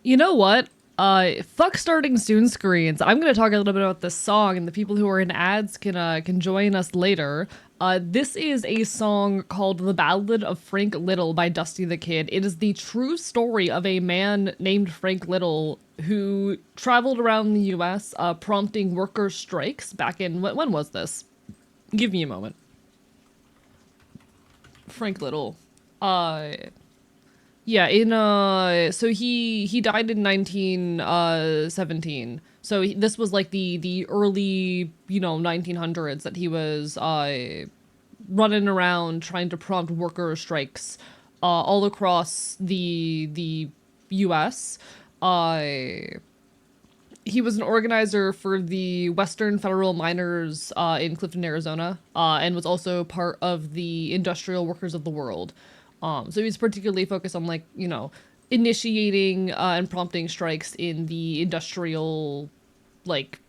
You know what? Fuck starting soon screens. I'm gonna talk a little bit about this song, and the people who are in ads can join us later. This is a song called "The Ballad of Frank Little" by Dusty the Kid. It is the true story of a man named Frank Little who traveled around the U.S. Prompting worker strikes back in when was this? Give me a moment. Frank Little. Uh, Yeah, in so he died in 1917. So this was like the early, 1900s that he was running around trying to prompt worker strikes all across the US. Uh he was an organizer for the Western Federal Miners in Clifton, Arizona, and was also part of the Industrial Workers of the World. So he's particularly focused on, like, initiating and prompting strikes in the industrial, like,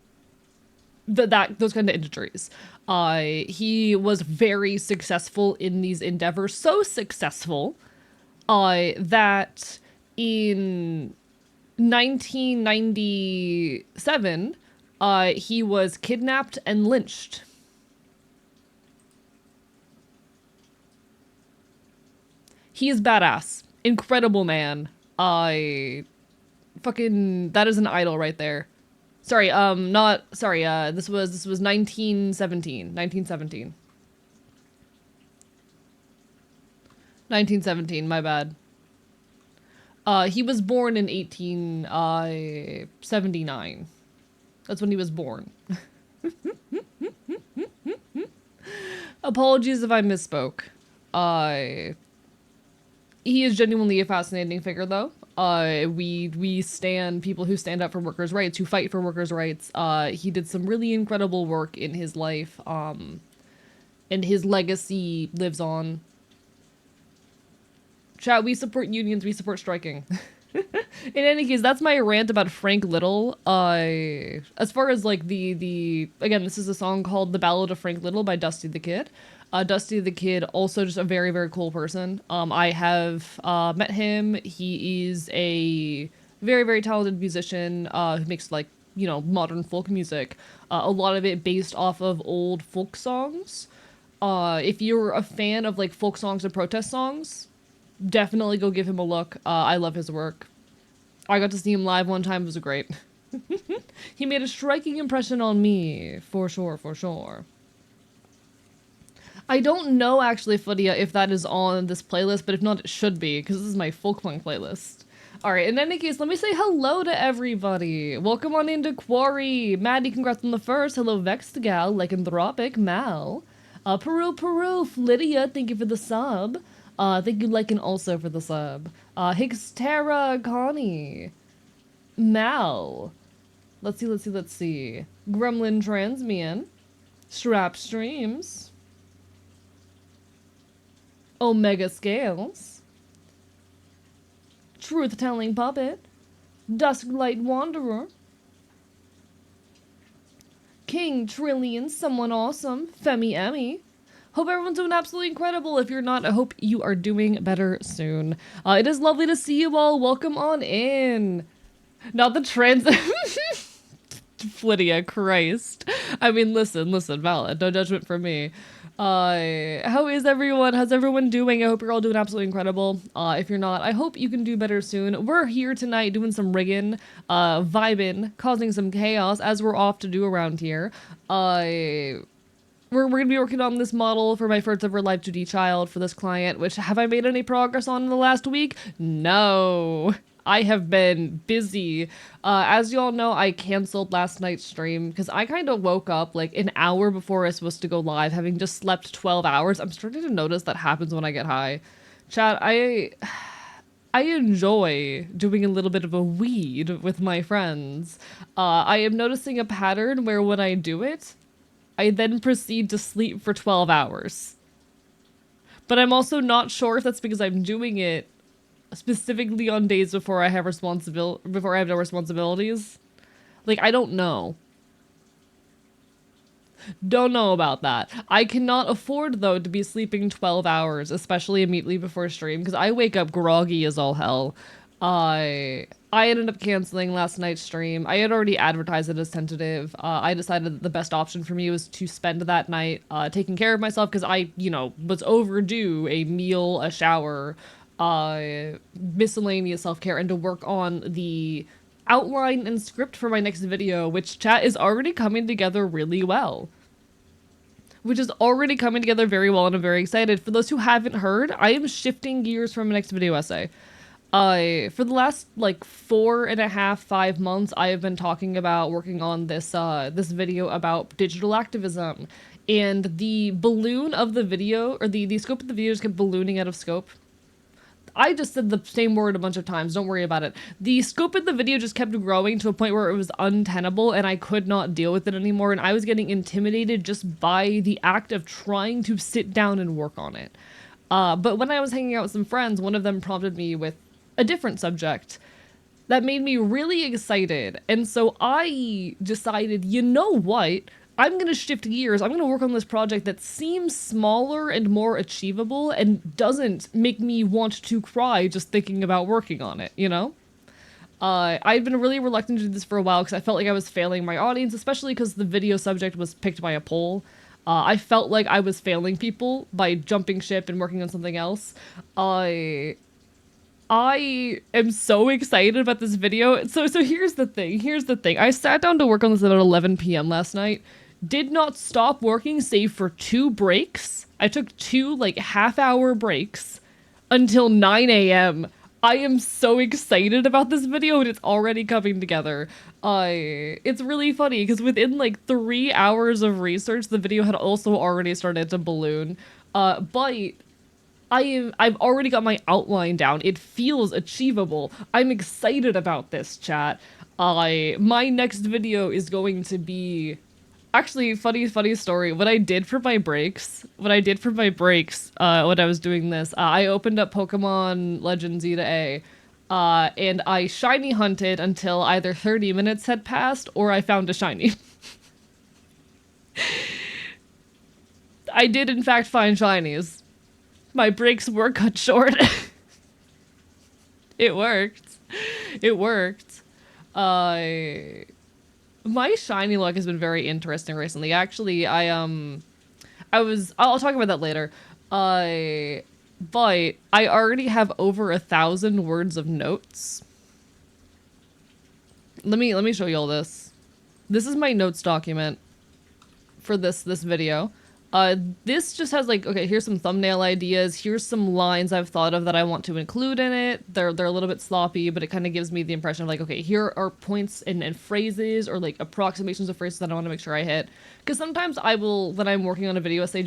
those kind of industries. He was very successful in these endeavors, so successful that in 1997, he was kidnapped and lynched. He is badass. Incredible man. I fucking that is an idol right there. Sorry, not sorry, this was 1917. 1917. 1917, my bad. He was born in 1879. That's when he was born. Apologies if I misspoke. He is genuinely a fascinating figure, though. We stand people who stand up for workers' rights, who fight for workers' rights. He did some really incredible work in his life. And his legacy lives on. Chat, we support unions, we support striking. In any case, that's my rant about Frank Little. As far as, like, the again, this is a song called "The Ballad of Frank Little" by Dusty the Kid. Dusty the Kid, also just a very, very cool person. I have met him. He is a very, very talented musician who makes, like, modern folk music. A lot of it based off of old folk songs. If you're a fan of, like, folk songs and protest songs, definitely go give him a look. I love his work. I got to see him live one time. It was great. He made a striking impression on me, for sure, for sure. I don't know, actually, Foodia, if that is on this playlist, but if not, it should be, because this is my folk punk playlist. Alright, in any case, let me say hello to everybody. Welcome on into Quarry. Maddie, congrats on the first. Hello, Vextagal, Lycanthropic, Mal. Peru, Lydia, thank you for the sub. Thank you, Lycan, also for the sub. Higstera, Connie. Mal. Let's see. Gremlin Transmian. Strap Streams. Omega Scales, Truth Telling Puppet, Dusklight Wanderer, King Trillion, Someone Awesome, Femi Emmy. Hope everyone's doing absolutely incredible. If you're not, I hope you are doing better soon. It is lovely to see you all. Welcome on in. Not the trans... Flydia, Christ. I mean, listen, valid. No judgment from me. How is everyone? How's everyone doing? I hope you're all doing absolutely incredible. If you're not, I hope you can do better soon. We're here tonight doing some rigging, vibing, causing some chaos, as we're off to do around here. We're gonna be working on this model for my first ever Live 2D child for this client, which have I made any progress on in the last week? No. I have been busy. As y'all know, I canceled last night's stream because I kind of woke up like an hour before I was supposed to go live, having just slept 12 hours. I'm starting to notice that happens when I get high. Chat, I enjoy doing a little bit of a weed with my friends. I am noticing a pattern where when I do it, I then proceed to sleep for 12 hours. But I'm also not sure if that's because I'm doing it specifically on days before I have no responsibilities. Like, I don't know. Don't know about that. I cannot afford, though, to be sleeping 12 hours, especially immediately before stream, because I wake up groggy as all hell. I ended up canceling last night's stream. I had already advertised it as tentative. I decided that the best option for me was to spend that night taking care of myself because I, was overdue a meal, a shower, miscellaneous self-care, and to work on the outline and script for my next video, which chat is already coming together really well. Which is already coming together very well, and I'm very excited. For those who haven't heard, I am shifting gears from my next video essay. For the last, 4.5, 5 months, I have been talking about working on this video about digital activism. And the balloon of the video, or the scope of the video just kept ballooning out of scope. I just said the same word a bunch of times, don't worry about it. The scope of the video just kept growing to a point where it was untenable and I could not deal with it anymore, and I was getting intimidated just by the act of trying to sit down and work on it. But when I was hanging out with some friends, one of them prompted me with a different subject that made me really excited. And so I decided, you know what? I'm going to shift gears. I'm going to work on this project that seems smaller and more achievable and doesn't make me want to cry just thinking about working on it, I'd been really reluctant to do this for a while because I felt like I was failing my audience, especially because the video subject was picked by a poll. I felt like I was failing people by jumping ship and working on something else. I am so excited about this video. So here's the thing. I sat down to work on this at 11 p.m. last night. Did not stop working save for 2 breaks. I took 2 half-hour breaks until 9 a.m. I am so excited about this video and it's already coming together. It's really funny because within 3 hours of research, the video had also already started to balloon. But I've already got my outline down. It feels achievable. I'm excited about this, chat. My next video is going to be... Actually, funny story. What I did for my breaks, when I was doing this, I opened up Pokemon Legends Z to A, and I shiny hunted until either 30 minutes had passed or I found a shiny. I did in fact find shinies. My breaks were cut short. It worked. My shiny luck has been very interesting recently. Actually, I'll talk about that later. But I already have over 1,000 words of notes. Let me show you all this. This is my notes document for this video. This just has okay, here's some thumbnail ideas. Here's some lines I've thought of that I want to include in it. They're a little bit sloppy, but it kind of gives me the impression of okay, here are points and phrases or approximations of phrases that I want to make sure I hit. Because sometimes I will, when I'm working on a video essay,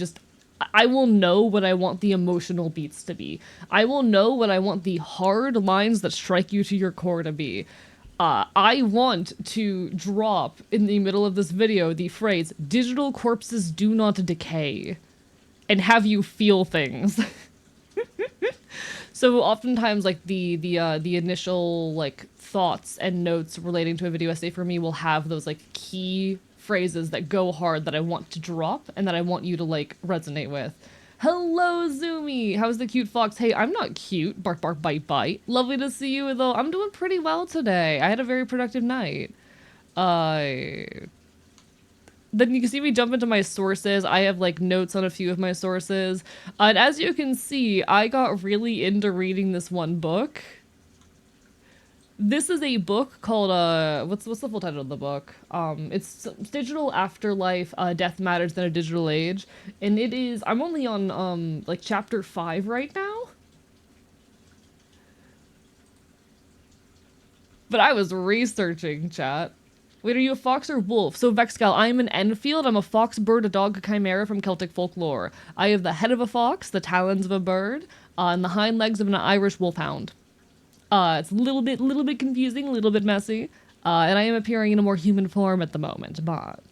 I will know what I want the emotional beats to be. I will know what I want the hard lines that strike you to your core to be. I want to drop in the middle of this video the phrase, "Digital corpses do not decay," and have you feel things. So oftentimes the initial thoughts and notes relating to a video essay for me will have those key phrases that go hard that I want to drop and that I want you to resonate with. Hello, Zoomy! How's the cute fox? Hey, I'm not cute. Bark, bark, bite, bite. Lovely to see you, though. I'm doing pretty well today. I had a very productive night. Then you can see me jump into my sources. I have, notes on a few of my sources. And as you can see, I got really into reading this one book. This is a book called, what's the full title of the book? It's Digital Afterlife, Death Matters in a Digital Age. And it is, I'm only on, chapter 5 right now. But I was researching, chat. Wait, are you a fox or wolf? So, Vexcal, I am an Enfield. I'm a fox, bird, a dog, a chimera from Celtic folklore. I have the head of a fox, the talons of a bird, and the hind legs of an Irish wolfhound. It's a little bit confusing, a little bit messy, and I am appearing in a more human form at the moment, but...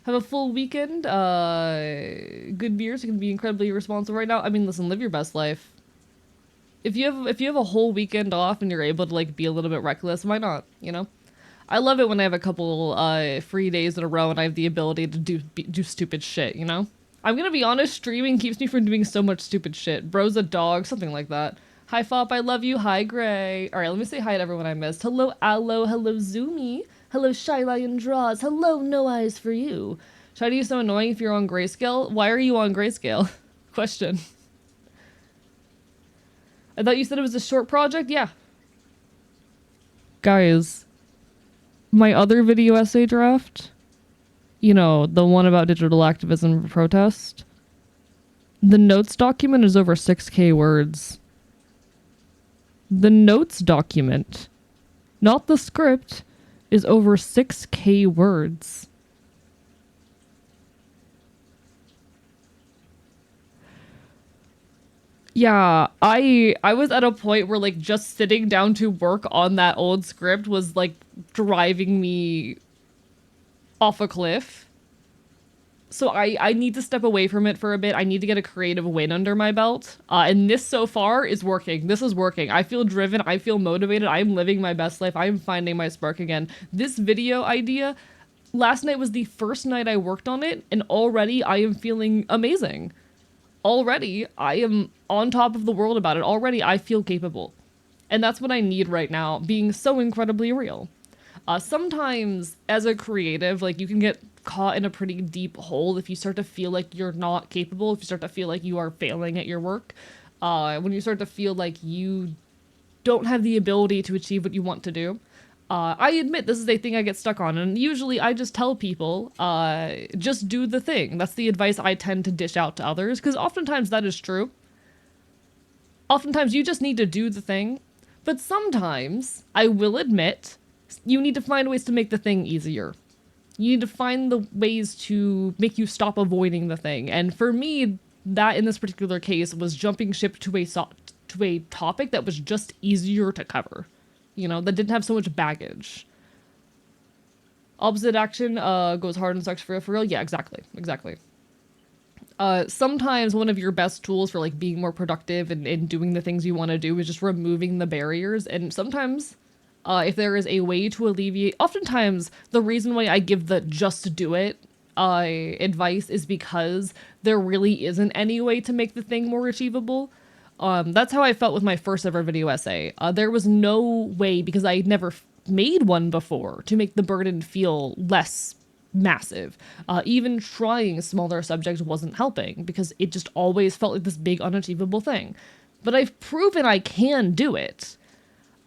Have a full weekend, good beers, you can be incredibly irresponsible right now. I mean, listen, live your best life. If you have a whole weekend off and you're able to, be a little bit reckless, why not, I love it when I have a couple, free days in a row and I have the ability to do stupid shit, I'm gonna be honest, streaming keeps me from doing so much stupid shit. Bro's a dog, something like that. Hi, Fop, I love you. Hi, Gray. All right, let me say hi to everyone I missed. Hello, Aloe. Hello, Zoomy. Hello, Shy Lion Draws. Hello, No Eyes for You. Shiny is so annoying if you're on grayscale. Why are you on grayscale? Question. I thought you said it was a short project? Yeah. Guys, my other video essay draft, you know, the one about digital activism for protest, the notes document is over 6K words. The notes document, not the script, is over 6K words. Yeah, I was at a point where like just sitting down to work on that old script was like driving me off a cliff. So I need to step away from it for a bit. I need to get a creative win under my belt. And this so far is working. This is working. I feel driven. I feel motivated. I'm living my best life. I'm finding my spark again. This video idea, last night was the first night I worked on it, and already I am feeling amazing. Already I am on top of the world about it. Already I feel capable. And that's what I need right now, being so incredibly real. Sometimes as a creative, like you can get caught in a pretty deep hole if you start to feel like you're not capable, if you start to feel like you are failing at your work, when you start to feel like you don't have the ability to achieve what you want to do. I admit this is a thing I get stuck on, and usually I just tell people, just do the thing. That's the advice I tend to dish out to others, because oftentimes that is true. Oftentimes you just need to do the thing, but sometimes, I will admit, you need to find ways to make the thing easier. You need to find the ways to make you stop avoiding the thing. And for me, that in this particular case was jumping ship to a topic that was just easier to cover. You know, that didn't have so much baggage. Opposite action goes hard and sucks for real, for real. Yeah, exactly. Exactly. Sometimes one of your best tools for like being more productive and doing the things you want to do is just removing the barriers. And sometimes if there is a way to alleviate, oftentimes the reason why I give the just do it advice is because there really isn't any way to make the thing more achievable. That's how I felt with my first ever video essay. There was no way, because I had never made one before, to make the burden feel less massive. Even trying smaller subjects wasn't helping, because it just always felt like this big unachievable thing. But I've proven I can do it.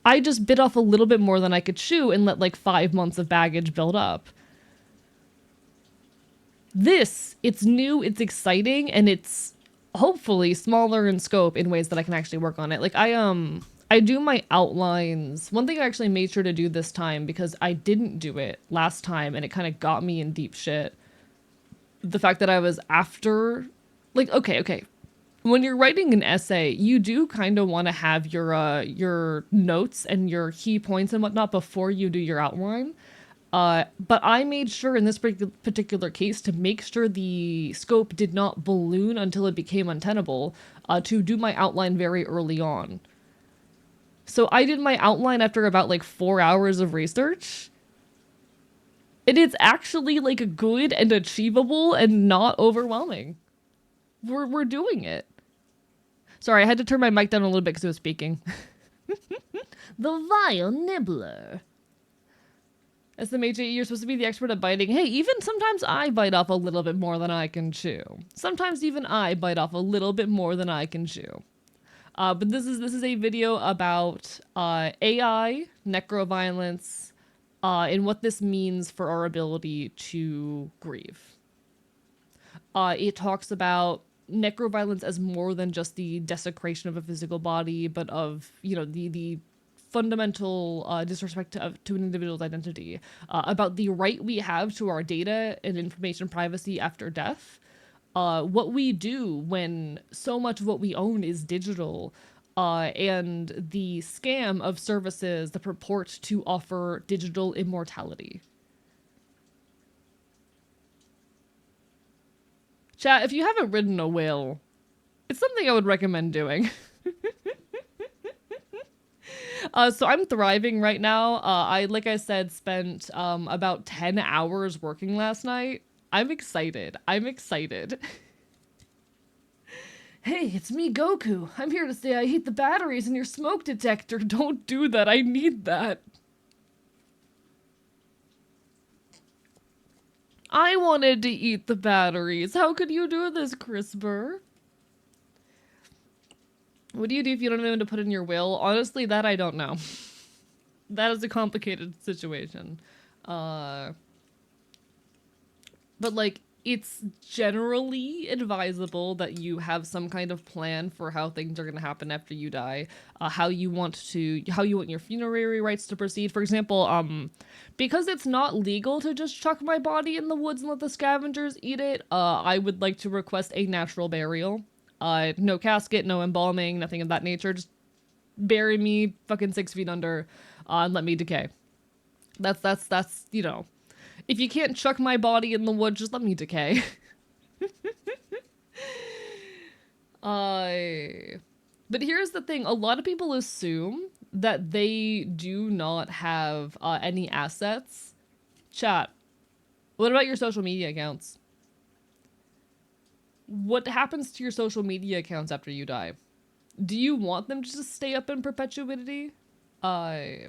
I just bit off a little bit more than I could chew and let like 5 months of baggage build up. This, it's new, it's exciting, and it's hopefully smaller in scope in ways that I can actually work on it. Like I do my outlines. One thing I actually made sure to do this time, because I didn't do it last time and it kind of got me in deep shit. The fact that I was after, like, okay. When you're writing an essay, you do kind of want to have your notes and your key points and whatnot before you do your outline. But I made sure in this particular case to make sure the scope did not balloon until it became untenable, to do my outline very early on. So I did my outline after about like 4 hours of research. And it's actually like good and achievable and not overwhelming. We're doing it. Sorry, I had to turn my mic down a little bit because it was speaking. The vile nibbler. SMHAE, you're supposed to be the expert at biting. Hey, even sometimes I bite off a little bit more than I can chew. Sometimes even I bite off a little bit more than I can chew. But this is a video about AI, necroviolence, and what this means for our ability to grieve. It talks about necroviolence as more than just the desecration of a physical body, but of, you know, the fundamental disrespect to an individual's identity, about the right we have to our data and information privacy after death, what we do when so much of what we own is digital, and the scam of services that purport to offer digital immortality. Chat, if you haven't written a will, it's something I would recommend doing. So I'm thriving right now. Like I said, spent about 10 hours working last night. I'm excited. Hey, it's me, Goku. I'm here to say I hate the batteries in your smoke detector. Don't do that. I need that. I wanted to eat the batteries. How could you do this, CRISPR? What do you do if you don't know when to put in your will? Honestly, that I don't know. That is a complicated situation. Uh, but like, it's generally advisable that you have some kind of plan for how things are going to happen after you die, how you want your funerary rites to proceed. For example, because it's not legal to just chuck my body in the woods and let the scavengers eat it, I would like to request a natural burial. No casket, no embalming, nothing of that nature. Just bury me fucking 6 feet under, and let me decay. That's you know, if you can't chuck my body in the woods, just let me decay. uh, but here's the thing: a lot of people assume that they do not have any assets. Chat. What about your social media accounts? What happens to your social media accounts after you die? Do you want them to just stay up in perpetuity? Uh,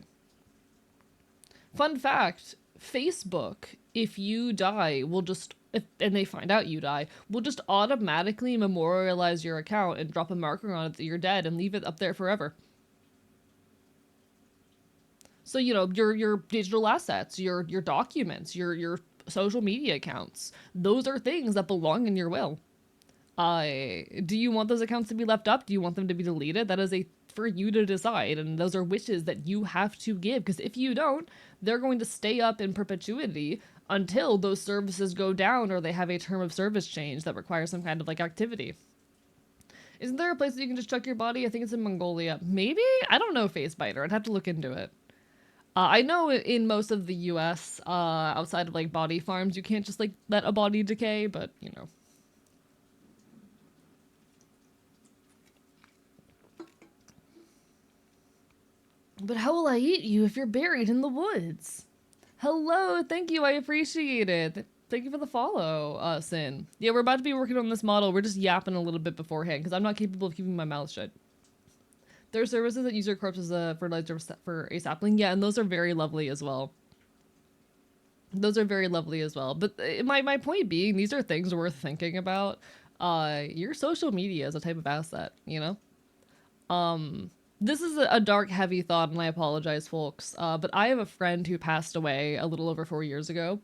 Fun fact, Facebook, if you die, will just, and they find out you die, will just automatically memorialize your account and drop a marker on it that you're dead and leave it up there forever. So, you know, your digital assets, your documents, your social media accounts, those are things that belong in your will. Do you want those accounts to be left up? Do you want them to be deleted? That is a for you to decide, and those are wishes that you have to give, because if you don't, they're going to stay up in perpetuity until those services go down or they have a term of service change that requires some kind of like activity. Isn't there a place that you can just chuck your body? I think it's in Mongolia. Maybe? I don't know, Face Biter. I'd have to look into it. I know in most of the US, outside of like body farms, you can't just like let a body decay, but you know. But how will I eat you if you're buried in the woods? Hello, thank you, I appreciate it. Thank you for the follow, Sin. Yeah, we're about to be working on this model. We're just yapping a little bit beforehand because I'm not capable of keeping my mouth shut. There are services that use your corpse as a fertilizer for a sapling. Yeah, and those are very lovely as well. Those are very lovely as well. But my point being, these are things worth thinking about. Your social media is a type of asset, you know? This is a dark, heavy thought, and I apologize, folks. But I have a friend who passed away a little over 4 years ago.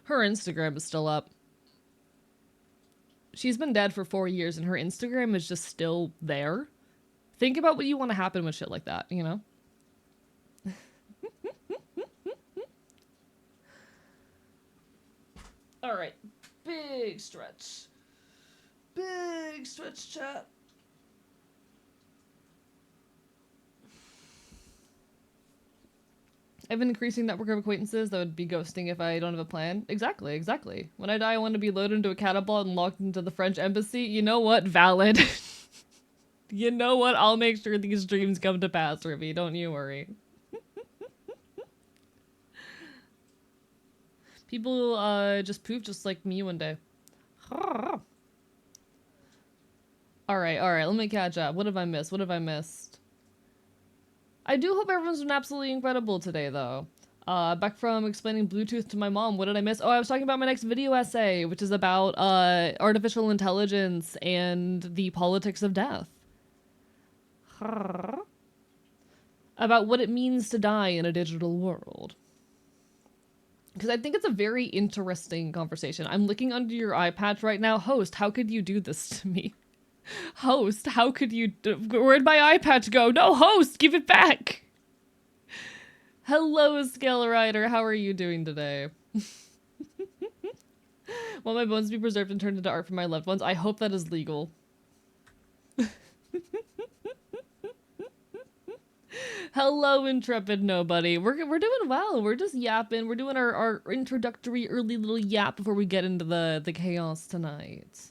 Her Instagram is still up. She's been dead for 4 years, and her Instagram is just still there. Think about what you want to happen with shit like that, you know? All right. Big stretch. Big stretch, chat. I have an increasing network of acquaintances that would be ghosting if I don't have a plan. Exactly, exactly. When I die, I want to be loaded into a catapult and locked into the French embassy. You know what? Valid. You know what? I'll make sure these dreams come to pass, Ruby. Don't you worry. People just poof just like me one day. Alright, let me catch up. What have I missed? What have I missed? I do hope everyone's been absolutely incredible today, though. Back from explaining Bluetooth to my mom, what did I miss? Oh, I was talking about my next video essay, which is about artificial intelligence and the politics of death. About what it means to die in a digital world. Because I think it's a very interesting conversation. I'm looking under your eye patch right now. Host, how could you do this to me? Host, how could you... Where'd my eye patch go? No, host, give it back! Hello, Scale Rider. How are you doing today? Will my bones be preserved and turned into art for my loved ones? I hope that is legal. Hello, intrepid nobody. We're doing well. We're just yapping. We're doing our introductory early little yap before we get into the chaos tonight.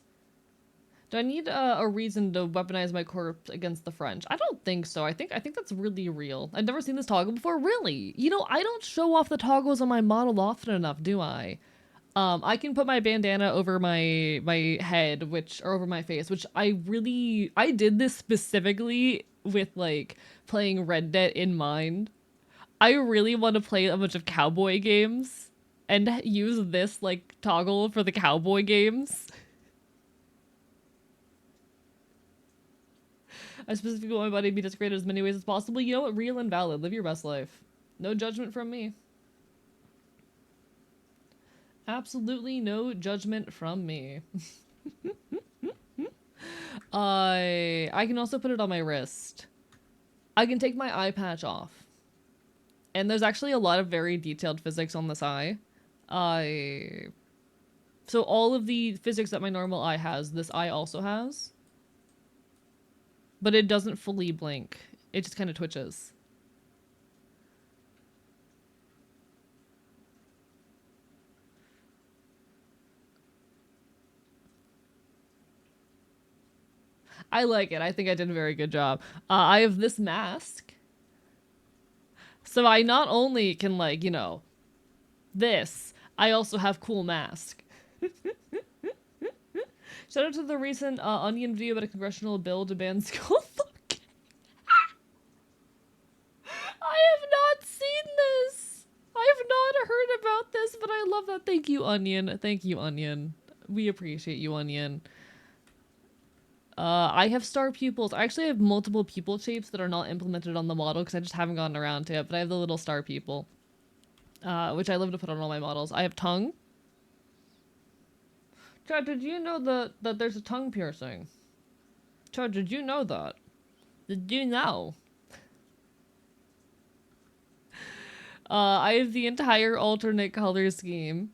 Do I need a reason to weaponize my corpse against the French? I don't think so. I think that's really real. I've never seen this toggle before. Really? You know, I don't show off the toggles on my model often enough, do I? I can put my bandana over my head, or over my face, which I did this specifically with like playing Red Dead in mind. I really want to play a bunch of cowboy games and use this like toggle for the cowboy games. I specifically want my body to be decorated as many ways as possible. You know what? Real and valid. Live your best life. No judgment from me. Absolutely no judgment from me. I can also put it on my wrist. I can take my eye patch off. And there's actually a lot of very detailed physics on this eye. So all of the physics that my normal eye has, this eye also has. But it doesn't fully blink. It just kind of twitches. I like it. I think I did a very good job. I have this mask. So I not only can, like, you know, this, I also have cool mask. Shout out to the recent Onion video about a congressional bill to ban skull fucking. I have not seen this. I have not heard about this, but I love that. Thank you, Onion. Thank you, Onion. We appreciate you, Onion. I have star pupils. I actually have multiple pupil shapes that are not implemented on the model because I just haven't gotten around to it, but I have the little star pupil, which I love to put on all my models. I have tongue. Chad, did you know that there's a tongue piercing? Chad, did you know that? Did you know? I have the entire alternate color scheme.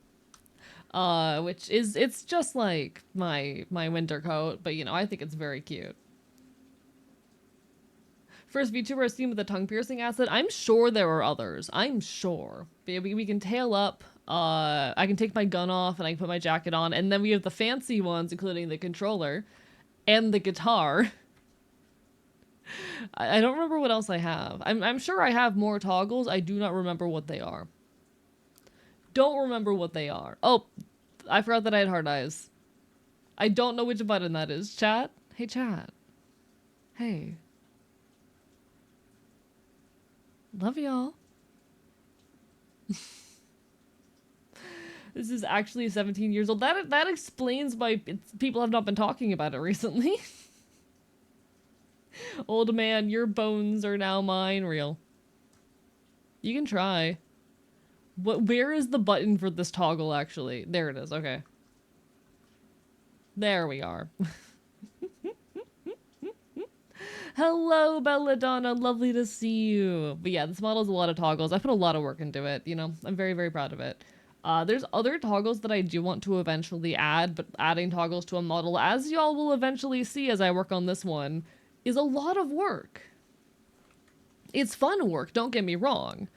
Which is, it's just like my winter coat, but you know, I think it's very cute. First VTuber I've seen with a tongue piercing acid. I'm sure there are others. I'm sure. But we can tail up. I can take my gun off and I can put my jacket on, and then we have the fancy ones, including the controller and the guitar. I don't remember what else I have. I'm sure I have more toggles. I do not remember what they are. Don't remember what they are. Oh, I forgot that I had hard eyes. I don't know which button that is. Chat? Hey, chat. Hey. Love y'all. This is actually 17 years old. That explains why people have not been talking about it recently. Old man, your bones are now mine. Real. You can try. Where is the button for this toggle, actually? There it is, okay. There we are. Hello, Belladonna, lovely to see you. But yeah, this model has a lot of toggles. I put a lot of work into it, you know? I'm very, very proud of it. There's other toggles that I do want to eventually add, but adding toggles to a model, as y'all will eventually see as I work on this one, is a lot of work. It's fun work, don't get me wrong.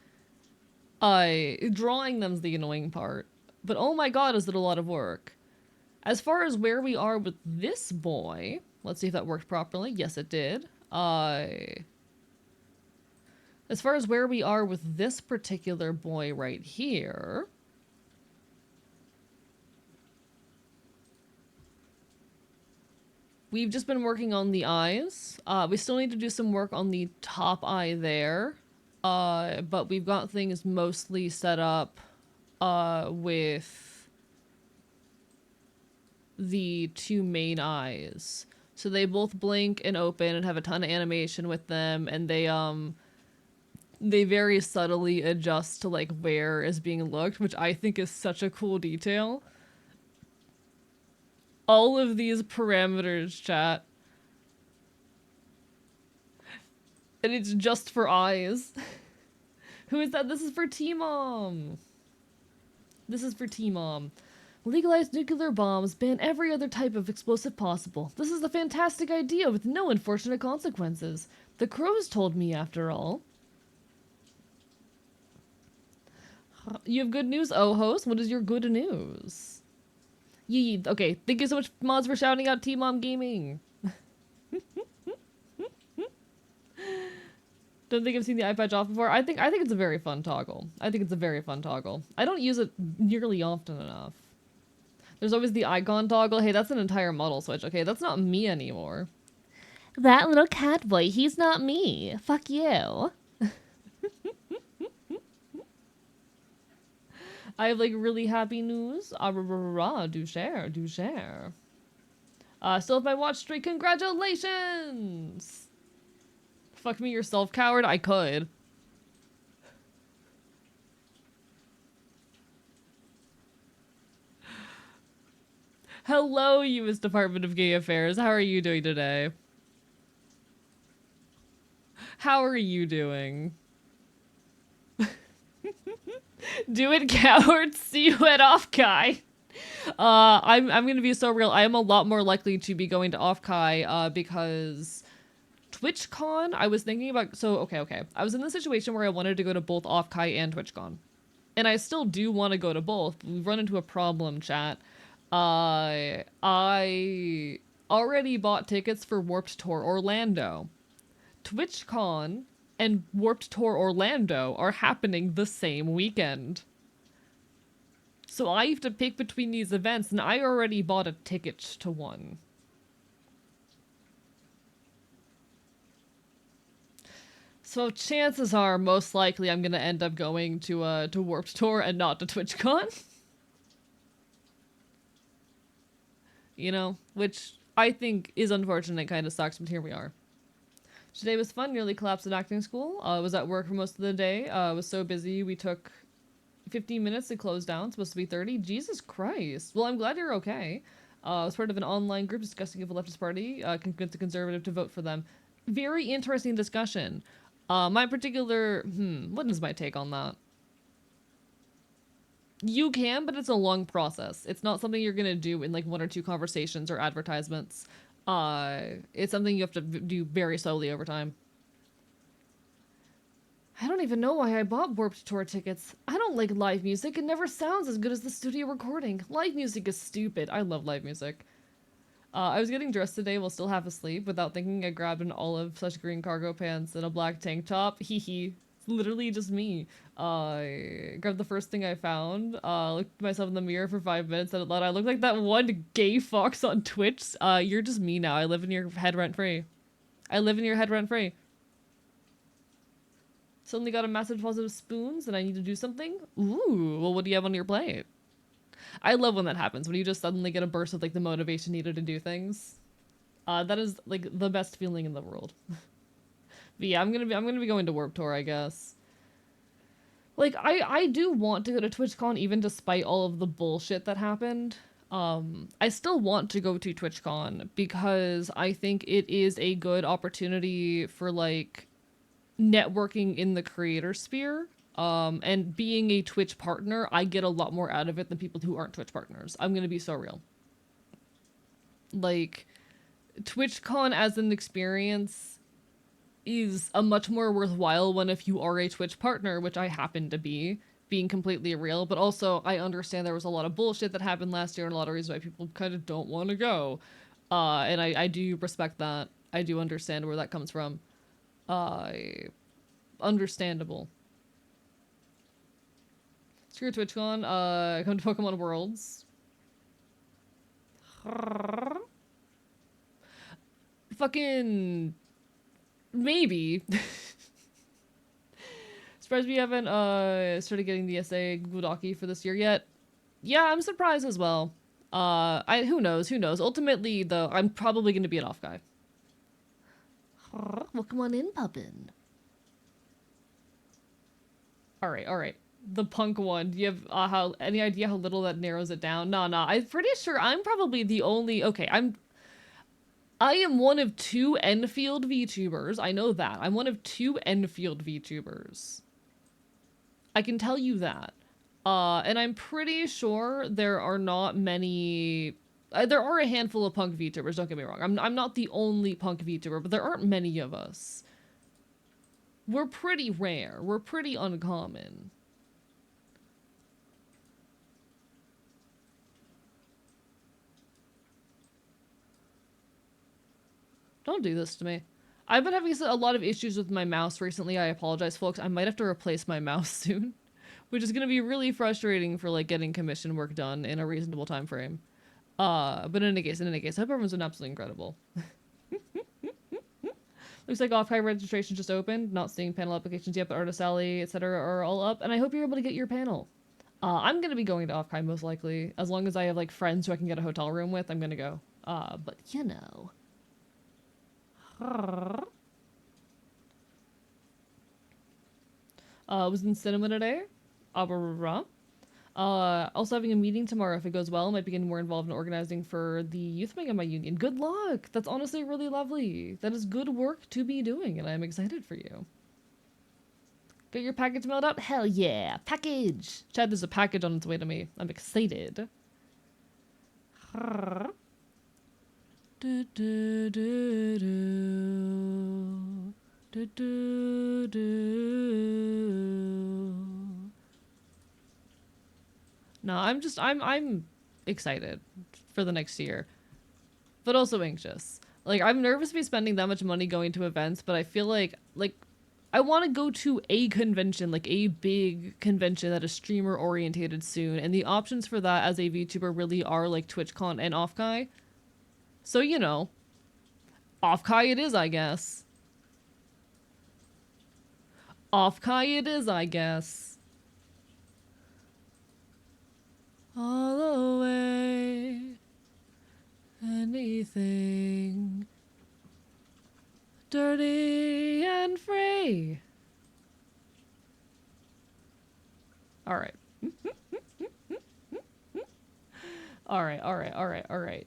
Drawing them's the annoying part. But oh my god, is it a lot of work. As far as where we are with this boy, let's see if that worked properly. Yes, it did. As far as where we are with this particular boy right here, we've just been working on the eyes. We still need to do some work on the top eye there. But we've got things mostly set up, with the two main eyes. So they both blink and open and have a ton of animation with them, and they very subtly adjust to like where is being looked, which I think is such a cool detail. All of these parameters, chat. And it's just for eyes. Who is that? This is for T-Mom. This is for T-Mom. Legalize nuclear bombs, ban every other type of explosive possible. This is a fantastic idea with no unfortunate consequences. The crows told me, after all. You have good news, oh host. What is your good news? Yee. Okay, thank you so much, mods, for shouting out T-Mom Gaming. Don't think I've seen the eye patch off before. I think it's a very fun toggle. I think it's a very fun toggle. I don't use it nearly often enough. There's always the icon toggle. Hey, that's an entire model switch. Okay, that's not me anymore. That little cat boy, he's not me. Fuck you. I have like really happy news. Do share, do share. Still have my watch streak. Congratulations! Fuck me yourself, coward. I could. Hello, U.S. Department of Gay Affairs. How are you doing today? How are you doing? Do it, coward. See you at Offkai. I'm gonna be so real. I am a lot more likely to be going to Offkai, because TwitchCon, I was thinking about, so, okay. I was in the situation where I wanted to go to both Offkai and TwitchCon. And I still do want to go to both. We've run into a problem, chat. I already bought tickets for Warped Tour Orlando. TwitchCon and Warped Tour Orlando are happening the same weekend. So I have to pick between these events, and I already bought a ticket to one. So chances are, most likely, I'm gonna end up going to Warped Tour and not to TwitchCon. You know, which I think is unfortunate, kind of sucks, but here we are. Today was fun, nearly collapsed at acting school. Was at work for most of the day. Was so busy, we took 15 minutes to close down, supposed to be 30. Jesus Christ. Well, I'm glad you're okay. I was part of an online group discussing if a leftist party can convince a conservative to vote for them. Very interesting discussion. My particular, what is my take on that? You can, but it's a long process. It's not something you're gonna do in like 1 or 2 conversations or advertisements. It's something you have to do very slowly over time. I don't even know why I bought Warped Tour tickets. I don't like live music. It never sounds as good as the studio recording. Live music is stupid. I love live music. I was getting dressed today while still half asleep. Without thinking, I grabbed an olive/green cargo pants and a black tank top. Hee hee. It's literally just me. I grabbed the first thing I found. Looked at myself in the mirror for 5 minutes and thought I look like that one gay fox on Twitch. You're just me now. I live in your head rent-free. I live in your head rent-free. Suddenly got a massive deposit of spoons and I need to do something? Ooh, well, what do you have on your plate? I love when that happens, when you just suddenly get a burst of like the motivation needed to do things. That is like the best feeling in the world. But yeah, I'm gonna be going to Warped Tour, I guess. Like, I do want to go to TwitchCon even despite all of the bullshit that happened. I still want to go to TwitchCon because I think it is a good opportunity for like networking in the creator sphere. And being a Twitch partner, I get a lot more out of it than people who aren't Twitch partners. I'm gonna be so real. Like, TwitchCon as an experience is a much more worthwhile one if you are a Twitch partner, which I happen to be, being completely real. But also, I understand there was a lot of bullshit that happened last year and a lot of reasons why people kind of don't want to go. And I do respect that. I do understand where that comes from. Understandable. Screw TwitchCon, come to Pokemon Worlds. Fucking... maybe. Surprised we haven't, started getting the essay Gudaki for this year yet. Yeah, I'm surprised as well. Who knows? Ultimately, though, I'm probably gonna be an off guy. Welcome on in, Puppin. Alright. The punk one. Do you have any idea how little that narrows it down? Nah. I'm pretty sure I'm probably the only... Okay, I am one of 2 Enfield VTubers. I know that. I'm one of 2 Enfield VTubers. I can tell you that. And I'm pretty sure there are not many... there are a handful of punk VTubers, don't get me wrong. I'm not the only punk VTuber, but there aren't many of us. We're pretty rare. We're pretty uncommon. Don't do this to me. I've been having a lot of issues with my mouse recently. I apologize, folks. I might have to replace my mouse soon, which is going to be really frustrating for like getting commission work done in a reasonable time frame. But in any case, I hope everyone's been absolutely incredible. Looks like off-high registration just opened. Not seeing panel applications yet, but Artist Alley, etc. are all up. And I hope you're able to get your panel. I'm gonna be going to off-high most likely. As long as I have like friends who I can get a hotel room with, I'm gonna go. But you know. Was in cinema today. Also having a meeting tomorrow if it goes well. Might be getting more involved in organizing for the youth wing of my union. Good luck! That's honestly really lovely. That is good work to be doing, and I'm excited for you. Get your package mailed out? Hell yeah! Package! Chad, there's a package on its way to me. I'm excited. No, I'm excited for the next year, but also anxious. Like, I'm nervous to be spending that much money going to events, but I feel like I want to go to a convention, like a big convention that is streamer orientated soon, and the options for that as a VTuber really are like TwitchCon and Offkai. So, you know, Offkai it is, I guess. Offkai it is, I guess. All the way. Anything. Dirty and free. Alright. Alright.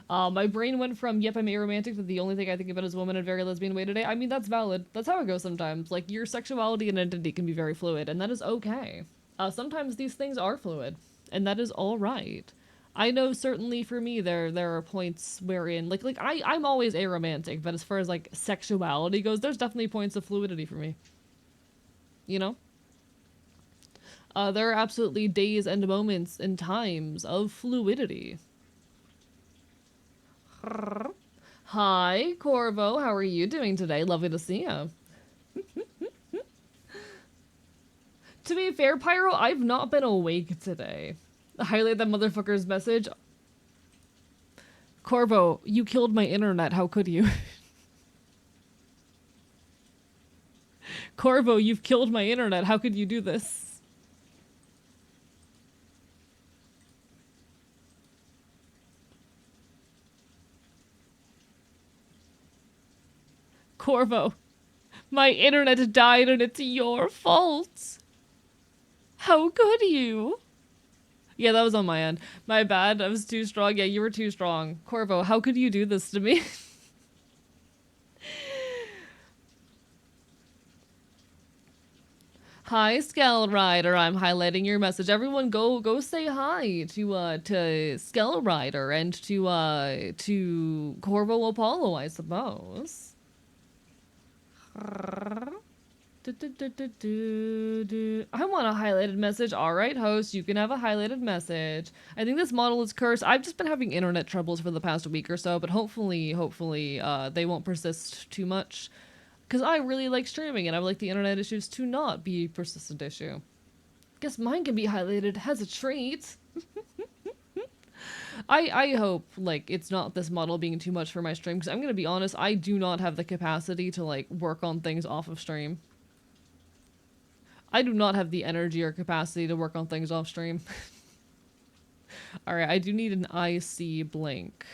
My brain went from, yep, I'm aromantic, to the only thing I think about is woman in a very lesbian way today. I mean, that's valid. That's how it goes sometimes. Like, your sexuality and identity can be very fluid, and that is okay. Sometimes these things are fluid, and that is alright. I know certainly for me there are points wherein I'm always aromantic, but as far as like sexuality goes, there's definitely points of fluidity for me. You know? There are absolutely days and moments and times of fluidity. Hi, Corvo. How are you doing today? Lovely to see you. To be fair, Pyro, I've not been awake today. Highlight that motherfucker's message. Corvo, you killed my internet. How could you? Corvo, you've killed my internet. How could you do this? Corvo, my internet died and it's your fault. How could you? Yeah, that was on my end. My bad. I was too strong. Yeah, you were too strong. Corvo, how could you do this to me? Hi, Skell Rider. I'm highlighting your message. Everyone go say hi to Skell Rider and to Corvo Apollo, I suppose. I want a highlighted message. Alright, host, you can have a highlighted message. I think this model is cursed. I've just been having internet troubles for the past week or so, but hopefully, they won't persist too much. Because I really like streaming, and I would like the internet issues to not be a persistent issue. Guess mine can be highlighted as a treat. I hope, like, it's not this model being too much for my stream, because I'm gonna be honest, I do not have the capacity to, like, work on things off of stream. I do not have the energy or capacity to work on things off stream. Alright, I do need an IC blink.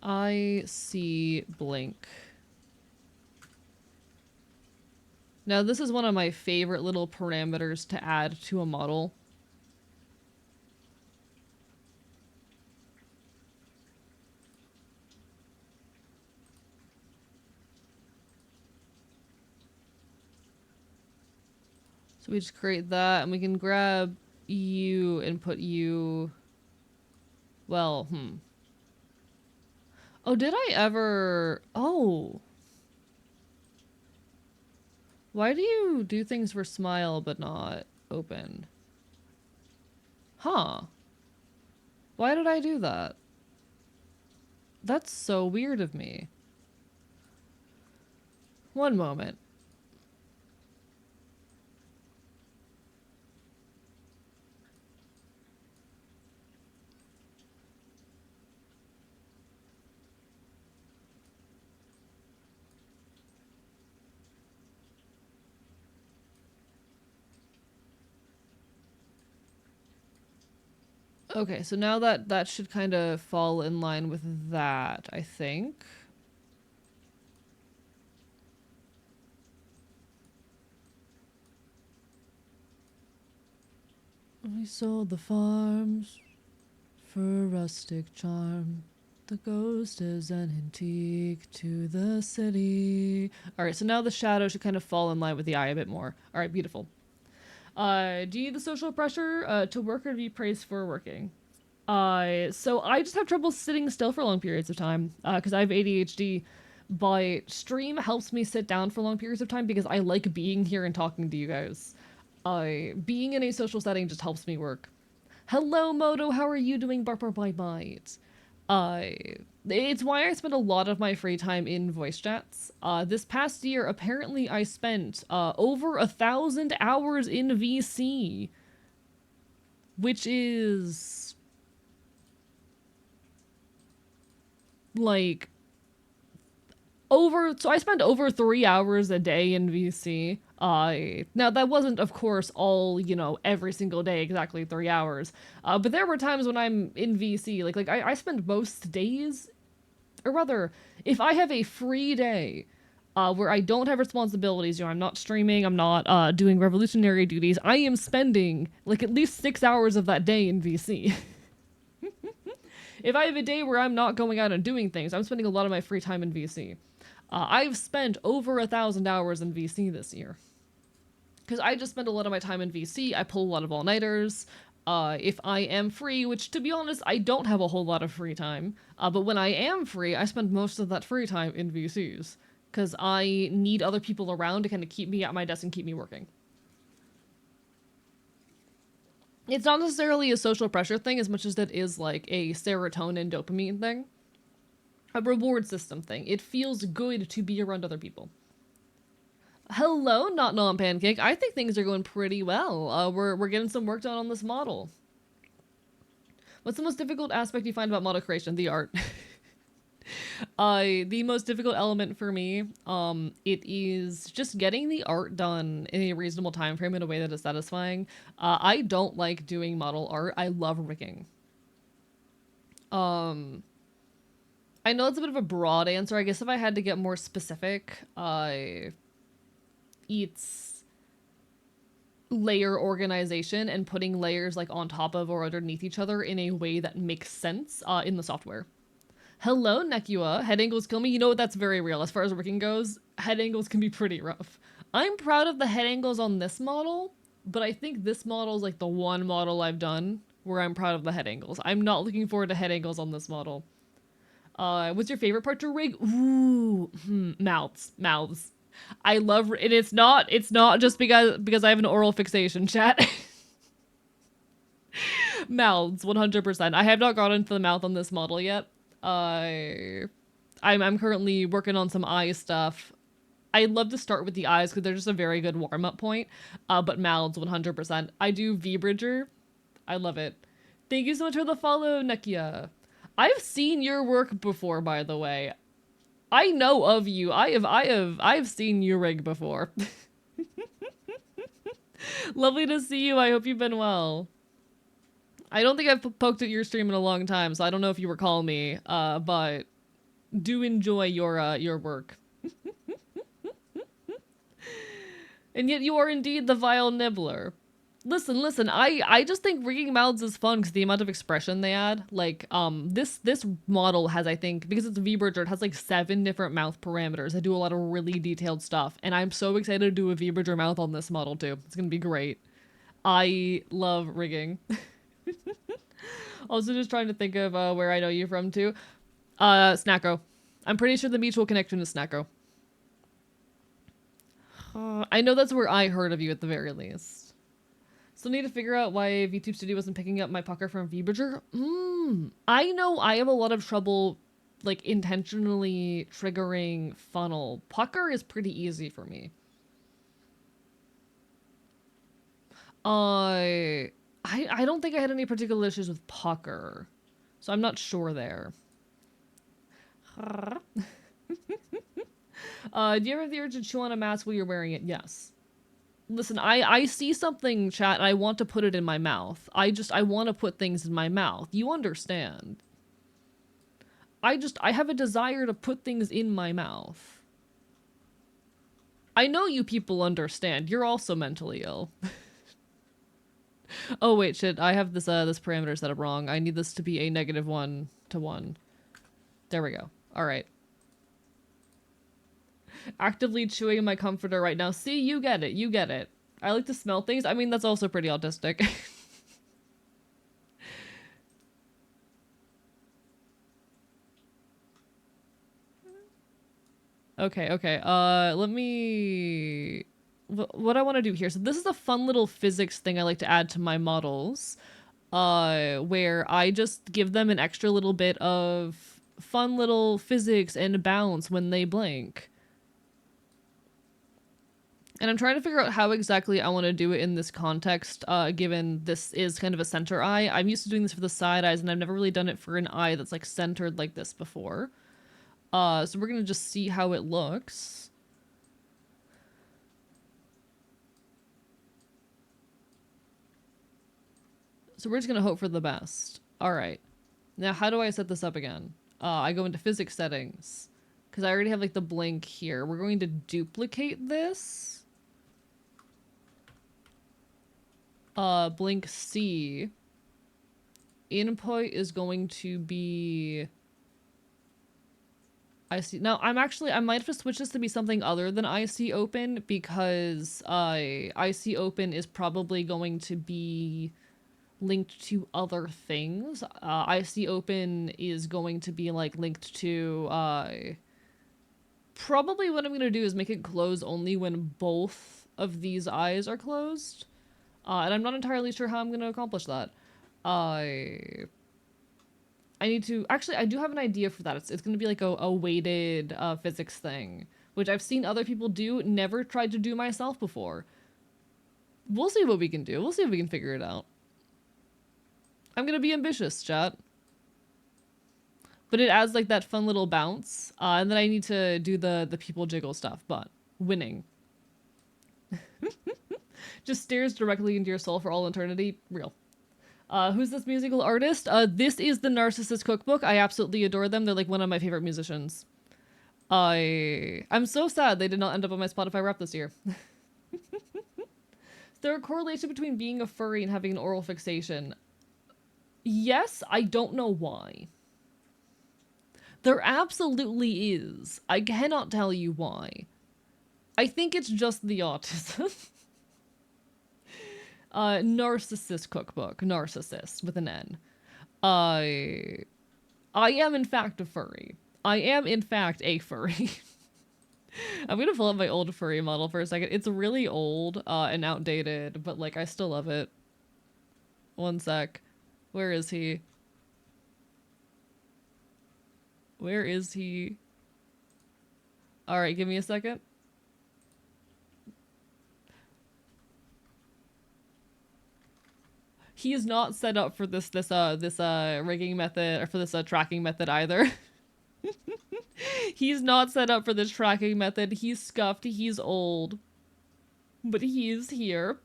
IC blink. Now this is one of my favorite little parameters to add to a model. So we just create that, and we can grab you and put you... Well, Oh, did I ever... Oh. Why do you do things for smile but not open? Huh. Why did I do that? That's so weird of me. One moment. Okay, so now that should kind of fall in line with that, I think. We sold the farms for rustic charm. The ghost is an antique to the city. All right, so now the shadow should kind of fall in line with the eye a bit more. All right, beautiful. Do you need the social pressure to work or to be praised for working? So I just have trouble sitting still for long periods of time because I have ADHD. But stream helps me sit down for long periods of time because I like being here and talking to you guys. Being in a social setting just helps me work. Hello, Moto. How are you doing? Barper bye bite. Uh, it's why I spend a lot of my free time in voice chats. This past year, apparently, I spent over 1,000 hours in VC, which is like over. So I spent over 3 hours a day in VC. Now that wasn't, of course, all every single day exactly 3 hours. But there were times when I'm in VC, I spend most days, or rather, if I have a free day where I don't have responsibilities, I'm not streaming, I'm not doing revolutionary duties, I am spending like at least 6 hours of that day in VC. If I have a day where I'm not going out and doing things, I'm spending a lot of my free time in VC. I've spent over 1,000 hours in VC this year. Because I just spend a lot of my time in VC. I pull a lot of all-nighters. If I am free, which to be honest, I don't have a whole lot of free time, but when I am free, I spend most of that free time in VCs. Because I need other people around to kind of keep me at my desk and keep me working. It's not necessarily a social pressure thing as much as it is like a serotonin dopamine thing. A reward system thing. It feels good to be around other people. Hello, not non pancake. I think things are going pretty well. We're getting some work done on this model. What's the most difficult aspect you find about model creation? The art. The most difficult element for me, it is just getting the art done in a reasonable time frame in a way that is satisfying. I don't like doing model art. I love rigging. Um, I know it's a bit of a broad answer. I guess if I had to get more specific, it's layer organization and putting layers like on top of or underneath each other in a way that makes sense in the software. Hello, Nekua. Head angles kill me. You know what? That's very real. As far as rigging goes, head angles can be pretty rough. I'm proud of the head angles on this model, but I think this model is like the one model I've done where I'm proud of the head angles. I'm not looking forward to head angles on this model. What's your favorite part to rig? Ooh, mouths. I love it. It's not just because I have an oral fixation, chat. Mouths, 100%. I have not gotten into the mouth on this model yet. I'm currently working on some eye stuff. I love to start with the eyes because they're just a very good warm up point. But mouths, 100%. I do V-Bridger. I love it. Thank you so much for the follow, Nekia. I've seen your work before, by the way. I know of you. I've seen you rig before. Lovely to see you. I hope you've been well. I don't think I've poked at your stream in a long time, so I don't know if you recall me. But do enjoy your work. And yet you are indeed the vile nibbler. Listen, I just think rigging mouths is fun because the amount of expression they add. Like, this model has, I think, because it's a V-Bridger, it has like 7 different mouth parameters that do a lot of really detailed stuff. And I'm so excited to do a V-Bridger mouth on this model too. It's gonna be great. I love rigging. Also just trying to think of where I know you from too. Snacko. I'm pretty sure the mutual connection is Snacko. I know that's where I heard of you at the very least. Still need to figure out why VTube Studio wasn't picking up my pucker from VBridger. I know I have a lot of trouble, like, intentionally triggering funnel. Pucker is pretty easy for me. I don't think I had any particular issues with pucker, so I'm not sure there. Do you ever have the urge to chew on a mask while you're wearing it? Yes. Listen, I see something, chat, and I want to put it in my mouth. I want to put things in my mouth. You understand? I have a desire to put things in my mouth. I know you people understand. You're also mentally ill. Oh wait, shit. I have this parameter set up wrong. I need this to be a -1 to 1. There we go. All right. Actively chewing my comforter right now. See, you get it. You get it. I like to smell things. I mean, that's also pretty autistic. Okay, okay. Let me... What I want to do here. So this is a fun little physics thing I like to add to my models. Where I just give them an extra little bit of fun little physics and bounce when they blink. And I'm trying to figure out how exactly I want to do it in this context, given this is kind of a center eye. I'm used to doing this for the side eyes, and I've never really done it for an eye that's like centered like this before. So we're gonna just see how it looks. So we're just gonna hope for the best. All right. Now, how do I set this up again? I go into physics settings, because I already have like the blink here. We're going to duplicate this. Blink C. Input is going to be... I see. Now, I might have to switch this to be something other than IC open, because IC open is probably going to be linked to other things. IC open is going to be like linked to probably what I'm going to do is make it close only when both of these eyes are closed. And I'm not entirely sure how I'm going to accomplish that. I need to... Actually, I do have an idea for that. It's going to be like a weighted physics thing, which I've seen other people do, never tried to do myself before. We'll see what we can do. We'll see if we can figure it out. I'm going to be ambitious, chat. But it adds like that fun little bounce. And then I need to do the people jiggle stuff, but winning. Just stares directly into your soul for all eternity. Real. Who's this musical artist? This is the Narcissist Cookbook. I absolutely adore them. They're like one of my favorite musicians. I'm so sad they did not end up on my Spotify rap this year. Is there a correlation between being a furry and having an oral fixation? Yes, I don't know why. There absolutely is. I cannot tell you why. I think it's just the autism. Narcissist Cookbook. Narcissist with an N. I am in fact a furry. I am in fact a furry. I'm gonna pull up my old furry model for a second. It's really old and outdated, but like I still love it. One sec. Where is he? Where is he? Alright, give me a second. He is not set up for this rigging method, or for this tracking method either. He's not set up for this tracking method. He's scuffed, he's old. But he's here.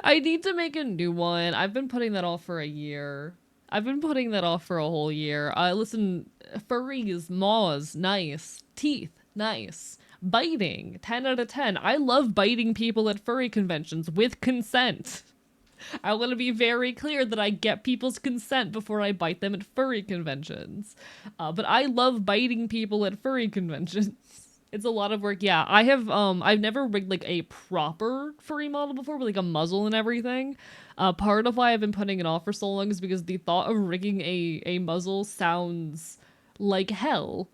I need to make a new one. I've been putting that off for a year. I've been putting that off for a whole year. Listen, furries, maws, nice. Teeth, nice. Biting, 10 out of 10. I love biting people at furry conventions with consent. I want to be very clear that I get people's consent before I bite them at furry conventions. But I love biting people at furry conventions. It's a lot of work. Yeah, I've never rigged like a proper furry model before with like a muzzle and everything. Part of why I've been putting it off for so long is because the thought of rigging a muzzle sounds like hell.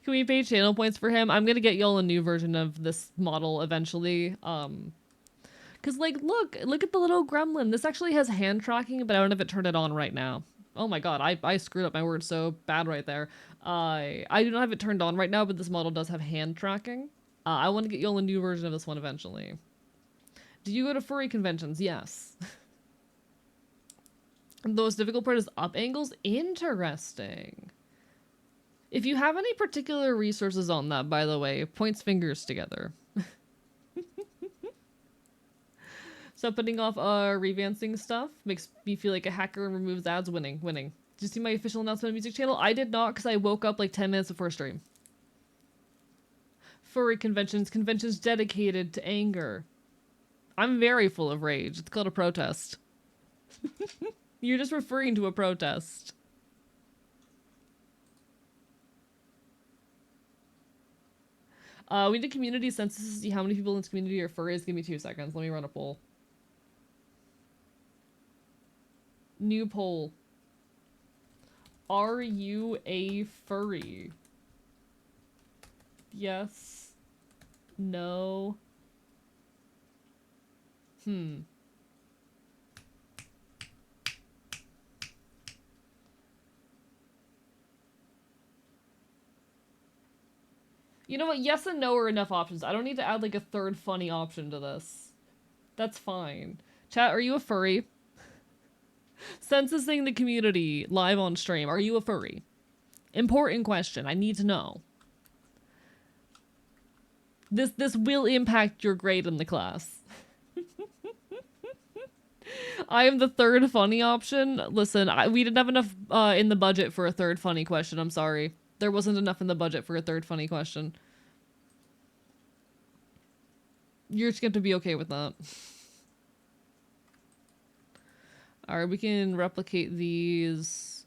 Can we pay channel points for him? I'm gonna get y'all a new version of this model eventually. Cause like, look at the little gremlin. This actually has hand tracking, but I don't know if it turned it on right now. Oh my god, I screwed up my word so bad right there. I do not have it turned on right now, but this model does have hand tracking. I want to get y'all a new version of this one eventually. Do you go to furry conventions? Yes. The most difficult part is up angles? Interesting. If you have any particular resources on that, by the way, points fingers together. So putting off revancing stuff makes me feel like a hacker and removes ads. Winning. Did you see my official announcement on music channel? I did not, because I woke up like 10 minutes before stream. Furry conventions dedicated to anger. I'm very full of rage. It's called a protest. You're just referring to a protest. We did community census to see how many people in this community are furries. Give me 2 seconds. Let me run a poll. New poll. Are you a furry? Yes. No. You know what? Yes and no are enough options. I don't need to add like a third funny option to this. That's fine. Chat, are you a furry? Censusing the community live on stream. Are you a furry? Important question. I need to know. This will impact your grade in the class. I am the third funny option. Listen, we didn't have enough in the budget for a third funny question. I'm sorry. There wasn't enough in the budget for a third funny question. You're just going to be okay with that. Alright, we can replicate these.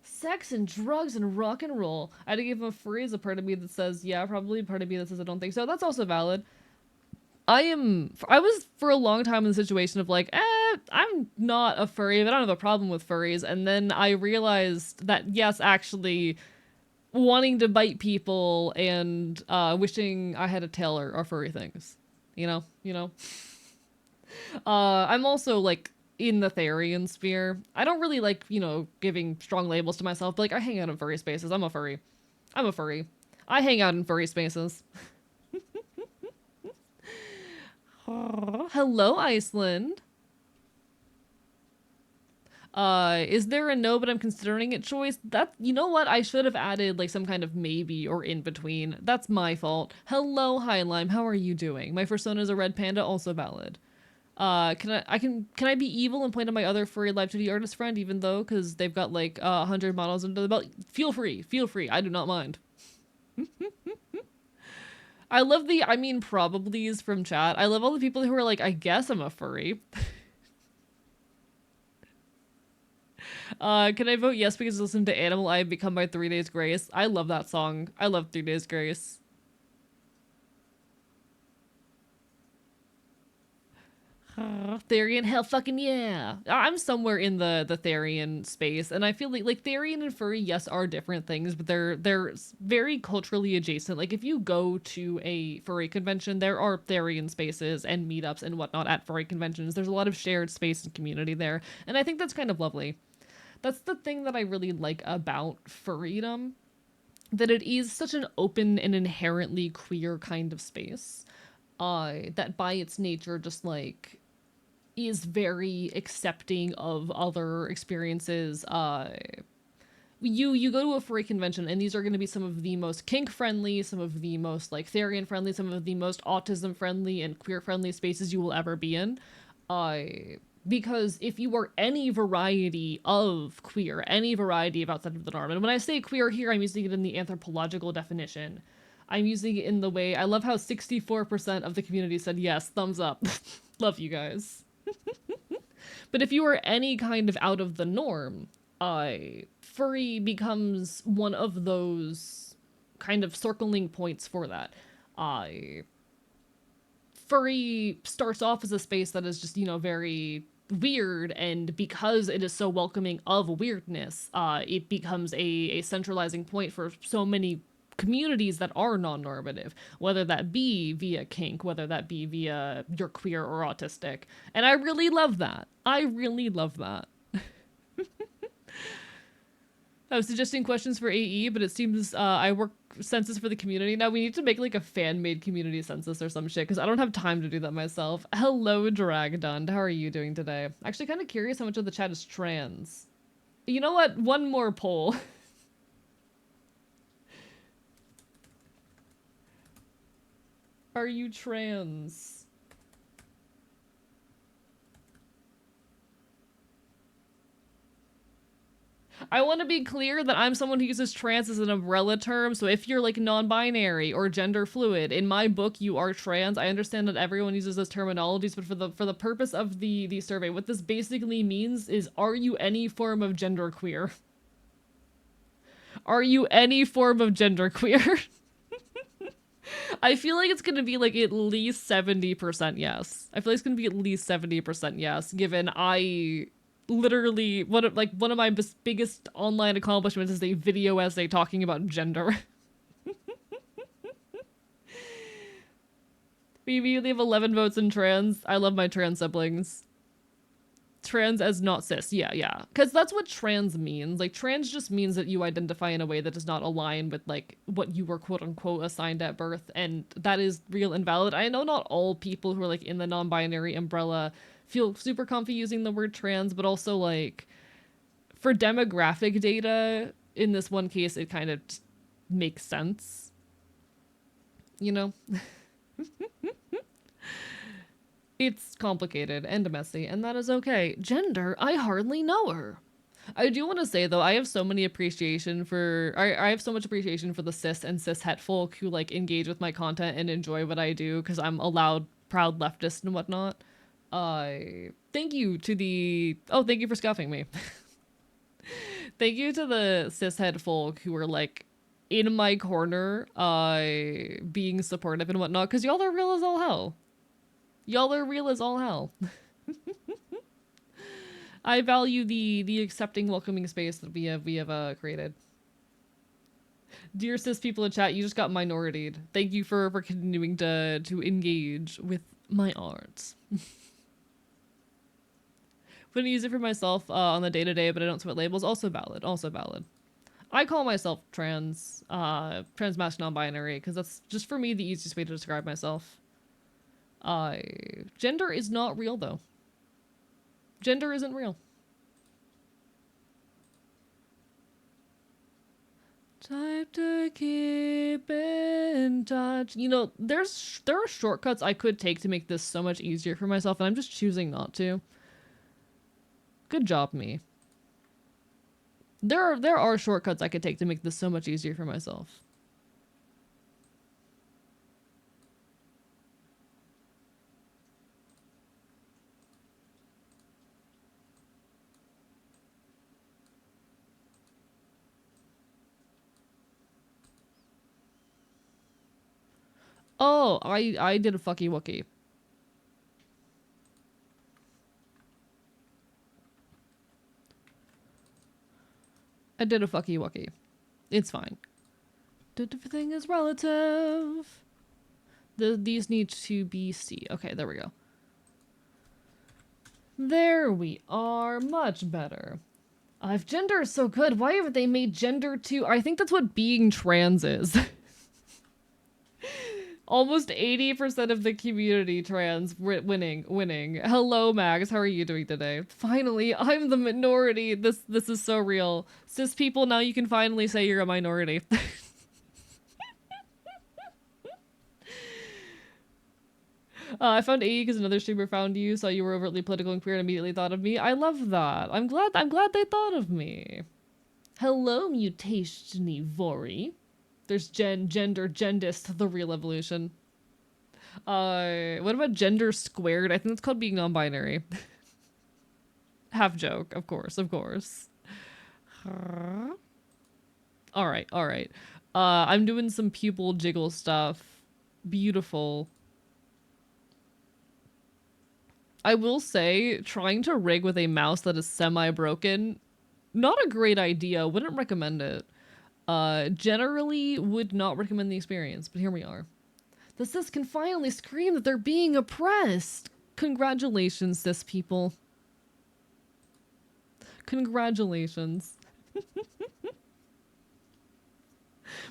Sex and drugs and rock and roll. I had to give him a phrase, a part of me that says, yeah, probably, part of me that says I don't think so. That's also valid. I was for a long time in the situation of like, I'm not a furry, but I don't have a problem with furries. And then I realized that, yes, actually, wanting to bite people and wishing I had a tail are furry things. You know? I'm also, like, in the Therian sphere. I don't really like, giving strong labels to myself, but, like, I hang out in furry spaces. I'm a furry. I hang out in furry spaces. Hello, Iceland. Is there a no, but I'm considering it choice? You know what? I should have added like some kind of maybe or in between. That's my fault. Hello, Highlime. How are you doing? My persona is a red panda, also valid. Can I be evil and point at my other furry live 2D artist friend, even though, because they've got like 100 models under the belt? Feel free. I do not mind. I love the probablys from chat. I love all the people who are like, I guess I'm a furry. Can I vote yes because I listened to Animal I Have Become by 3 Days Grace? I love that song. I love 3 Days Grace. Therian, hell fucking yeah. I'm somewhere in the Therian space, and I feel like Therian and furry, yes, are different things, but they're very culturally adjacent. Like, if you go to a furry convention, there are Therian spaces and meetups and whatnot at furry conventions. There's a lot of shared space and community there, and I think that's kind of lovely. That's the thing that I really like about furrydom, that it is such an open and inherently queer kind of space, that by its nature just like is very accepting of other experiences. You go to a furry convention and these are going to be some of the most kink friendly, some of the most like Therian friendly, some of the most autism friendly and queer friendly spaces you will ever be in. Because if you are any variety of queer, any variety of outside of the norm, and when I say queer here, I'm using it in the anthropological definition. I'm using it in the way, I love how 64% of the community said yes, thumbs up. Love you guys. But if you are any kind of out of the norm, furry becomes one of those kind of circling points for that. Furry starts off as a space that is just, very weird, and because it is so welcoming of weirdness, it becomes a centralizing point for so many communities that are non-normative, whether that be via kink, whether that be via you're queer or autistic. And I really love that. I was suggesting questions for AE, but it seems I work census for the community now. We need to make like a fan-made community census or some shit because I don't have time to do that myself. Hello, Dragdund. How are you doing today? Actually, kind of curious how much of the chat is trans. You know what? One more poll. Are you trans? I want to be clear that I'm someone who uses trans as an umbrella term, so if you're like non-binary or gender fluid, in my book you are trans. I understand that everyone uses those terminologies, but for the purpose of the survey, what this basically means is, are you any form of genderqueer? Are you any form of genderqueer? I feel like it's gonna be like at least 70% yes. I feel like it's gonna be at least 70% yes, given I literally one of my biggest online accomplishments is a video essay talking about gender. We immediately have 11 votes in trans. I love my trans siblings. Trans as not cis. Yeah. Because that's what trans means. Like, trans just means that you identify in a way that does not align with, like, what you were quote-unquote assigned at birth, and that is real and valid. I know not all people who are, like, in the non-binary umbrella feel super comfy using the word trans, but also, like, for demographic data, in this one case, it kind of makes sense. You know? It's complicated and messy, and that is okay. Gender, I hardly know her. I do want to say though, I have so much appreciation for the cis and cishet folk who like engage with my content and enjoy what I do because I'm a loud, proud leftist and whatnot. Thank you to the thank you for scuffing me. Thank you to the cishet folk who are like in my corner, being supportive and whatnot, because y'all are real as all hell. Y'all are real as all hell. I value the accepting, welcoming space that we have created. Dear cis people in chat, you just got minoritied. Thank you for continuing to engage with my art. Wouldn't use it for myself on the day-to-day, but I don't sweat labels. Also valid. Also valid. I call myself trans masc non-binary because that's just for me the easiest way to describe myself. Gender is not real though. Gender isn't real. Type to keep in touch. You know, there are shortcuts I could take to make this so much easier for myself, and I'm just choosing not to. Good job, me. There are shortcuts I could take to make this so much easier for myself. Oh, I did a fucky wookie. I did a fucky wookie. It's fine. Everything is relative. These need to be C. Okay, there we go. There we are. Much better. If gender is so good, why haven't they made gender too? I think that's what being trans is. Almost 80% of the community trans winning. Hello, Max. How are you doing today? Finally, I'm the minority. This is so real. Cis people, now you can finally say you're a minority. I found AE because another streamer found you, saw you were overtly political and queer, and immediately thought of me. I love that. I'm glad they thought of me. Hello, Mutationivori. There's gender, gendist, the real evolution. What about gender squared? I think it's called being non-binary. Half joke, of course. Alright. I'm doing some pupil jiggle stuff. Beautiful. I will say, trying to rig with a mouse that is semi-broken, not a great idea. Wouldn't recommend it. Generally would not recommend the experience, but here we are. The cis can finally scream that they're being oppressed. Congratulations, cis people. Congratulations.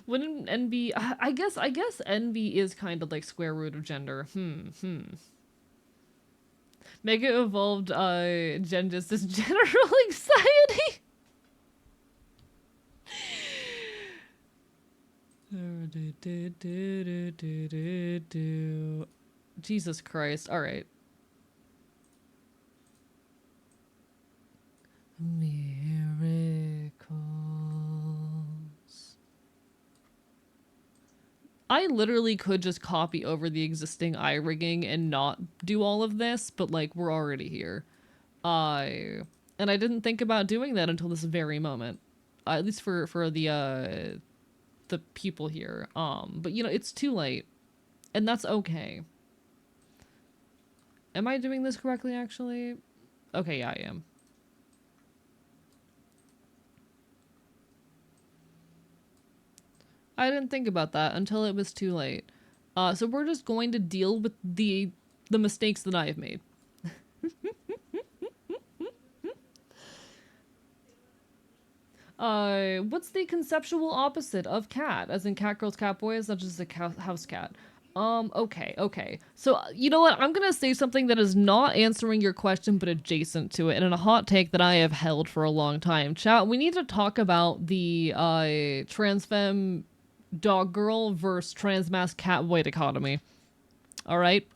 Wouldn't envy? I guess envy is kind of like square root of gender. Mega evolved genders is general anxiety. Jesus Christ. All right. Miracles. I literally could just copy over the existing eye rigging and not do all of this, but like we're already here. And I didn't think about doing that until this very moment. At least for the people here. But you know, it's too late, and that's okay. Am I doing this correctly actually? Okay, yeah, I am. I didn't think about that until it was too late. So we're just going to deal with the mistakes that I have made. What's the conceptual opposite of cat? As in cat girls, cat boys, not just a house cat. Okay. So, you know what? I'm gonna say something that is not answering your question, but adjacent to it, and in a hot take that I have held for a long time. Chat, we need to talk about the, trans femme dog girl versus trans mask cat boy dichotomy. Alright.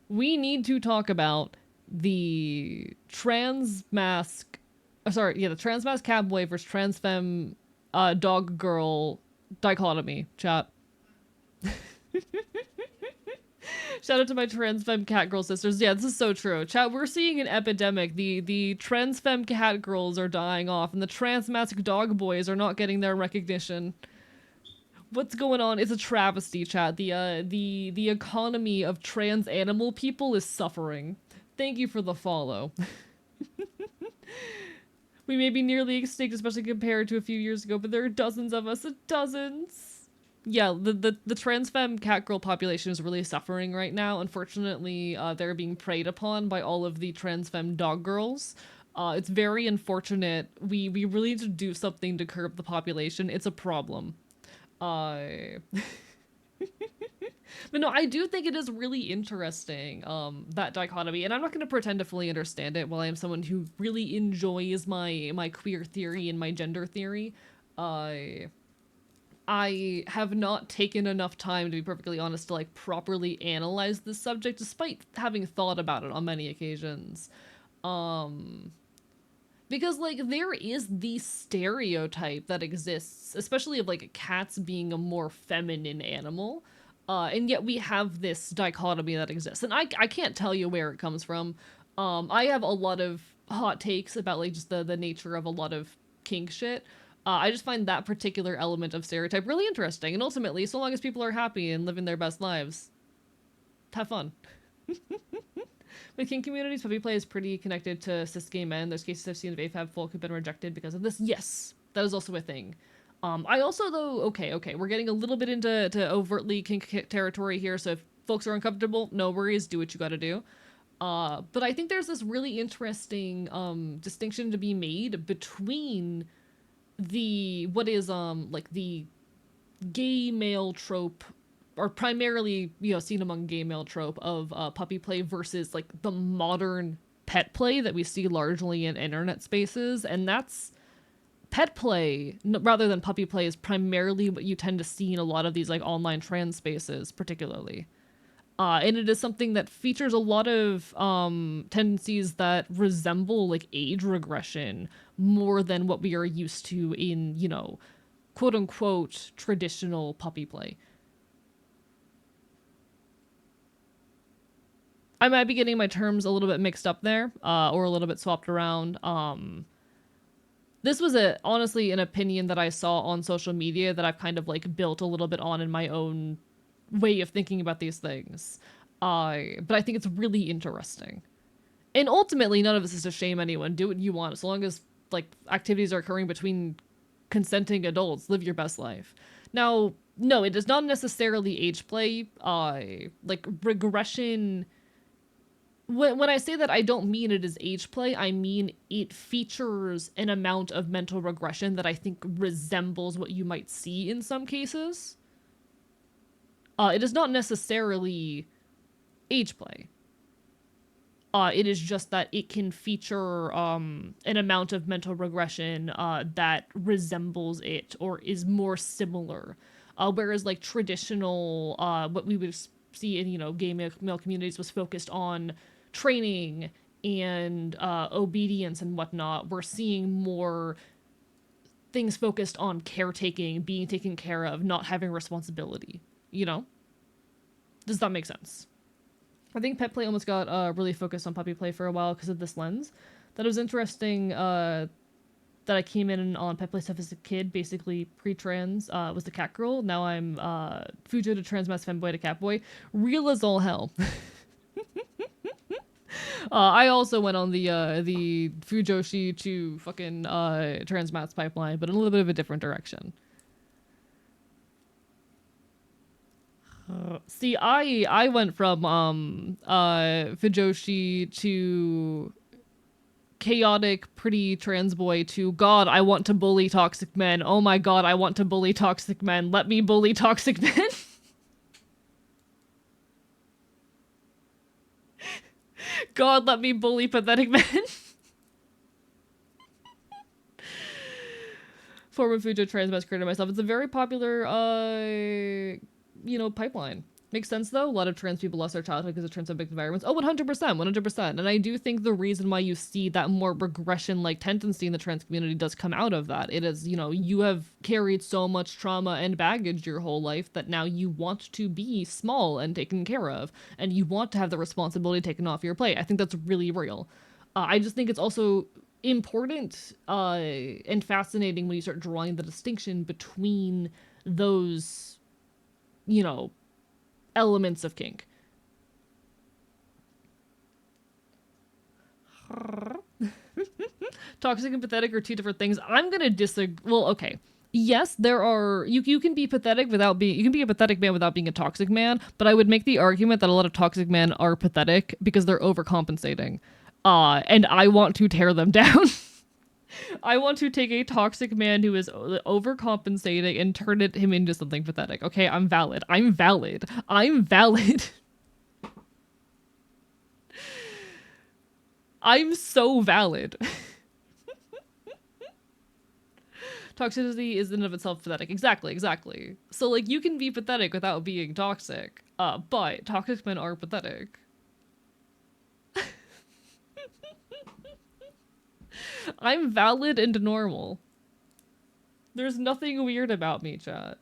We need to talk about the trans mask the trans mask catboy versus trans femme dog girl dichotomy. Chat. Shout out to my trans femme cat girl sisters. Yeah, this is so true. Chat, we're seeing an epidemic. The trans femme cat girls are dying off, and the trans mask dog boys are not getting their recognition. What's going on? It's a travesty, chat. The economy of trans animal people is suffering. Thank you for the follow. We may be nearly extinct, especially compared to a few years ago, but there are dozens of us. Dozens. Yeah, the trans femme cat girl population is really suffering right now. Unfortunately, they're being preyed upon by all of the trans femme dog girls. It's very unfortunate. We really need to do something to curb the population. It's a problem. But no, I do think it is really interesting, that dichotomy, and I'm not going to pretend to fully understand it while I am someone who really enjoys my queer theory and my gender theory. I have not taken enough time, to be perfectly honest, to like properly analyze this subject, despite having thought about it on many occasions. Because like there is the stereotype that exists, especially of like cats being a more feminine animal. And yet we have this dichotomy that exists. And I can't tell you where it comes from. I have a lot of hot takes about like just the nature of a lot of kink shit. I just find that particular element of stereotype really interesting. And ultimately, so long as people are happy and living their best lives, have fun. With kink communities, puppy play is pretty connected to cis gay men. There's cases I've seen of AFAB folk who've been rejected because of this. Yes, that is also a thing. I also, though, okay, we're getting a little bit into overtly kink territory here, so if folks are uncomfortable, no worries, do what you gotta do. But I think there's this really interesting distinction to be made between what is like the gay male trope, or primarily, you know, seen among gay male trope of puppy play versus like the modern pet play that we see largely in internet spaces. And that's pet play rather than puppy play is primarily what you tend to see in a lot of these like online trans spaces, particularly. And it is something that features a lot of tendencies that resemble like age regression more than what we are used to in, you know, quote unquote traditional puppy play. I might be getting my terms a little bit mixed up there, or a little bit swapped around. This was honestly an opinion that I saw on social media that I've kind of like built a little bit on in my own way of thinking about these things. But I think it's really interesting. And ultimately, none of this is to shame anyone. Do what you want, as long as like activities are occurring between consenting adults. Live your best life. Now, no, it is not necessarily age play. Like regression when I say that, I don't mean it is age play. I mean it features an amount of mental regression that I think resembles what you might see in some cases. It is not necessarily age play. It is just that it can feature an amount of mental regression that resembles it or is more similar. Whereas like traditional, what we would see in gay male communities was focused on training and obedience and whatnot. We're seeing more things focused on caretaking, being taken care of, not having responsibility. You know, does that make sense? I think pet play almost got really focused on puppy play for a while because of this lens. That was interesting. That I came in on pet play stuff as a kid, basically pre-trans, was the cat girl. Now I'm Fujo to trans masc femboy to cat boy. Real as all hell. I also went on the Fujoshi to fucking trans masc pipeline, but in a little bit of a different direction. See, I went from Fujoshi to chaotic pretty trans boy to god, I want to bully toxic men. Oh my god, I want to bully toxic men. Let me bully toxic men. God, let me bully pathetic men. Former Fujo trans masc creator myself. It's a very popular pipeline. Makes sense though. A lot of trans people lost their childhood because of transphobic environments. Oh, 100%, 100%. And I do think the reason why you see that more regression-like tendency in the trans community does come out of that. It is, you have carried so much trauma and baggage your whole life that now you want to be small and taken care of, and you want to have the responsibility taken off your plate. I think that's really real. I just think it's also important and fascinating when you start drawing the distinction between those, you know, elements of kink. Toxic and pathetic are two different things. I'm gonna disagree. Well, okay. Yes, there are. You can be pathetic without being. You can be a pathetic man without being a toxic man. But I would make the argument that a lot of toxic men are pathetic because they're overcompensating. And I want to tear them down. I want to take a toxic man who is overcompensating and turn him into something pathetic. Okay, I'm valid. I'm valid. I'm valid. I'm so valid. Toxicity is in and of itself pathetic. Exactly, exactly. So like you can be pathetic without being toxic. But toxic men are pathetic. I'm valid and normal. There's nothing weird about me, chat.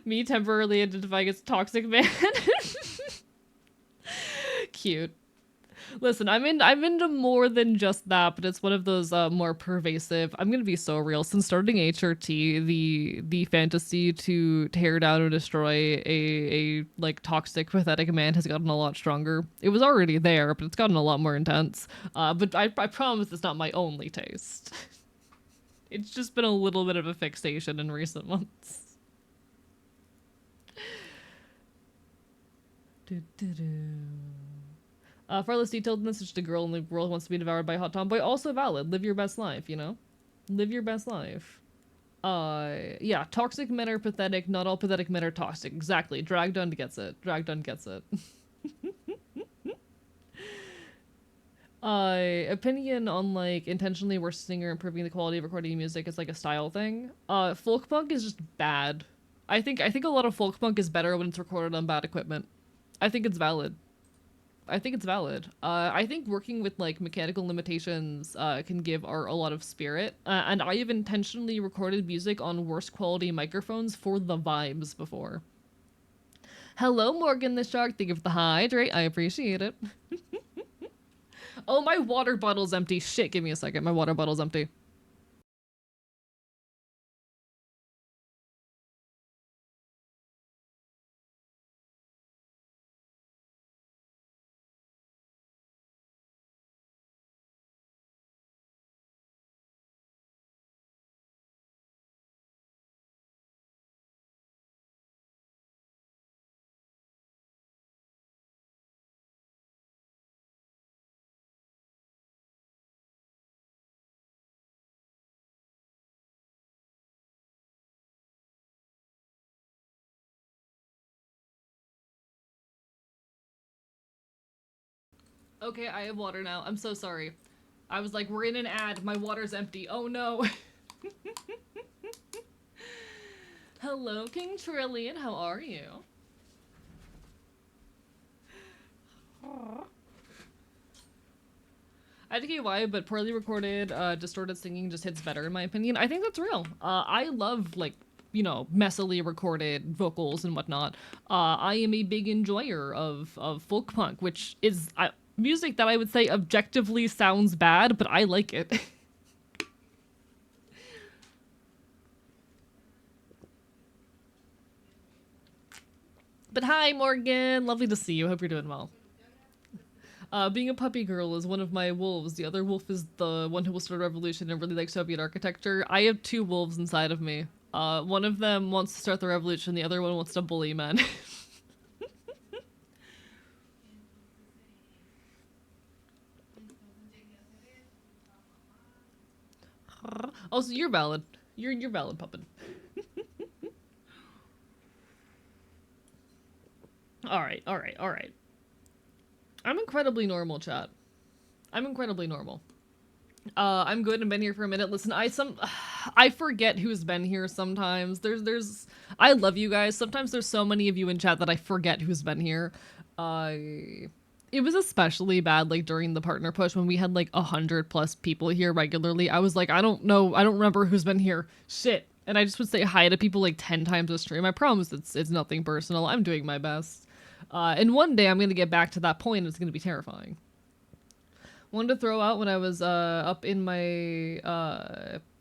Me temporarily identifying as toxic man. Cute. Listen, I'm into more than just that, but it's one of those more pervasive. I'm gonna be so real. Since starting HRT, the fantasy to tear down and destroy a like toxic, pathetic man has gotten a lot stronger. It was already there, but it's gotten a lot more intense. But I promise it's not my only taste. It's just been a little bit of a fixation in recent months. Far less detailed than this, just a girl in the world wants to be devoured by a hot tomboy. Also valid. Live your best life, you know? Live your best life. Yeah, toxic men are pathetic. Not all pathetic men are toxic. Exactly. Dragdun gets it. Dragdun gets it. Opinion on like intentionally worsening or improving the quality of recording music is like a style thing. Folk punk is just bad. I think a lot of folk punk is better when it's recorded on bad equipment. I think it's valid. I think it's valid. I think working with like mechanical limitations can give art a lot of spirit. And I have intentionally recorded music on worse quality microphones for the vibes before. Hello, Morgan the Shark. Thank you for the hydrate. I appreciate it. Oh, my water bottle's empty. Shit, give me a second. My water bottle's empty. Okay, I have water now. I'm so sorry. I was like, we're in an ad. My water's empty. Oh no. Hello, King Trillian. How are you? I don't get why, but poorly recorded, distorted singing just hits better in my opinion. I think that's real. I love, like, you know, messily recorded vocals and whatnot. I am a big enjoyer of folk punk, which is music that I would say objectively sounds bad, but I like it. But hi, Morgan. Lovely to see you. Hope you're doing well. Being a puppy girl is one of my wolves. The other wolf is the one who will start a revolution and really likes Soviet architecture. I have two wolves inside of me. One of them wants to start the revolution, the other one wants to bully men. Also, you're valid. You're valid, Puppin. Alright, alright, alright. I'm incredibly normal, chat. I'm incredibly normal. I'm good and been here for a minute. Listen, I forget who's been here sometimes. I love you guys. Sometimes there's so many of you in chat that I forget who's been here. It was especially bad like during the partner push when we had like 100+ people here regularly. I was like, I don't know, I don't remember who's been here. Shit. And I just would say hi to people like 10 times a stream. I promise it's nothing personal. I'm doing my best. And one day I'm gonna get back to that point. It's gonna be terrifying. Wanted to throw out when I was up in my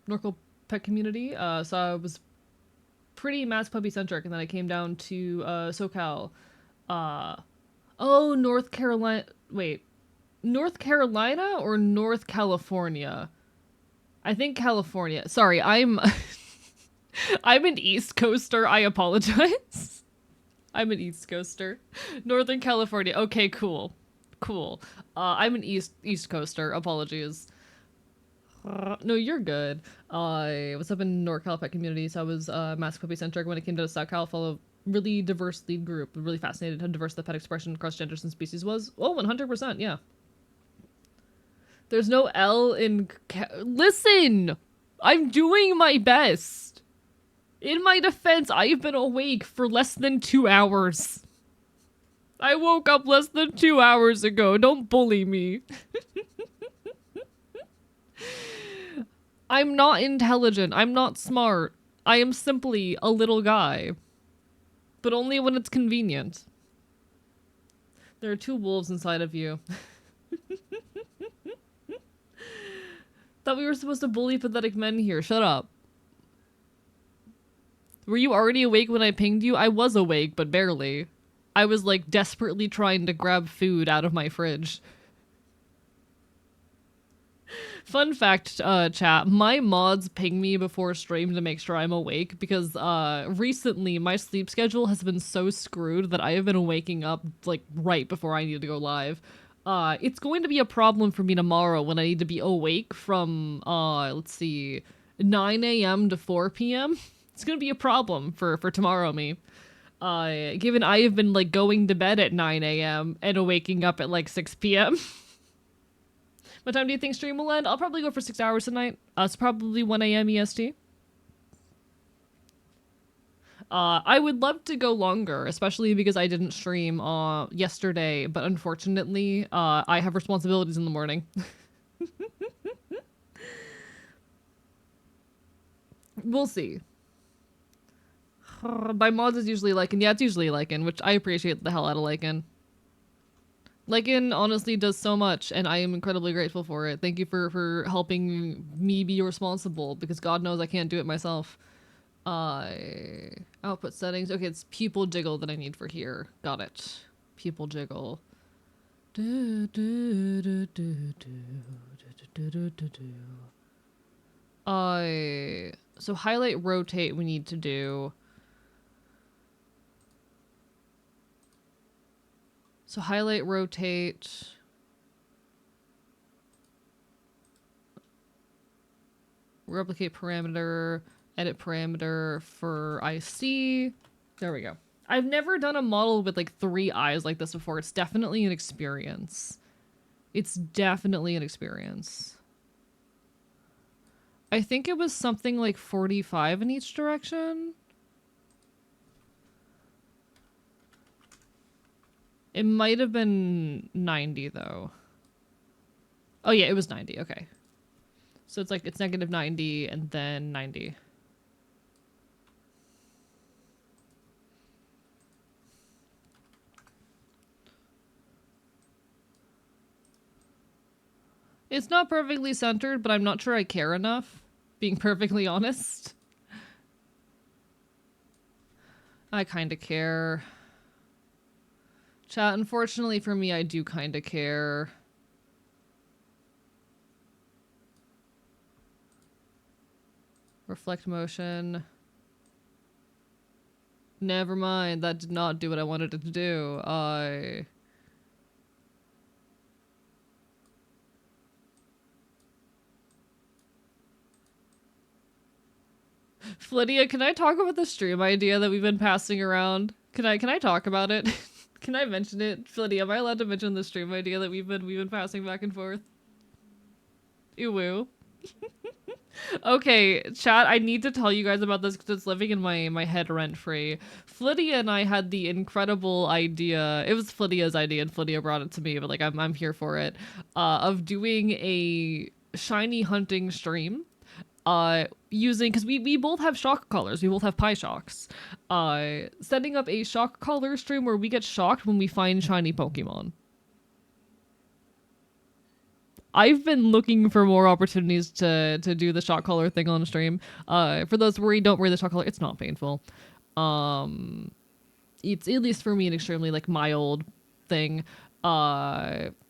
Norcal pet community. So I was pretty mass puppy centric, and then I came down to SoCal. Oh, North Carolina. Wait, North Carolina or North California? I think California. Sorry, I'm I'm an East Coaster. I apologize. I'm an East Coaster. Northern California. Okay, cool. Cool. I'm an East Coaster. Apologies. No, you're good. I was up in NorCal pet community, so I was mass puppy centric when it came to South Cal. Follow really diverse lead group. Really fascinated how diverse the pet expression across genders and species was. Oh, 100%. Yeah. There's no L in. Listen, I'm doing my best. In my defense, I've been awake for less than 2 hours. I woke up less than 2 hours ago. Don't bully me. I'm not intelligent. I'm not smart. I am simply a little guy. But only when it's convenient. There are two wolves inside of you. Thought we were supposed to bully pathetic men here. Shut up. Were you already awake when I pinged you? I was awake, but barely. I was like desperately trying to grab food out of my fridge. Fun fact, chat, my mods ping me before stream to make sure I'm awake because recently my sleep schedule has been so screwed that I have been waking up like right before I need to go live. It's going to be a problem for me tomorrow when I need to be awake from let's see, 9 a.m. to 4 p.m. It's gonna be a problem for tomorrow me. Given I have been like going to bed at 9 a.m. and waking up at like 6 p.m. What time do you think stream will end? I'll probably go for 6 hours tonight. It's probably 1 a.m. EST. I would love to go longer, especially because I didn't stream yesterday, but unfortunately, I have responsibilities in the morning. We'll see. By mods is usually Lycan. Yeah, it's usually Lycan, which I appreciate the hell out of Lycan. Lycan honestly does so much, and I am incredibly grateful for it. Thank you for helping me be responsible, because God knows I can't do it myself. Output settings. Okay, it's pupil jiggle that I need for here. Got it. Pupil jiggle. So highlight rotate we need to do. So highlight, rotate. Replicate parameter, edit parameter for IC. There we go. I've never done a model with like 3 eyes like this before. It's definitely an experience. It's definitely an experience. I think it was something like 45 in each direction. It might have been 90 though. Oh yeah, it was 90. Okay. So it's like it's negative 90 and then 90. It's not perfectly centered, but I'm not sure I care enough, being perfectly honest. I kind of care. Chat, unfortunately for me, I do kind of care. Reflect motion. Never mind, that did not do what I wanted it to do. Flydia, can I talk about the stream idea that we've been passing around? Can I talk about it? Can I mention it? Flydia, am I allowed to mention the stream idea that we've been passing back and forth? Ew. Okay, chat, I need to tell you guys about this because it's living in my head rent free. Flydia and I had the incredible idea. It was Flydia's idea and Flydia brought it to me, but like I'm here for it. Of doing a shiny hunting stream. Using because we both have shock collars, we both have pie shocks. Setting up a shock collar stream where we get shocked when we find shiny Pokemon. I've been looking for more opportunities to do the shock collar thing on stream. For those worried, don't wear the shock collar. It's not painful. It's at least for me an extremely like mild thing.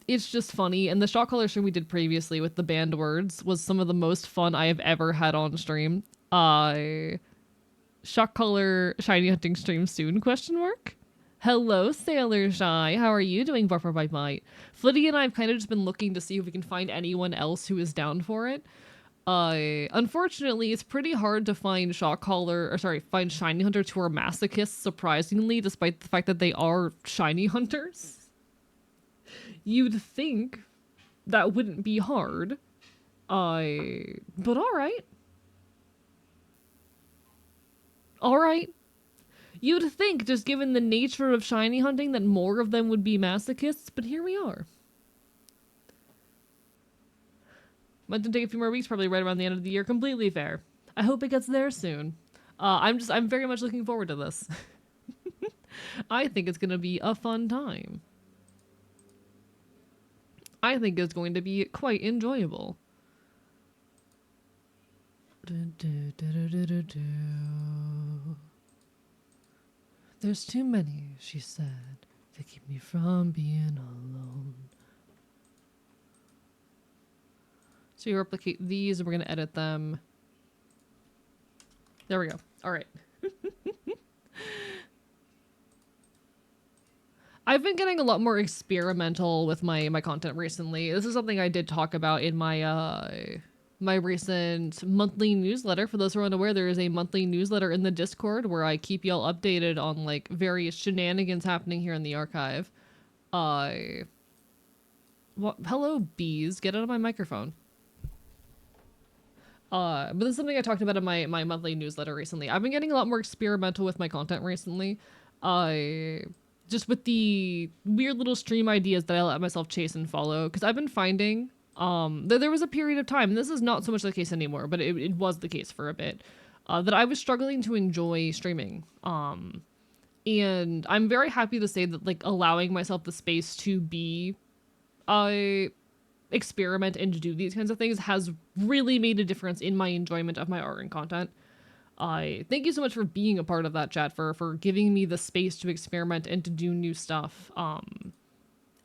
It's just funny, and the shock collar stream we did previously with the banned words was some of the most fun I have ever had on stream. Shock collar shiny hunting stream soon? Question mark. Hello, Sailor Shy. How are you doing, Buffer Bite Bite? Flitty and I have kind of just been looking to see if we can find anyone else who is down for it. Unfortunately, it's pretty hard to find find shiny hunters who are masochists, surprisingly, despite the fact that they are shiny hunters. You'd think that wouldn't be hard. But alright. Alright. You'd think, just given the nature of shiny hunting, that more of them would be masochists, but here we are. Might take a few more weeks, probably right around the end of the year. Completely fair. I hope it gets there soon. I'm very much looking forward to this. I think it's gonna be a fun time. I think it's going to be quite enjoyable. There's too many, she said, to keep me from being alone. So you replicate these, and we're going to edit them. There we go. All right. I've been getting a lot more experimental with my content recently. This is something I did talk about in my my recent monthly newsletter. For those who are unaware, there is a monthly newsletter in the Discord where I keep y'all updated on like various shenanigans happening here in the archive. Hello, bees. Get out of my microphone. But this is something I talked about in my monthly newsletter recently. I've been getting a lot more experimental with my content recently. Just with the weird little stream ideas that I let myself chase and follow. Because I've been finding that there was a period of time, and this is not so much the case anymore, but it was the case for a bit, that I was struggling to enjoy streaming. And I'm very happy to say that like allowing myself the space to be experiment and to do these kinds of things has really made a difference in my enjoyment of my art and content. I thank you so much for being a part of that, chat, for giving me the space to experiment and to do new stuff,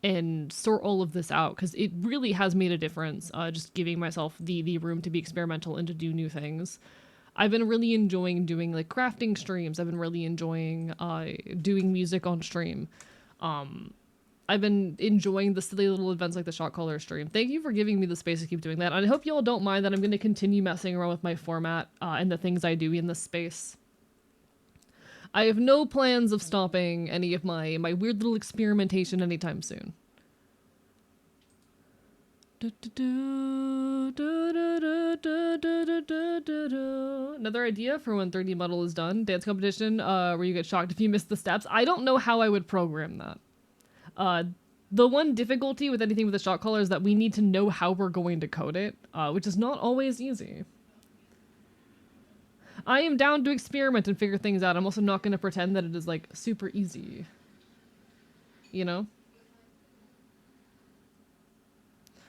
and sort all of this out, because it really has made a difference, just giving myself the room to be experimental and to do new things. I've been really enjoying doing like crafting streams. I've been really enjoying doing music on stream. I've been enjoying the silly little events like the shot caller stream. Thank you for giving me the space to keep doing that. And I hope y'all don't mind that I'm going to continue messing around with my format and the things I do in this space. I have no plans of stopping any of my weird little experimentation anytime soon. Another idea for when 3D model is done: dance competition, where you get shocked if you miss the steps. I don't know how I would program that. The one difficulty with anything with a shot caller is that we need to know how we're going to code it, which is not always easy. I am down to experiment and figure things out. I'm also not going to pretend that it is, like, super easy. You know?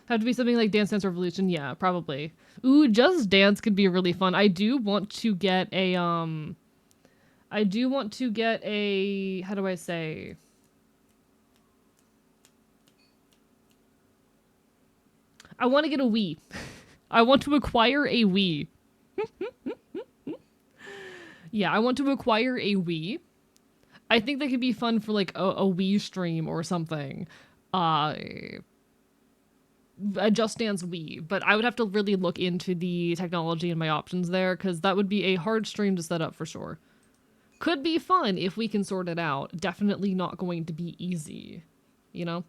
Have to be something like Dance Dance Revolution? Yeah, probably. Ooh, Just Dance could be really fun. I do want to get a, how do I say? I want to get a Wii. I want to acquire a Wii. Yeah, I want to acquire a Wii. I think that could be fun for, like, a Wii stream or something. A Just Dance Wii. But I would have to really look into the technology and my options there, because that would be a hard stream to set up for sure. Could be fun if we can sort it out. Definitely not going to be easy, you know?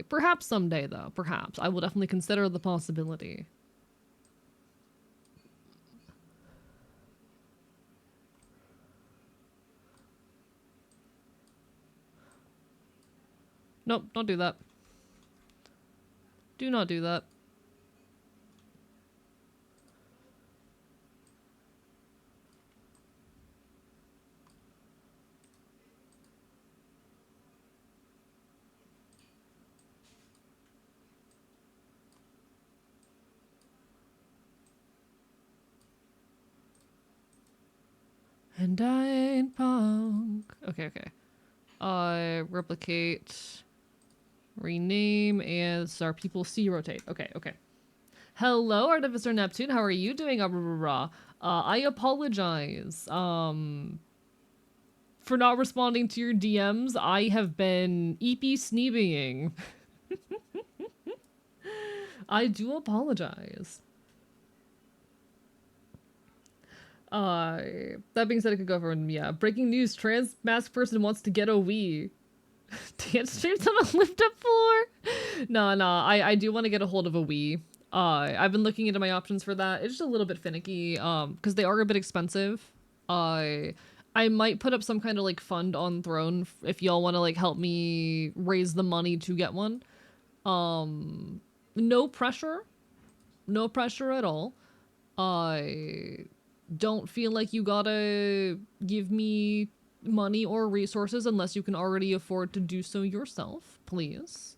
Perhaps someday, though. Perhaps. I will definitely consider the possibility. Nope, don't do that. Do not do that. And I ain't punk. Okay, okay. Replicate, rename, and our people see rotate. Okay, okay. Hello, Artificer Neptune. How are you doing? I apologize. For not responding to your DMs. I have been EP sneebying. I do apologize. That being said, I could go for one. Yeah. Breaking news: trans masked person wants to get a Wii. Dance streams on a lift up floor. No, I do want to get a hold of a Wii. I've been looking into my options for that. It's just a little bit finicky, because they are a bit expensive. I might put up some kind of, like, fund on Throne if y'all want to, like, help me raise the money to get one. No pressure. No pressure at all. I don't feel like you gotta give me money or resources unless you can already afford to do so yourself, please.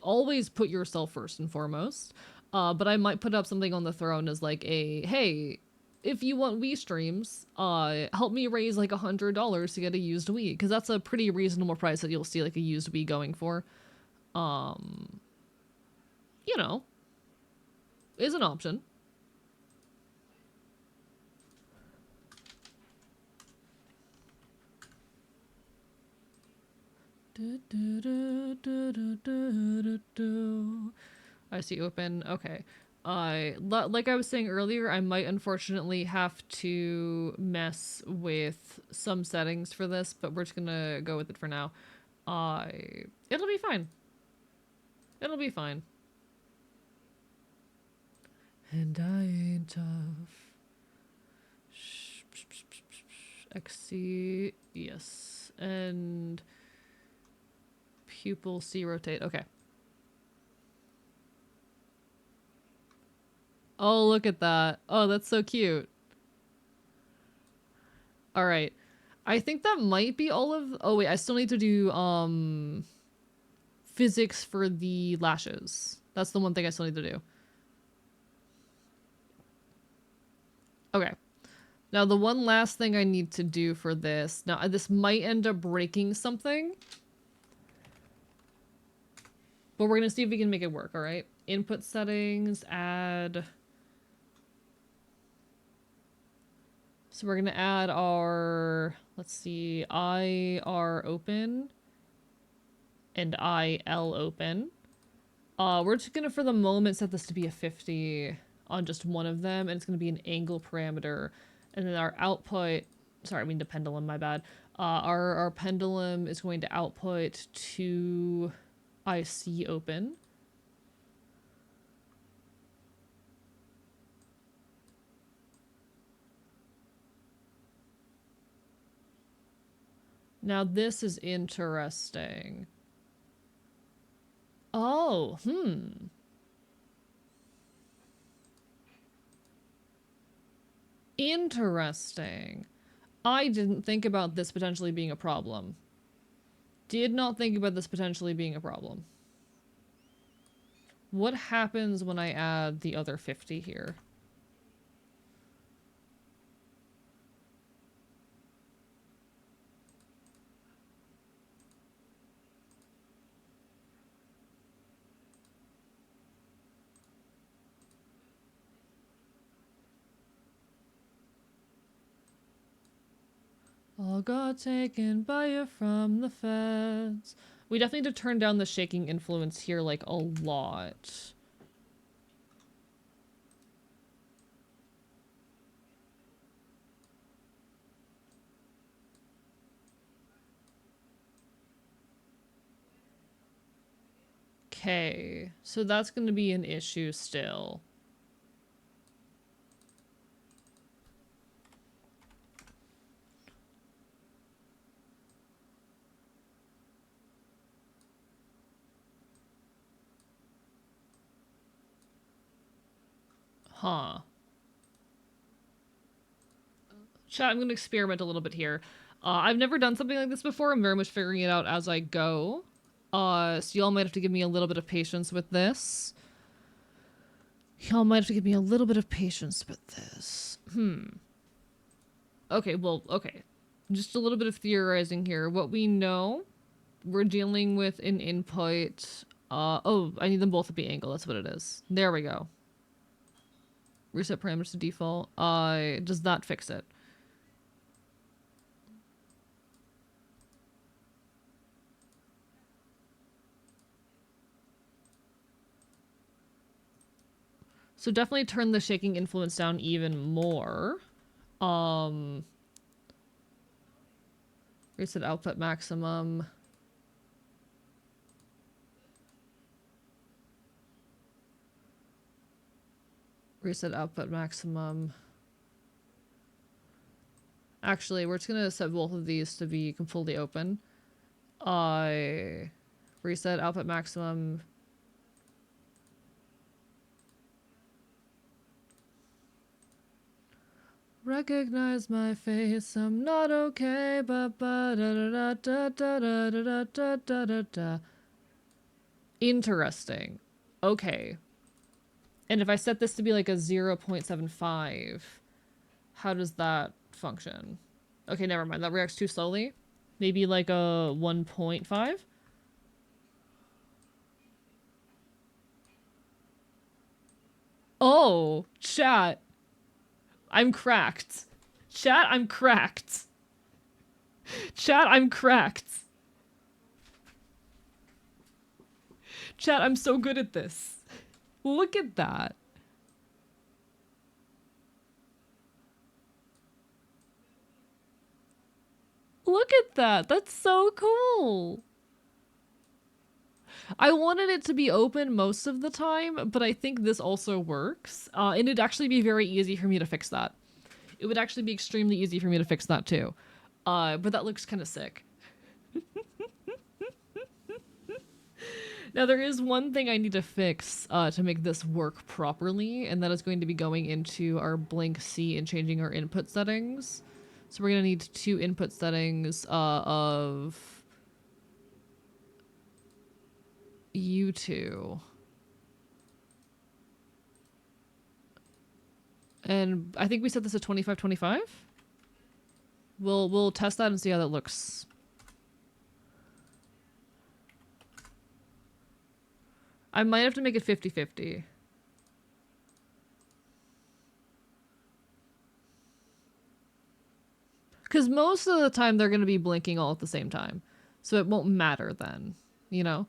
Always put yourself first and foremost. But I might put up something on the Throne as, like, a, hey, if you want Wii streams, help me raise, like, $100 to get a used Wii, because that's a pretty reasonable price that you'll see, like, a used Wii going for. You know, is an option. I see open. Okay. Like I was saying earlier, I might unfortunately have to mess with some settings for this, but we're just gonna go with it for now. It'll be fine. It'll be fine. And I ain't tough. XC, yes. And pupil C rotate. Okay. Oh, look at that. Oh, that's so cute. All right. I think that might be all of... Oh, wait. I still need to do physics for the lashes. That's the one thing I still need to do. Okay. Now, the one last thing I need to do for this... Now, this might end up breaking something. But we're going to see if we can make it work, all right? Input settings, add... So we're going to add our... Let's see, IR open. And IL open. We're just going to, for the moment, set this to be a 50 on just one of them. And it's going to be an angle parameter. And then our output... Sorry, I mean the pendulum, my bad. Our pendulum is going to output to I see open. Now this is interesting. Oh, Interesting. I didn't think about this potentially being a problem. Did not think about this potentially being a problem. What happens when I add the other 50 here? All got taken by you from the feds. We definitely need to turn down the shaking influence here, like, a lot. Okay, so that's going to be an issue still. Huh. Chat, I'm going to experiment a little bit here. I've never done something like this before. I'm very much figuring it out as I go. So y'all might have to give me a little bit of patience with this. Y'all might have to give me a little bit of patience with this. Okay, well, okay. Just a little bit of theorizing here. What we know, we're dealing with an input. Oh, I need them both to be angle. That's what it is. There we go. Reset parameters to default. Does that fix it? So definitely turn the shaking influence down even more. Reset output maximum. Reset output maximum. Actually, we're just gonna set both of these to be completely open. Reset output maximum. Recognize my face, I'm not okay, but da da da da da da da da da da da. Interesting. Okay. And if I set this to be like a 0.75, how does that function? Okay, never mind. That reacts too slowly. Maybe like a 1.5? Oh, chat. I'm cracked. Chat, I'm cracked. Chat, I'm cracked. Chat, I'm so good at this. Look at that. Look at that. That's so cool. I wanted it to be open most of the time, but I think this also works. And it'd actually be very easy for me to fix that. It would actually be extremely easy for me to fix that too. But that looks kind of sick. Now, there is one thing I need to fix to make this work properly, and that is going to be going into our blank C and changing our input settings. So we're going to need two input settings of U2. And I think we set this at 25-25. We'll test that and see how that looks. I might have to make it 50-50. Because most of the time they're going to be blinking all at the same time. So it won't matter then, you know?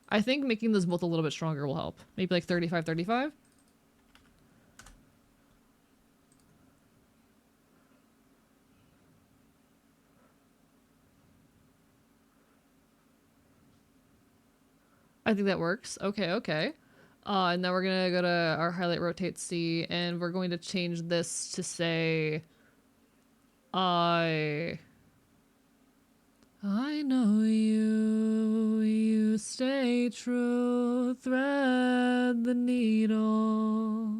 I think making this both a little bit stronger will help. Maybe like 35-35? I think that works. Okay, okay. And now we're gonna go to our highlight rotate C, and we're going to change this to say, I... I know you stay true, thread the needle.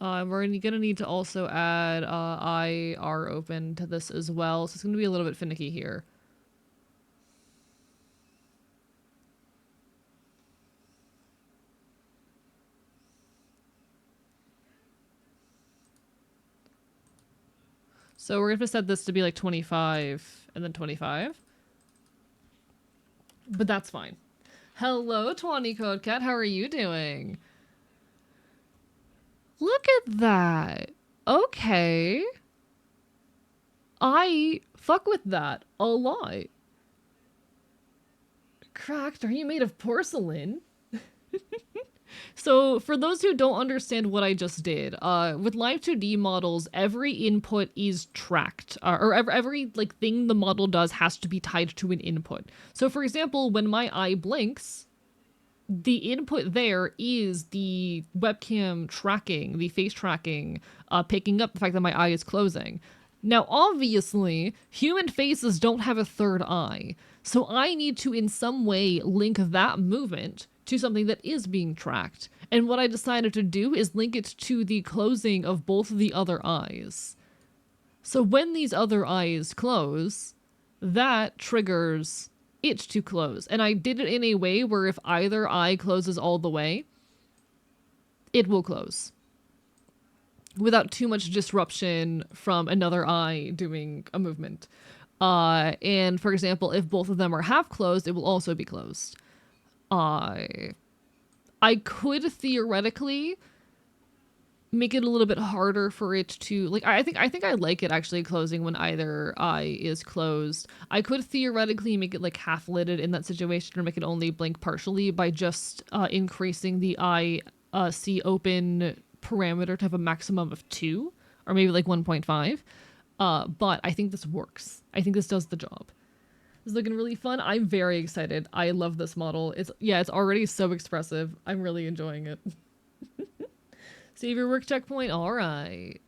We're gonna need to also add I R open to this as well, so it's gonna be a little bit finicky here. So we're gonna set this to be like 25 and then 25. But that's fine. Hello, Tawny Code Cat. How are you doing? Look at that. Okay. I fuck with that a lot. Cracked, are you made of porcelain? So, for those who don't understand what I just did, with Live 2D models, every input is tracked, or every like thing the model does has to be tied to an input. So, for example, when my eye blinks, the input there is the webcam tracking, the face tracking, picking up the fact that my eye is closing. Now, obviously, human faces don't have a third eye, so I need to in some way link that movement to something that is being tracked. And what I decided to do is link it to the closing of both of the other eyes. So when these other eyes close, that triggers it to close. And I did it in a way where if either eye closes all the way, it will close without too much disruption from another eye doing a movement. And for example, if both of them are half closed, it will also be closed. I could theoretically make it a little bit harder for it to like I think I like it actually closing when either eye is closed. I could theoretically make it like half lidded in that situation or make it only blink partially by just increasing the eye see open parameter to have a maximum of 2 or maybe like 1.5. But I think this works. I think this does the job. It's looking really fun. I'm very excited. I love this model. It's already so expressive. I'm really enjoying it. Save your work checkpoint. All right.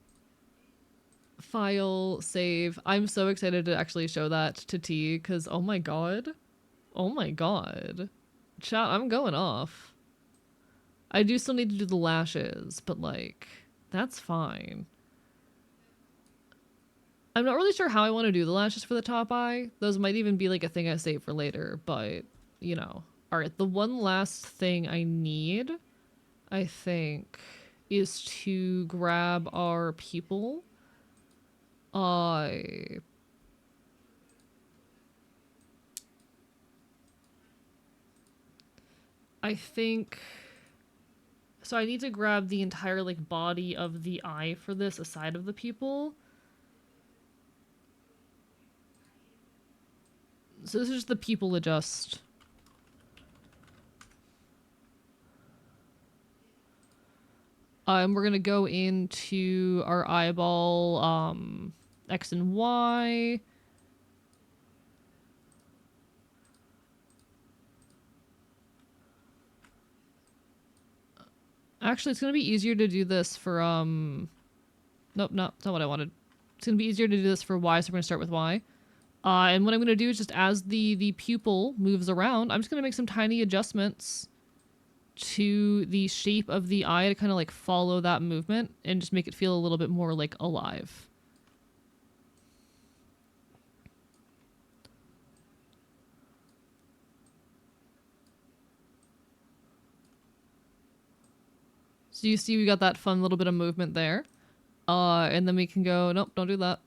File, save. I'm so excited to actually show that to T because oh my god. Oh my god. Chat, I'm going off. I do still need to do the lashes, but like, that's fine. I'm not really sure how I want to do the lashes for the top eye. Those might even be like a thing I save for later, but you know. All right, the one last thing I need, I think, is to grab our people. I think so I need to grab the entire like body of the eye for this aside of the pupil. So this is just the pupil adjust. We're gonna go into our eyeball, X and Y. Actually, it's gonna be easier to do this for, nope, no, that's not what I wanted. It's gonna be easier to do this for Y, so we're gonna start with Y. And what I'm gonna do is just as the pupil moves around, I'm just gonna make some tiny adjustments to the shape of the eye to kind of like follow that movement and just make it feel a little bit more like alive. So you see we got that fun little bit of movement there. And then we can go, nope, don't do that.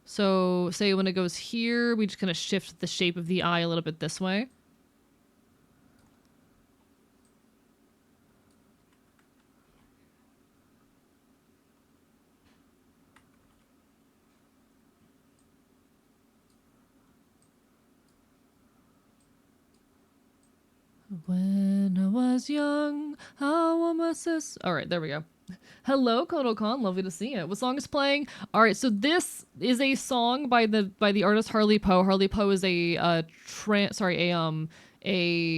So say when it goes here, we just kind of shift the shape of the eye a little bit this way. When I was young, how was my sis? All right, there we go. Hello, Kodo Khan. Lovely to see you. What song is playing? All right, so this is a song by the artist Harley Poe. Harley Poe is a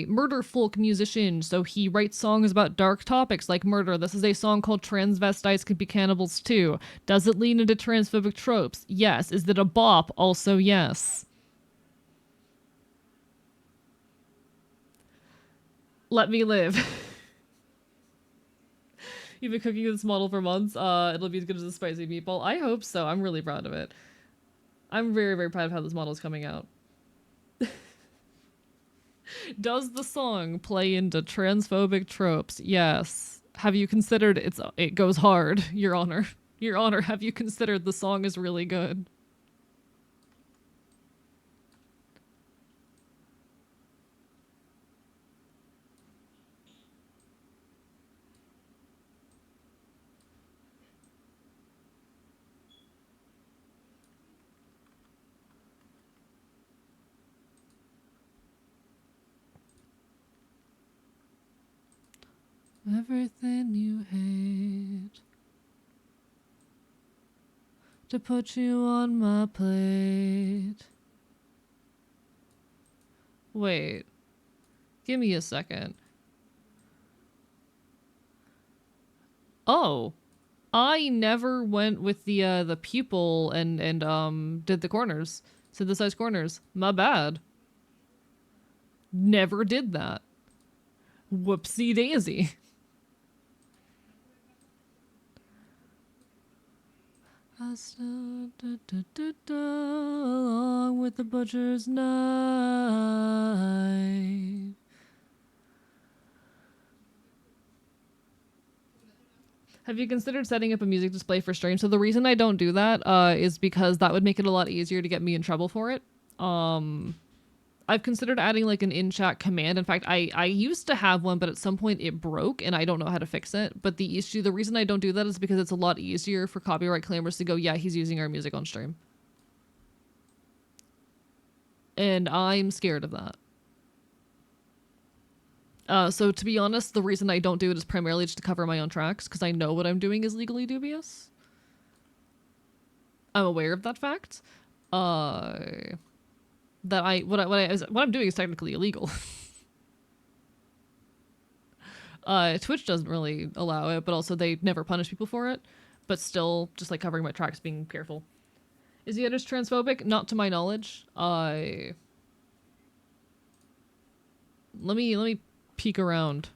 murder folk musician. So he writes songs about dark topics like murder. This is a song called "Transvestites Could Be Cannibals Too." Does it lean into transphobic tropes? Yes. Is it a bop? Also, yes. Let me live. You've been cooking this model for months. It'll be as good as a spicy meatball. I hope so. I'm really proud of it. I'm very, very proud of how this model is coming out. Does the song play into transphobic tropes? Yes. Have you considered it goes hard, Your Honor? Your Honor, have you considered the song is really good? Everything you hate to put you on my plate. Wait, give me a second. Oh, I never went with the pupil and did the corners, synthesized corners. My bad. Never did that. Whoopsie daisy. I still along with the butcher's knife. Have you considered setting up a music display for stream? So the reason I don't do that is because that would make it a lot easier to get me in trouble for it. I've considered adding like an in-chat command. In fact, I used to have one, but at some point it broke and I don't know how to fix it. But the reason I don't do that is because it's a lot easier for copyright claimers to go, yeah, he's using our music on stream. And I'm scared of that. So to be honest, the reason I don't do it is primarily just to cover my own tracks, because I know what I'm doing is legally dubious. I'm aware of that fact. That what I'm doing is technically illegal. Twitch doesn't really allow it, but also they never punish people for it. But still, just like covering my tracks, being careful. Is the edit transphobic? Not to my knowledge. Let me peek around.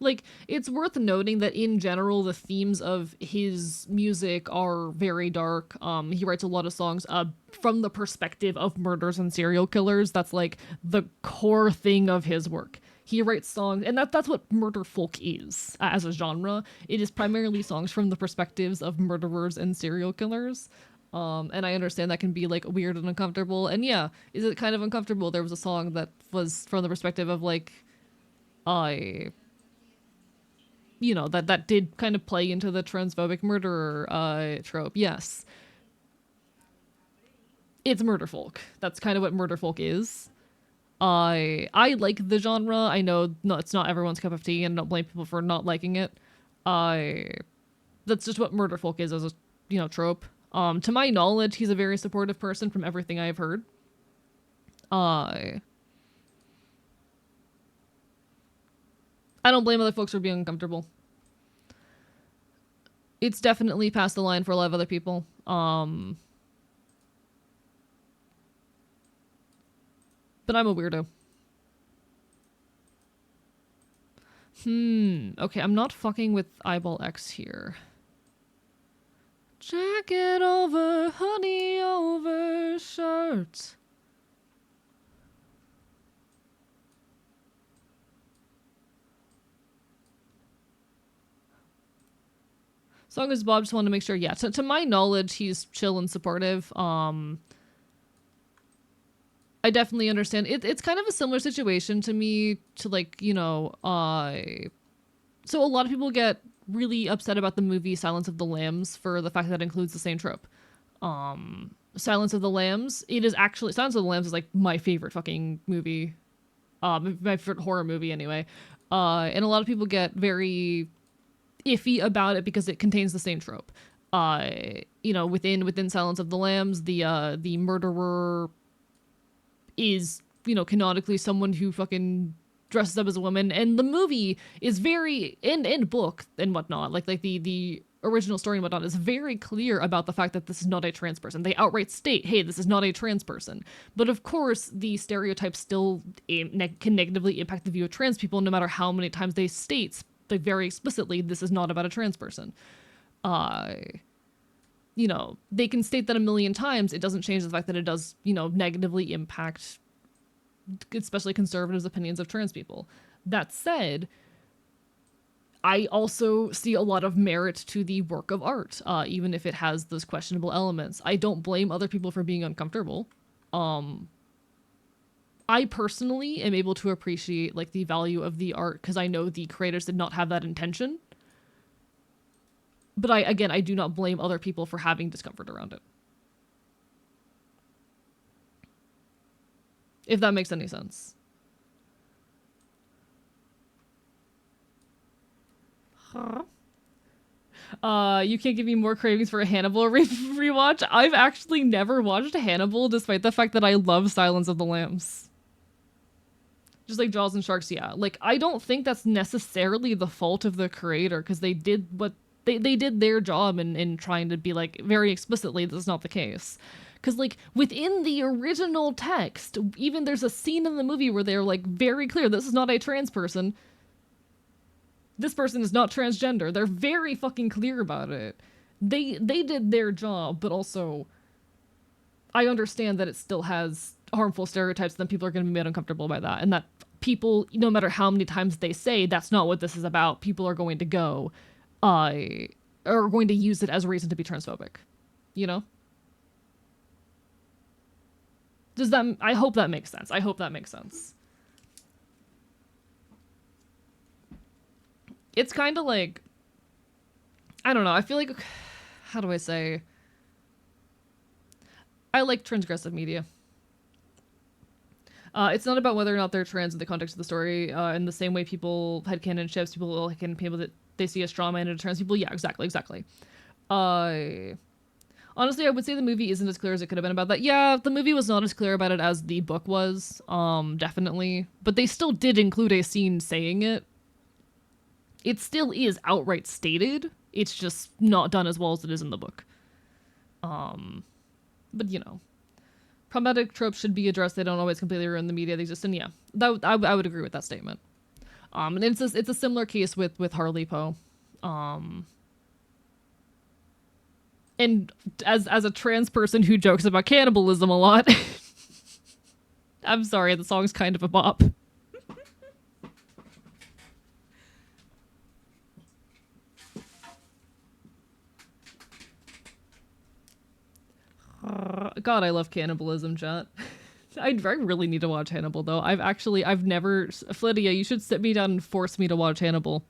Like, it's worth noting that in general, the themes of his music are very dark. He writes a lot of songs from the perspective of murders and serial killers. That's like the core thing of his work. He writes songs, and that's what murder folk is as a genre. It is primarily songs from the perspectives of murderers and serial killers. And I understand that can be like weird and uncomfortable. And yeah, is it kind of uncomfortable? There was a song that was from the perspective of like, I, that did kind of play into the transphobic murderer trope. Yes, it's murder folk. That's kind of what murder folk is. I like the genre. I know no, it's not everyone's cup of tea, and I don't blame people for not liking it. I That's just what murder folk is as a trope. To my knowledge, he's a very supportive person from everything I've heard. I don't blame other folks for being uncomfortable. It's definitely past the line for a lot of other people. But I'm a weirdo. Okay, I'm not fucking with eyeball X here. Jacket over, honey over shirt. As long as Bob just wanted to make sure, yeah. To my knowledge, he's chill and supportive. I definitely understand. It's kind of a similar situation to me to like, so a lot of people get really upset about the movie Silence of the Lambs for the fact that it includes the same trope. Silence of the Lambs, it is actually Silence of the Lambs is like my favorite fucking movie. My favorite horror movie anyway. And a lot of people get very iffy about it because it contains the same trope. Within Silence of the Lambs, the murderer is, canonically someone who fucking dresses up as a woman, and the movie is very in book and whatnot, like the original story and whatnot is very clear about the fact that this is not a trans person. They outright state, hey, this is not a trans person. But of course, the stereotypes still can negatively impact the view of trans people, no matter how many times they state, like very explicitly, this is not about a trans person. They can state that a million times. It doesn't change the fact that it does, negatively impact, especially conservatives' opinions of trans people. That said, I also see a lot of merit to the work of art, even if it has those questionable elements. I don't blame other people for being uncomfortable. I personally am able to appreciate like the value of the art because I know the creators did not have that intention. But I do not blame other people for having discomfort around it. If that makes any sense. Huh? You can't give me more cravings for a Hannibal rewatch. I've actually never watched Hannibal, despite the fact that I love Silence of the Lambs. Just like Jaws and Sharks, yeah. Like, I don't think that's necessarily the fault of the creator, because they did what they did their job in trying to be like very explicitly that's not the case. Because like within the original text, even there's a scene in the movie where they're like very clear this is not a trans person. This person is not transgender. They're very fucking clear about it. They did their job, but also I understand that it still has harmful stereotypes, then people are going to be made uncomfortable by that. And that people, no matter how many times they say that's not what this is about, people are going to go, are going to use it as a reason to be transphobic. You know? I hope that makes sense. I hope that makes sense. It's kind of like, I don't know, I feel like, how do I say? I like transgressive media. It's not about whether or not they're trans in the context of the story. In the same way people headcanon ships, people headcanon people that they see a straw man and trans people. Yeah, exactly. Honestly, I would say the movie isn't as clear as it could have been about that. Yeah, the movie was not as clear about it as the book was. Definitely. But they still did include a scene saying it. It still is outright stated. It's just not done as well as it is in the book. But you know. Problematic tropes should be addressed. They don't always completely ruin the media that exists. And yeah, I would agree with that statement. And it's a similar case with Harley Poe. And as a trans person who jokes about cannibalism a lot, I'm sorry, the song's kind of a bop. God, I love cannibalism, chat. I really need to watch Hannibal, though. I've never... Flydia, you should sit me down and force me to watch Hannibal.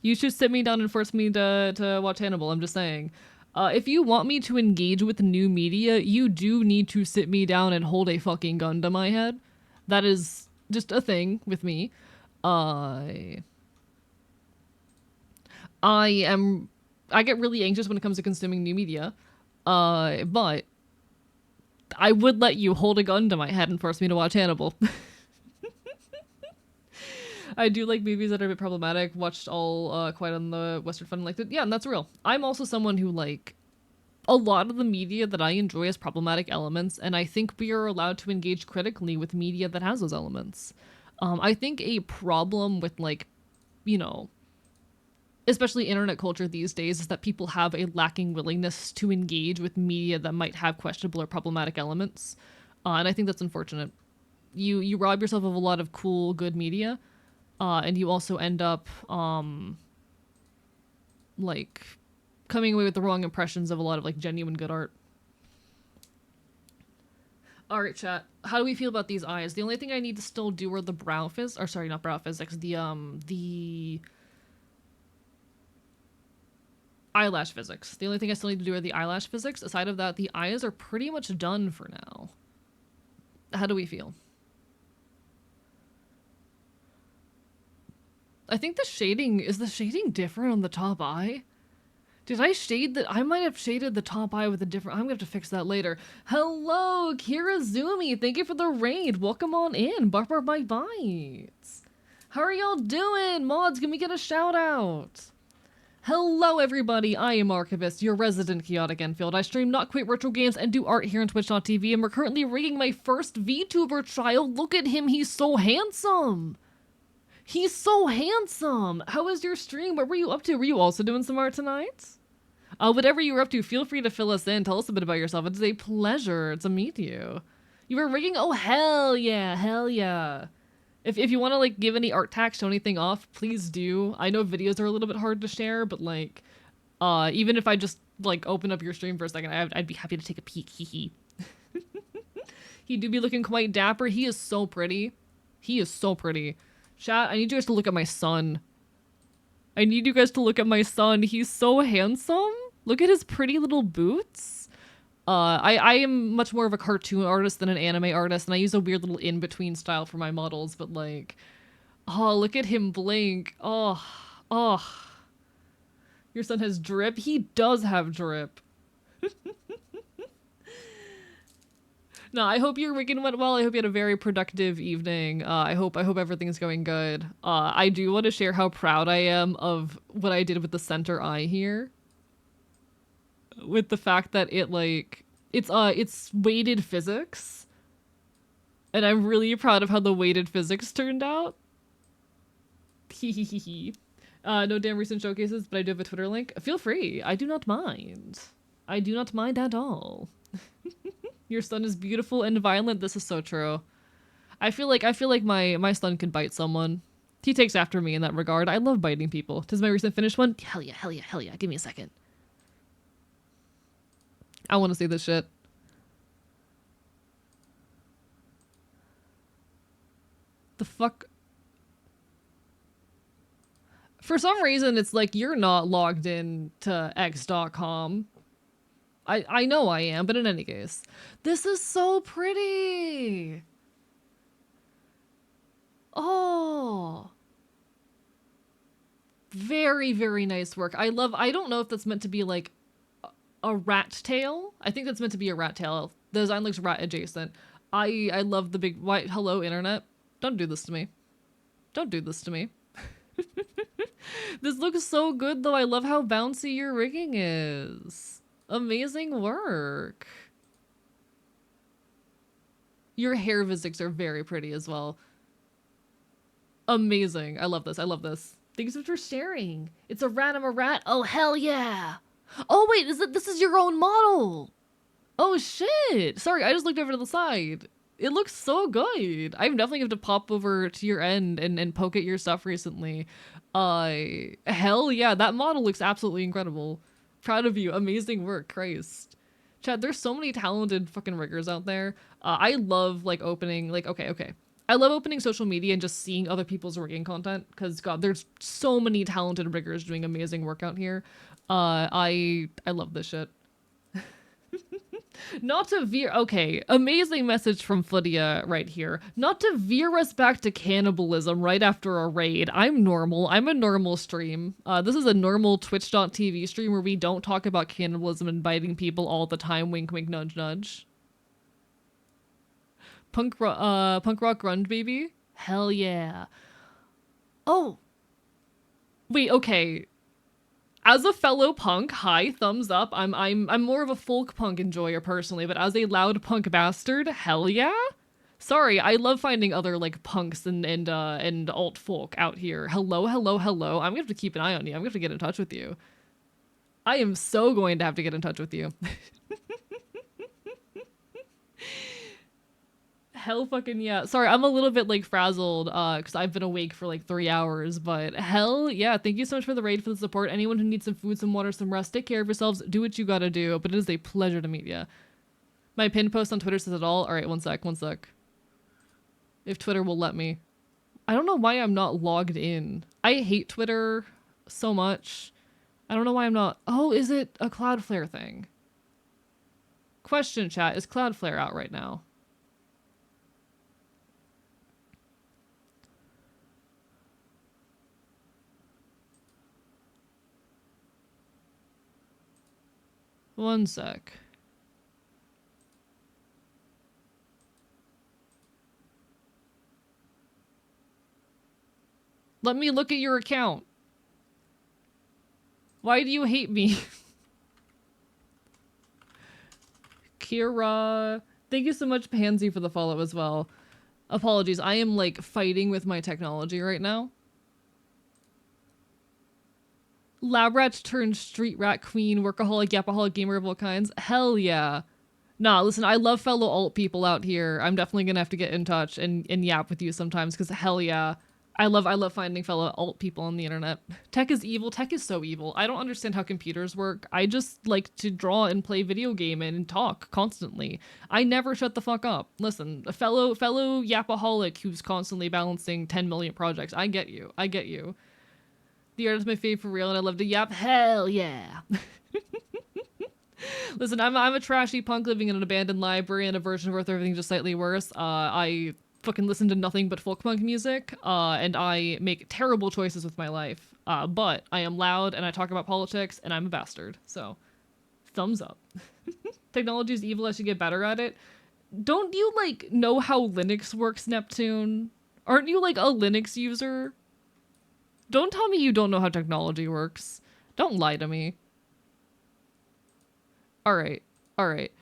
You should sit me down and force me to watch Hannibal, I'm just saying. If you want me to engage with new media, you do need to sit me down and hold a fucking gun to my head. That is just a thing with me. I get really anxious when it comes to consuming new media. But I would let you hold a gun to my head and force me to watch Hannibal. I do like movies that are a bit problematic. Watched all Quiet on the Western Front and liked it. Yeah, and that's real. I'm also someone who, like, a lot of the media that I enjoy has problematic elements, and I think we are allowed to engage critically with media that has those elements. I think a problem with, like, you know, especially internet culture these days, is that people have a lacking willingness to engage with media that might have questionable or problematic elements. And I think that's unfortunate. You rob yourself of a lot of cool, good media, and you also end up, like, coming away with the wrong impressions of a lot of, like, genuine good art. Alright, chat. How do we feel about these eyes? The only thing I need to still do are the brow phys- or sorry, not brow physics, the eyelash physics. The only thing I still need to do are the eyelash physics. Aside of that, the eyes are pretty much done for now. How do we feel? I think the shading, is the shading different on the top eye? Did I shade the, I might have shaded the top eye with a different, I'm gonna have to fix that later. Hello, Kirazumi, thank you for the raid. Welcome on in, Bark Bark Bite Bites. How are y'all doing? Mods, can we get a shout out? Hello everybody, I am Archivist, your resident chaotic Enfield. I stream Not Quite Retro Games and do art here on Twitch.tv, and we're currently rigging my first VTuber trial. Look at him, he's so handsome! He's so handsome! How was your stream? What were you up to? Were you also doing some art tonight? Whatever you were up to, feel free to fill us in. Tell us a bit about yourself. It's a pleasure to meet you. You were rigging? Oh, hell yeah, hell yeah. If you want to, like, give any art tags, show anything off, please do. I know videos are a little bit hard to share, but, like, even if I just, like, open up your stream for a second, I'd be happy to take a peek. Hee. He do be looking quite dapper. He is so pretty. He is so pretty. Chat, I need you guys to look at my son. I need you guys to look at my son. He's so handsome. Look at his pretty little boots. I am much more of a cartoon artist than an anime artist, and I use a weird little in-between style for my models, but like, oh, look at him blink. Oh. Your son has drip? He does have drip. No, I hope your weekend went well. I hope you had a very productive evening. I hope everything's going good. I do want to share how proud I am of what I did with the center eye here. With the fact that it like it's weighted physics. And I'm really proud of how the weighted physics turned out. No damn recent showcases, but I do have a Twitter link. Feel free. I do not mind. I do not mind at all. Your son is beautiful and violent. This is so true. I feel like my son could bite someone. He takes after me in that regard. I love biting people. Tis my recent finished one. Hell yeah, hell yeah, hell yeah. Give me a second. I want to see this shit. The fuck? For some reason, it's like you're not logged in to x.com. I know I am, but in any case. This is so pretty! Oh! Very, very nice work. I don't know if that's meant to be like a rat tail. I think that's meant to be a rat tail. The design looks rat adjacent. I love the big white, hello internet. Don't do this to me. Don't do this to me. This looks so good though. I love how bouncy your rigging is. Amazing work. Your hair physics are very pretty as well. Amazing. I love this. I love this. Thanks for sharing. It's a rat. I'm a rat. Oh, hell yeah. Oh, wait. This is your own model? Oh, shit. Sorry. I just looked over to the side. It looks so good. I'm definitely going to pop over to your end and poke at your stuff recently. Hell yeah. That model looks absolutely incredible. Proud of you. Amazing work. Christ. Chad, there's so many talented fucking riggers out there. I love like opening, like, okay. I love opening social media and just seeing other people's rigging content because God, there's so many talented riggers doing amazing work out here. I love this shit. Not to veer, okay, amazing message from Foodia right here. Not to veer us back to cannibalism right after a raid. I'm normal. I'm a normal stream. This is a normal twitch.tv stream where we don't talk about cannibalism and biting people all the time. Wink, wink, nudge, nudge. Punk rock grunge, baby? Hell yeah. Oh. Wait, okay. As a fellow punk, hi, thumbs up. I'm more of a folk punk enjoyer personally, but as a loud punk bastard, hell yeah. Sorry, I love finding other like punks and alt folk out here. Hello. I'm gonna have to keep an eye on you. I'm gonna have to get in touch with you. I am so going to have to get in touch with you. Hell fucking yeah. Sorry, I'm a little bit like frazzled because I've been awake for like 3 hours, but hell yeah. Thank you so much for the raid, for the support. Anyone who needs some food, some water, some rest, take care of yourselves. Do what you gotta do, but it is a pleasure to meet you. My pinned post on Twitter says it all. All right, one sec, one sec. If Twitter will let me. I don't know why I'm not logged in. I hate Twitter so much. I don't know why I'm not. Oh, is it a Cloudflare thing? Question chat, is Cloudflare out right now? One sec. Let me look at your account. Why do you hate me? Kira. Thank you so much, Pansy, for the follow as well. Apologies, I am like fighting with my technology right now. Lab rat turned street rat queen, workaholic, yapaholic, gamer of all kinds. Hell yeah. Nah, listen, I love fellow alt people out here. I'm definitely gonna have to get in touch and yap with you sometimes, because hell yeah. I love finding fellow alt people on the internet. Tech is evil. Tech is so evil. I don't understand how computers work. I just like to draw and play video game and talk constantly. I never shut the fuck up. Listen, a fellow yapaholic who's constantly balancing 10 million projects. I get you. I get you. The art is my fave for real, and I love to yap. Hell yeah. Listen, I'm a trashy punk living in an abandoned library and a version of Earth Everything just slightly worse. I fucking listen to nothing but folk punk music, and I make terrible choices with my life. But I am loud and I talk about politics and I'm a bastard. So, thumbs up. Technology is evil. I should get better at it. Don't you like know how Linux works, Neptune? Aren't you like a Linux user? Don't tell me you don't know how technology works. Don't lie to me. All right. All right.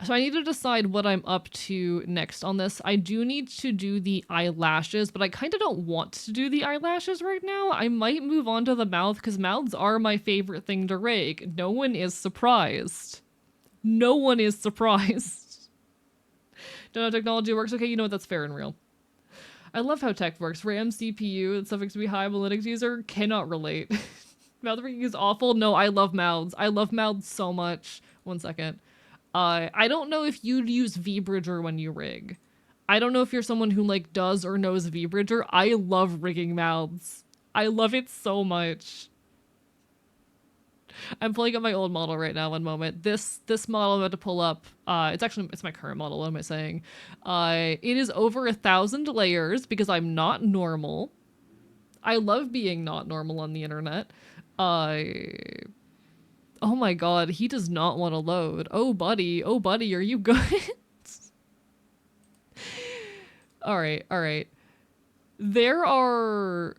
So I need to decide what I'm up to next on this. I do need to do the eyelashes, but I kind of don't want to do the eyelashes right now. I might move on to the mouth because mouths are my favorite thing to rig. No one is surprised. No one is surprised. Don't know how technology works? Okay, you know what? That's fair and real. I love how tech works. RAM, CPU, and suffix to be high. I'm a Linux user. Cannot relate. Mouth rigging is awful. No, I love mouths. I love mouths so much. One second. I don't know if you'd use VBridger when you rig. I don't know if you're someone who like does or knows VBridger. I love rigging mouths. I love it so much. I'm pulling up my old model right now. One moment. This model I'm about to pull up. It's my current model. What am I saying? It is over 1,000 layers because I'm not normal. I love being not normal on the internet. Oh my god, he does not want to load. Oh buddy, are you good? Alright. There are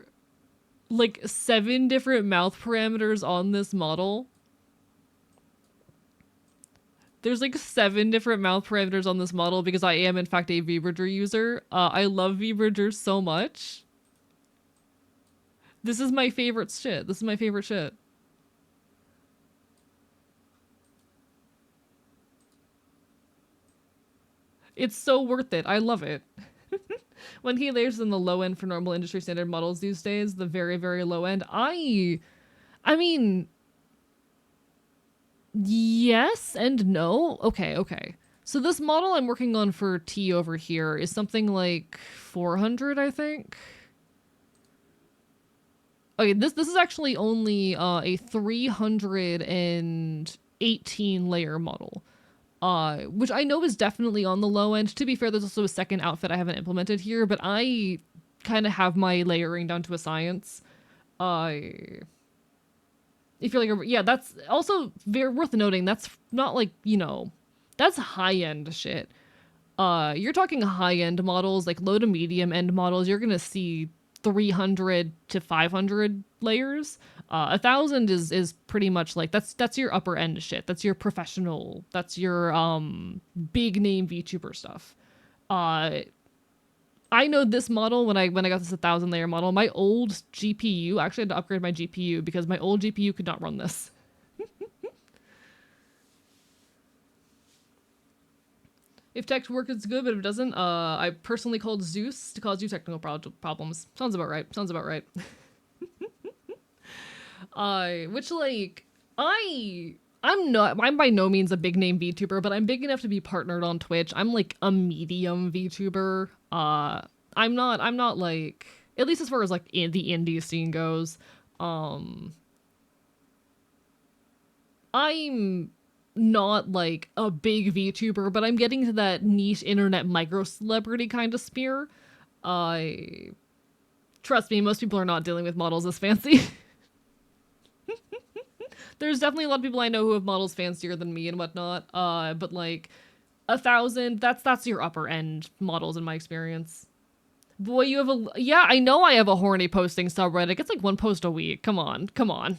like 7 different mouth parameters on this model. There's like 7 different mouth parameters on this model because I am in fact a VBridger user. I love VBridger so much. This is my favorite shit. This is my favorite shit. It's so worth it. I love it. When he layers in the low end for normal industry standard models these days, the very, very low end, I mean, yes and no. Okay. So this model I'm working on for T over here is something like 400, I think. Okay, this is actually only a 318 layer model. Which I know is definitely on the low end. To be fair, there's also a second outfit I haven't implemented here, but I kind of have my layering down to a science. If you're like, yeah, that's also very worth noting. That's not like, you know, that's high-end shit. You're talking high-end models, like low to medium end models, you're gonna see 300 to 500 layers. 1,000 is pretty much like that's your upper end shit. That's your professional. That's your big name VTuber stuff. I know this model when I got this 1,000 layer model. My old GPU, actually had to upgrade my GPU because my old GPU could not run this. If tech works, it's good, but if it doesn't, I personally called Zeus to cause you technical problems. Sounds about right. Which, like, I I'm by no means a big name VTuber, but I'm big enough to be partnered on Twitch. I'm like a medium VTuber. I'm not like, at least as far as like the indie scene goes. Um, I'm not like a big VTuber, but I'm getting to that niche internet micro celebrity kind of sphere. I trust me, most people are not dealing with models this fancy. There's definitely a lot of people I know who have models fancier than me and whatnot. But like 1,000, that's your upper end models in my experience. Boy, you have a, yeah, I know I have a horny posting subreddit. It's like one post a week. Come on, come on.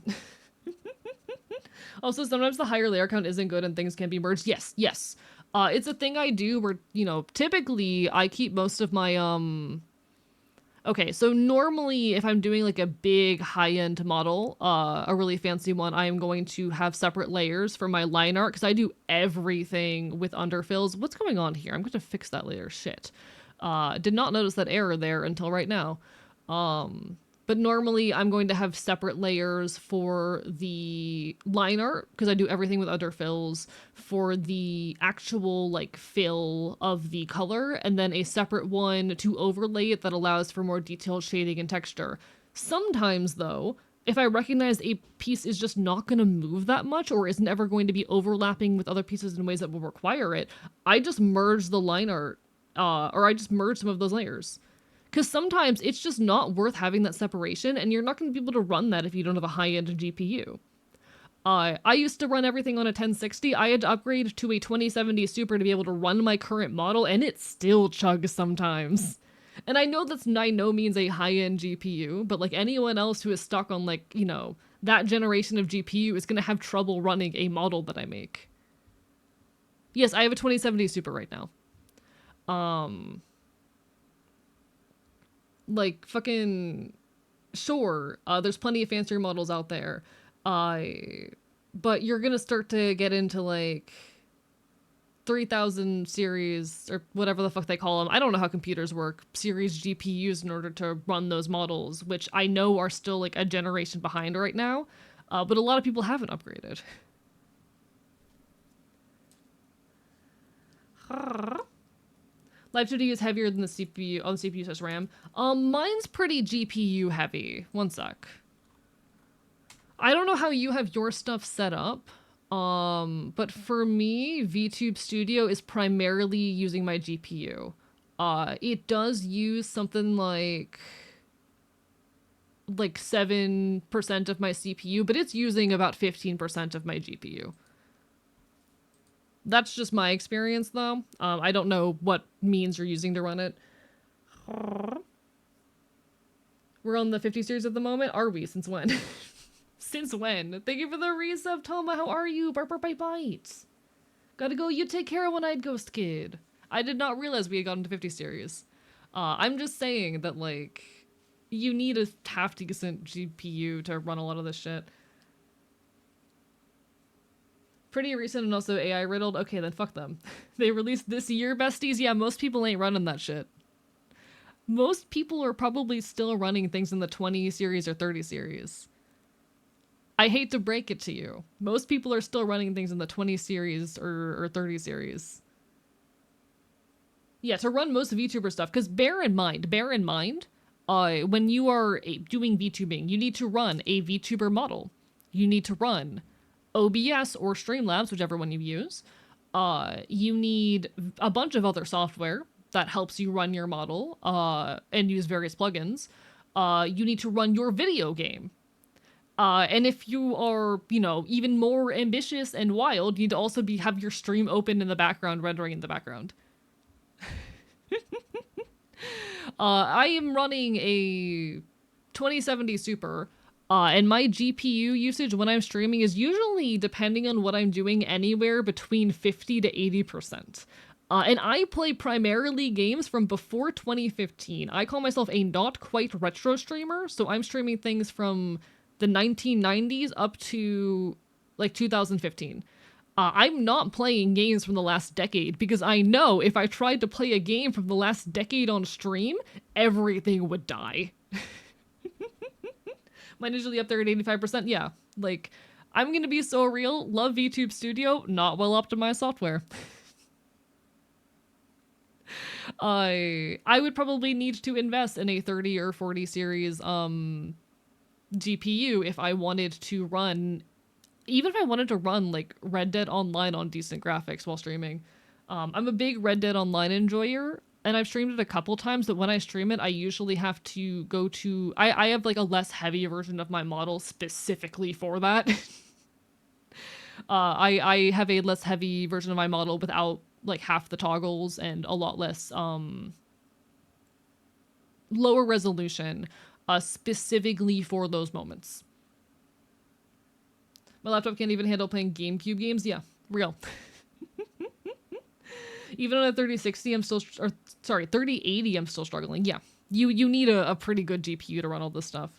Also, sometimes the higher layer count isn't good and things can be merged. Yes, yes. It's a thing I do where, you know, typically I keep most of my, okay, so normally if I'm doing like a big high-end model, a really fancy one, I am going to have separate layers for my line art because I do everything with underfills. What's going on here? I'm going to fix that later. Shit. Did not notice that error there until right now. But normally I'm going to have separate layers for the line art because I do everything with underfills for the actual like fill of the color, and then a separate one to overlay it that allows for more detailed shading and texture. Sometimes though, if I recognize a piece is just not going to move that much or isn't ever going to be overlapping with other pieces in ways that will require it, I just merge the line art, or I just merge some of those layers. Because sometimes it's just not worth having that separation, and you're not going to be able to run that if you don't have a high-end GPU. I used to run everything on a 1060. I had to upgrade to a 2070 Super to be able to run my current model, and it still chugs sometimes. And I know that's by no means a high-end GPU, but like anyone else who is stuck on like, you know, that generation of GPU is going to have trouble running a model that I make. Yes, I have a 2070 Super right now. Like fucking sure, there's plenty of fancier models out there, but you're gonna start to get into like 3000 series or whatever the fuck they call them. I don't know how computers work, series GPUs in order to run those models, which I know are still like a generation behind right now, but a lot of people haven't upgraded. Live 2D is heavier than the CPU. Oh, the CPU says RAM. Mine's pretty GPU heavy. One sec. I don't know how you have your stuff set up. But for me, VTube Studio is primarily using my GPU. It does use something like 7% of my CPU, but it's using about 15% of my GPU. That's just my experience, though. I don't know what means you're using to run it. We're on the 50 series at the moment. Are we? Since when? Since when? Thank you for the resub, Toma. How are you? Bark, bark, bite, bite. Gotta go. You take care of One-Eyed Ghost Kid. I did not realize we had gotten to 50 series. I'm just saying that, like, you need a half-decent GPU to run a lot of this shit. Pretty recent and also AI riddled. Okay, then fuck them. They released this year, besties. Yeah, most people ain't running that shit. Most people are probably still running things in the 20 series or 30 series. I hate to break it to you. Most people are still running things in the 20 series or 30 series. Yeah, to run most VTuber stuff, because bear in mind, when you are doing VTubing, you need to run a VTuber model. You need to run OBS or Streamlabs, whichever one you use. You need a bunch of other software that helps you run your model and use various plugins. You need to run your video game. And if you are, you know, even more ambitious and wild, you need to also have your stream open in the background, rendering in the background. I am running a 2070 Super. And my GPU usage when I'm streaming is usually, depending on what I'm doing, anywhere between 50 to 80%. And I play primarily games from before 2015. I call myself a not quite retro streamer, so I'm streaming things from the 1990s up to like 2015. I'm not playing games from the last decade because I know if I tried to play a game from the last decade on stream, everything would die. Mine usually up there at 85%. Yeah, like, I'm gonna be so real. Love VTube Studio, not well optimized software. I would probably need to invest in a 30 or 40 series GPU if I wanted to run, even if I wanted to run like Red Dead Online on decent graphics while streaming. I'm a big Red Dead Online enjoyer, and I've streamed it a couple times, but when I stream it, I usually have to go to. I have like a less heavy version of my model specifically for that. I have a less heavy version of my model without like half the toggles and a lot less lower resolution, specifically for those moments. My laptop can't even handle playing GameCube games. Yeah, real. Even on a 3060, I'm still, or sorry, 3080, I'm still struggling. Yeah, you need a pretty good GPU to run all this stuff.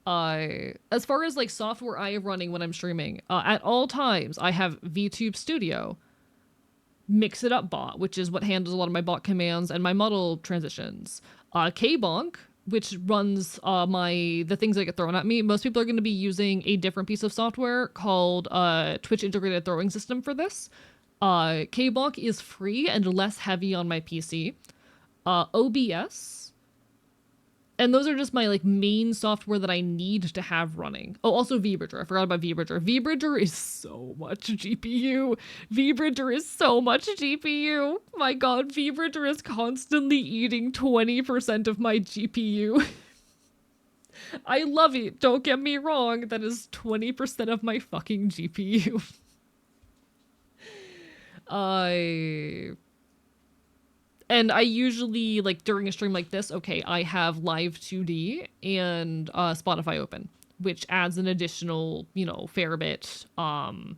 As far as like software I am running when I'm streaming, at all times I have VTube Studio, Mix It Up Bot, which is what handles a lot of my bot commands and my model transitions. Kbonk, which runs the things that get thrown at me. Most people are going to be using a different piece of software called Twitch Integrated Throwing System for this. Kbonk is free and less heavy on my PC. OBS. And those are just my like main software that I need to have running. Oh, also VBridger. I forgot about VBridger. VBridger is so much GPU. VBridger is so much GPU. My god, VBridger is constantly eating 20% of my GPU. I love it. Don't get me wrong. That is 20% of my fucking GPU. And I usually, like, during a stream like this, okay, I have Live 2D and Spotify open, which adds an additional, fair bit. Live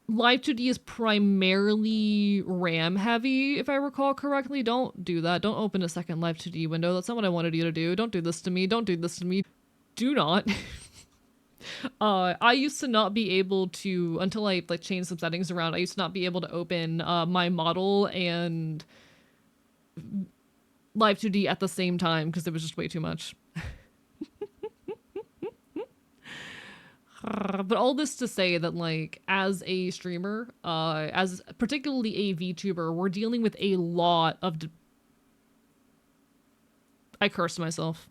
2D is primarily RAM heavy, if I recall correctly. Don't do that. Don't open a second Live 2D window. That's not what I wanted you to do. Don't do this to me. Don't do this to me. Do not. I used to not be able to, until I like changed some settings around, I used to not be able to open my model and Live 2D at the same time because it was just way too much. But all this to say that, like, as a streamer, as particularly a VTuber, we're dealing with a lot of... I cursed myself.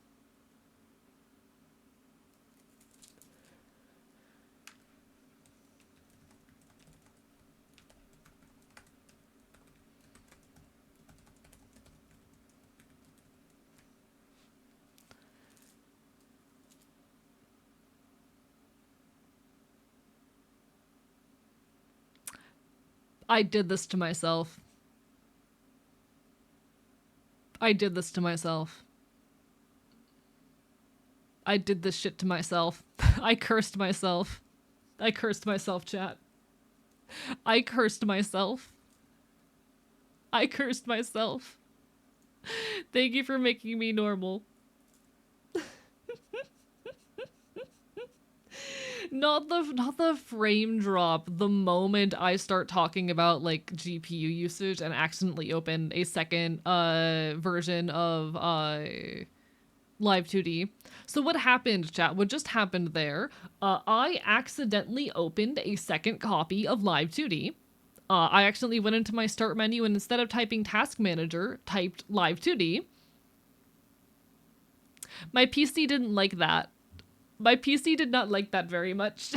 I did this to myself. I did this to myself. I did this shit to myself. I cursed myself. I cursed myself, chat. I cursed myself. I cursed myself. Thank you for making me normal. Not the frame drop the moment I start talking about like GPU usage and accidentally open a second version of Live 2D. So what happened, chat? What just happened there? I accidentally opened a second copy of Live 2D. I accidentally went into my start menu and instead of typing Task Manager, typed Live 2D. My PC didn't like that. My PC did not like that very much.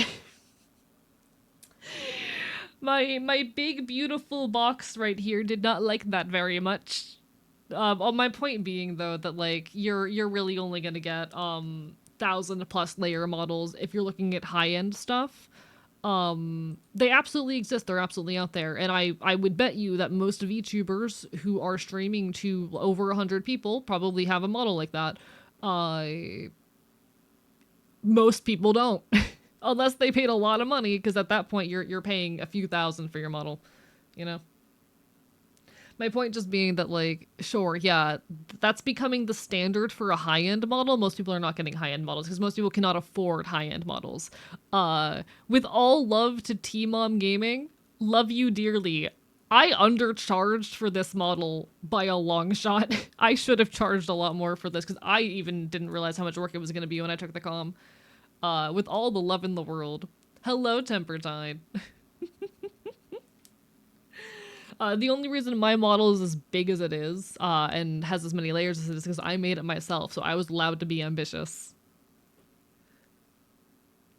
my big beautiful box right here did not like that very much. My point being though that like you're really only gonna get 1,000+ layer models if you're looking at high-end stuff. They absolutely exist. They're absolutely out there, and I would bet you that most VTubers who are streaming to over 100 people probably have a model like that. Most people don't, unless they paid a lot of money, because at that point you're paying a few thousand for your model, My point just being that, like, sure, yeah, that's becoming the standard for a high-end model. Most people are not getting high-end models because most people cannot afford high-end models. With all love to T-Mom Gaming, love you dearly. I undercharged for this model by a long shot. I should have charged a lot more for this because I even didn't realize how much work it was going to be when I took the comm. with all the love in the world. Hello, Tempertine. The only reason my model is as big as it is, and has as many layers as it is because I made it myself, so I was allowed to be ambitious.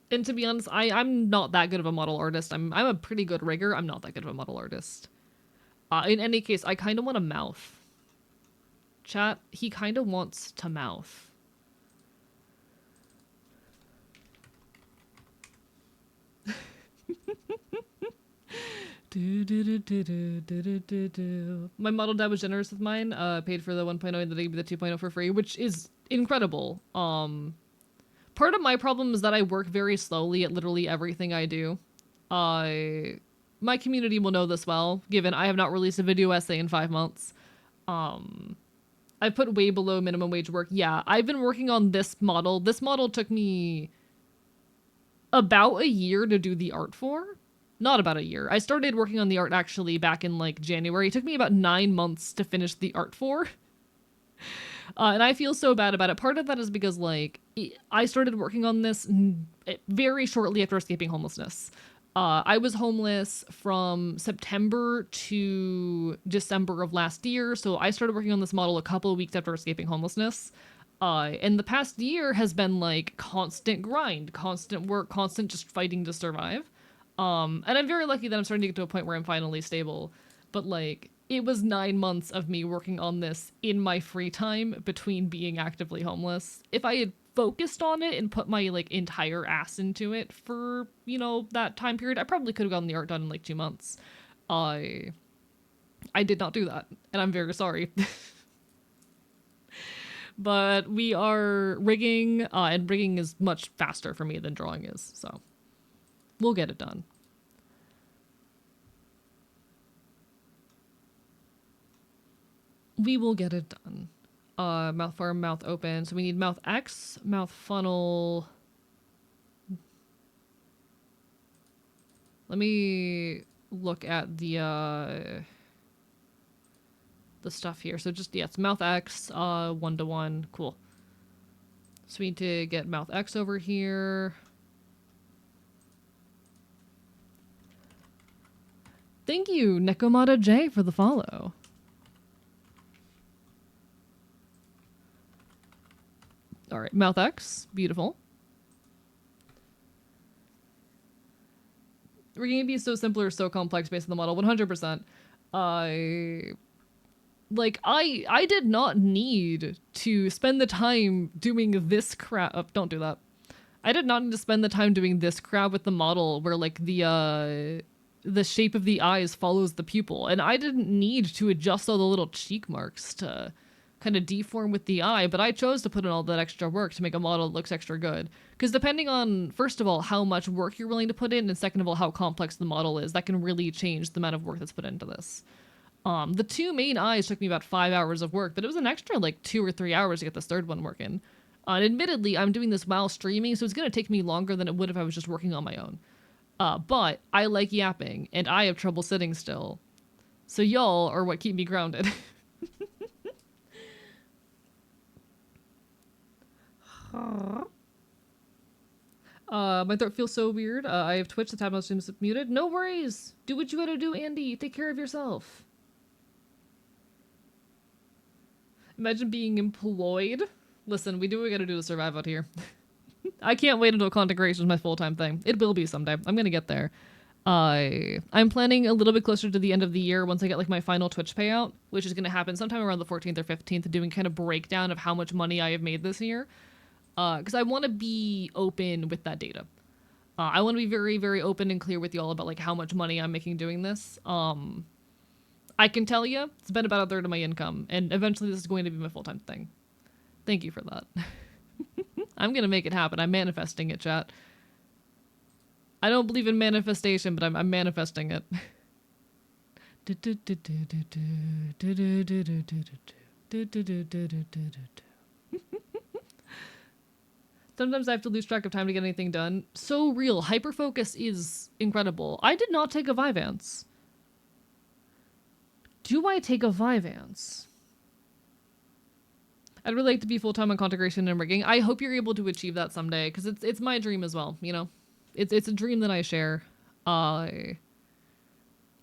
And to be honest, I'm not that good of a model artist. I'm a pretty good rigger. I'm not that good of a model artist. In any case, I kind of want a mouth. Chat, he kind of wants to mouth. My model dad was generous with mine, paid for the 1.0 and then gave me the 2.0 for free, which is incredible. Part of my problem is that I work very slowly at literally everything I do. My community will know this well, given I have not released a video essay in 5 months. I put way below minimum wage work. Yeah, I've been working on this model. This model took me about a year to do the art for. Not about a year. I started working on the art actually back in like January. It took me about 9 months to finish the art for. And I feel so bad about it. Part of that is because like I started working on this very shortly after escaping homelessness. I was homeless from September to December of last year, so I started working on this model a couple of weeks after escaping homelessness. And the past year has been like constant grind, constant work, constant just fighting to survive. And I'm very lucky that I'm starting to get to a point where I'm finally stable. But like, it was 9 months of me working on this in my free time between being actively homeless. If I had focused on it and put my like entire ass into it for, you know, that time period, I probably could have gotten the art done in like 2 months. I did not do that, and I'm very sorry. But we are rigging, and rigging is much faster for me than drawing is, so we'll get it done. We will get it done. Mouth farm, mouth open. So we need mouth X, mouth funnel. Let me look at the stuff here. So just, yeah, it's mouth X, 1-to-1. Cool. So we need to get mouth X over here. Thank you, Nekomata J, for the follow. All right, mouth X, beautiful. Rigging can be so simple or so complex based on the model, 100%. I did not need to spend the time doing this crap. Oh, don't do that. I did not need to spend the time doing this crap with the model where like the shape of the eyes follows the pupil, and I didn't need to adjust all the little cheek marks to kind of deform with the eye, but I chose to put in all that extra work to make a model that looks extra good. Because depending on, first of all, how much work you're willing to put in, and second of all, how complex the model is, that can really change the amount of work that's put into this. The 2 main eyes took me about 5 hours of work, but it was an extra like 2 or 3 hours to get this third one working. And admittedly, I'm doing this while streaming, so it's going to take me longer than it would if I was just working on my own. But I like yapping, and I have trouble sitting still. So y'all are what keep me grounded. My throat feels so weird. I have Twitch, the time I was muted. No worries. Do what you gotta do, Andy. Take care of yourself. Imagine being employed. Listen, we do what we gotta do to survive out here. I can't wait until content creation is my full-time thing. It will be someday. I'm gonna get there. I'm planning a little bit closer to the end of the year once I get like my final Twitch payout, which is gonna happen sometime around the 14th or 15th, doing kind of breakdown of how much money I have made this year. Because I want to be open with that data. I want to be very, very open and clear with y'all about like how much money I'm making doing this. I can tell you, it's been about a third of my income, and eventually this is going to be my full-time thing. Thank you for that. I'm gonna make it happen. I'm manifesting it, chat. I don't believe in manifestation, but I'm manifesting it. Sometimes I have to lose track of time to get anything done. So real. Hyperfocus is incredible. I did not take a Vyvanse. Do I take a Vyvanse? I'd really like to be full-time on content creation and rigging. I hope you're able to achieve that someday, because it's my dream as well, you know? It's a dream that I share. I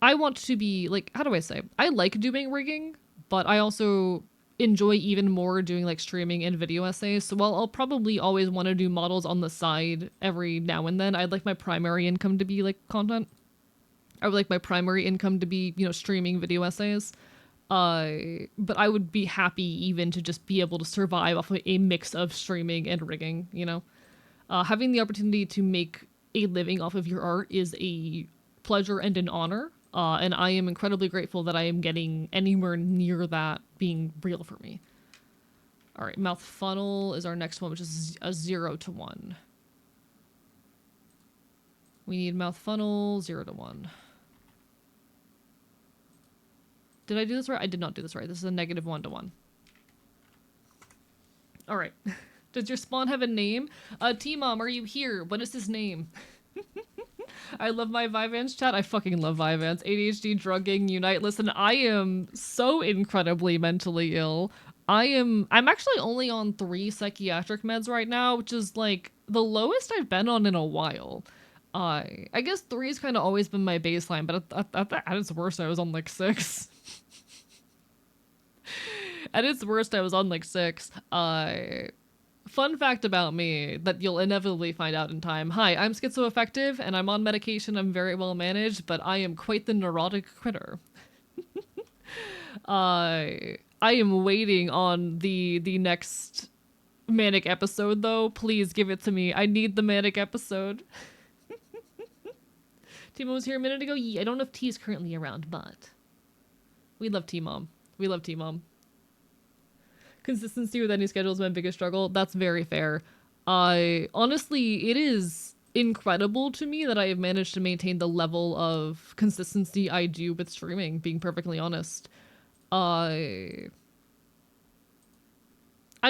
want to be, like, how do I say? I like doing rigging, but I also enjoy even more doing, like, streaming and video essays. So while I'll probably always want to do models on the side every now and then, I'd like my primary income to be, like, content. I would like my primary income to be, you know, streaming video essays. But I would be happy even to just be able to survive off of a mix of streaming and rigging, you know? Having the opportunity to make a living off of your art is a pleasure and an honor. And I am incredibly grateful that I am getting anywhere near that being real for me. All right, mouth funnel is our next one, which is a 0 to 1. We need mouth funnel 0 to 1. Did I do this right? I did not do this right. This is a negative 1 to 1. All right. Does your spawn have a name? T-Mom, are you here? What is his name? I love my Vivance chat. I fucking love Vivance. ADHD, drugging, unite. Listen, I am so incredibly mentally ill. I'm actually only on 3 psychiatric meds right now, which is like the lowest I've been on in a while. I guess 3 has kind of always been my baseline, but at its worst, I was on like 6. At its worst, I was on like 6. Fun fact about me that you'll inevitably find out in time. Hi, I'm schizoaffective and I'm on medication. I'm very well managed, but I am quite the neurotic critter. I am waiting on the next manic episode though. Please give it to me. I need the manic episode. T-Mom was here a minute ago. Yeah, I don't know if T is currently around, but we love T-Mom. We love T-Mom. Consistency with any schedule is my biggest struggle. That's very fair. Honestly, it is incredible to me that I have managed to maintain the level of consistency I do with streaming, being perfectly honest. I'm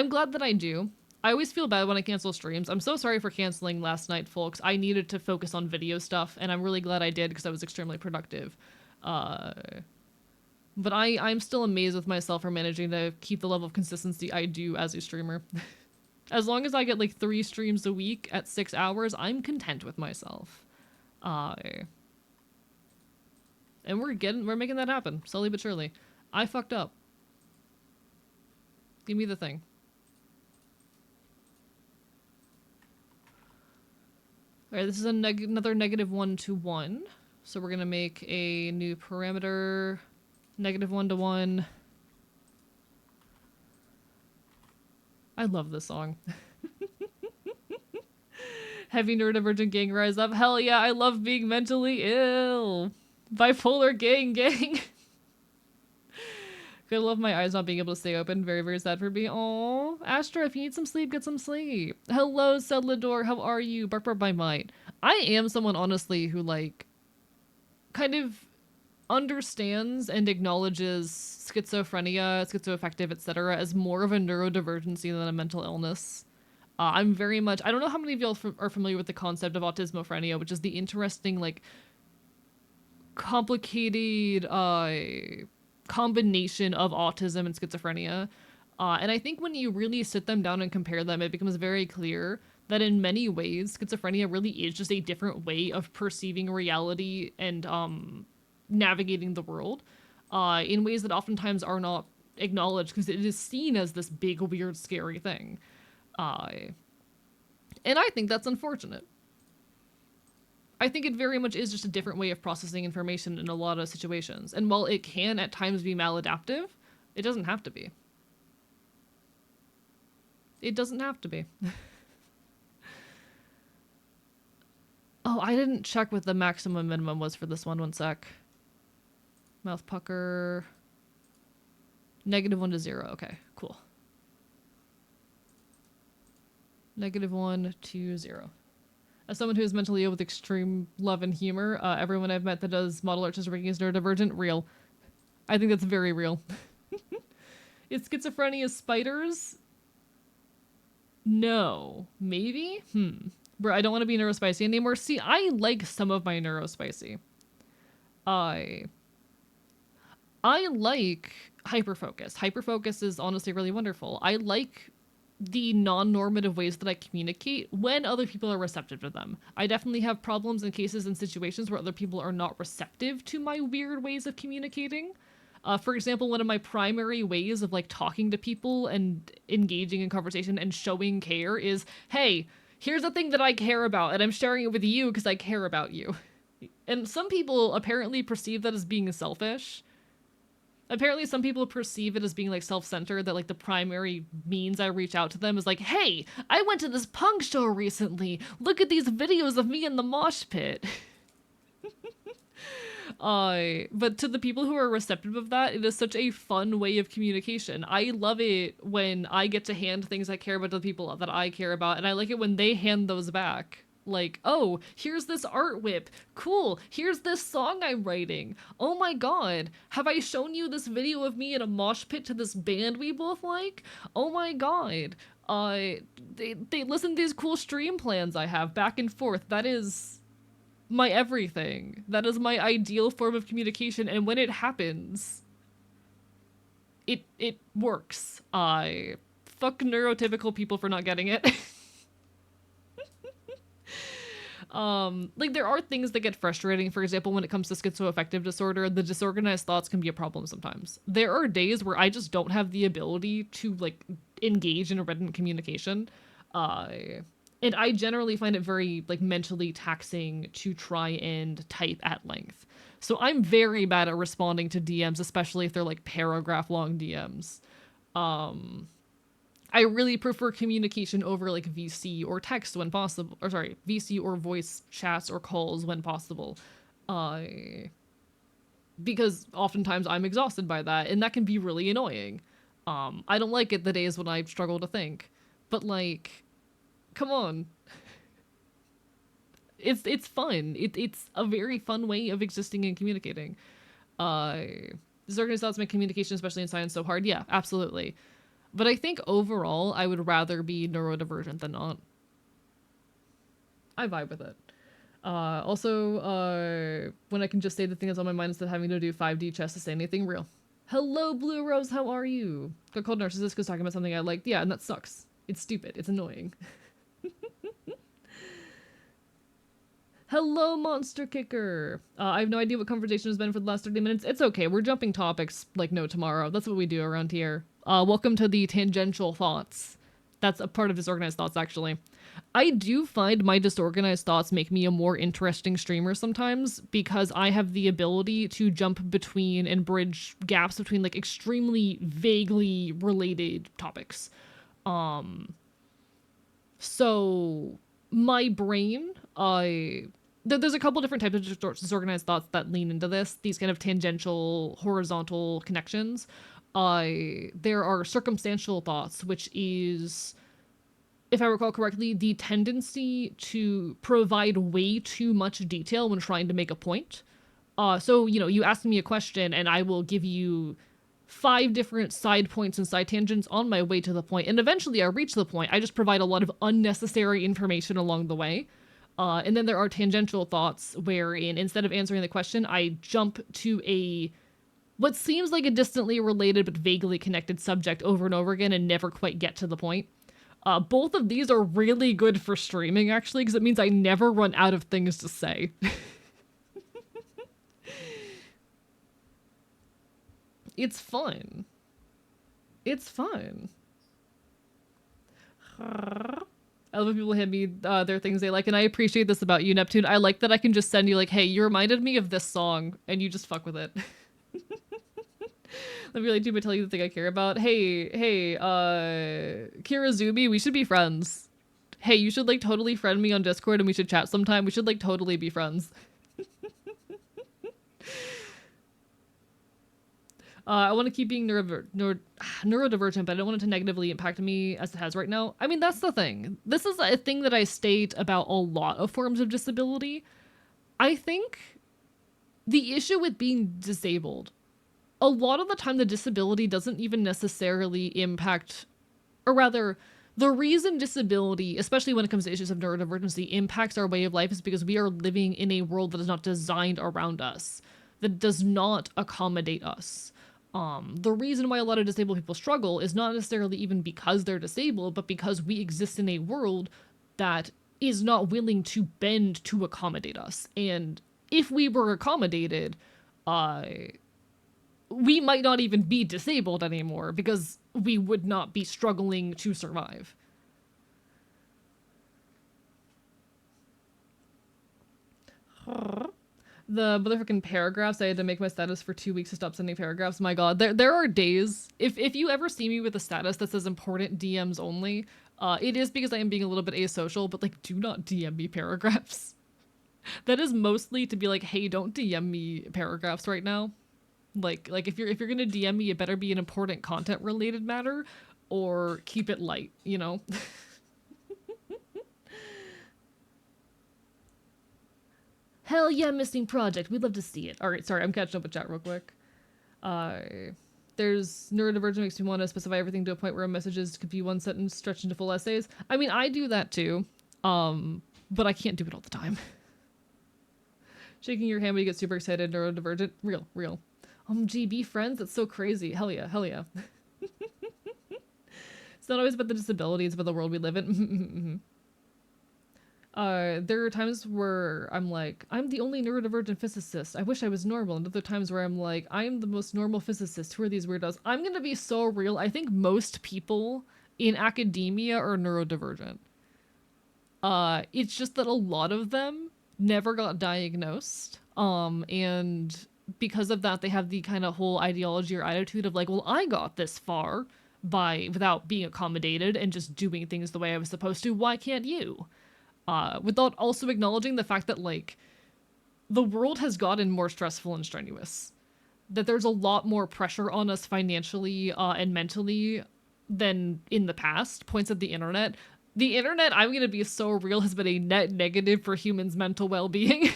glad that I do. I always feel bad when I cancel streams. I'm so sorry for canceling last night, folks. I needed to focus on video stuff, and I'm really glad I did because I was extremely productive. But I'm still amazed with myself for managing to keep the level of consistency I do as a streamer. As long as I get like 3 streams a week at 6 hours, I'm content with myself. And we're making that happen, slowly but surely. I fucked up. Give me the thing. Alright, this is another negative 1 to 1. So we're gonna make a new parameter. Negative 1 to 1. I love this song. Heavy neurodivergent gang rise up. Hell yeah, I love being mentally ill. Bipolar gang gang. I love my eyes not being able to stay open. Very, very sad for me. Oh, Astra, if you need some sleep, get some sleep. Hello, Sedlador. How are you? Bark bark by might. I am someone, honestly, who, like, kind of understands and acknowledges schizophrenia, schizoaffective, etc. as more of a neurodivergency than a mental illness. I'm very much... I don't know how many of y'all are familiar with the concept of autismophrenia, which is the interesting, like, complicated combination of autism and schizophrenia. And I think when you really sit them down and compare them, it becomes very clear that in many ways, schizophrenia really is just a different way of perceiving reality and navigating the world in ways that oftentimes are not acknowledged because it is seen as this big, weird, scary thing. And I think that's unfortunate. I think it very much is just a different way of processing information in a lot of situations. And while it can at times be maladaptive, it doesn't have to be. It doesn't have to be. Oh, I didn't check what the maximum minimum was for this one. One sec. Mouth pucker. Negative 1 to 0. Okay, cool. Negative 1 to 0. As someone who is mentally ill with extreme love and humor, everyone I've met that does model arts rigging is neurodivergent. Real. I think that's very real. Is schizophrenia spiders? No. Maybe? Bro, I don't want to be neurospicy anymore. See, I like some of my neurospicy. I like hyperfocus. Hyperfocus is honestly really wonderful. I like the non-normative ways that I communicate when other people are receptive to them. I definitely have problems in cases and situations where other people are not receptive to my weird ways of communicating. For example, one of my primary ways of like talking to people and engaging in conversation and showing care is, hey, here's a thing that I care about, and I'm sharing it with you because I care about you. And some people apparently perceive that as being selfish. Apparently some people perceive it as being like self-centered, that like the primary means I reach out to them is like, hey, I went to this punk show recently, look at these videos of me in the mosh pit. But to the people who are receptive of that, it is such a fun way of communication. I love it when I get to hand things I care about to the people that I care about, and I like it when they hand those back. Like, oh, here's this art whip. Cool. Here's this song I'm writing. Oh my god. Have I shown you this video of me in a mosh pit to this band we both like? Oh my god. They listen to these cool stream plans I have back and forth. That is my everything. That is my ideal form of communication, and when it happens, it works. I fuck neurotypical people for not getting it. Like there are things that get frustrating. For example, when it comes to schizoaffective disorder, the disorganized thoughts can be a problem sometimes. There are days where I just don't have the ability to like engage in a written communication. Uh, and I generally find it very like mentally taxing to try and type at length. So I'm very bad at responding to DMs, especially if they're like paragraph long DMs. I really prefer communication over like VC or text when possible, or sorry, VC or voice chats or calls when possible. Uh, because oftentimes I'm exhausted by that, and that can be really annoying. I don't like it the days when I struggle to think, but like, come on, it's fun. It's a very fun way of existing and communicating. Uh, Disorganized thoughts make communication, especially in science, so hard. Yeah, absolutely. But I think overall, I would rather be neurodivergent than not. I vibe with it. When I can just say the thing that's on my mind instead of having to do 5D chess to say anything real. Hello, Blue Rose, how are you? Got called narcissist because talking about something I liked. Yeah, and that sucks. It's stupid. It's annoying. Hello, Monster Kicker. I have no idea what conversation has been for the last 30 minutes. It's okay. We're jumping topics like no tomorrow. That's what we do around here. Welcome to the tangential thoughts. That's a part of disorganized thoughts, actually. I do find my disorganized thoughts make me a more interesting streamer sometimes because I have the ability to jump between and bridge gaps between like extremely vaguely related topics. So my brain, there's a couple different types of disorganized thoughts that lean into this, these kind of tangential, horizontal connections. There are circumstantial thoughts, which is, if I recall correctly, the tendency to provide way too much detail when trying to make a point. So, you ask me a question and I will give you 5 different side points and side tangents on my way to the point, and eventually I reach the point. I just provide a lot of unnecessary information along the way. And then there are tangential thoughts wherein instead of answering the question, I jump to what seems like a distantly related but vaguely connected subject over and over again and never quite get to the point. Both of these are really good for streaming, actually, because it means I never run out of things to say. It's fun. It's fun. I love when people hand me their things they like, and I appreciate this about you, Neptune. I like that I can just send you, like, hey, you reminded me of this song, and you just fuck with it. Let me really do, but tell you the thing I care about. Hey, Kirazumi, we should be friends. Hey, you should, like, totally friend me on Discord, and we should chat sometime. We should, like, totally be friends. I want to keep being neurodivergent, but I don't want it to negatively impact me as it has right now. I mean, that's the thing. This is a thing that I state about a lot of forms of disability. I think the issue with being disabled, a lot of the time the disability doesn't even necessarily impact, or rather, the reason disability, especially when it comes to issues of neurodivergency, impacts our way of life is because we are living in a world that is not designed around us. that does not accommodate us. The reason why a lot of disabled people struggle is not necessarily even because they're disabled, but because we exist in a world that is not willing to bend to accommodate us. And if we were accommodated, uh, we might not even be disabled anymore because we would not be struggling to survive. The motherfucking paragraphs, I had to make my status for 2 weeks to stop sending paragraphs. My god, there are days, if you ever see me with a status that says important DMs only, it is because I am being a little bit asocial, but like, do not DM me paragraphs. That is mostly to be like, hey, don't DM me paragraphs right now. Like if you're gonna DM me, it better be an important content related matter, or keep it light, you know? Hell yeah, missing project. We'd love to see it. All right, sorry, I'm catching up with chat real quick. There's neurodivergent makes me want to specify everything to a point where messages could be one sentence stretched into full essays. I mean, I do that too, but I can't do it all the time. Shaking your hand when you get super excited, neurodivergent. Real. Gee, be friends? That's so crazy. Hell yeah. It's not always about the disability, it's about the world we live in. There are times where I'm like, I'm the only neurodivergent physicist. I wish I was normal. And other times where I'm like, I am the most normal physicist. Who are these weirdos? I'm gonna be so real. I think most people in academia are neurodivergent. It's just that a lot of them never got diagnosed. And because of that, they have the kind of whole ideology or attitude of like, well, I got this far without being accommodated and just doing things the way I was supposed to. Why can't you? Without also acknowledging the fact that, like, the world has gotten more stressful and strenuous. That there's a lot more pressure on us financially and mentally than in the past. Points of the internet. The internet, I'm gonna be so real, has been a net negative for humans' mental well-being.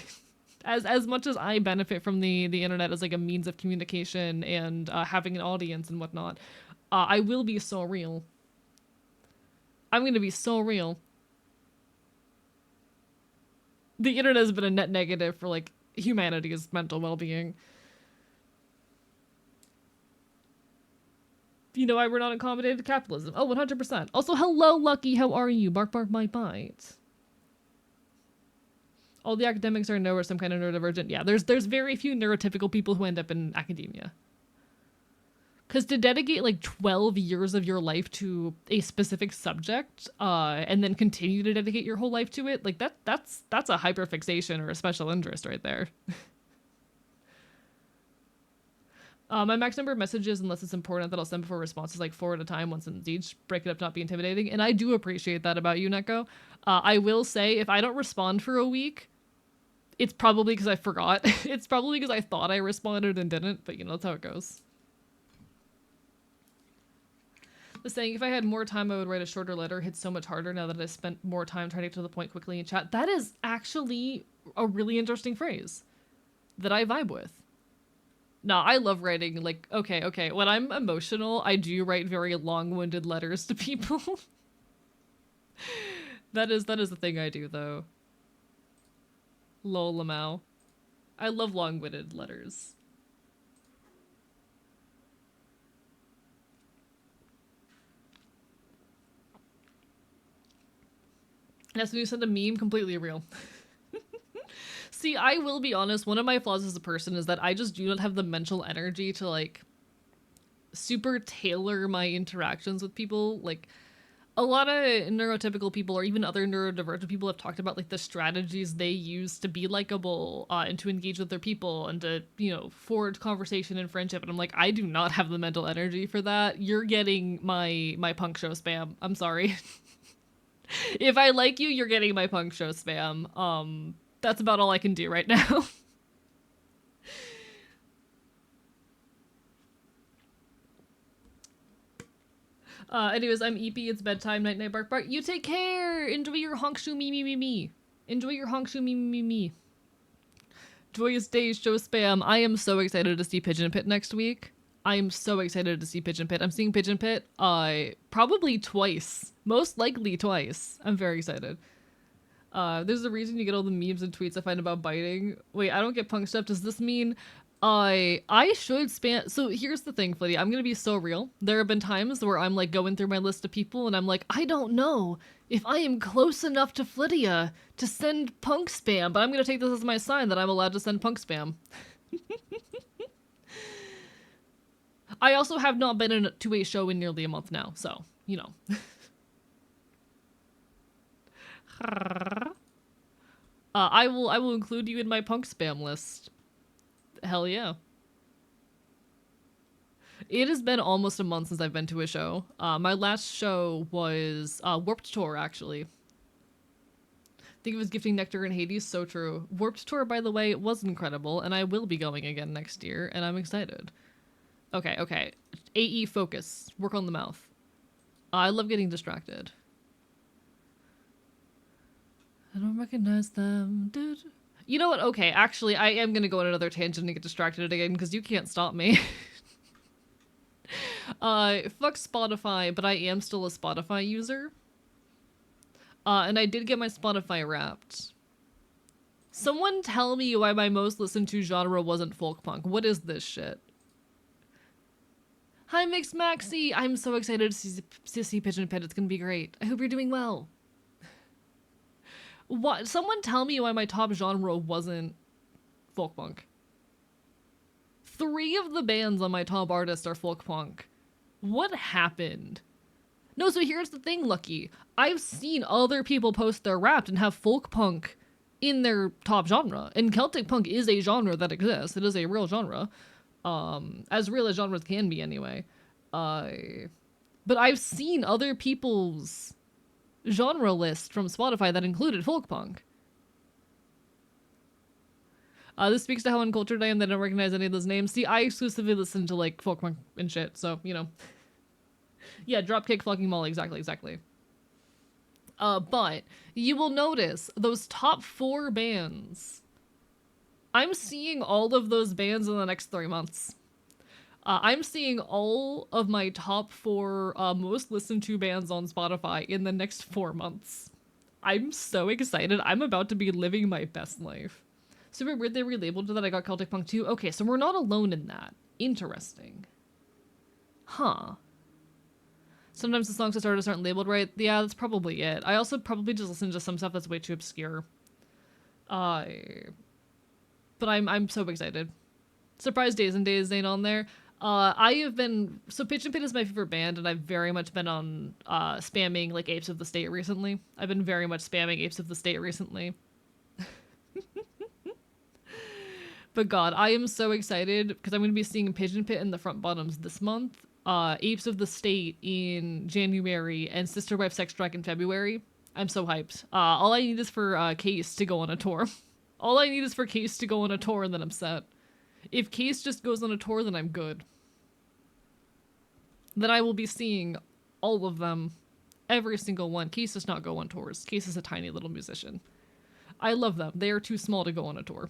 As much as I benefit from the internet as, like, a means of communication and having an audience and whatnot, I will be so real. I'm gonna be so real. The internet has been a net negative for, like, humanity's mental well-being. You know why we're not accommodated to capitalism? Oh, 100%. Also, hello, Lucky. How are you? Bark, bark, my bite. All the academics I know are some kind of neurodivergent. Yeah, there's very few neurotypical people who end up in academia. Because to dedicate like 12 years of your life to a specific subject, and then continue to dedicate your whole life to it, like that's a hyperfixation or a special interest right there. My max number of messages, unless it's important, that I'll send before response is like 4 at a time, once in each. Break it up, not be intimidating. And I do appreciate that about you, Neko. I will say, if I don't respond for a week, it's probably because I forgot. It's probably because I thought I responded and didn't, but you know, that's how it goes. Was saying, if I had more time, I would write a shorter letter. Hit so much harder now that I spent more time trying to get to the point quickly in chat. That is actually a really interesting phrase that I vibe with. No, I love writing, like, okay. When I'm emotional, I do write very long-winded letters to people. That is the thing I do, though. Lol, Lamau. I love long-winded letters. Yes, when you send a meme, completely real. See, I will be honest, one of my flaws as a person is that I just do not have the mental energy to, like, super tailor my interactions with people. Like, a lot of neurotypical people or even other neurodivergent people have talked about, like, the strategies they use to be likable and to engage with their people and to, you know, forge conversation and friendship. And I'm like, I do not have the mental energy for that. You're getting my punk show spam. I'm sorry. If I like you, you're getting my punk show spam. That's about all I can do right now. Anyways, I'm Eepy. It's bedtime. Night, night, bark, bark. You take care. Enjoy your honkshu me. Enjoy your honkshu me. Joyous days, show spam. I am so excited to see Pigeon Pit next week. I am so excited to see Pigeon Pit. I'm seeing Pigeon Pit probably twice. Most likely twice. I'm very excited. There's a reason you get all the memes and tweets I find about biting. Wait, I don't get punk stuff. Does this mean I should spam. So here's the thing, Flitty. I'm gonna be so real. There have been times where I'm like going through my list of people, and I'm like, I don't know if I am close enough to Flydia to send punk spam, but I'm gonna take this as my sign that I'm allowed to send punk spam. I also have not been to a show in nearly a month now, so you know. I will include you in my punk spam list. Hell yeah. It has been almost a month since I've been to a show. My last show was Warped Tour, actually. I think it was Gifting Nectar in Hades, so true. Warped Tour, by the way, was incredible, and I will be going again next year, and I'm excited. Okay, okay. AE focus. Work on the mouth. I love getting distracted. I don't recognize them, dude. You know what? Okay, actually, I am gonna go on another tangent and get distracted again, because you can't stop me. Fuck Spotify, but I am still a Spotify user. And I did get my Spotify Wrapped. Someone tell me why my most listened to genre wasn't folk punk. What is this shit? Hi, Mix Maxi! I'm so excited to see Pigeon Pit. It's gonna be great. I hope you're doing well. What? Someone tell me why my top genre wasn't folk punk. 3 of the bands on my top artist are folk punk. What happened? No, so here's the thing, Lucky. I've seen other people post their Wrapped and have folk punk in their top genre. And Celtic punk is a genre that exists. It is a real genre. As real as genres can be anyway. But I've seen other people's genre list from Spotify that included folk punk. This speaks to how uncultured I am that I don't recognize any of those names. See, I exclusively listen to like folk punk and shit, so you know. Yeah, Dropkick, Fucking Molly, exactly. But you will notice those top 4 bands. I'm seeing all of those bands in the next 3 months. I'm seeing all of my top 4 most listened to bands on Spotify in the next 4 months. I'm so excited. I'm about to be living my best life. Super weird they relabeled that I got Celtic Punk too. Okay, so we're not alone in that. Interesting. Huh. Sometimes the songs that artists aren't labeled right. Yeah, that's probably it. I also probably just listen to some stuff that's way too obscure. But I'm so excited. Surprise Days and Days ain't on there. I have been Pigeon Pit is my favorite band, and I've very much been on spamming like Apes of the State recently. I've been very much spamming Apes of the State recently. But God, I am so excited because I'm going to be seeing Pigeon Pit in the Front Bottoms this month, Apes of the State in January, and Sister Wife Sex Track in February. I'm so hyped. All I need is for Case to go on a tour. All I need is for Case to go on a tour, and then I'm set. If Case just goes on a tour, then I'm good. Then I will be seeing all of them. Every single one. Case does not go on tours. Case is a tiny little musician. I love them. They are too small to go on a tour.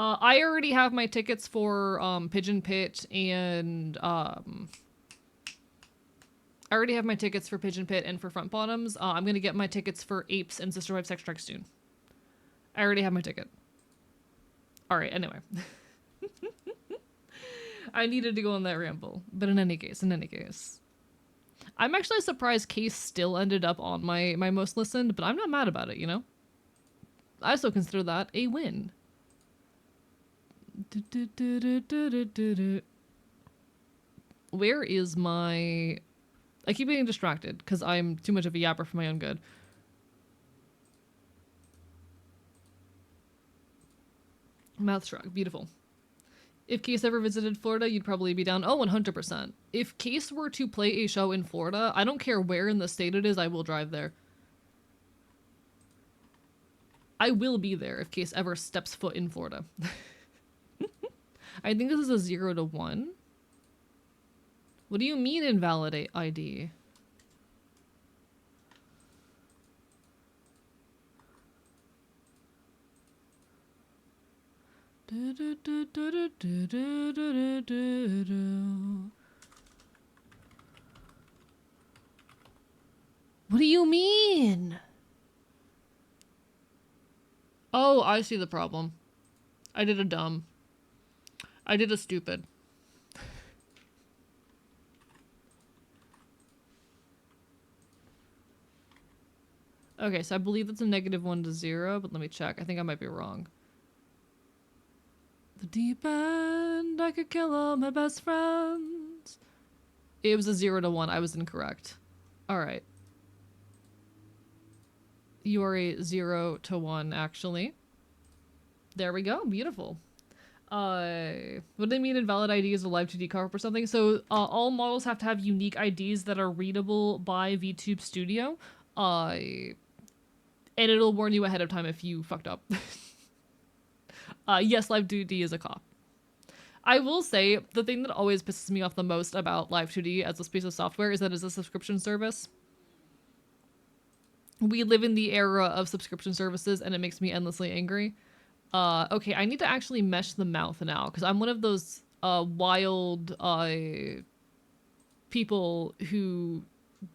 I already have my tickets for Pigeon Pit and I already have my tickets for Pigeon Pit and for Front Bottoms. I'm gonna get my tickets for Apes and Sister Wife Sex Track soon. I already have my ticket. Alright, anyway. I needed to go on that ramble. But in any case. I'm actually surprised Case still ended up on my most listened, but I'm not mad about it, you know? I still consider that a win. Where is my... I keep getting distracted because I'm too much of a yapper for my own good. Mouthstruck, beautiful. If Case ever visited Florida, you'd probably be down. Oh, 100%. If Case were to play a show in Florida, I don't care where in the state it is, I will drive there. I will be there if Case ever steps foot in Florida. I think this is a 0 to 1. What do you mean invalidate ID? What do you mean? Oh, I see the problem. I did a dumb. I did a stupid. Okay, so I believe it's a -1 to 0, but let me check. I think I might be wrong. The deep end, I could kill all my best friends. It was a 0 to 1. I was incorrect. Alright. You are a 0 to 1, actually. There we go. Beautiful. What do they mean invalid ID is a live 2D carp or something? So, all models have to have unique IDs that are readable by VTube Studio. And it'll warn you ahead of time if you fucked up. Yes, live 2D is a cop. I will say, the thing that always pisses me off the most about live 2D as a piece of software is that it's a subscription service. We live in the era of subscription services, and it makes me endlessly angry. Okay, I need to actually mesh the mouth now, because I'm one of those wild people who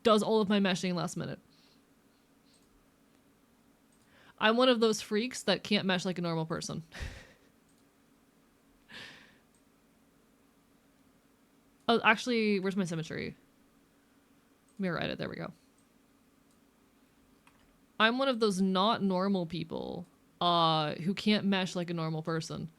does all of my meshing last minute. I'm one of those freaks that can't mesh like a normal person. Oh, actually, where's my symmetry? Mirror edit, there we go. I'm one of those not normal people who can't mesh like a normal person.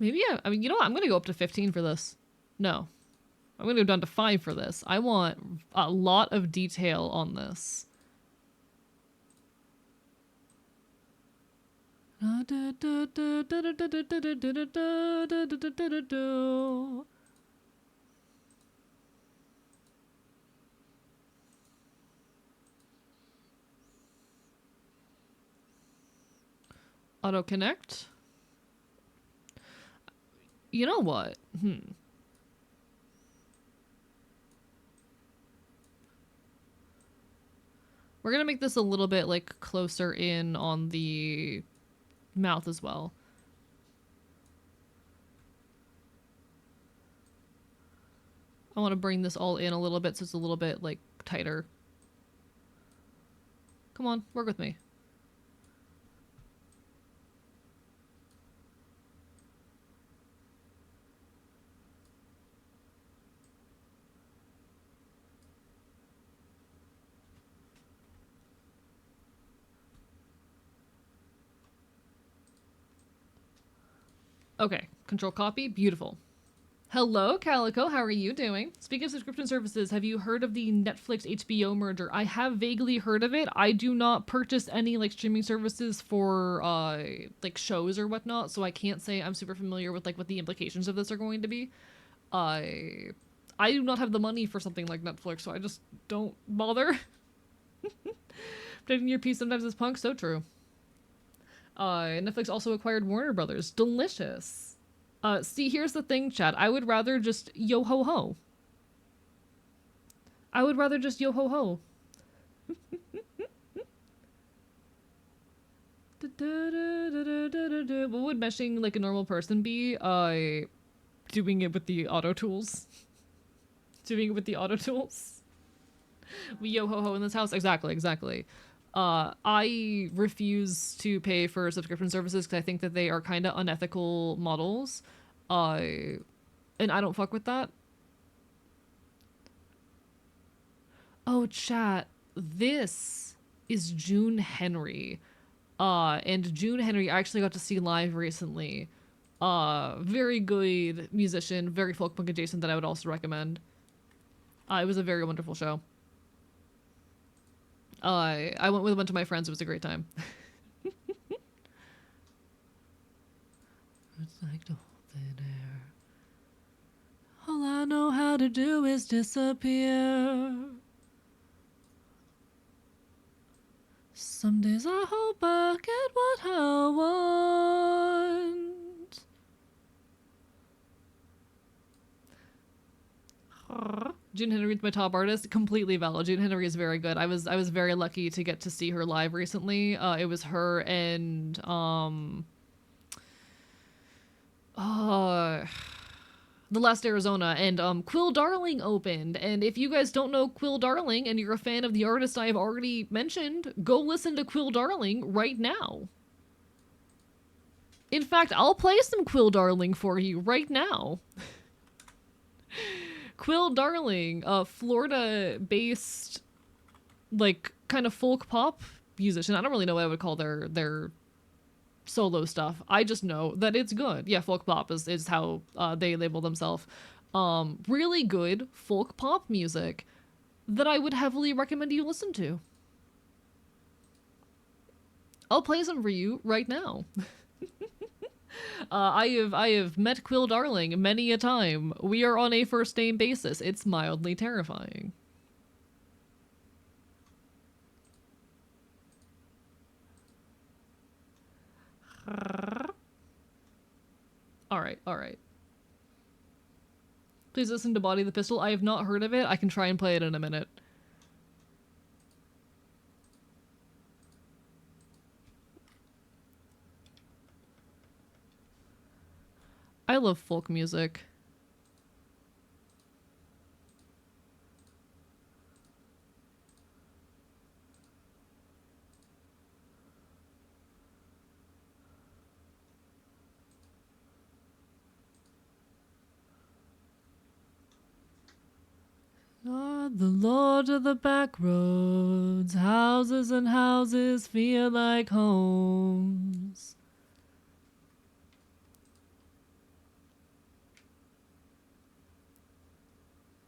Maybe I mean, you know what? I'm going to go up to 15 for this. No. I'm going to go down to 5 for this. I want a lot of detail on this. Auto connect. You know what? We're gonna make this a little bit like closer in on the mouth as well. I want to bring this all in a little bit so it's a little bit like tighter. Come on, work with me. Okay, control copy, beautiful. Hello, Calico, how are you doing? Speaking of subscription services, have you heard of the Netflix HBO merger? I have vaguely heard of it. I do not purchase any like streaming services for like shows or whatnot, so I can't say I'm super familiar with like what the implications of this are going to be. I do not have the money for something like Netflix, so I just don't bother. Updating your piece sometimes is punk, so true. Netflix also acquired Warner Brothers. Delicious. See, here's the thing, Chad. I would rather just yo ho ho. I would rather just yo ho ho. What would meshing like a normal person be? Doing it with the auto tools. Doing it with the auto tools. We yo ho ho in this house. Exactly, exactly. I refuse to pay for subscription services because I think that they are kind of unethical models. And I don't fuck with that. Oh, chat. This is June Henry. And June Henry I actually got to see live recently. Very good musician, very folk punk adjacent that I would also recommend. It was a very wonderful show. I went with a bunch of my friends. It was a great time. It's like to hold thin air. All I know how to do is disappear. Some days I hope I get what I want. June Henry's my top artist. Completely valid. June Henry is very good. I was very lucky to get to see her live recently. It was her and the last Arizona, and Quill Darling opened. And if you guys don't know Quill Darling and you're a fan of the artist I have already mentioned, go listen to Quill Darling right now. In fact, I'll play some Quill Darling for you right now. Quill Darling, a Florida-based, like, kind of folk pop musician. I don't really know what I would call their solo stuff. I just know that it's good. Yeah, folk pop is how they label themselves. Really good folk pop music that I would heavily recommend you listen to. I'll play some for you right now. I have met Quill Darling many a time. We are on a first name basis. It's mildly terrifying. Alright, alright. Please listen to Body of the Pistol. I have not heard of it. I can try and play it in a minute. I love folk music. The Lord of the back roads, houses and houses feel like homes.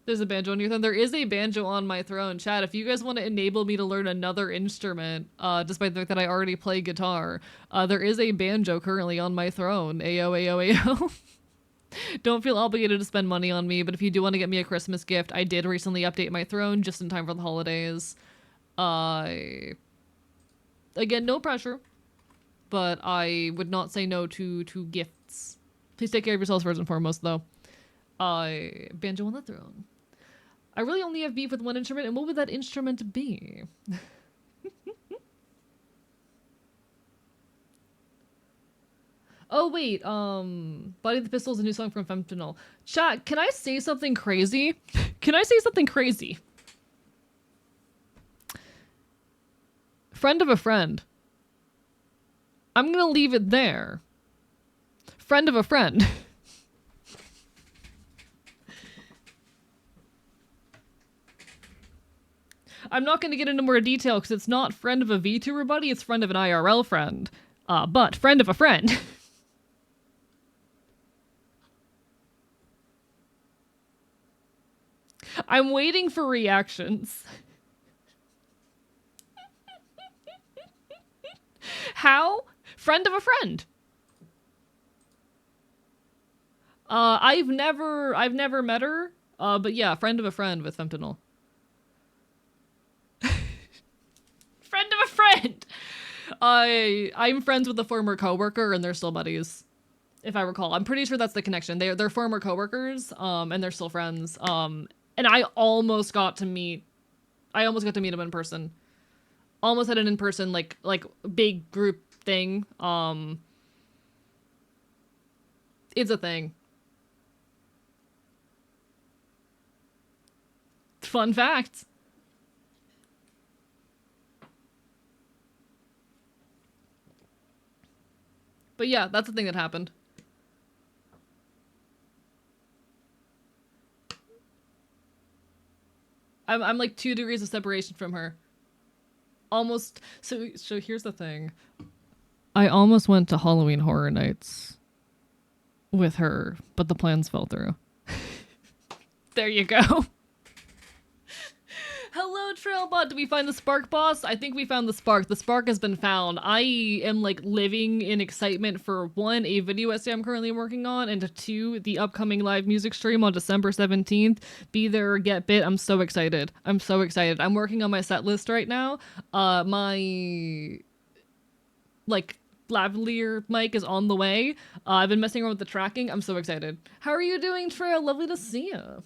There's a banjo on your throne. There is a banjo on my throne. Chat, if you guys want to enable me to learn another instrument, despite the fact that I already play guitar, there is a banjo currently on my throne. Ayo, ayo, ayo. Don't feel obligated to spend money on me, but if you do want to get me a Christmas gift, I did recently update my throne just in time for the holidays. Again, no pressure, but I would not say no to gifts. Please take care of yourselves first and foremost, though. Banjo on the throne. I really only have beef with one instrument, and what would that instrument be? Oh, wait, Body of the Pistol is a new song from Fentanyl. Chat, can I say something crazy? Can I say something crazy? Friend of a friend. I'm gonna leave it there. Friend of a friend. I'm not gonna get into more detail because it's not friend of a VTuber buddy, it's friend of an IRL friend. But friend of a friend. I'm waiting for reactions. How? Friend of a friend. I've never met her. But yeah, friend of a friend with fentanyl. Friend of a friend. I'm friends with a former coworker, and they're still buddies, if I recall. I'm pretty sure that's the connection. They're former coworkers, and they're still friends. And I almost got to meet him in person. Almost had an in-person like big group thing. It's a thing. Fun fact. But yeah, that's the thing that happened. I'm like 2 degrees of separation from her. Almost. So here's the thing. I almost went to Halloween Horror Nights with her, but the plans fell through. There you go. Hello, Trailbot. Did we find the Spark boss? I think we found the Spark. The Spark has been found. I am like living in excitement for 1, a video essay I'm currently working on, and 2, the upcoming live music stream on December 17th. Be there or get bit. I'm so excited. I'm so excited. I'm working on my set list right now. My like lavalier mic is on the way. I've been messing around with the tracking. I'm so excited. How are you doing, Trail? Lovely to see you.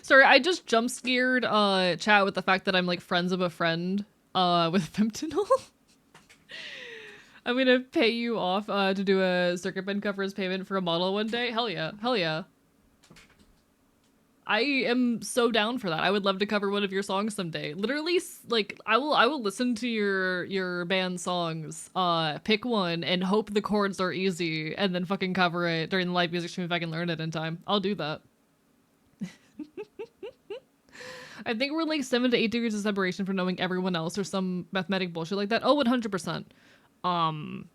Sorry, I just jump scared chat with the fact that I'm like friends of a friend with fentanyl. I'm gonna pay you off to do a Circuit Bend covers payment for a model one day. Hell yeah. Hell yeah. I am so down for that. I would love to cover one of your songs someday. Literally, like I will listen to your band songs, pick one and hope the chords are easy, and then fucking cover it during the live music stream if I can learn it in time. I'll do that. I think we're like 7 to 8 degrees of separation from knowing everyone else or some mathematic bullshit like that. Oh, 100%.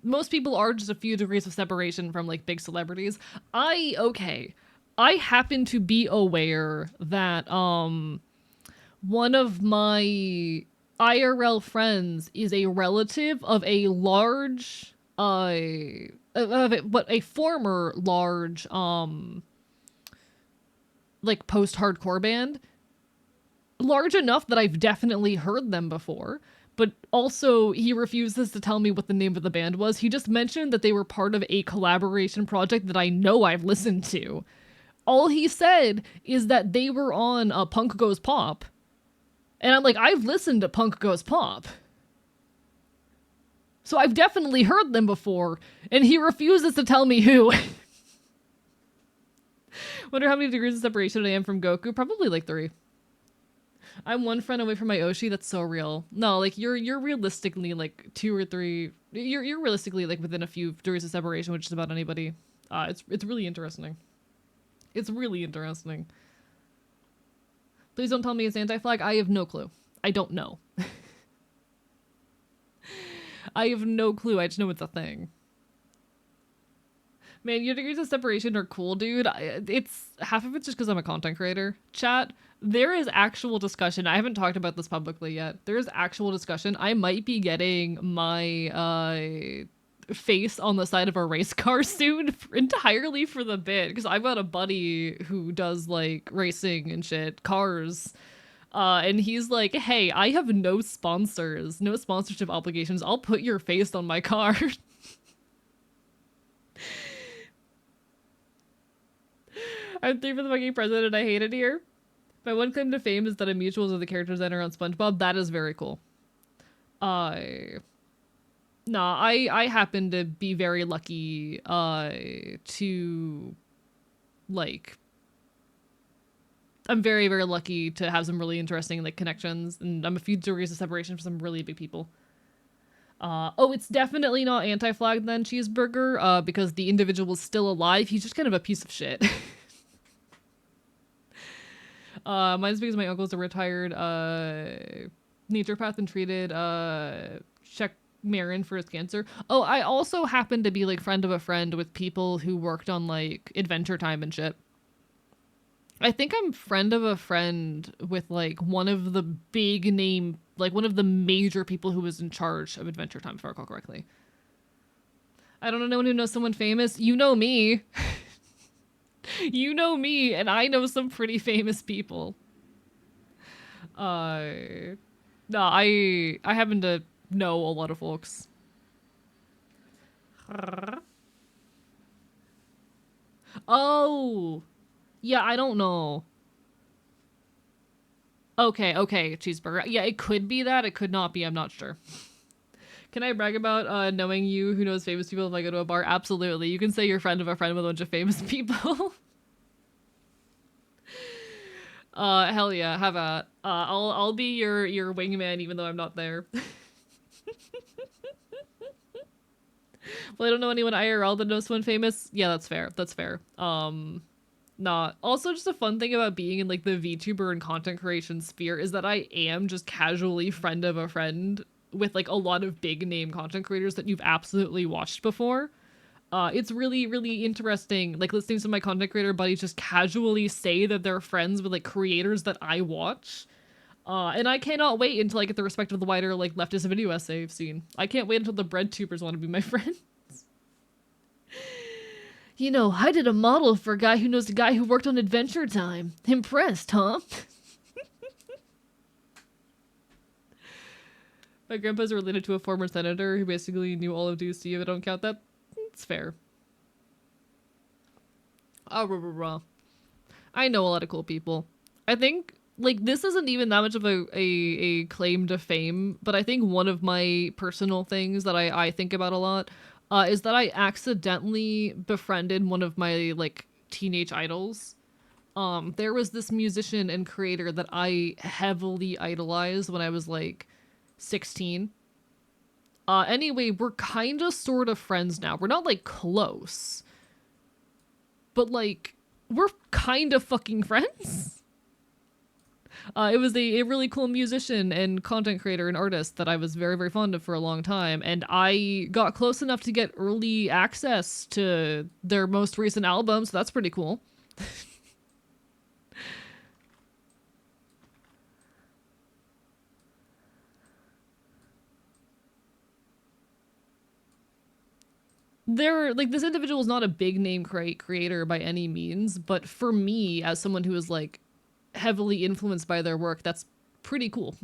Most people are just a few degrees of separation from like big celebrities. Okay. I happen to be aware that one of my IRL friends is a relative of a large but a former large like post-hardcore band, large enough that I've definitely heard them before. But also, he refuses to tell me what the name of the band was. He just mentioned that they were part of a collaboration project that I know I've listened to. All he said is that they were on Punk Goes Pop. And I'm like, I've listened to Punk Goes Pop. So I've definitely heard them before. And he refuses to tell me who. Wonder how many degrees of separation I am from Goku? Probably like 3. I'm one friend away from my Oshi. That's so real. No, like you're realistically like 2 or 3. You're realistically like within a few degrees of separation with just about anybody. It's really interesting. It's really interesting. Please don't tell me it's anti-flag. I have no clue. I don't know. I have no clue. I just know it's a thing. Man, your degrees of separation are cool, dude. It's half of it's just because I'm a content creator. Chat, there is actual discussion. I haven't talked about this publicly yet. There is actual discussion. I might be getting my face on the side of a race car soon entirely for the bit, because I've got a buddy who does like racing and shit, cars. And he's like, hey, I have no sponsors, no sponsorship obligations. I'll put your face on my car. I'm 3 for the fucking president and I hate it here. My one claim to fame is that I'm mutuals with the character designer on SpongeBob. That is very cool. I happen to be very lucky to like I'm very, very lucky to have some really interesting like connections, and I'm a few degrees of separation from some really big people. Oh, it's definitely not anti-flag then, Cheeseburger, because the individual is still alive. He's just kind of a piece of shit. Mine's because my uncle's a retired naturopath and treated Czech Marin for his cancer. Oh, I also happen to be like friend of a friend with people who worked on like Adventure Time and shit. I think I'm friend of a friend with like one of the big name, like one of the major people who was in charge of Adventure Time, if I recall correctly. I don't know anyone who knows someone famous. You know me. You know me, and I know some pretty famous people. No, I happen to know a lot of folks. Oh, yeah, I don't know. Okay, Cheeseburger. Yeah, it could be that. It could not be. I'm not sure. Can I brag about knowing you who knows famous people if I go to a bar? Absolutely. You can say you're a friend of a friend with a bunch of famous people. Hell yeah, have at. I'll be your wingman even though I'm not there. Well, I don't know anyone IRL that knows someone famous. Yeah, that's fair. That's fair. Not also just a fun thing about being in like the VTuber and content creation sphere is that I am just casually friend of a friend with like a lot of big name content creators that you've absolutely watched before. It's really, really interesting, like listening to my content creator buddies just casually say that they're friends with like creators that I watch. And I cannot wait until I get the respect of the wider like leftist video essay scene. I can't wait until the bread tubers want to be my friends. You know, I did a model for a guy who knows a guy who worked on Adventure Time. Impressed, huh? My grandpa's related to a former senator who basically knew all of DC. If I don't count that, it's fair. I know a lot of cool people. I think like this isn't even that much of a claim to fame, but I think one of my personal things that I think about a lot is that I accidentally befriended one of my like teenage idols. There was this musician and creator that I heavily idolized when I was like 16. Anyway, we're kind of sort of friends now. We're not like close, but like we're kind of fucking friends. It was a really cool musician and content creator and artist that I was very, very fond of for a long time. And I got close enough to get early access to their most recent album, so that's pretty cool. They're like this individual is not a big name creator by any means, but for me, as someone who is like heavily influenced by their work, that's pretty cool.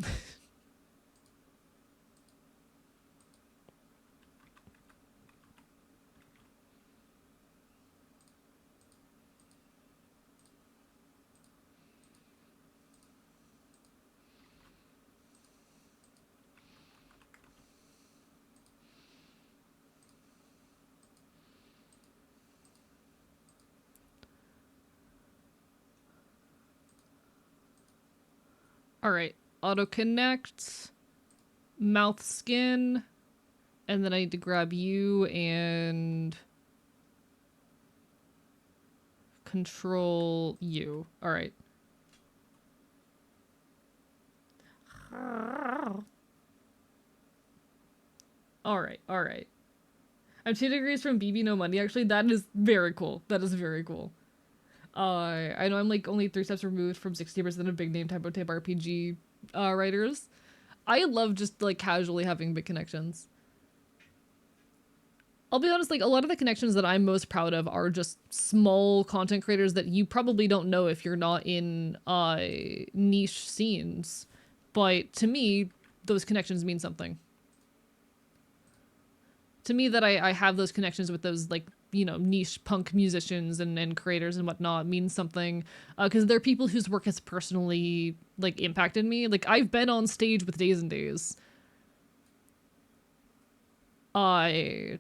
All right, auto connect, mouth skin, and then I need to grab you and control you. All right. All right, all right. I'm 2 degrees from BB No Money. Actually, that is very cool. That is very cool. I know I'm like only 3 steps removed from 60% of big name type RPG writers. I love just like casually having big connections. I'll be honest, like a lot of the connections that I'm most proud of are just small content creators that you probably don't know if you're not in niche scenes. But to me, those connections mean something. To me, that I have those connections with those like niche punk musicians and creators and whatnot means something because they're people whose work has personally like impacted me. Like I've been on stage with Days and Days. I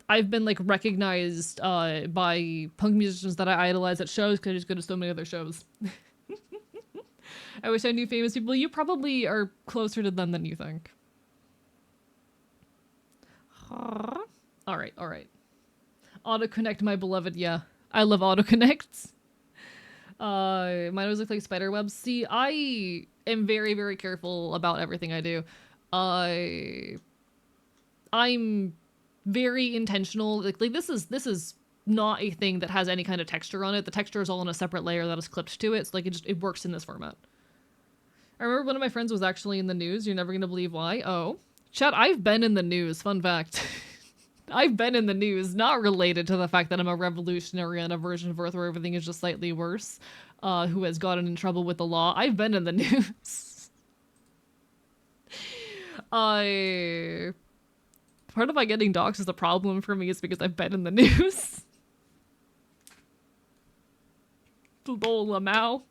I've been like recognized by punk musicians that I idolize at shows because I just go to so many other shows. I wish I knew famous people. You probably are closer to them than you think. All right, all right. Auto connect, my beloved. Yeah, I love auto connects. Mine always look like spider webs. See, I am very, very careful about everything I do. Uh, I'm very intentional. Like this is not a thing that has any kind of texture on it. The texture is all on a separate layer that is clipped to it. So like it works in this format. I remember one of my friends was actually in the news. You're never gonna believe why. Oh, chat, I've been in the news. Fun fact. I've been in the news, not related to the fact that I'm a revolutionary on a version of Earth where everything is just slightly worse, who has gotten in trouble with the law. I've been in the news. I Part of my getting doxxed is a problem for me is because I've been in the news. Lol, Lamau.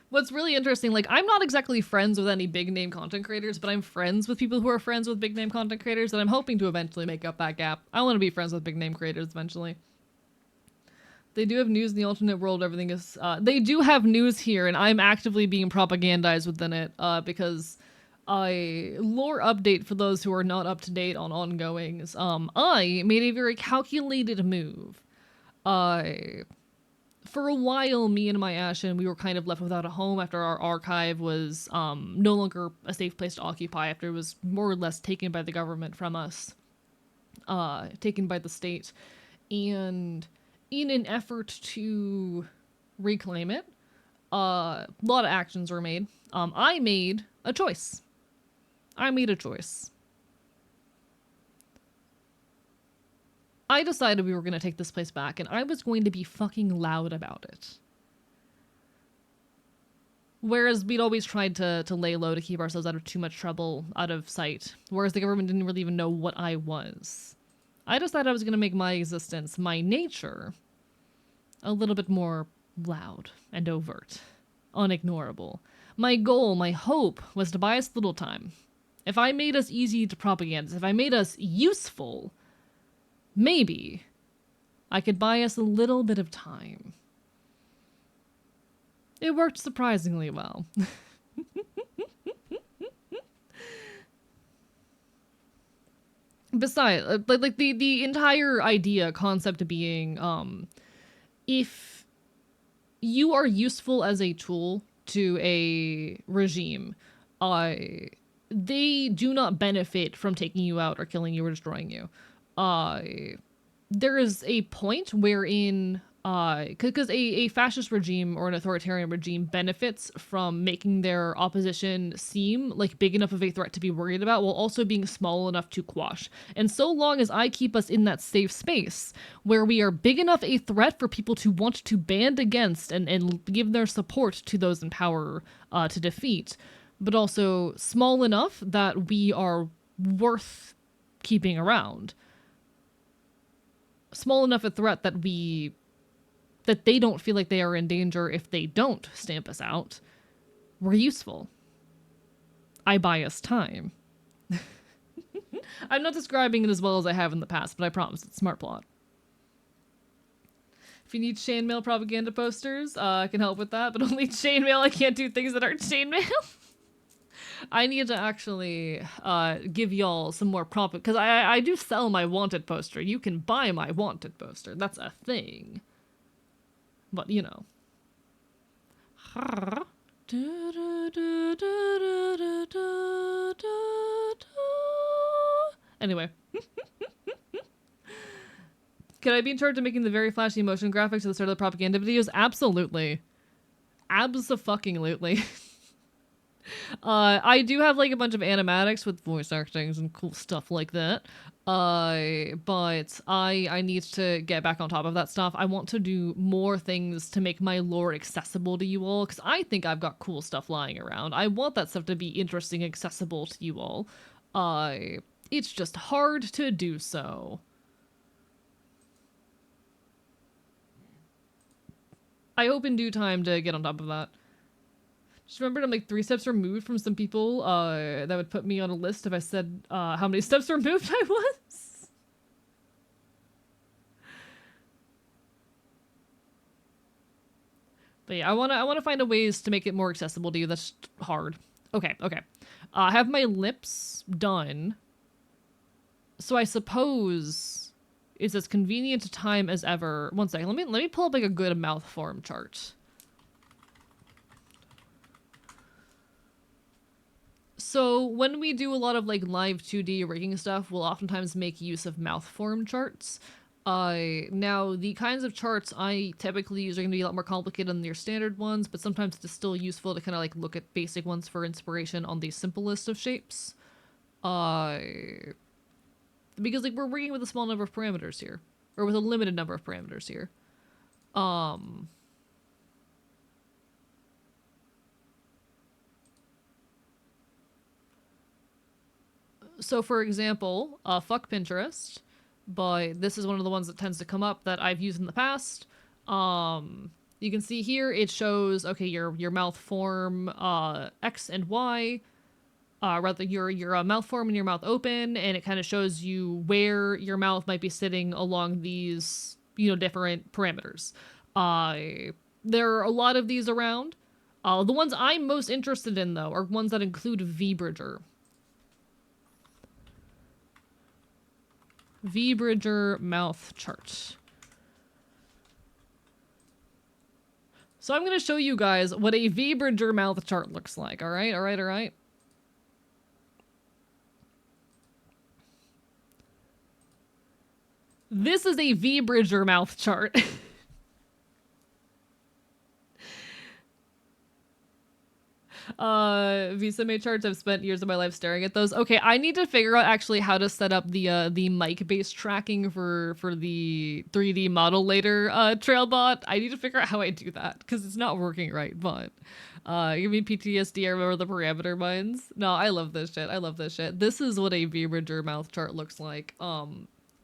What's really interesting, like, I'm not exactly friends with any big name content creators, but I'm friends with people who are friends with big name content creators, and I'm hoping to eventually make up that gap. I want to be friends with big name creators eventually. They do have news in the alternate world. Everything is. They do have news here, and I'm actively being propagandized within it because lore update for those who are not up to date on ongoings. I made a very calculated move. For a while, me and my Ashen, we were kind of left without a home after our archive was no longer a safe place to occupy after it was more or less taken by the government from us, taken by the state. And in an effort to reclaim it, a lot of actions were made. I made a choice. I decided we were going to take this place back, and I was going to be fucking loud about it. Whereas we'd always tried to lay low to keep ourselves out of too much trouble, out of sight. Whereas the government didn't really even know what I was. I decided I was going to make my existence, my nature, a little bit more loud and overt, unignorable. My goal, my hope, was to buy us little time. If I made us easy to propaganda, if I made us useful, maybe I could buy us a little bit of time. It worked surprisingly well. Besides, like the entire idea, concept being, if you are useful as a tool to a regime, uh, they do not benefit from taking you out or killing you or destroying you. Uh, there is a point wherein because a fascist regime or an authoritarian regime benefits from making their opposition seem like big enough of a threat to be worried about while also being small enough to quash. And so long as I keep us in that safe space where we are big enough a threat for people to want to band against and give their support to those in power to defeat, but also small enough that we are worth keeping around, small enough a threat that they don't feel like they are in danger if they don't stamp us out, we're useful. I buy us time. I'm not describing it as well as I have in the past, but I promise it's smart plot. If you need chainmail propaganda posters, I can help with that, but only chainmail. I can't do things that aren't chainmail. I need to actually give y'all some more profit, because I do sell my wanted poster. You can buy my wanted poster. That's a thing. But, you know. Anyway. Can I be in charge of making the very flashy motion graphics at the start of the propaganda videos? Absolutely. Abso-fucking-lutely. I do have like a bunch of animatics with voice actings and cool stuff like that. But I need to get back on top of that stuff. I want to do more things to make my lore accessible to you all, because I think I've got cool stuff lying around. I want that stuff to be interesting, accessible to you all. It's just hard to do so. I hope in due time to get on top of that. Just remembered I'm like 3 steps removed from some people that would put me on a list if I said how many steps removed I was. But yeah, I wanna find a ways to make it more accessible to you. That's hard. Okay. I have my lips done. So I suppose it's as convenient a time as ever. One second, let me pull up like a good mouth form chart. So when we do a lot of like live 2D rigging stuff, we'll oftentimes make use of mouth form charts. Now the kinds of charts I typically use are going to be a lot more complicated than your standard ones, but sometimes it's still useful to kind of like look at basic ones for inspiration on the simplest of shapes. Because like we're working with a small number of parameters here, or with a limited number of parameters here. So for example, fuck Pinterest, but this is one of the ones that tends to come up that I've used in the past. You can see here it shows, okay, your mouth form X and Y, rather your mouth form and your mouth open, and it kind of shows you where your mouth might be sitting along these, you know, different parameters. There are a lot of these around. The ones I'm most interested in, though, are ones that include VBridger. VBridger mouth chart. So I'm going to show you guys what a VBridger mouth chart looks like. All right. This is a VBridger mouth chart. VSMA charts, I've spent years of my life staring at those. Okay, I need to figure out actually how to set up the mic-based tracking for the 3D model later Trailbot. I need to figure out how I do that, because it's not working right, but give me PTSD, I remember the parameter mines. No, I love this shit. This is what a VBridger mouth chart looks like.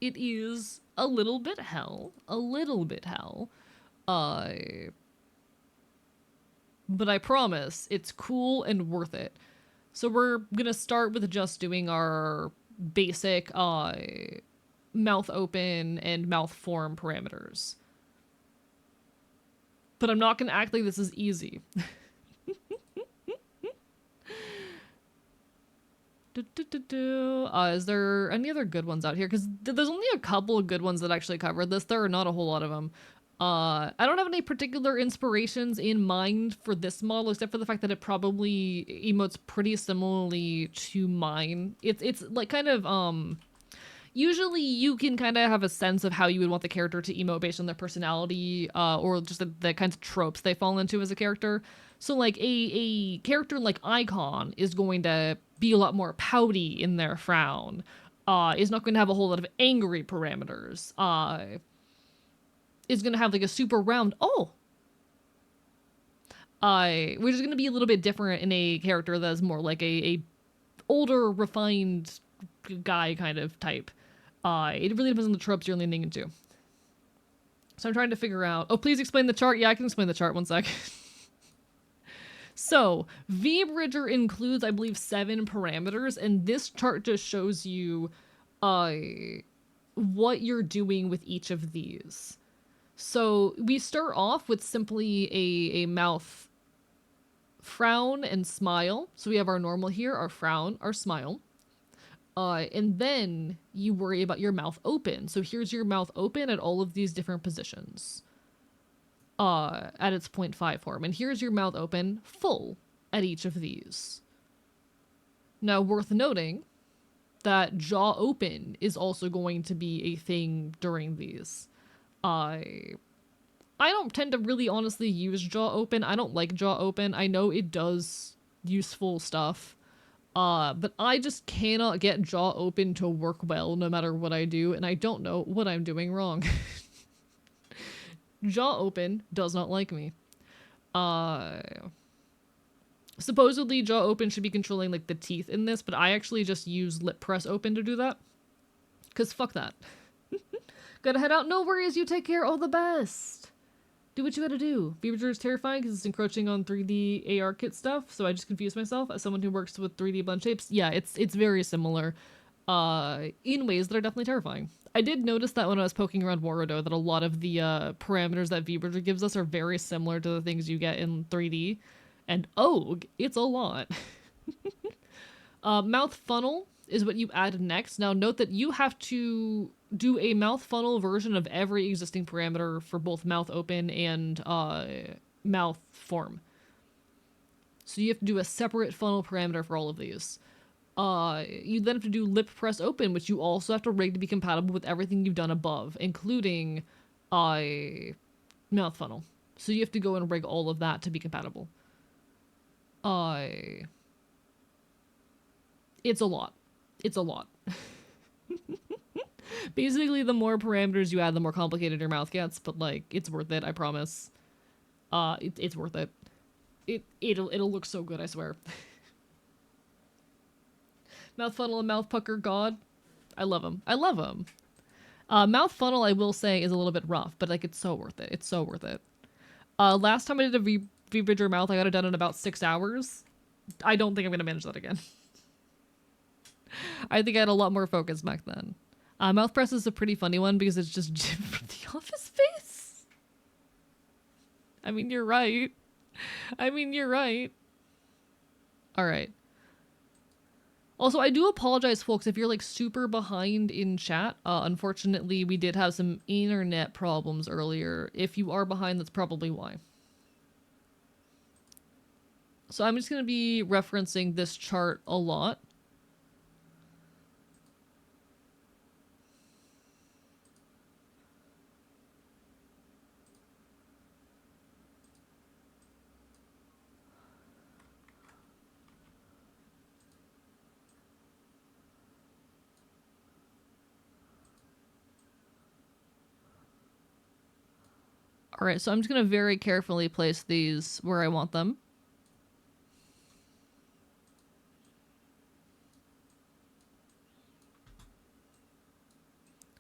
It is a little bit hell. A little bit hell. Uh, but I promise it's cool and worth it. So we're gonna start with just doing our basic mouth open and mouth form parameters. But I'm not gonna act like this is easy. Is there any other good ones out here? Because there's only a couple of good ones that actually covered this. There are not a whole lot of them. I don't have any particular inspirations in mind for this model, except for the fact that it probably emotes pretty similarly to mine. It's like kind of usually you can kind of have a sense of how you would want the character to emote based on their personality, or just the kinds of tropes they fall into as a character. So like a character like Icon is going to be a lot more pouty in their frown. Is not going to have a whole lot of angry parameters. Is going to have like a super round which is going to be a little bit different in a character that's more like a older refined guy kind of type. It really depends on the tropes you're leaning into. So I'm trying to figure out. Oh, please explain the chart. Yeah, I can explain the chart. One sec. So VBridger includes, I believe, 7 parameters, and this chart just shows you what you're doing with each of these. So we start off with simply a mouth frown and smile. So we have our normal here, our frown, our smile. And then you worry about your mouth open. So here's your mouth open at all of these different positions. At its 0.5 form. And here's your mouth open full at each of these. Now, worth noting that jaw open is also going to be a thing during these. I don't tend to really honestly use jaw open. I don't like jaw open. I know it does useful stuff. But I just cannot get jaw open to work well no matter what I do, and I don't know what I'm doing wrong. Jaw open does not like me. Supposedly jaw open should be controlling like the teeth in this, but I actually just use lip press open to do that. Cause fuck that. Gotta head out. No worries, you take care. All the best. Do what you gotta do. VBridger is terrifying because it's encroaching on 3D AR kit stuff, so I just confuse myself. As someone who works with 3D blend shapes, yeah, it's very similar in ways that are definitely terrifying. I did notice that when I was poking around Warudo that a lot of the parameters that VBridger gives us are very similar to the things you get in 3D. And it's a lot. Mouth funnel is what you add next. Now note that you have to do a mouth funnel version of every existing parameter for both mouth open and mouth form. So you have to do a separate funnel parameter for all of these. You then have to do lip press open, which you also have to rig to be compatible with everything you've done above, including mouth funnel. So you have to go and rig all of that to be compatible. It's a lot. It's a lot. Basically, the more parameters you add, the more complicated your mouth gets, but like, it's worth it, I promise. It's worth it. It'll look so good, I swear. Mouth funnel and mouth pucker, god. I love them. I love them. Mouth funnel, I will say, is a little bit rough, but like, it's so worth it. It's so worth it. Last time I did a VBridger mouth, I got it done in about 6 hours. I don't think I'm gonna manage that again. I think I had a lot more focus back then. Mouth press is a pretty funny one because it's just Jim from The Office Space. I mean, you're right. All right. Also, I do apologize, folks, if you're like super behind in chat. Unfortunately, we did have some internet problems earlier. If you are behind, that's probably why. So I'm just going to be referencing this chart a lot. All right, so I'm just going to very carefully place these where I want them.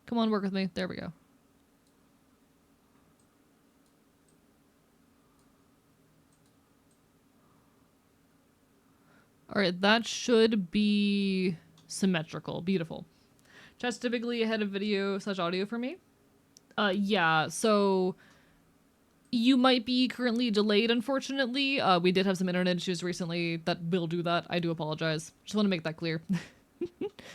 Come on, work with me. There we go. Alright, that should be symmetrical. Beautiful. Chat's typically ahead of video / audio for me. Yeah, so you might be currently delayed, unfortunately. We did have some internet issues recently that will do that. I do apologize. Just want to make that clear.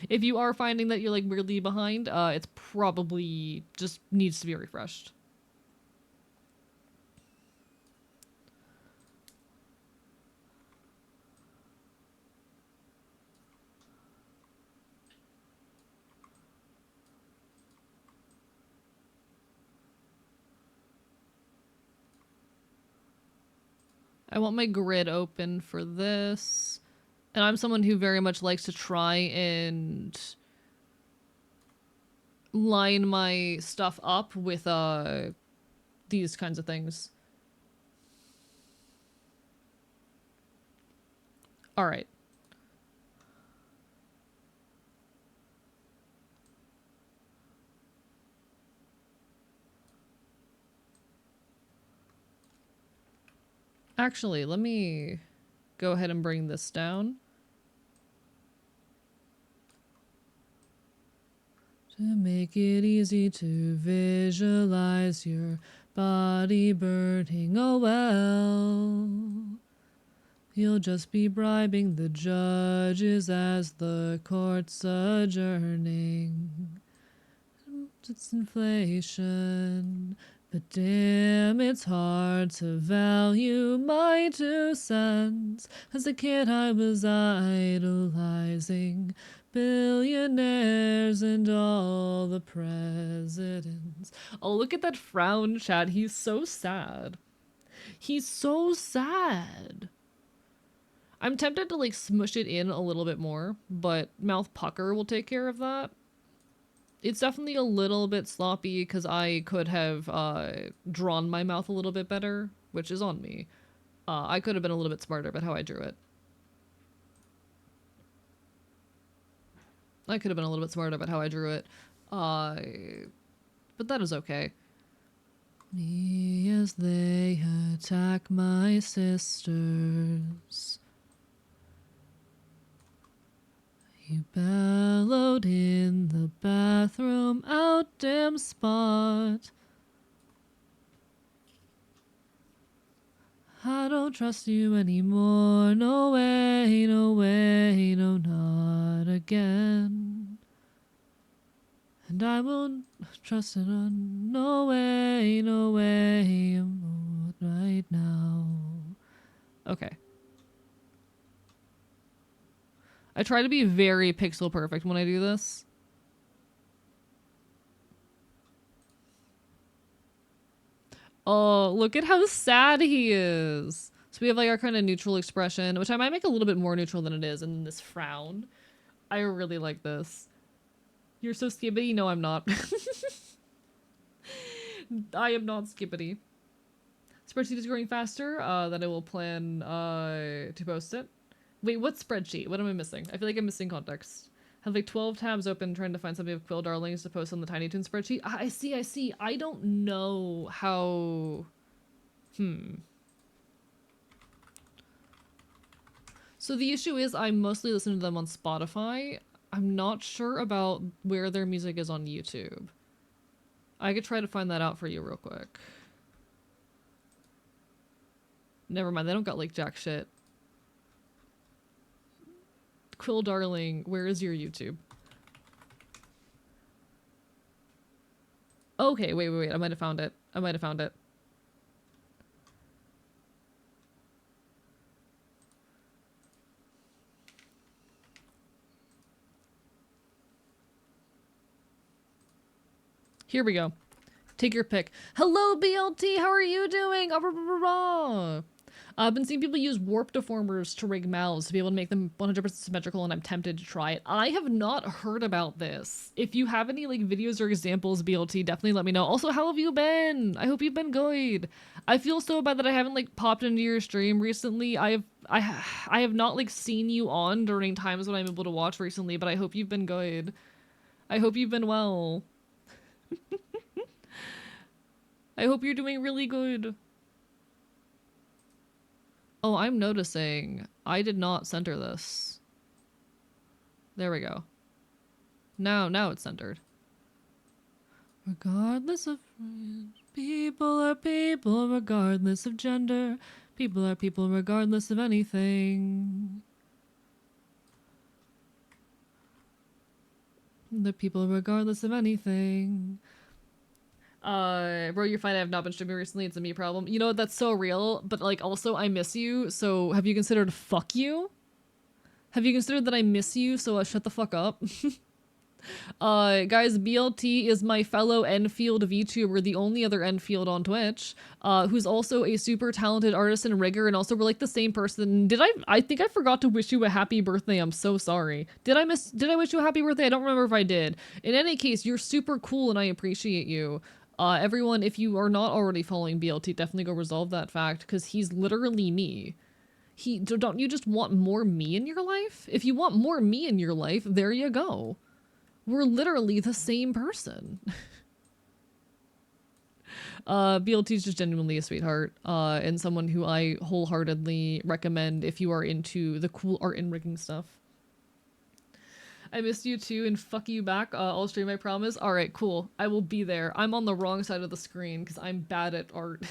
If you are finding that you're like weirdly behind, it's probably just needs to be refreshed. I want my grid open for this. And I'm someone who very much likes to try and line my stuff up with these kinds of things. All right. Actually, let me go ahead and bring this down. To make it easy to visualize your body burning, oh well. You'll just be bribing the judges as the court's adjourning. It's inflation, but damn, it's hard to value my 2 cents. As a kid, I was idolizing billionaires and all the presidents. Oh, look at that frown, chat. He's so sad. He's so sad. I'm tempted to like smush it in a little bit more, but mouth pucker will take care of that. It's definitely a little bit sloppy because I could have drawn my mouth a little bit better, which is on me. I could have been a little bit smarter about how I drew it. I could have been a little bit smarter about how I drew it. But that is okay. Me as they attack my sisters. You bellowed in the bathroom, out damn spot. I don't trust you anymore, no way, no way, no not again. And I won't trust it on, no way, right now. Okay. I try to be very pixel perfect when I do this. Oh, look at how sad he is. So we have like our kind of neutral expression, which I might make a little bit more neutral than it is, and then this frown. I really like this. You're so skibbity? No, I'm not. I am not skibbity. Spreadsheet is growing faster, then I will plan to post it. Wait, what spreadsheet? What am I missing? I feel like I'm missing context. Have like 12 tabs open trying to find something of Quill Darlings to post on the Tiny Toon spreadsheet. I see. I don't know how... So the issue is I mostly listen to them on Spotify. I'm not sure about where their music is on YouTube. I could try to find that out for you real quick. Never mind, they don't got like jack shit. Quill Darling, where is your YouTube? Okay, wait. I might have found it. Here we go. Take your pick. Hello, BLT. How are you doing? I've been seeing people use warp deformers to rig mouths to be able to make them 100% symmetrical, and I'm tempted to try it. I have not heard about this. If you have any like videos or examples, BLT, definitely let me know. Also, how have you been? I hope you've been good. I feel so bad that I haven't like popped into your stream recently. I have not like seen you on during times when I'm able to watch recently, but I hope you've been good. I hope you've been well. I hope you're doing really good. Oh, I'm noticing I did not center this. There we go. Now it's centered. Regardless of people are people regardless of gender. People are people regardless of anything. The people regardless of anything. Bro, you're fine. I have not been streaming recently. It's a me problem. You know what? That's so real. But like, also, I miss you. So, have you considered fuck you? Have you considered that I miss you? So, shut the fuck up. Guys, BLT is my fellow Enfield VTuber, the only other Enfield on Twitch, who's also a super talented artist and rigger, and also we're like the same person. I think I forgot to wish you a happy birthday. I'm so sorry. Did I wish you a happy birthday? I don't remember if I did. In any case, you're super cool and I appreciate you. Everyone, if you are not already following BLT, definitely go resolve that fact, because he's literally me. Don't you just want more me in your life? If you want more me in your life, there you go. We're literally the same person. BLT is just genuinely a sweetheart, and someone who I wholeheartedly recommend if you are into the cool art and rigging stuff. I missed you too, and fuck you back. I'll stream, I promise. Alright, cool. I will be there. I'm on the wrong side of the screen, because I'm bad at art.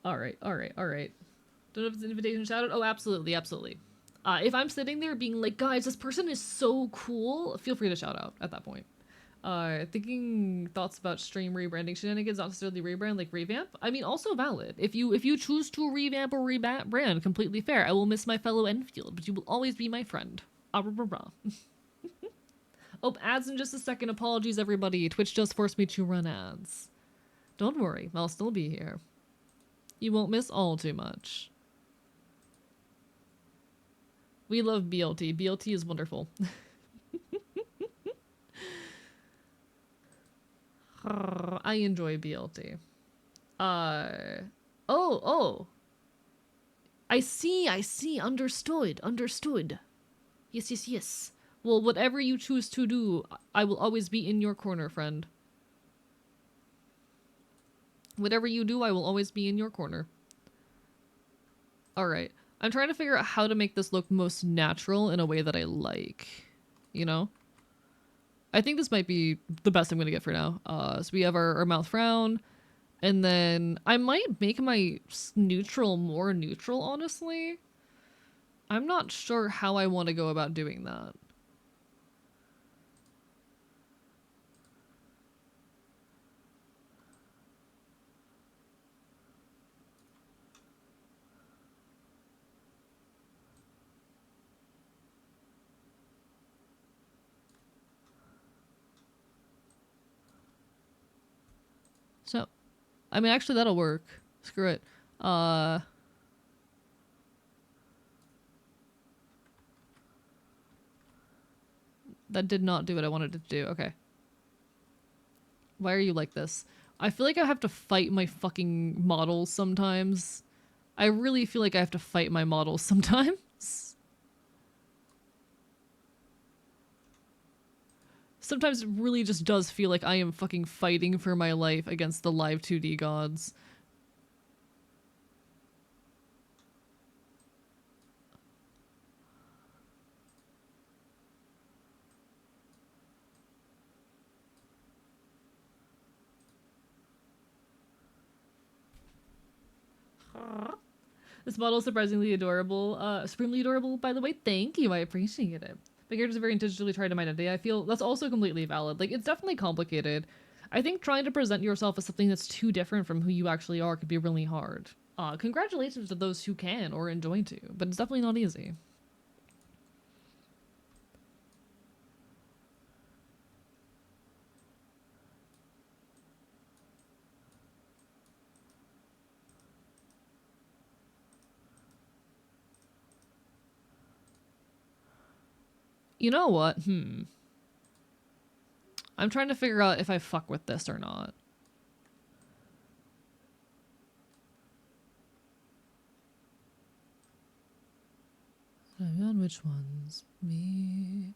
Alright. Don't know if it's an invitation shout out. Oh, absolutely. If I'm sitting there being like, guys, this person is so cool, feel free to shout out at that point. Thinking thoughts about stream rebranding shenanigans, not necessarily rebrand, like revamp. I mean, also valid. If you choose to revamp or rebrand, completely fair. I will miss my fellow Enfield, but you will always be my friend. Oh, ads in just a second. Apologies, everybody. Twitch just forced me to run ads. Don't worry, I'll still be here. You won't miss all too much. We love BLT. BLT is wonderful. I enjoy BLT. Oh. I see. Understood. Yes. Well, whatever you choose to do, I will always be in your corner, friend. Whatever you do, I will always be in your corner. Alright. I'm trying to figure out how to make this look most natural in a way that I like. You know? I think this might be the best I'm gonna get for now. So we have our mouth frown. And then I might make my neutral more neutral, honestly. I'm not sure how I want to go about doing that. So, I mean, actually that'll work. Screw it. That did not do what I wanted it to do. Okay. Why are you like this? I feel like I have to fight my fucking models sometimes. I really feel like I have to fight my models sometimes. Sometimes it really just does feel like I am fucking fighting for my life against the live 2D gods. This model is surprisingly adorable. Supremely adorable, by the way. Thank you. I appreciate it. My characters are very intentionally tied to my identity. I feel that's also completely valid. Like, it's definitely complicated. I think trying to present yourself as something that's too different from who you actually are could be really hard. Congratulations to those who can or enjoy to, but it's definitely not easy. You know what? I'm trying to figure out if I fuck with this or not. on which one's me.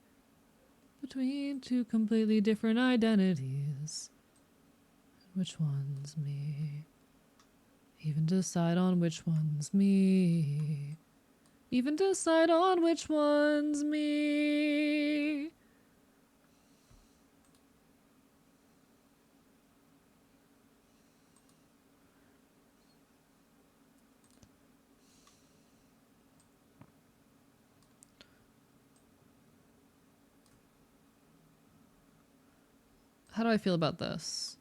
Between two completely different identities. Which one's me? Even decide on which one's me. Even decide on which one's me. How do I feel about this?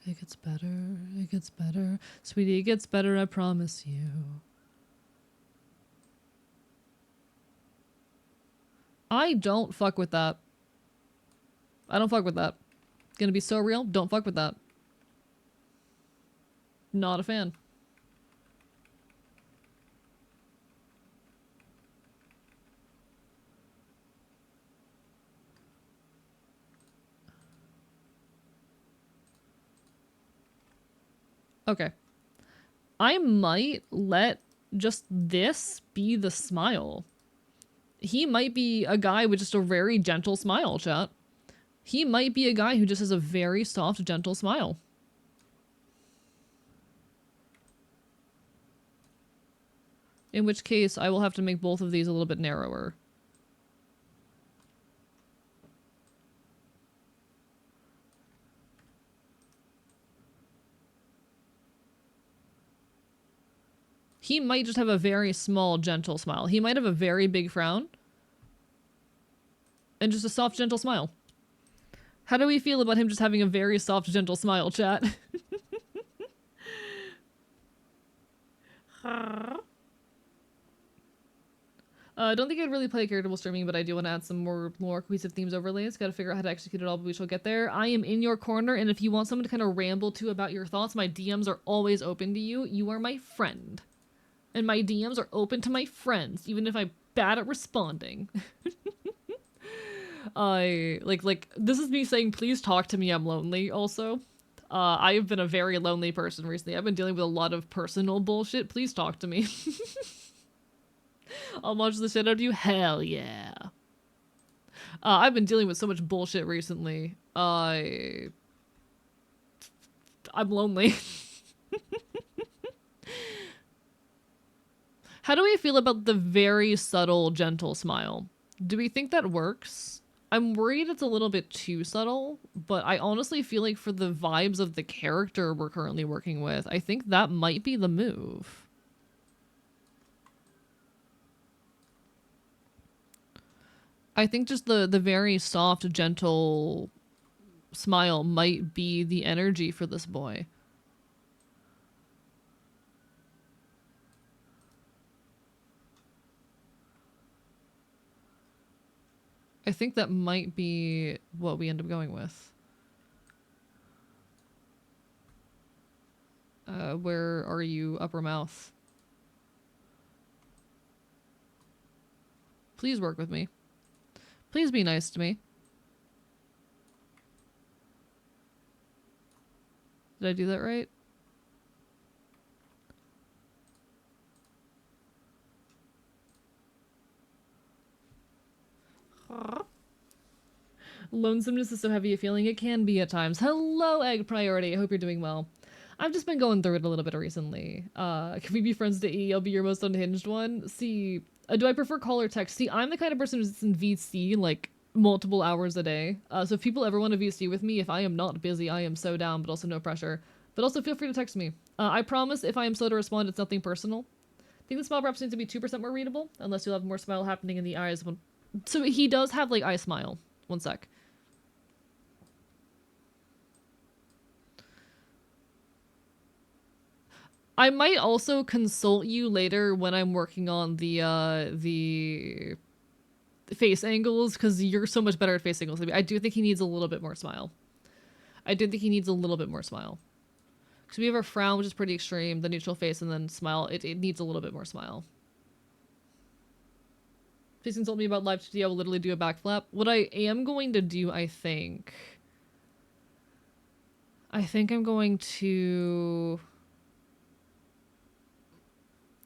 It gets better, it gets better. Sweetie, it gets better, I promise you. I don't fuck with that. I don't fuck with that. Gonna be so real, don't fuck with that. Not a fan. Okay. I might let just this be the smile. He might be a guy with just a very gentle smile, chat. He might be a guy who just has a very soft, gentle smile. In which case, I will have to make both of these a little bit narrower. He might just have a very small, gentle smile. He might have a very big frown. And just a soft, gentle smile. How do we feel about him just having a very soft, gentle smile, chat? I don't think I'd really play a character while streaming, but I do want to add some more cohesive themes overlays. Gotta figure out how to execute it all, but we shall get there. I am in your corner, and if you want someone to kind of ramble to about your thoughts, my DMs are always open to you. You are my friend. And my DMs are open to my friends, even if I'm bad at responding. This is me saying, please talk to me, I'm lonely, also. I've been a very lonely person recently. I've been dealing with a lot of personal bullshit. Please talk to me. I'll munch the shit out of you. Hell yeah. I've been dealing with so much bullshit recently. I'm lonely. How do we feel about the very subtle, gentle smile? Do we think that works? I'm worried it's a little bit too subtle, but I honestly feel like for the vibes of the character we're currently working with, I think that might be the move. I think just the very soft, gentle smile might be the energy for this boy. I think that might be what we end up going with. Where are you, upper mouth? Please work with me. Please be nice to me. Did I do that right? Lonesomeness is so heavy a feeling. It can be at times. Hello, Egg Priority. I hope you're doing well. I've just been going through it a little bit recently. Can we be friends to E? I'll be your most unhinged one. See, do I prefer call or text? See, I'm the kind of person who's in VC like multiple hours a day. So if people ever want to VC with me, if I am not busy, I am so down, but also no pressure. But also feel free to text me. I promise if I am slow to respond, it's nothing personal. I think the smile perhaps needs to be 2% more readable, unless you'll have more smile happening in the eyes. So he does have like eye smile. One sec. I might also consult you later when I'm working on the face angles, because you're so much better at face angles. I do think he needs a little bit more smile. I do think he needs a little bit more smile. Because we have our frown, which is pretty extreme, the neutral face, and then smile. It needs a little bit more smile. Please consult me about live 2D. I will literally do a backflap. What I am going to do, I think I'm going to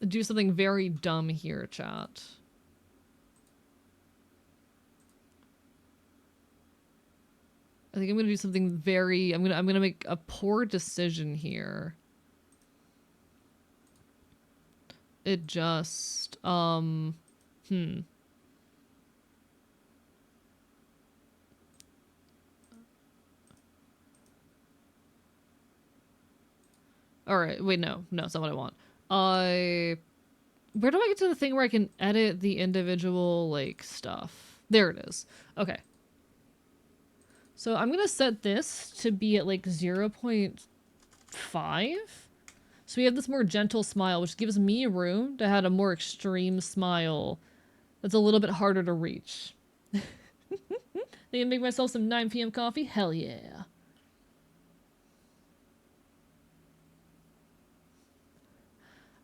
do something very dumb here, chat. I think I'm gonna do something very, I'm gonna make a poor decision here. It just, Alright, wait, no, it's not what I want. Where do I get to the thing where I can edit the individual, like, stuff? There it is. Okay. So I'm gonna set this to be at, like, 0.5. So we have this more gentle smile, which gives me room to have a more extreme smile that's a little bit harder to reach. Think I make myself some 9 p.m. coffee? Hell yeah.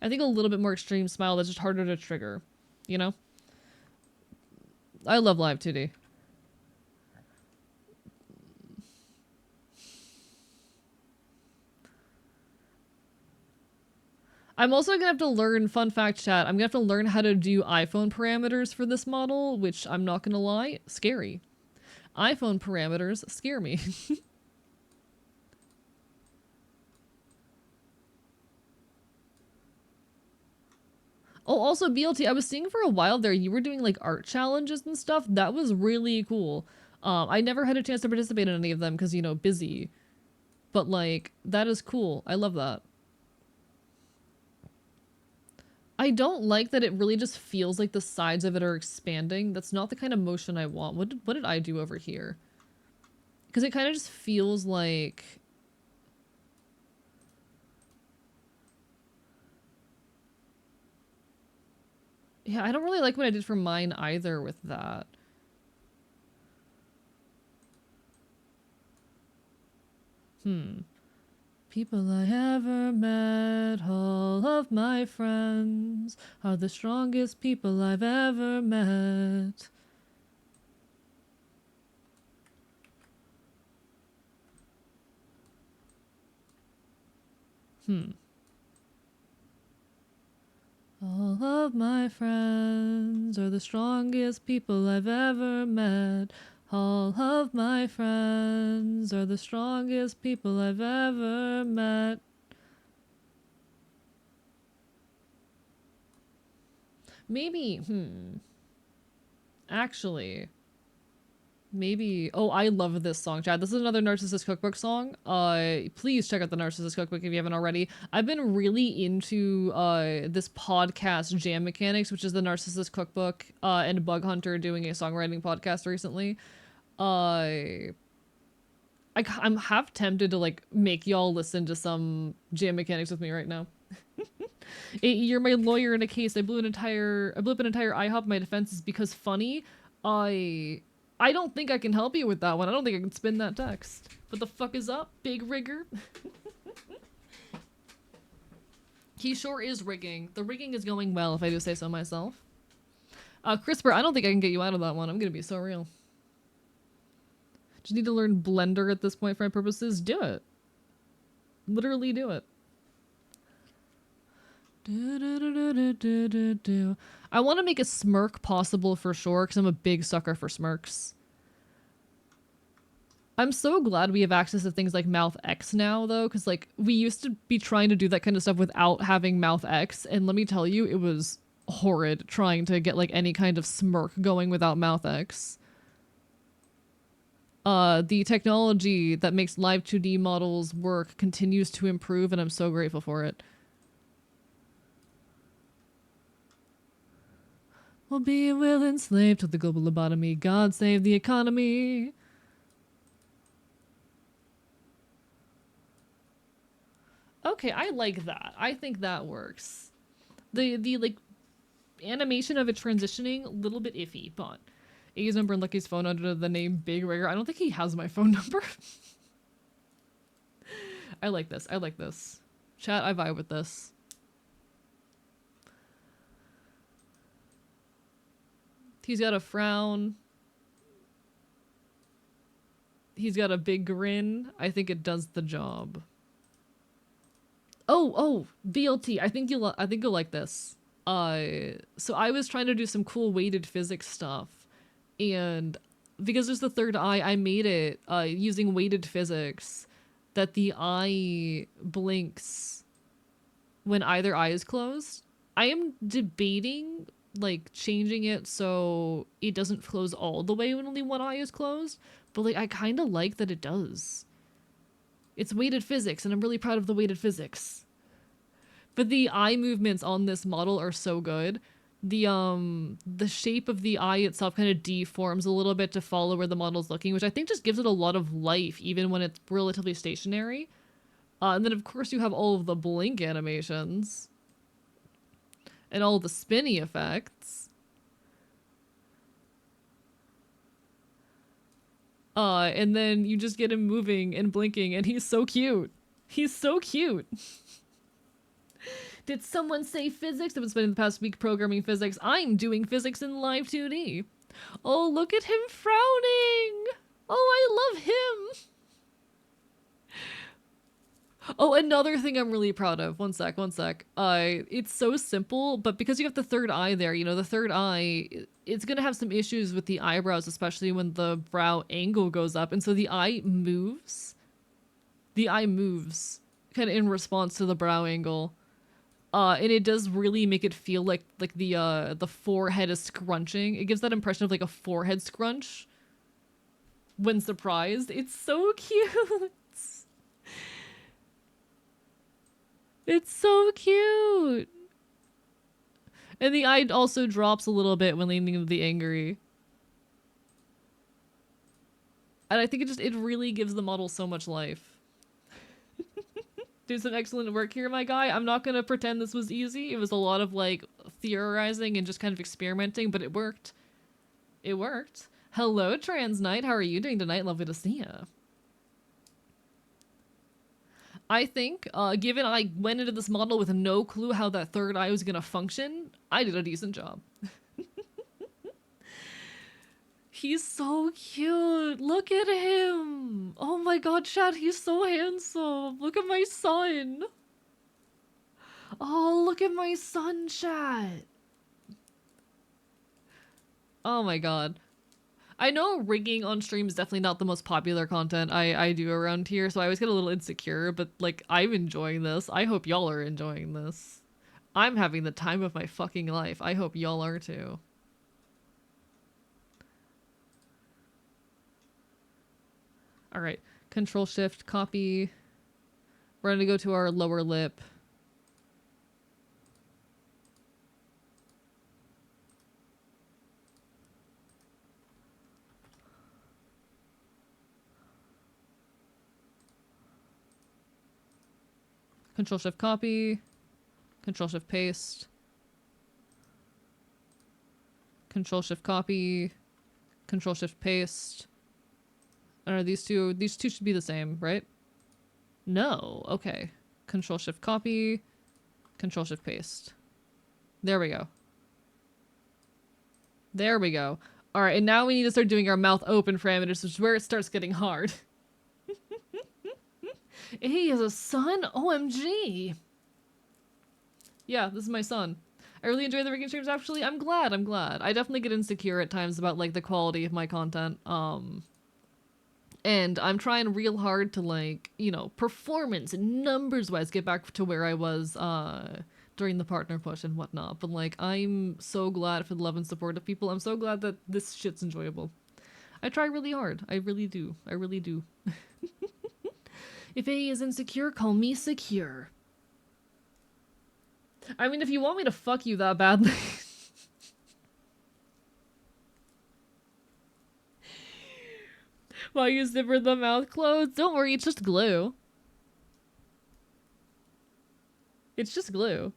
I think a little bit more extreme smile that's just harder to trigger, you know? I love live 2D. I'm also gonna have to learn, fun fact chat, I'm gonna have to learn how to do iPhone parameters for this model, which I'm not gonna lie, scary. iPhone parameters scare me. Oh, also BLT, I was seeing for a while there, you were doing like art challenges and stuff. That was really cool. I never had a chance to participate in any of them because, you know, busy. But like, that is cool. I love that. I don't like that it really just feels like the sides of it are expanding. That's not the kind of motion I want. What did I do over here? Because it kind of just feels like... Yeah, I don't really like what I did for mine either with that. People I ever met, all of my friends, are the strongest people I've ever met. All of my friends are the strongest people I've ever met. All of my friends are the strongest people I've ever met. Maybe, actually, maybe, oh, I love this song, Chad. This is another Narcissist Cookbook song. Please check out the Narcissist Cookbook if you haven't already. I've been really into, this podcast Jam Mechanics, which is the Narcissist Cookbook, and Bug Hunter doing a songwriting podcast recently. I'm half tempted to, like, make y'all listen to some Jam Mechanics with me right now. You're my lawyer in a case. I blew up an entire IHOP. My defense is because funny. I don't think I can help you with that one. I don't think I can spin that text. What the fuck is up, big rigger? He sure is rigging. The rigging is going well, if I do say so myself. CRISPR, I don't think I can get you out of that one. I'm gonna be so real. Just need to learn Blender at this point for my purposes. Do it. Literally do it. I want to make a smirk possible for sure, because I'm a big sucker for smirks. I'm so glad we have access to things like Mouth X now, though, because like we used to be trying to do that kind of stuff without having Mouth X, and let me tell you, it was horrid trying to get like any kind of smirk going without Mouth X. The technology that makes live 2D models work continues to improve, and I'm so grateful for it. We'll be a willing slave to the global lobotomy. God save the economy. Okay, I like that. I think that works. The like animation of it transitioning, a little bit iffy, but A's number and Lucky's phone under the name Big Rigger. I don't think he has my phone number. I like this. I like this. Chat, I vibe with this. He's got a frown. He's got a big grin. I think it does the job. Oh, VLT. I think you'll like this. So I was trying to do some cool weighted physics stuff, and because there's the third eye, I made it using weighted physics that the eye blinks when either eye is closed. I am debating like changing it so it doesn't close all the way when only one eye is closed, but like I kind of like that it does. It's weighted physics, and I'm really proud of the weighted physics. But the eye movements on this model are so good. The shape of the eye itself kind of deforms a little bit to follow where the model's looking, which I think just gives it a lot of life even when it's relatively stationary. And then of course you have all of the blink animations and all the spinny effects. And then you just get him moving and blinking, and he's so cute. He's so cute. Did someone say physics? I've been spending the past week programming physics. I'm doing physics in live 2D. Oh, look at him frowning. Oh, I love him. Oh, another thing I'm really proud of. One sec. It's so simple, but because you have the third eye there, you know, the third eye, it's gonna have some issues with the eyebrows, especially when the brow angle goes up, and so the eye moves. The eye moves, kind of in response to the brow angle. And it does really make it feel like the forehead is scrunching. It gives that impression of like a forehead scrunch when surprised. It's so cute. It's so cute. And the eye also drops a little bit when leaning into the angry. And I think it really gives the model so much life. Do some excellent work here, my guy. I'm not gonna pretend this was easy. It was a lot of like theorizing and just kind of experimenting, but it worked. It worked. Hello, Trans Knight. How are you doing tonight? Lovely to see you. I think, given I went into this model with no clue how that third eye was gonna function, I did a decent job. He's so cute. Look at him. Oh my god, Chad, he's so handsome. Look at my son. Oh, look at my son, Chad. Oh my god. I know rigging on stream is definitely not the most popular content I do around here, so I always get a little insecure, but like, I'm enjoying this. I hope y'all are enjoying this. I'm having the time of my fucking life. I hope y'all are too. Alright, Control Shift, copy. We're gonna go to our lower lip. Control Shift, copy. Control Shift, paste. Control Shift, copy. Control Shift, paste. I don't know, these two should be the same, right? No, okay. Control Shift, copy. Control Shift, paste. There we go. There we go. Alright, and now we need to start doing our mouth open parameters, which is where it starts getting hard. He has a son? OMG! Yeah, this is my son. I really enjoy the rigging streams, actually. I'm glad. I definitely get insecure at times about, like, the quality of my content. And I'm trying real hard to, like, you know, performance and numbers-wise get back to where I was, during the partner push and whatnot. But, like, I'm so glad for the love and support of people. I'm so glad that this shit's enjoyable. I try really hard. I really do. I really do. If A is insecure, call me secure. I mean, if you want me to fuck you that badly... While you zipper the mouth closed? Don't worry, it's just glue. It's just glue.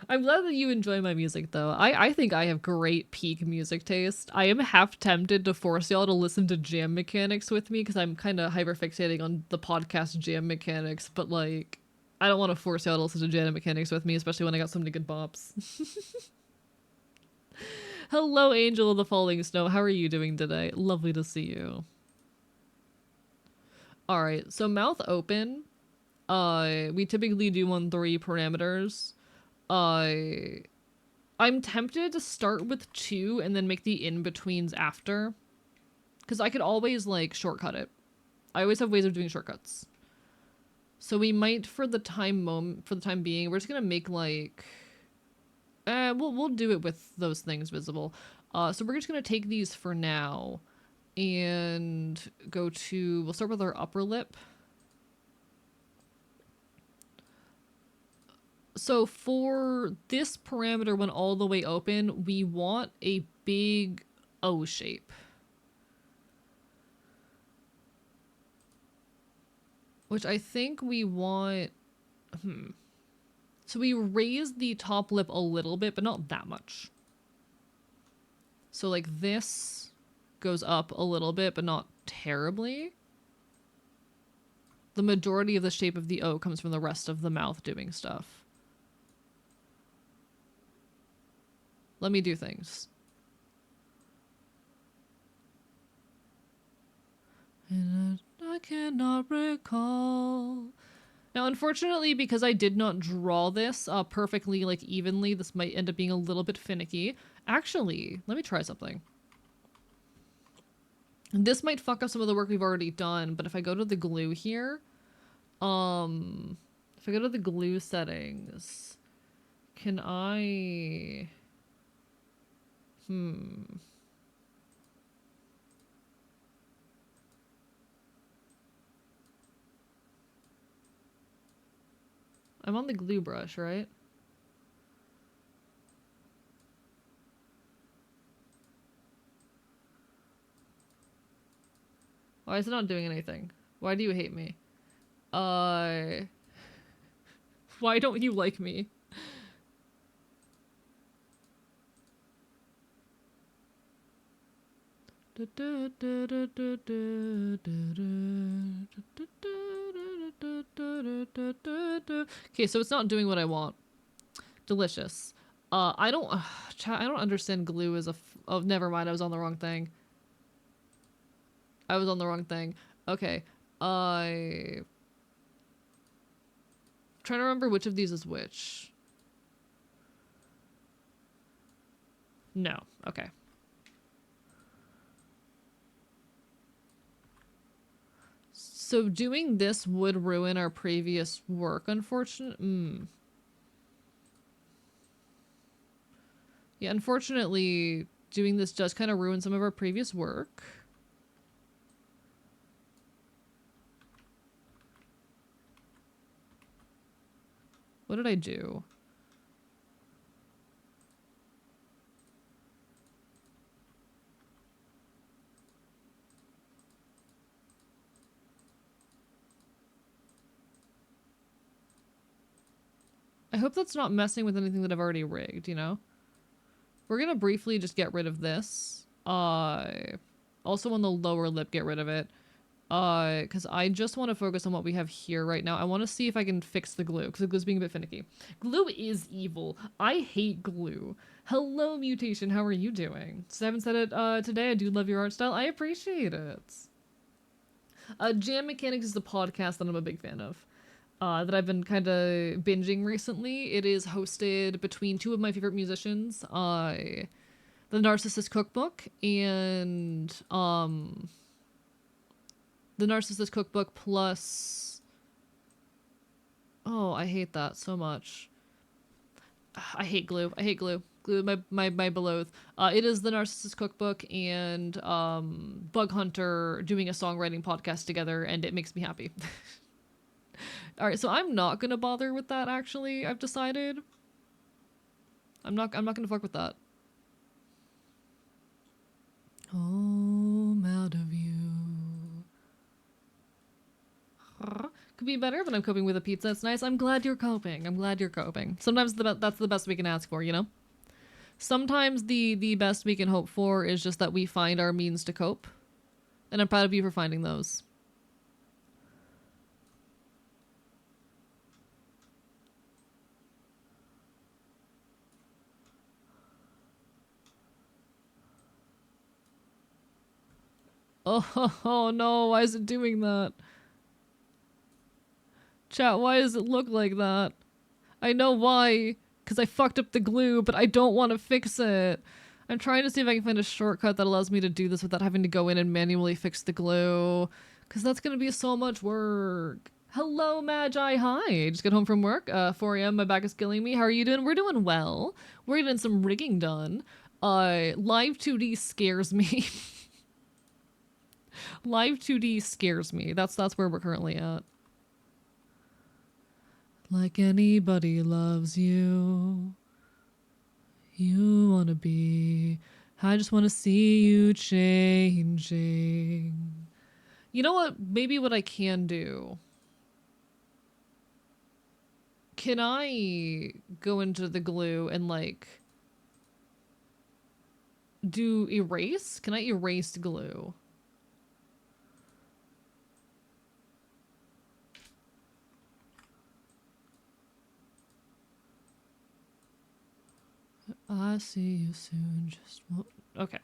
I'm glad that you enjoy my music, though. I think I have great peak music taste. I am half tempted to force y'all to listen to jam mechanics with me, because I'm kind of hyperfixating on the podcast jam mechanics, but, like, I don't want to force y'all to listen to jam mechanics with me, especially when I got so many good bops. Hello, Angel of the Falling Snow. How are you doing today? Lovely to see you. All right, so mouth open. We typically do on 3 parameters. I'm tempted to start with 2 and then make the in-betweens after. Because I could always, like, shortcut it. I always have ways of doing shortcuts. So we might, for the time being, we're just gonna make, like... we'll do it with those things visible. So we're just gonna take these for now. And go to... We'll start with our upper lip. So for this parameter when all the way open, we want a big O shape. Which I think we want... So we raise the top lip a little bit, but not that much. So like this goes up a little bit, but not terribly. The majority of the shape of the O comes from the rest of the mouth doing stuff. Let me do things. And I cannot recall. Now, unfortunately, because I did not draw this perfectly, like, evenly, this might end up being a little bit finicky. Actually, let me try something. This might fuck up some of the work we've already done, but if I go to the glue here, if I go to the glue settings, can I... I'm on the glue brush, right? Why is it not doing anything? Why do you hate me? Why don't you like me? Okay, so it's not doing what I want. Delicious. I don't understand glue as a oh, never mind, I was on the wrong thing. I was on the wrong thing. Okay. Trying to remember which of these is which. No. Okay. So doing this would ruin our previous work, unfortunately. Yeah, unfortunately, doing this does kind of ruin some of our previous work. What did I do? I hope that's not messing with anything that I've already rigged, you know? We're gonna briefly just get rid of this. Also on the lower lip, get rid of it. Because I just want to focus on what we have here right now. I want to see if I can fix the glue, because the glue's being a bit finicky. Glue is evil. I hate glue. Hello, Mutation. How are you doing? So I haven't said it today. I do love your art style. I appreciate it. Jam Mechanics is the podcast that I'm a big fan of. That I've been kind of binging recently. It is hosted between 2 of my favorite musicians. The Narcissist Cookbook and the Narcissist Cookbook plus... Oh, I hate that so much. I hate glue. I hate glue. Glue, my beloved. It is the Narcissist Cookbook and Bug Hunter doing a songwriting podcast together, and it makes me happy. Alright, so I'm not gonna bother with that, actually, I've decided. I'm not gonna fuck with that. Oh, I'm out of you. Could be better, but I'm coping with a pizza. It's nice. I'm glad you're coping. I'm glad you're coping. Sometimes that's the best we can ask for, you know? Sometimes the best we can hope for is just that we find our means to cope. And I'm proud of you for finding those. Oh no, why is it doing that? Chat, why does it look like that? I know why, because I fucked up the glue, but I don't want to fix it. I'm trying to see if I can find a shortcut that allows me to do this without having to go in and manually fix the glue, because that's going to be so much work. Hello, Magi. Hi. Just got home from work. 4 a.m. My back is killing me. How are you doing? We're doing well. We're getting some rigging done. Live 2D scares me. Live 2D scares me. That's where we're currently at. Like anybody loves you. You wanna be. I just wanna see you changing. You know what? Maybe what I can do. Can I go into the glue and like do erase? Can I erase glue? I see you soon. Just okay.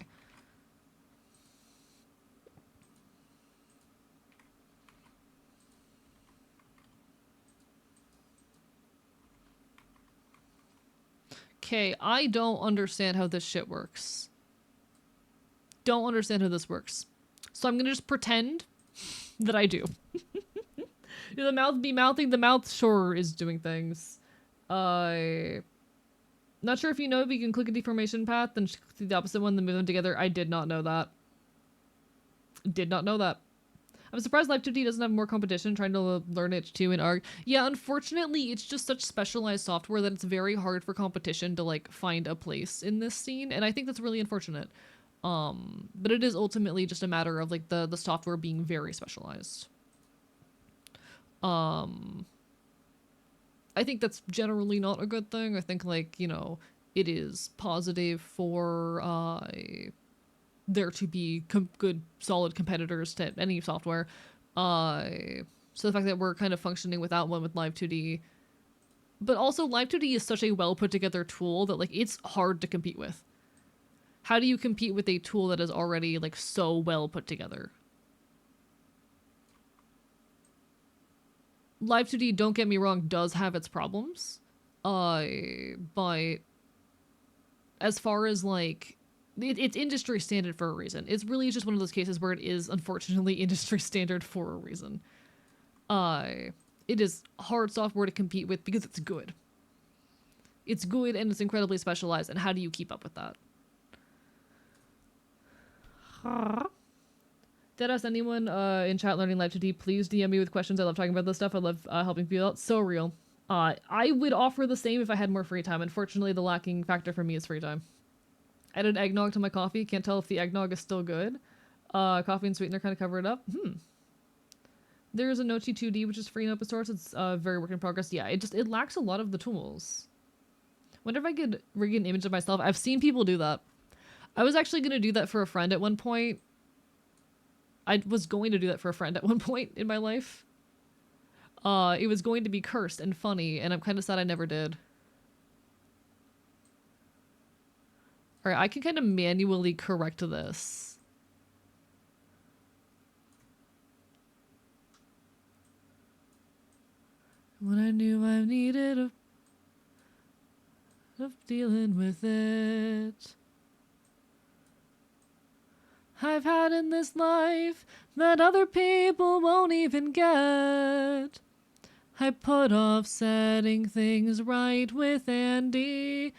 Okay, I don't understand how this shit works. Don't understand how this works. So I'm gonna just pretend that I do. The mouth be mouthing, the mouth sure is doing things. Not sure if you know if you can click a deformation path, then click the opposite one, then move them together. I did not know that. Did not know that. I'm surprised Live 2D doesn't have more competition trying to learn it too in ARG. Yeah, unfortunately, it's just such specialized software that it's very hard for competition to like find a place in this scene, and I think that's really unfortunate. But it is ultimately just a matter of like the software being very specialized. I think that's generally not a good thing. I think like, you know, it is positive for there to be good, solid competitors to any software. So the fact that we're kind of functioning without one with Live 2D, but also Live 2D is such a well put together tool that like it's hard to compete with. How do you compete with a tool that is already like so well put together? Live 2D, don't get me wrong, does have its problems. But as far as like it's industry standard for a reason. It's really just one of those cases where it is unfortunately industry standard for a reason. It is hard software to compete with because it's good. It's good and it's incredibly specialized, and how do you keep up with that? Did ask anyone in chat learning Live 2D, please DM me with questions. I love talking about this stuff. I love helping people out. So real. I would offer the same if I had more free time. Unfortunately, the lacking factor for me is free time. Added eggnog to my coffee. Can't tell if the eggnog is still good. Coffee and sweetener kind of cover it up. There's a Nochi 2D, which is free and open source. It's very work in progress. Yeah, it lacks a lot of the tools. Wonder if I could rig an image of myself. I've seen people do that. I was actually going to do that for a friend at one point. I was going to do that for a friend at one point in my life. It was going to be cursed and funny, and I'm kind of sad I never did. Alright, I can kind of manually correct this. When I knew I needed of dealing with it. I've had in this life that other people won't even get. I put off setting things right with Andy,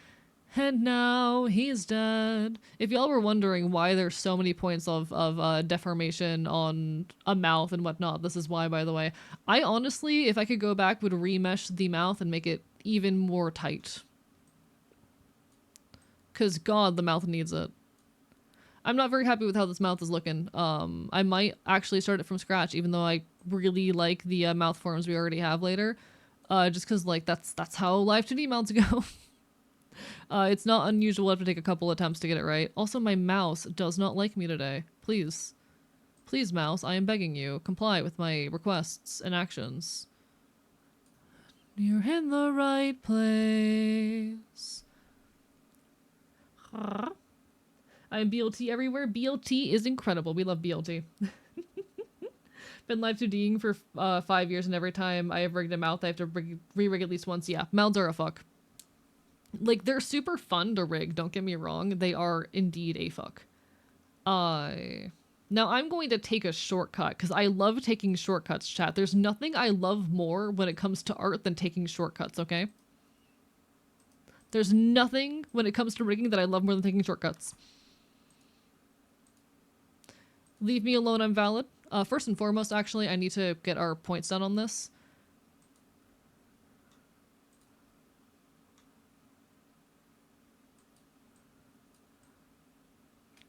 and now he's dead. If y'all were wondering why there's so many points of deformation on a mouth and whatnot, this is why, by the way. I honestly, if I could go back, would remesh the mouth and make it even more tight. Because God, the mouth needs it. I'm not very happy with how this mouth is looking. I might actually start it from scratch, even though I really like the mouth forms we already have later. Just because, like, that's how Live 2D mounts go. It's not unusual. I have to take a couple attempts to get it right. Also, my mouse does not like me today. Please. Please, mouse, I am begging you, comply with my requests and actions. You're in the right place. I am BLT everywhere. BLT is incredible. We love BLT. Been live 2D'ing for 5 years, and every time I have rigged a mouth, I have to re-rig at least once. Yeah, mouths are a fuck. Like, they're super fun to rig, don't get me wrong. They are indeed a fuck. Now I'm going to take a shortcut, because I love taking shortcuts, chat. There's nothing I love more when it comes to art than taking shortcuts, okay? There's nothing when it comes to rigging that I love more than taking shortcuts. Leave me alone, I'm valid. First and foremost, actually, I need to get our points down on this.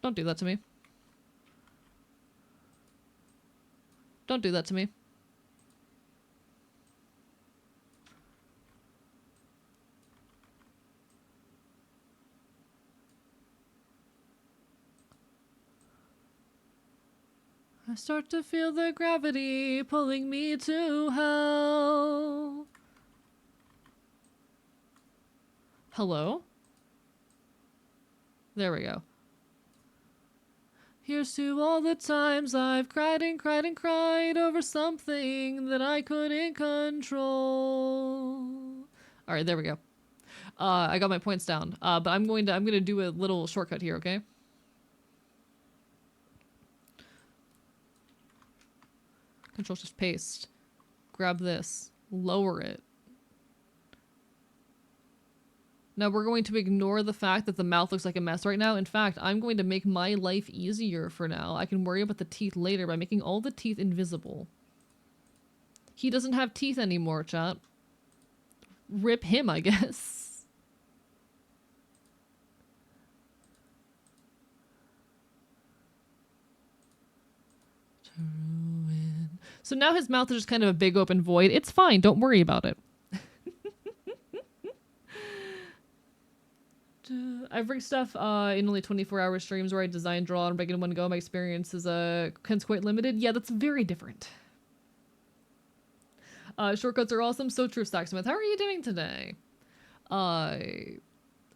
Don't do that to me. Don't do that to me. I start to feel the gravity pulling me to hell. Hello? There we go. Here's to all the times I've cried and cried and cried over something that I couldn't control. All right, there we go. I got my points down. But I'm gonna do a little shortcut here, okay? Control shift paste. Grab this. Lower it. Now we're going to ignore the fact that the mouth looks like a mess right now. In fact, I'm going to make my life easier for now. I can worry about the teeth later by making all the teeth invisible. He doesn't have teeth anymore, chat. Rip him, I guess. So now his mouth is just kind of a big open void. It's fine. Don't worry about it. I've rigged stuff in only 24-hour streams where I design, draw, and break in one go. My experience is quite limited. Yeah, that's very different. Shortcuts are awesome. So true, Stacksmith. How are you doing today?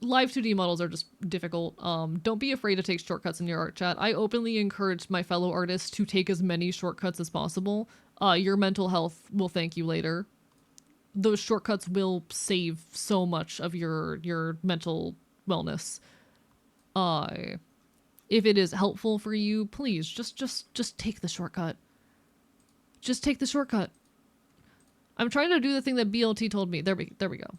Live 2D models are just difficult. Don't be afraid to take shortcuts in your art, chat. I openly encourage my fellow artists to take as many shortcuts as possible. Your mental health will thank you later. Those shortcuts will save so much of your mental wellness. If it is helpful for you, please just take the shortcut. Just take the shortcut. I'm trying to do the thing that BLT told me. There we go.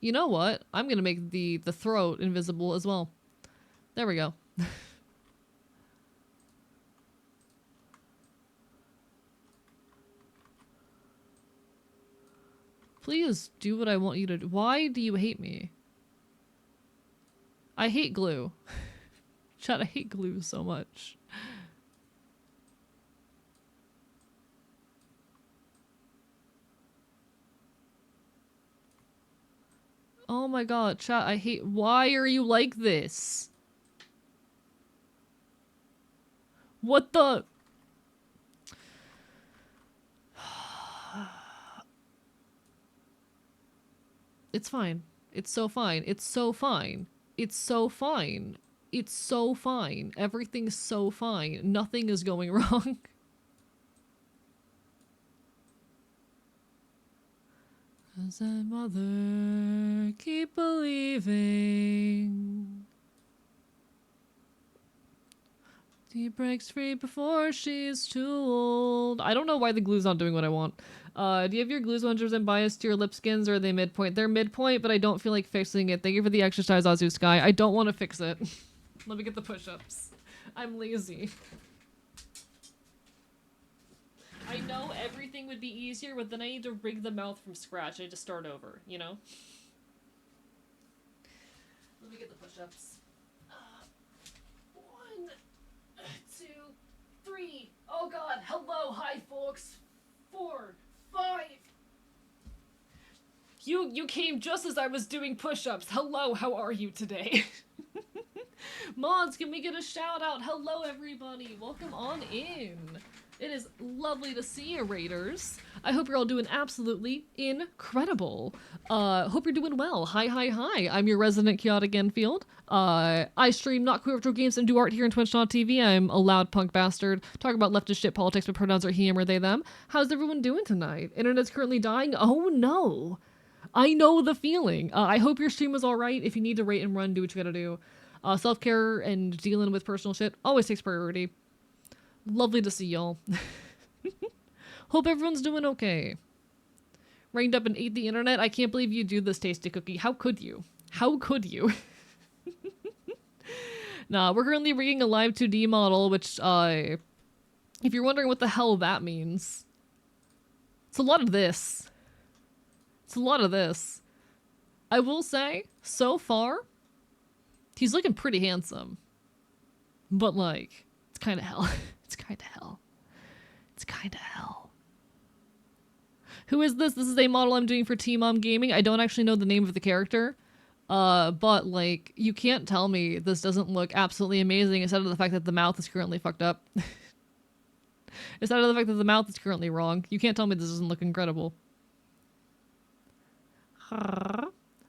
You know what? I'm gonna make the throat invisible as well. There we go. Please do what I want you to do. Why do you hate me? I hate glue. Chat, I hate glue so much. Oh my god, chat, I hate- Why are you like this? What the- It's fine. It's so fine. It's so fine. It's so fine. It's so fine. Everything's so fine. Nothing is going wrong. Cause I mother keep believing he breaks free before she's too old. I don't know why the glue's not doing what I want. Do you have your glue sponges and bias to your lip skins, or are they midpoint? They're midpoint, but I don't feel like fixing it. Thank you for the exercise, Azu Sky. I don't want to fix it. Let me get the push-ups. I'm lazy. I know everything would be easier, but then I need to rig the mouth from scratch. I need to start over, you know? Let me get the push-ups. 1, 2, 3. Oh god, hello, hi folks. 4, 5. You came just as I was doing push-ups. Hello, how are you today? Mods, can we get a shout out? Hello everybody, welcome on in. It is lovely to see you, Raiders. I hope you're all doing absolutely incredible. Hope you're doing well. Hi, hi, hi. I'm your resident chaotic Enfield. I stream not queer retro games and do art here on Twitch.tv. I'm a loud punk bastard. Talk about leftist shit politics, but pronouns are he, him, or they, them. How's everyone doing tonight? Internet's currently dying? Oh no. I know the feeling. I hope your stream was alright. If you need to rate and run, do what you gotta do. Self-care and dealing with personal shit always takes priority. Lovely to see y'all. Hope everyone's doing okay. Rained up and ate the internet. I can't believe you do this, tasty cookie. How could you? How could you? Nah, we're currently rigging a live 2D model, which, if you're wondering what the hell that means, it's a lot of this. It's a lot of this. I will say, so far, he's looking pretty handsome. But, like, it's kind of hell. It's kind of hell. It's kind of hell. Who is this? This is a model I'm doing for T-Mom Gaming. I don't actually know the name of the character. But, like, you can't tell me this doesn't look absolutely amazing instead of the fact that the mouth is currently fucked up. Instead of the fact that the mouth is currently wrong. You can't tell me this doesn't look incredible.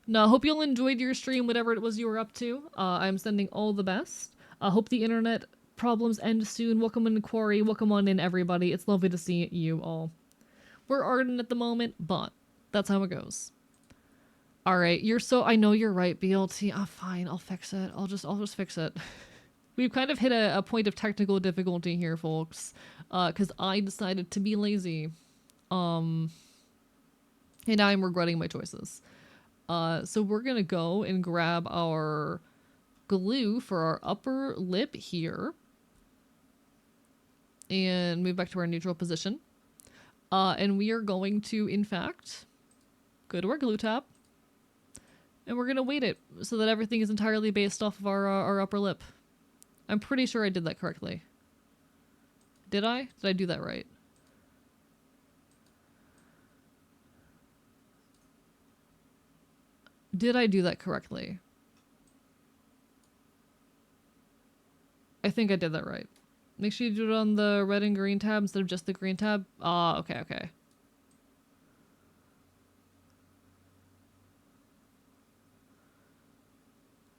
No, hope you all enjoyed your stream, whatever it was you were up to. I'm sending all the best. Hope the internet problems end soon. Welcome in, Quarry. Welcome on in, everybody. It's lovely to see you all. We're ardent at the moment, but that's how it goes. All right, you're so. I know you're right, BLT. Fine, I'll fix it. I'll just fix it. We've kind of hit a point of technical difficulty here, folks, because I decided to be lazy. And now I'm regretting my choices. So we're gonna go and grab our glue for our upper lip here. And move back to our neutral position. And we are going to, in fact, go to our glue tab. And we're gonna weight it so that everything is entirely based off of our upper lip. I'm pretty sure I did that correctly. Did I? Did I do that right? Did I do that correctly? I think I did that right. Make sure you do it on the red and green tab instead of just the green tab. Okay, okay.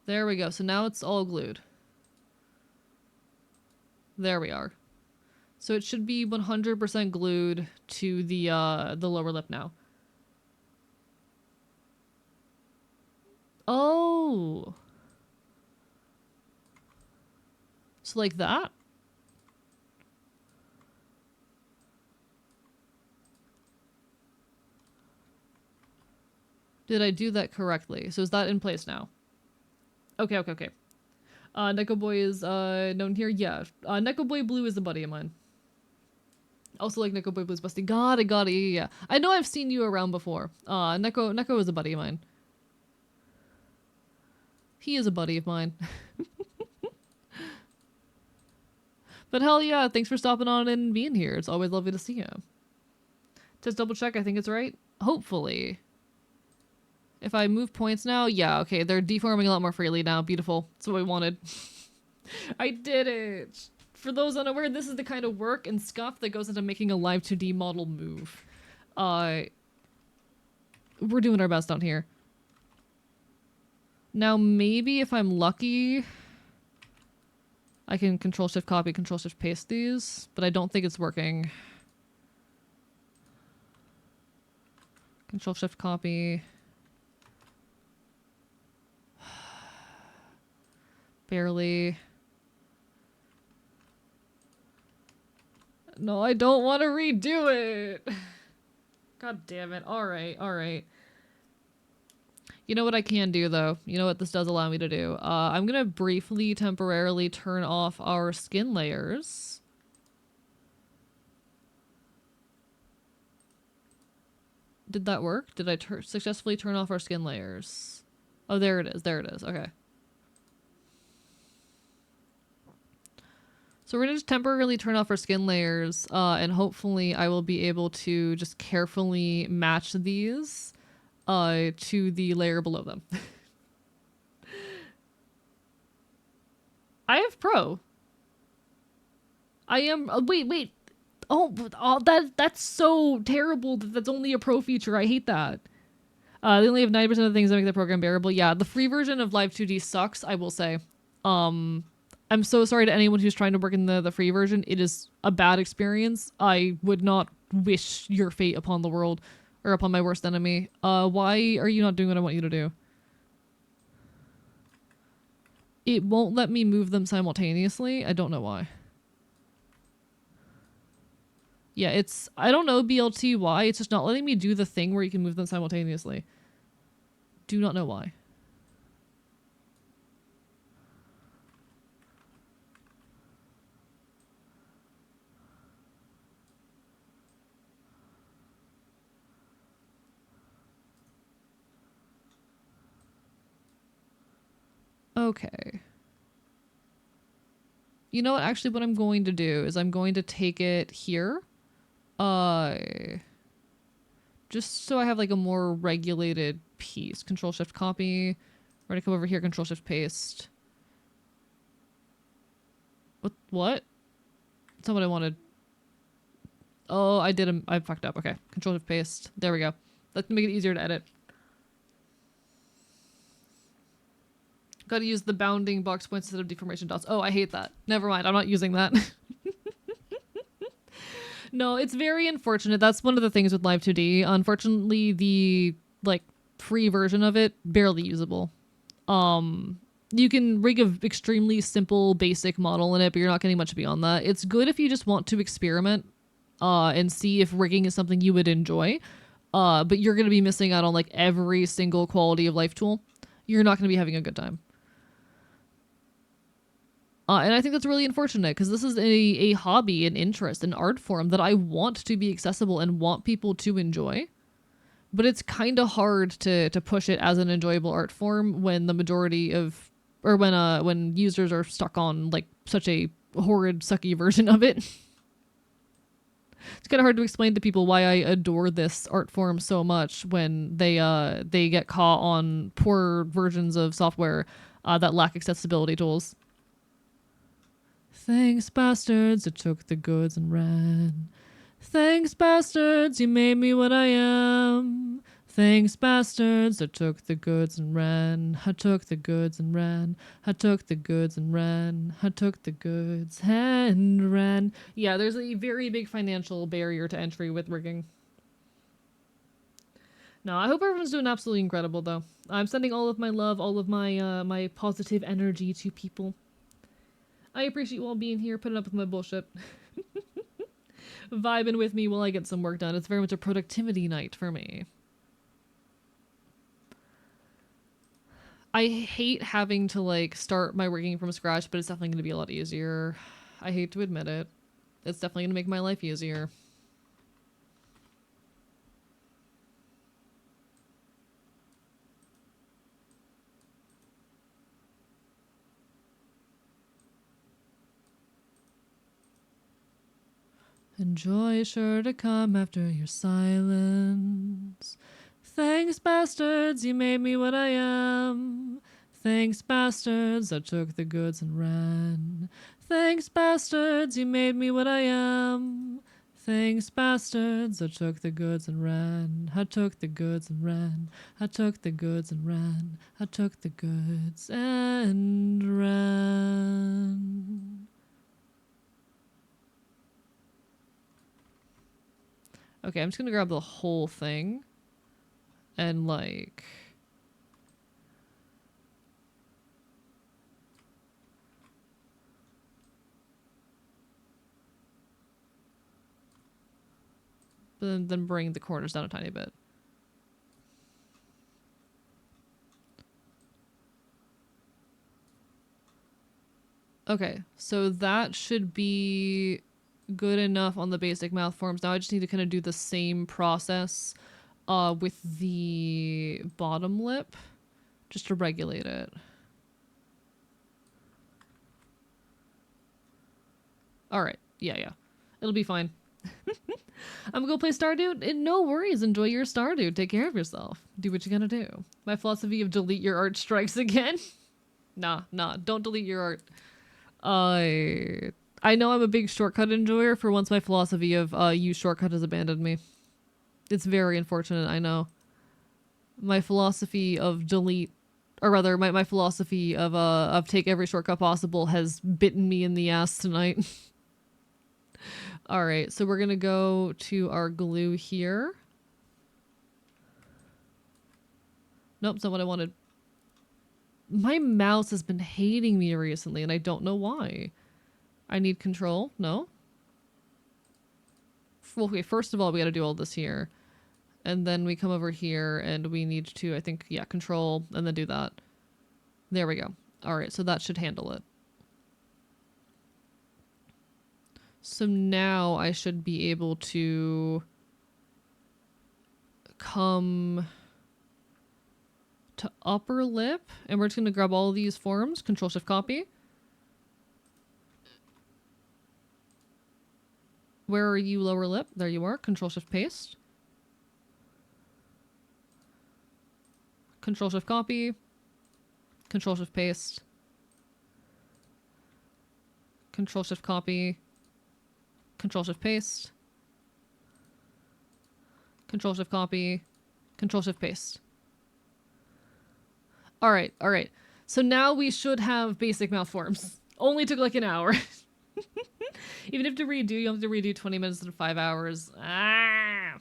There we go. So now it's all glued. There we are. So it should be 100% glued to the lower lip now. Oh. So like that? Did I do that correctly? So is that in place now? Okay, okay, okay. Neko Boy is known here. Yeah, Neko Boy Blue is a buddy of mine. Also like Neko Boy Blue's busty. Got it, yeah. I know I've seen you around before. Neko is a buddy of mine. He is a buddy of mine. But hell yeah, thanks for stopping on and being here. It's always lovely to see you. Just double check, I think it's right. Hopefully. If I move points now, yeah, okay, they're deforming a lot more freely now. Beautiful. That's what we wanted. I did it! For those unaware, this is the kind of work and scuff that goes into making a live 2D model move. We're doing our best down here. Now, maybe if I'm lucky, I can Control-Shift copy, Control-Shift paste these, but I don't think it's working. Control-Shift copy. Barely. No, I don't want to redo it. God damn it. Alright, alright. You know what I can do, though? You know what this does allow me to do? I'm gonna briefly, temporarily turn off our skin layers. Did that work? Did I successfully turn off our skin layers? Oh, there it is. There it is. Okay. So we're gonna just temporarily turn off our skin layers, and hopefully I will be able to just carefully match these to the layer below them. I have Pro. I am... wait. Oh, but that's so terrible that that's only a pro feature. I hate that. They only have 90% of the things that make the program bearable. Yeah, the free version of Live 2D sucks, I will say. I'm so sorry to anyone who's trying to work in the free version. It is a bad experience. I would not wish your fate upon the world or upon my worst enemy. Why are you not doing what I want you to do? It won't let me move them simultaneously. I don't know why. Yeah, I don't know BLT why. It's just not letting me do the thing where you can move them simultaneously. Do not know why. Okay. You know what? Actually, what I'm going to do is I'm going to take it here. Just so I have like a more regulated piece. Control Shift copy. We're gonna come over here, Control Shift paste. What? That's not what I wanted. Oh, I fucked up. Okay. Control Shift paste. There we go. Let's make it easier to edit. Gotta use the bounding box points instead of deformation dots. Oh, I hate that. Never mind. I'm not using that. No, it's very unfortunate. That's one of the things with Live 2D. Unfortunately, the like free version of it barely usable. You can rig a extremely simple basic model in it, but you're not getting much beyond that. It's good if you just want to experiment and see if rigging is something you would enjoy. But you're going to be missing out on like every single quality of life tool. You're not going to be having a good time. And I think that's really unfortunate because this is a hobby, an interest, an art form that I want to be accessible and want people to enjoy. But it's kind of hard to push it as an enjoyable art form when the majority of, or when users are stuck on like such a horrid, sucky version of it. It's kind of hard to explain to people why I adore this art form so much when they get caught on poor versions of software that lack accessibility tools. Thanks, bastards, that took the goods and ran. Thanks, bastards, you made me what I am. Thanks, bastards, that took the goods and ran. I took the goods and ran. I took the goods and ran. I took the goods and ran. Yeah, there's a very big financial barrier to entry with rigging. No, I hope everyone's doing absolutely incredible, though. I'm sending all of my love, all of my my positive energy to people. I appreciate you all being here, putting up with my bullshit. Vibing with me while I get some work done. It's very much a productivity night for me. I hate having to like start my rigging from scratch, but it's definitely going to be a lot easier. I hate to admit it. It's definitely going to make my life easier. And joy is sure to come after your silence. Thanks, bastards, you made me what I am. Thanks, bastards, I took the goods and ran. Thanks, bastards, you made me what I am. Thanks, bastards, I took the goods and ran. I took the goods and ran. I took the goods and ran. I took the goods and ran. Okay, I'm just gonna grab the whole thing and like then bring the corners down a tiny bit. Okay, so that should be good enough on the basic mouth forms. Now I just need to kind of do the same process with the bottom lip just to regulate it. All right. Yeah. It'll be fine. I'm gonna go play Stardew. And no worries. Enjoy your Stardew. Take care of yourself. Do what you gotta do. My philosophy of delete your art strikes again. Nah. Don't delete your art. I know I'm a big shortcut enjoyer. For once, my philosophy of use shortcut has abandoned me. It's very unfortunate, I know. My philosophy of delete, or rather, my philosophy of take every shortcut possible has bitten me in the ass tonight. Alright, so we're gonna go to our glue here. Nope, it's not what I wanted. My mouse has been hating me recently, and I don't know why. I need control. No? Well, okay, first of all, we gotta do all this here. And then we come over here, and we need to, I think, yeah, control, and then do that. There we go. Alright, so that should handle it. So now I should be able to come to upper lip, and we're just going to grab all of these forms, Control Shift Copy. Where are you, lower lip? There you are. Control Shift Paste. Control Shift Copy. Control Shift Paste. Control Shift Copy. Control Shift Paste. Control Shift Copy. Control Shift Paste. Alright, alright. So now we should have basic mouth forms. Only took like an hour. Even if to redo, you have to redo 20 minutes instead of 5 hours. Ah!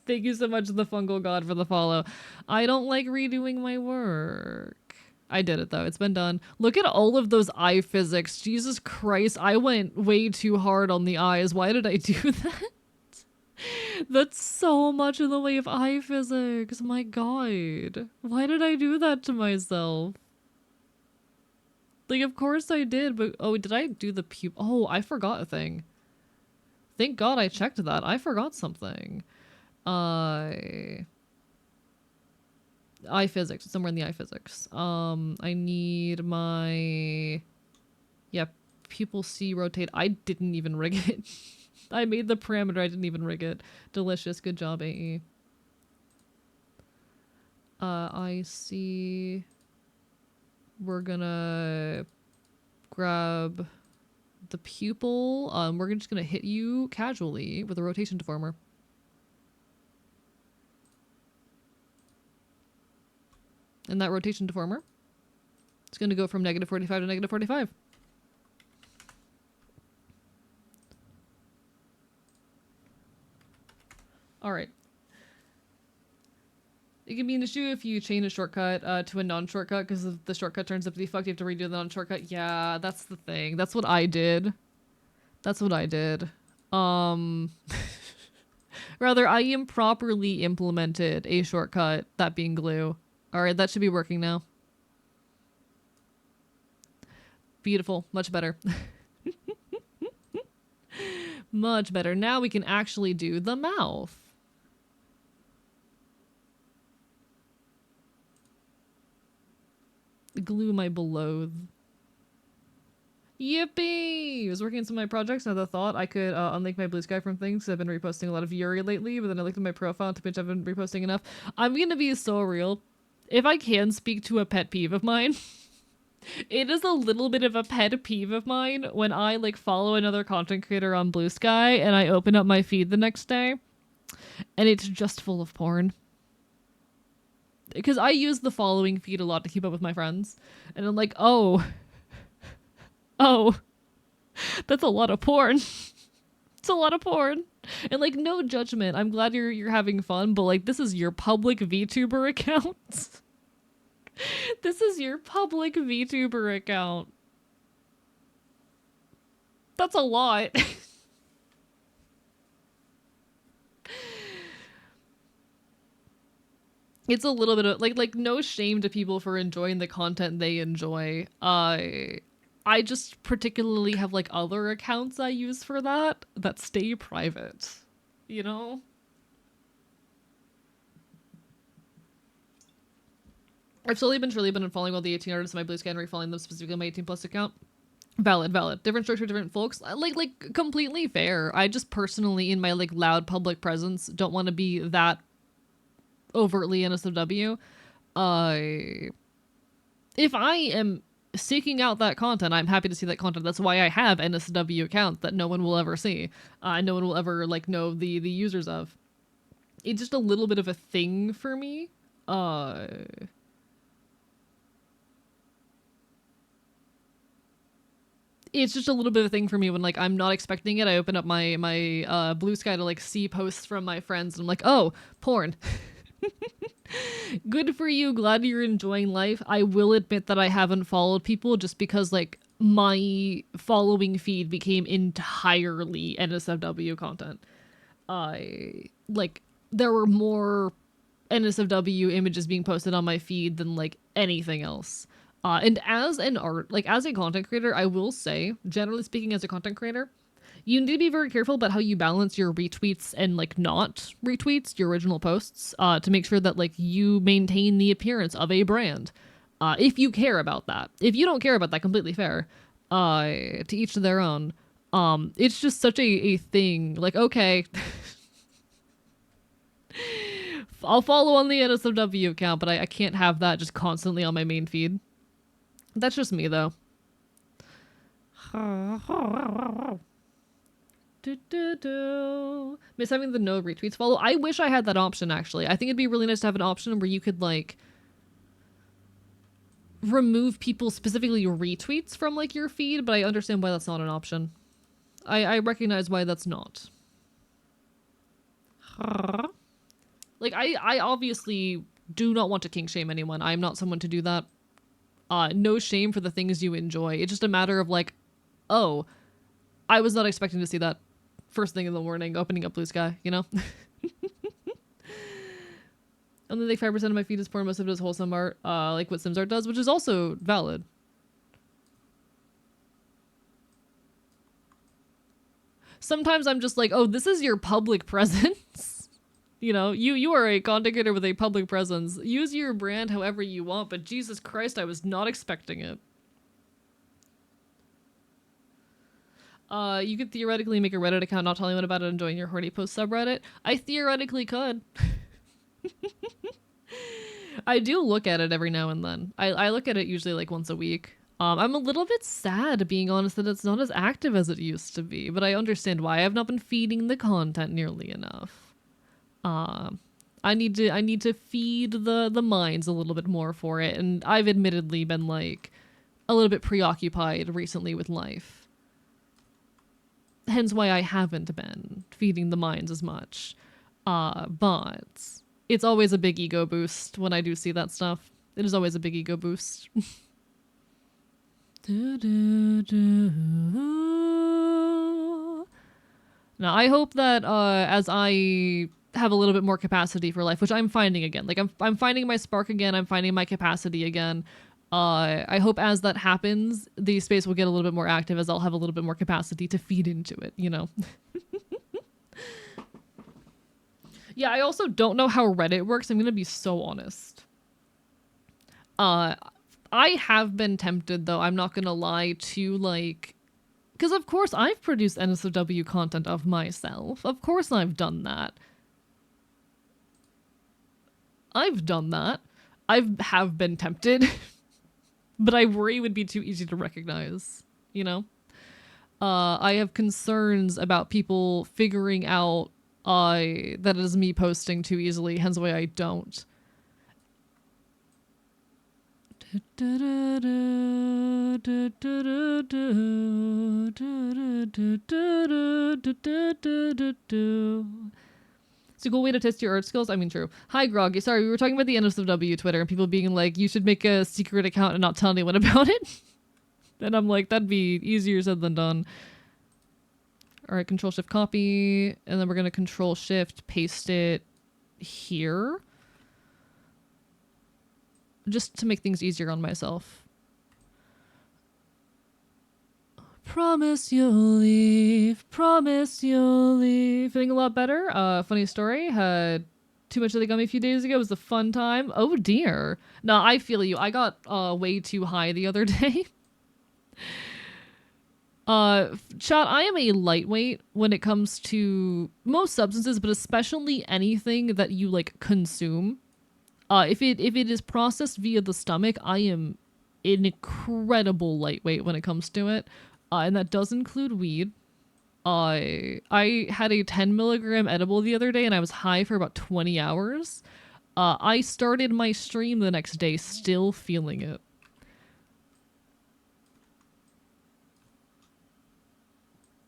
Thank you so much, the fungal god, for the follow. I don't like redoing my work. I did it though. It's been done. Look at all of those eye physics. Jesus Christ, I went way too hard on the eyes. Why did I do that? That's so much in the way of eye physics. My god. Why did I do that to myself? Like, of course I did, but... Oh, did I do the Oh, I forgot a thing. Thank God I checked that. I forgot something. Eye physics. It's somewhere in the eye physics. I need my... Yeah, pupil C rotate. I didn't even rig it. I made the parameter. I didn't even rig it. Delicious. Good job, AE. I see... We're gonna grab the pupil. We're just gonna hit you casually with a rotation deformer. And that rotation deformer is gonna go from -45 to -45. Alright. It can be an issue if you change a shortcut to a non-shortcut, because if the shortcut turns up to be fucked, you have to redo the non-shortcut. Yeah, that's the thing. That's what I did. That's what I did. Rather, I improperly implemented a shortcut, that being glue. Alright, that should be working now. Beautiful. Much better. Much better. Now we can actually do the mouth. Glue my below. Yippee! I was working on some of my projects and I thought I could unlink my blue sky from things. I've been reposting a lot of Yuri lately, but then I looked at my profile to which I've been reposting enough. I'm gonna be so real. If I can speak to a pet peeve of mine, it is a little bit of a pet peeve of mine when I like follow another content creator on Blue Sky and I open up my feed the next day and it's just full of porn. Because I use the following feed a lot to keep up with my friends. And I'm like, oh, that's a lot of porn. It's a lot of porn. And like, no judgment. I'm glad you're having fun, but like, this is your public VTuber account. This is your public VTuber account. That's a lot. It's a little bit of like no shame to people for enjoying the content they enjoy. I just particularly have like other accounts I use for that stay private, you know? I've slowly been truly been unfollowing all the 18 artists in my Blue Sky and refollowing them specifically on my 18+ account. Valid. Different structure, different folks. Like completely fair. I just personally in my like loud public presence don't want to be that overtly NSFW. If I am seeking out that content. I'm happy to see that content. That's why I have NSW accounts that no one will ever see. No one will ever like know the users of. It's just a little bit of a thing for me. It's just a little bit of a thing for me when like I'm not expecting it. I open up my Blue Sky to like see posts from my friends, and I'm like, oh, porn. Good for you. Glad you're enjoying life. I will admit that I haven't followed people just because like my following feed became entirely NSFW content. I like there were more NSFW images being posted on my feed than like anything else. And as as a content creator, I will say, generally speaking, as a content creator, you need to be very careful about how you balance your retweets and like not retweets your original posts, to make sure that like you maintain the appearance of a brand. If you care about that. If you don't care about that, completely fair. To each to their own. It's just such a thing. Like, okay. I'll follow on the NSFW account, but I can't have that just constantly on my main feed. That's just me, though. Miss having the no retweets follow. I wish I had that option, actually. I think it'd be really nice to have an option where you could, like, remove people specifically retweets from, like, your feed, but I understand why that's not an option. I recognize why that's not. Like, I obviously do not want to kink shame anyone. I'm not someone to do that. No shame for the things you enjoy. It's just a matter of like, oh, I was not expecting to see that first thing in the morning, opening up Blue Sky, you know? Only like 5% of my feed is porn, most of it is wholesome art, like what Sims art does, which is also valid. Sometimes I'm just like, oh, this is your public presence. You know, you are a content creator with a public presence. Use your brand however you want, but Jesus Christ, I was not expecting it. You could theoretically make a Reddit account not telling anyone about it and join your horny post subreddit. I theoretically could. I do look at it every now and then. I look at it usually like once a week. I'm a little bit sad, being honest, that it's not as active as it used to be, but I understand why. I've not been feeding the content nearly enough. I need to feed the minds a little bit more for it, and I've admittedly been like a little bit preoccupied recently with life. Hence why I haven't been feeding the minds as much. But it's always a big ego boost when I do see that stuff. It is always a big ego boost. Now I hope that as I have a little bit more capacity for life, which I'm finding again. Like I'm finding my spark again. I'm finding my capacity again. I hope as that happens, the space will get a little bit more active as I'll have a little bit more capacity to feed into it, you know? Yeah, I also don't know how Reddit works. I'm going to be so honest. I have been tempted, though, I'm not going to lie, to like... Because of course I've produced NSFW content of myself. Of course I've done that. I've done that. I have been tempted. But I worry it would be too easy to recognize, you know? I have concerns about people figuring out that it is me posting too easily, hence why I don't. It's a cool way to test your art skills. I mean, true. Hi, Groggy. Sorry, we were talking about the NSFW Twitter and people being like, you should make a secret account and not tell anyone about it. And I'm like, that'd be easier said than done. All right, Control-Shift copy. And then we're going to Control-Shift paste it here. Just to make things easier on myself. Promise you'll leave. Promise you'll leave. Feeling a lot better. Funny story. Had too much of the gummy a few days ago. It was a fun time. Oh dear. No, I feel you. I got way too high the other day. Chat, I am a lightweight when it comes to most substances, but especially anything that you like consume. If it is processed via the stomach, I am an incredible lightweight when it comes to it, and that does include weed. I had a 10 milligram edible the other day and I was high for about 20 hours. I started my stream the next day still feeling it.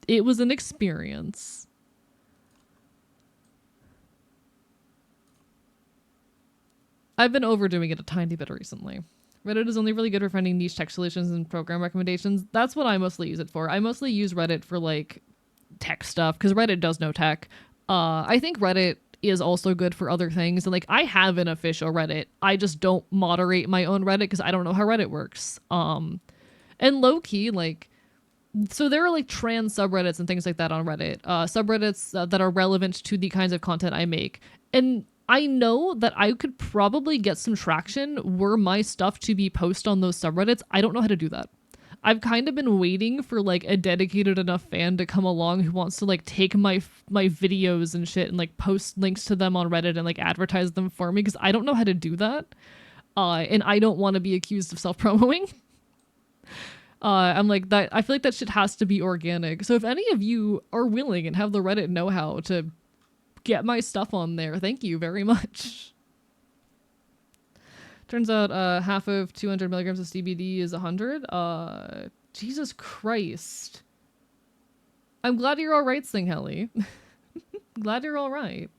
It was an experience. I've been overdoing it a tiny bit recently. Reddit is only really good for finding niche tech solutions and program recommendations. That's what I mostly use it for. I mostly use Reddit for like tech stuff because Reddit does know tech. I think Reddit is also good for other things. And like I have an official Reddit. I just don't moderate my own Reddit because I don't know how Reddit works. And low key, like, so there are like trans subreddits and things like that on Reddit. Subreddits that are relevant to the kinds of content I make. And I know that I could probably get some traction were my stuff to be posted on those subreddits. I don't know how to do that. I've kind of been waiting for like a dedicated enough fan to come along who wants to like take my videos and shit and like post links to them on Reddit and like advertise them for me because I don't know how to do that. And I don't want to be accused of self-promoting. I'm like that. I feel like that shit has to be organic. So if any of you are willing and have the Reddit know-how to get my stuff on there, thank you very much. Turns out half of 200 milligrams of CBD is 100. Jesus Christ. I'm glad you're all right, Sing Helly. Glad you're all right.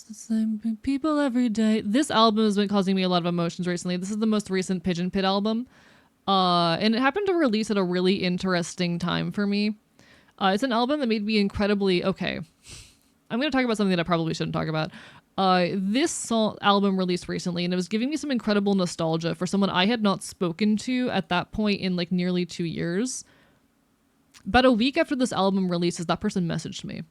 The same people every day. This album has been causing me a lot of emotions recently. This is the most recent Pigeon Pit album. And it happened to release at a really interesting time for me. It's an album that made me incredibly... Okay. I'm going to talk about something that I probably shouldn't talk about. This album released recently, and it was giving me some incredible nostalgia for someone I had not spoken to at that point in like nearly 2 years. About a week after this album releases, that person messaged me.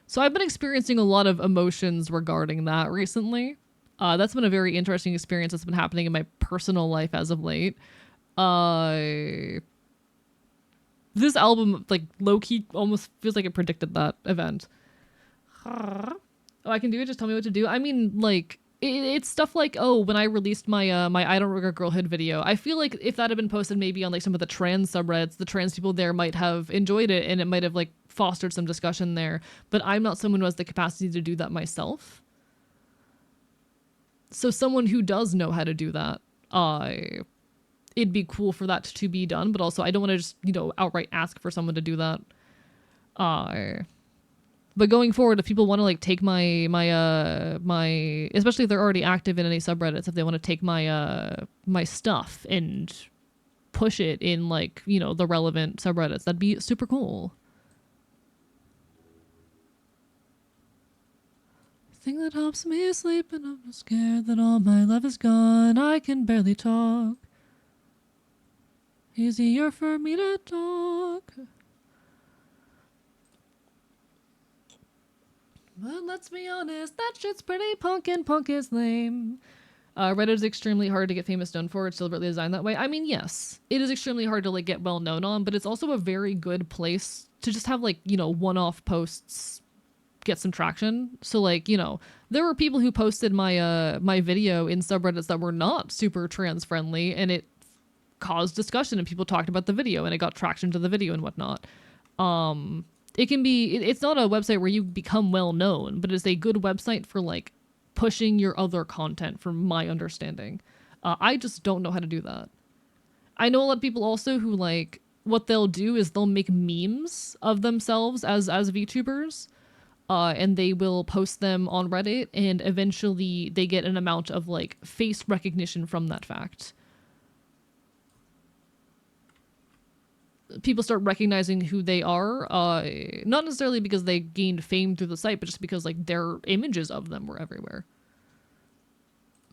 So I've been experiencing a lot of emotions regarding that recently. That's been a very interesting experience that's been happening in my personal life as of late. This album, like, low-key almost feels like it predicted that event. Oh, I can do it? Just tell me what to do? I mean, like, it's stuff like, oh, when I released my my I Don't Regret Girlhood video, I feel like if that had been posted maybe on, like, some of the trans subreddits, the trans people there might have enjoyed it, and it might have, like, fostered some discussion there. But I'm not someone who has the capacity to do that myself. So someone who does know how to do that, it'd be cool for that to be done, but also I don't want to just, you know, outright ask for someone to do that. But going forward, if people want to like take my especially if they're already active in any subreddits, if they want to take my stuff and push it in like, you know, the relevant subreddits, that'd be super cool. Thing that helps me sleep, and I'm scared that all my love is gone. I can barely talk. Easier for me to talk. But let's be honest, that shit's pretty punk and punk is lame. Reddit is extremely hard to get famous known for. It's deliberately designed that way. I mean, yes, it is extremely hard to like get well known on, but it's also a very good place to just have like, you know, one-off posts get some traction. So like, you know, there were people who posted my my video in subreddits that were not super trans friendly, and it caused discussion and people talked about the video and it got traction to the video and whatnot. It can be, it's not a website where you become well known, but it's a good website for like pushing your other content from my understanding. I just don't know how to do that. I know a lot of people also who like, what they'll do is they'll make memes of themselves as VTubers. And they will post them on Reddit, and eventually they get an amount of like face recognition from that fact. People start recognizing who they are, not necessarily because they gained fame through the site, but just because like their images of them were everywhere.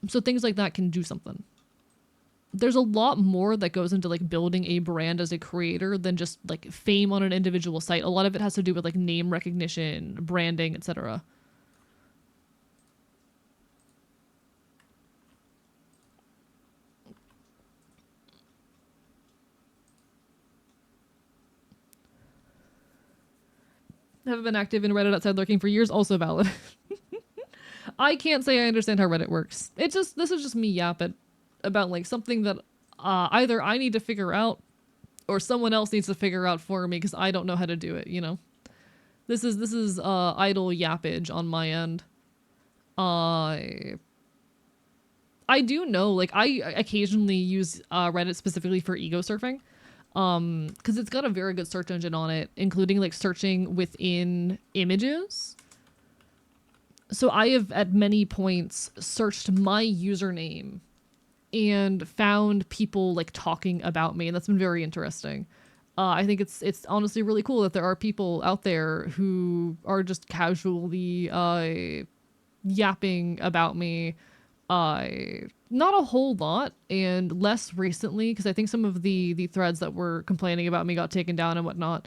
So things like that can do something. There's a lot more that goes into like building a brand as a creator than just like fame on an individual site. A lot of it has to do with like name recognition, branding, etc. Haven't been active in Reddit outside lurking for years, also valid. I can't say I understand how Reddit works. This is just me yapping about like something that either I need to figure out or someone else needs to figure out for me because I don't know how to do it, you know? This is idle yappage on my end. I do know, like, I occasionally use Reddit specifically for ego surfing. Because it's got a very good search engine on it, including, like, searching within images. So I have, at many points, searched my username and found people, like, talking about me, and that's been very interesting. I think it's honestly really cool that there are people out there who are just casually yapping about me. Not a whole lot, and less recently because I think some of the threads that were complaining about me got taken down and whatnot.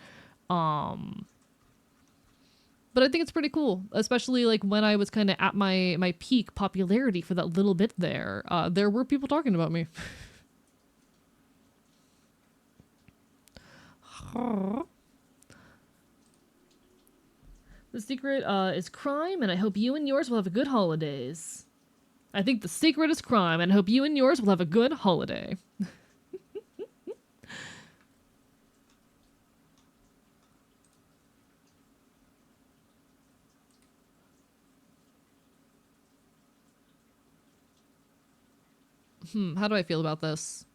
But I think it's pretty cool, especially like when I was kind of at my peak popularity for that little bit there. There were people talking about me. The secret is crime, and I hope you and yours will have a good holidays. I think the secret is crime, and I hope you and yours will have a good holiday. How do I feel about this?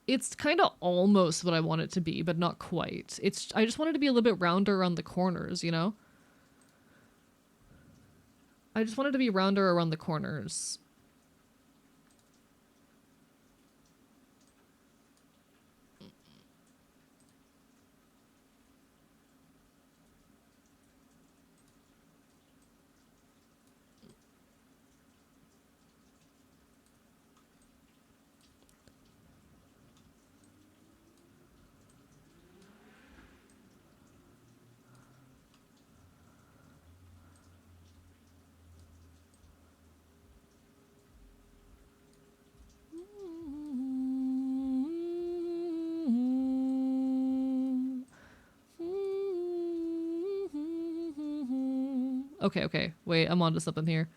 It's kind of almost what I want it to be, but not quite. I just want it to be a little bit rounder around the corners, you know? I just want it to be rounder around the corners. Okay. Wait, I'm onto something here.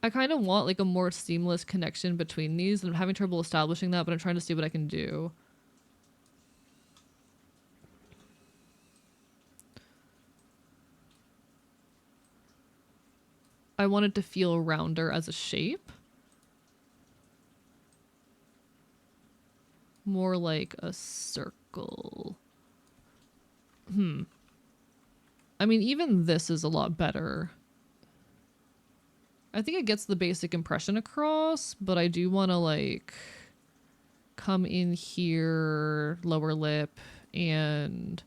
I kind of want like a more seamless connection between these, and I'm having trouble establishing that, but I'm trying to see what I can do. I want it to feel rounder as a shape. More like a circle. I mean, even this is a lot better. I think it gets the basic impression across, but I do want to, like, come in here, lower lip, and...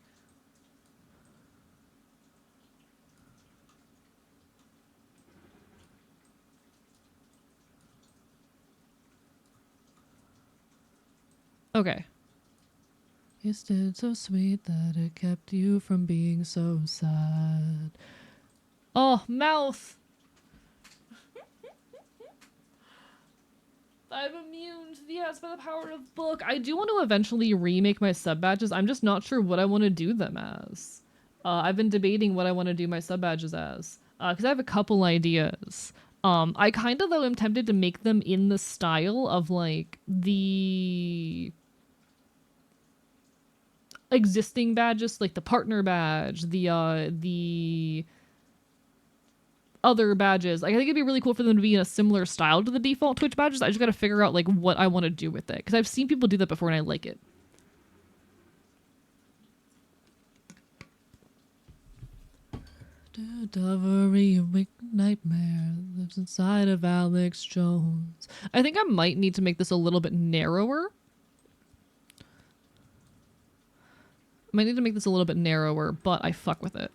Okay. It's so sweet that it kept you from being so sad. Oh, mouth! I'm immune to the ads by the power of book. I do want to eventually remake my sub badges. I'm just not sure what I want to do them as. I've been debating what I want to do my sub badges as. Because I have a couple ideas. I kind of, though, am tempted to make them in the style of, like, the existing badges, like the partner badge, the other badges. Like, I think it'd be really cool for them to be in a similar style to the default Twitch badges. I just gotta figure out like what I want to do with it, because I've seen people do that before and I like it. Discovery of wicked nightmare lives inside of Alex Jones. I think I might need to make this a little bit narrower. I might need to make this a little bit narrower, but I fuck with it.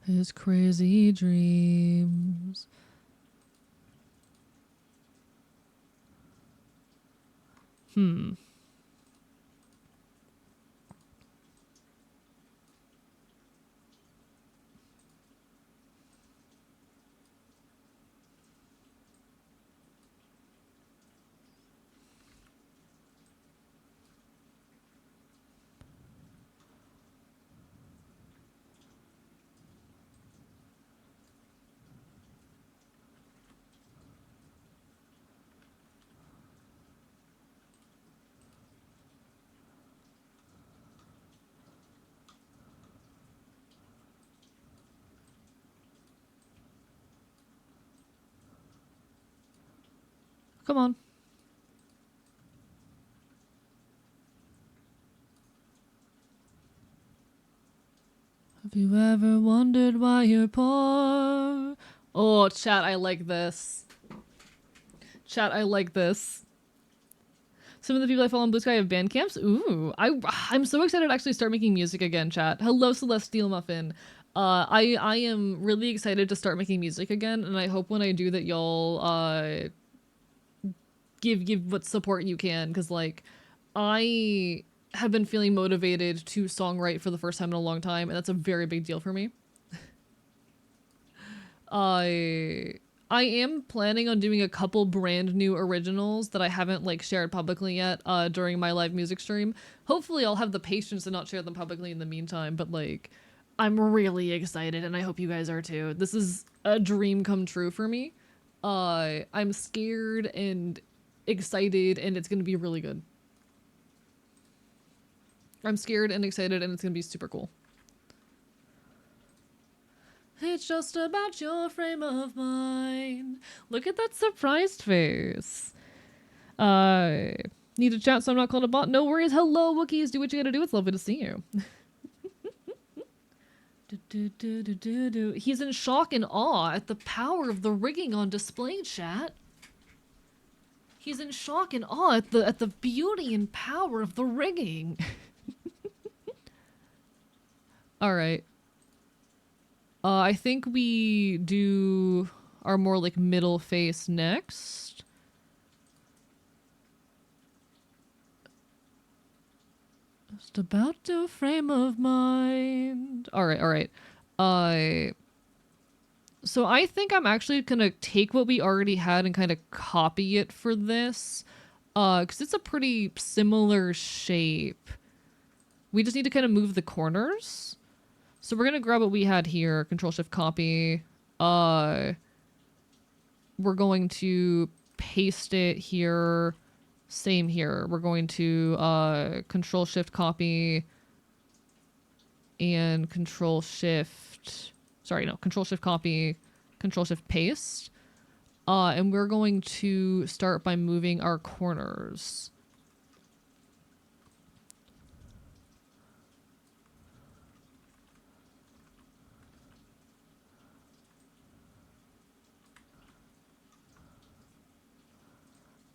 His crazy dreams. Come on. Have you ever wondered why you're poor? Oh, chat, I like this. Chat, I like this. Some of the people I follow on Blue Sky have band camps. Ooh, I'm so excited to actually start making music again, chat. Hello, Celestial Muffin. I am really excited to start making music again, and I hope when I do that y'all give what support you can, because like I have been feeling motivated to songwrite for the first time in a long time, and that's a very big deal for me. I am planning on doing a couple brand new originals that I haven't like shared publicly yet during my live music stream. Hopefully I'll have the patience to not share them publicly in the meantime, but like I'm really excited and I hope you guys are too. This is a dream come true for me. I'm scared and excited and it's going to be really good. I'm scared and excited and it's going to be super cool. It's just about your frame of mind. Look at that surprised face. Need to chat so I'm not called a bot. No worries. Hello, Wookiees. Do what you gotta do. It's lovely to see you. He's in shock and awe at the power of the rigging on display, chat. He's in shock and awe at the beauty and power of the rigging. All right. I think we do our more like middle face next. Just about to frame of mind. All right. So I think I'm actually gonna take what we already had and kind of copy it for this. Because it's a pretty similar shape. We just need to kind of move the corners. So we're gonna grab what we had here, Control-Shift-Copy. We're going to paste it here. Same here. We're going to Control-Shift-Copy and Control-Shift-Copy, Control-Shift-Paste. And we're going to start by moving our corners.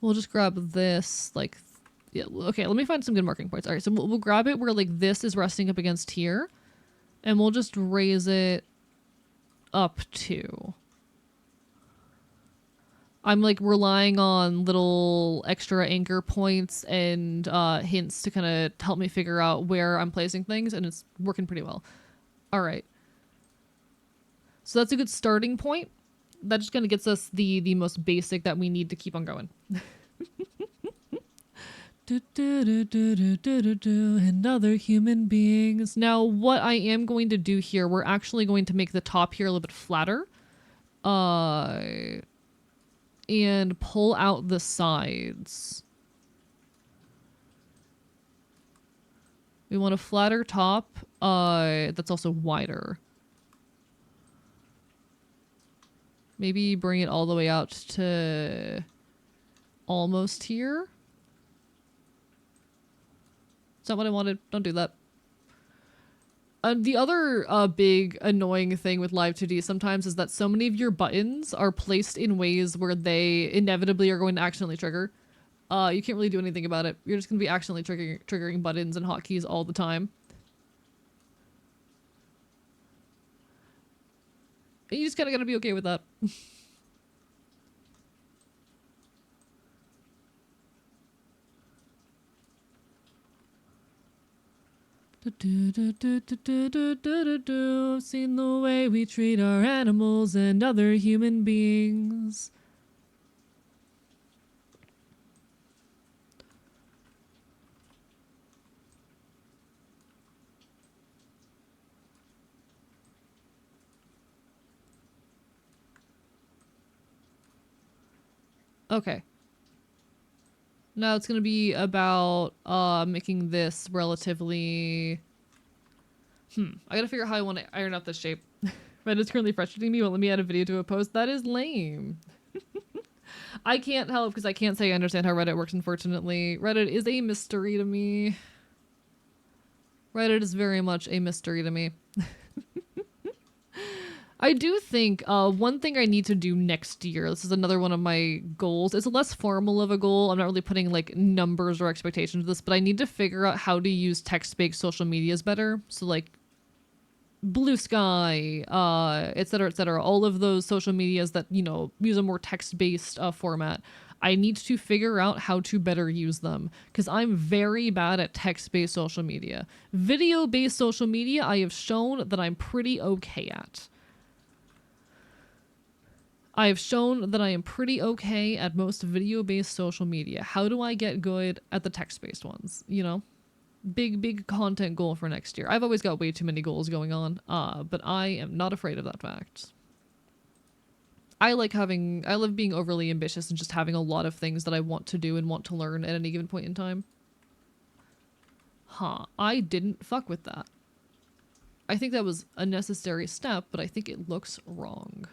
We'll just grab this, like, yeah, okay, let me find some good marking points. All right, so we'll grab it where, like, this is resting up against here, and we'll just raise it up to. I'm, like, relying on little extra anchor points and hints to kind of help me figure out where I'm placing things, and it's working pretty well. All right. So that's a good starting point. That just kind of gets us the most basic that we need to keep on going. And other human beings. Now, what I am going to do here, we're actually going to make the top here a little bit flatter. And pull out the sides. We want a flatter top that's also wider. Maybe bring it all the way out to almost here. Is that what I wanted? Don't do that. The other big annoying thing with Live 2D sometimes is that so many of your buttons are placed in ways where they inevitably are going to accidentally trigger. You can't really do anything about it. You're just going to be accidentally triggering buttons and hotkeys all the time. And you just kind of got to be okay with that. Seen the way we treat our animals and other human beings. Okay. Now it's going to be about making this relatively... I gotta figure out how I want to iron out this shape. But it's currently frustrating me. Won't let me add a video to a post. That is lame. I can't help because I can't say I understand how Reddit works, unfortunately. Reddit is a mystery to me. Reddit is very much a mystery to me. I do think one thing I need to do next year, this is another one of my goals. It's less formal of a goal. I'm not really putting like numbers or expectations of this, but I need to figure out how to use text-based social medias better. So like Blue Sky, et cetera, et cetera. All of those social medias that, you know, use a more text-based format. I need to figure out how to better use them because I'm very bad at text-based social media. Video-based social media, I have shown that I'm pretty okay at. I have shown that I am pretty okay at most video-based social media. How do I get good at the text-based ones, you know? Big content goal for next year. I've always got way too many goals going on, but I am not afraid of that fact. I love being overly ambitious and just having a lot of things that I want to do and want to learn at any given point in time. Huh, I didn't fuck with that. I think that was a necessary step, but I think it looks wrong.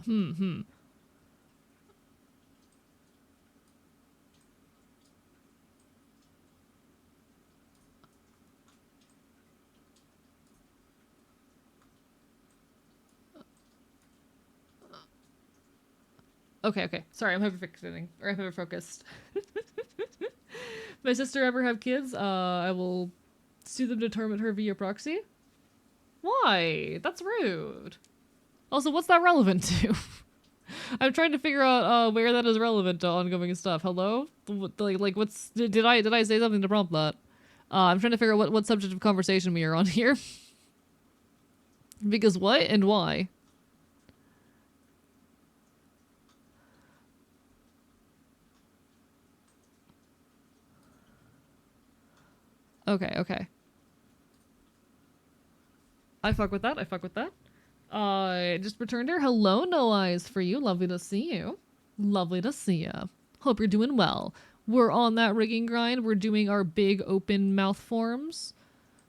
Hmm. Okay. Sorry, I'm hyperfixating. Or I'm hyper-focused. My sister ever have kids? I will sue them to torment her via proxy. Why? That's rude. Also, what's that relevant to? I'm trying to figure out where that is relevant to ongoing stuff. Hello? Like what's did I say something to prompt that? I'm trying to figure out what subject of conversation we are on here. Because what and why? Okay. I fuck with that. Just returned here. Hello, no eyes for you. Lovely to see you. Lovely to see you. Hope you're doing well. We're on that rigging grind. We're doing our big open mouth forms.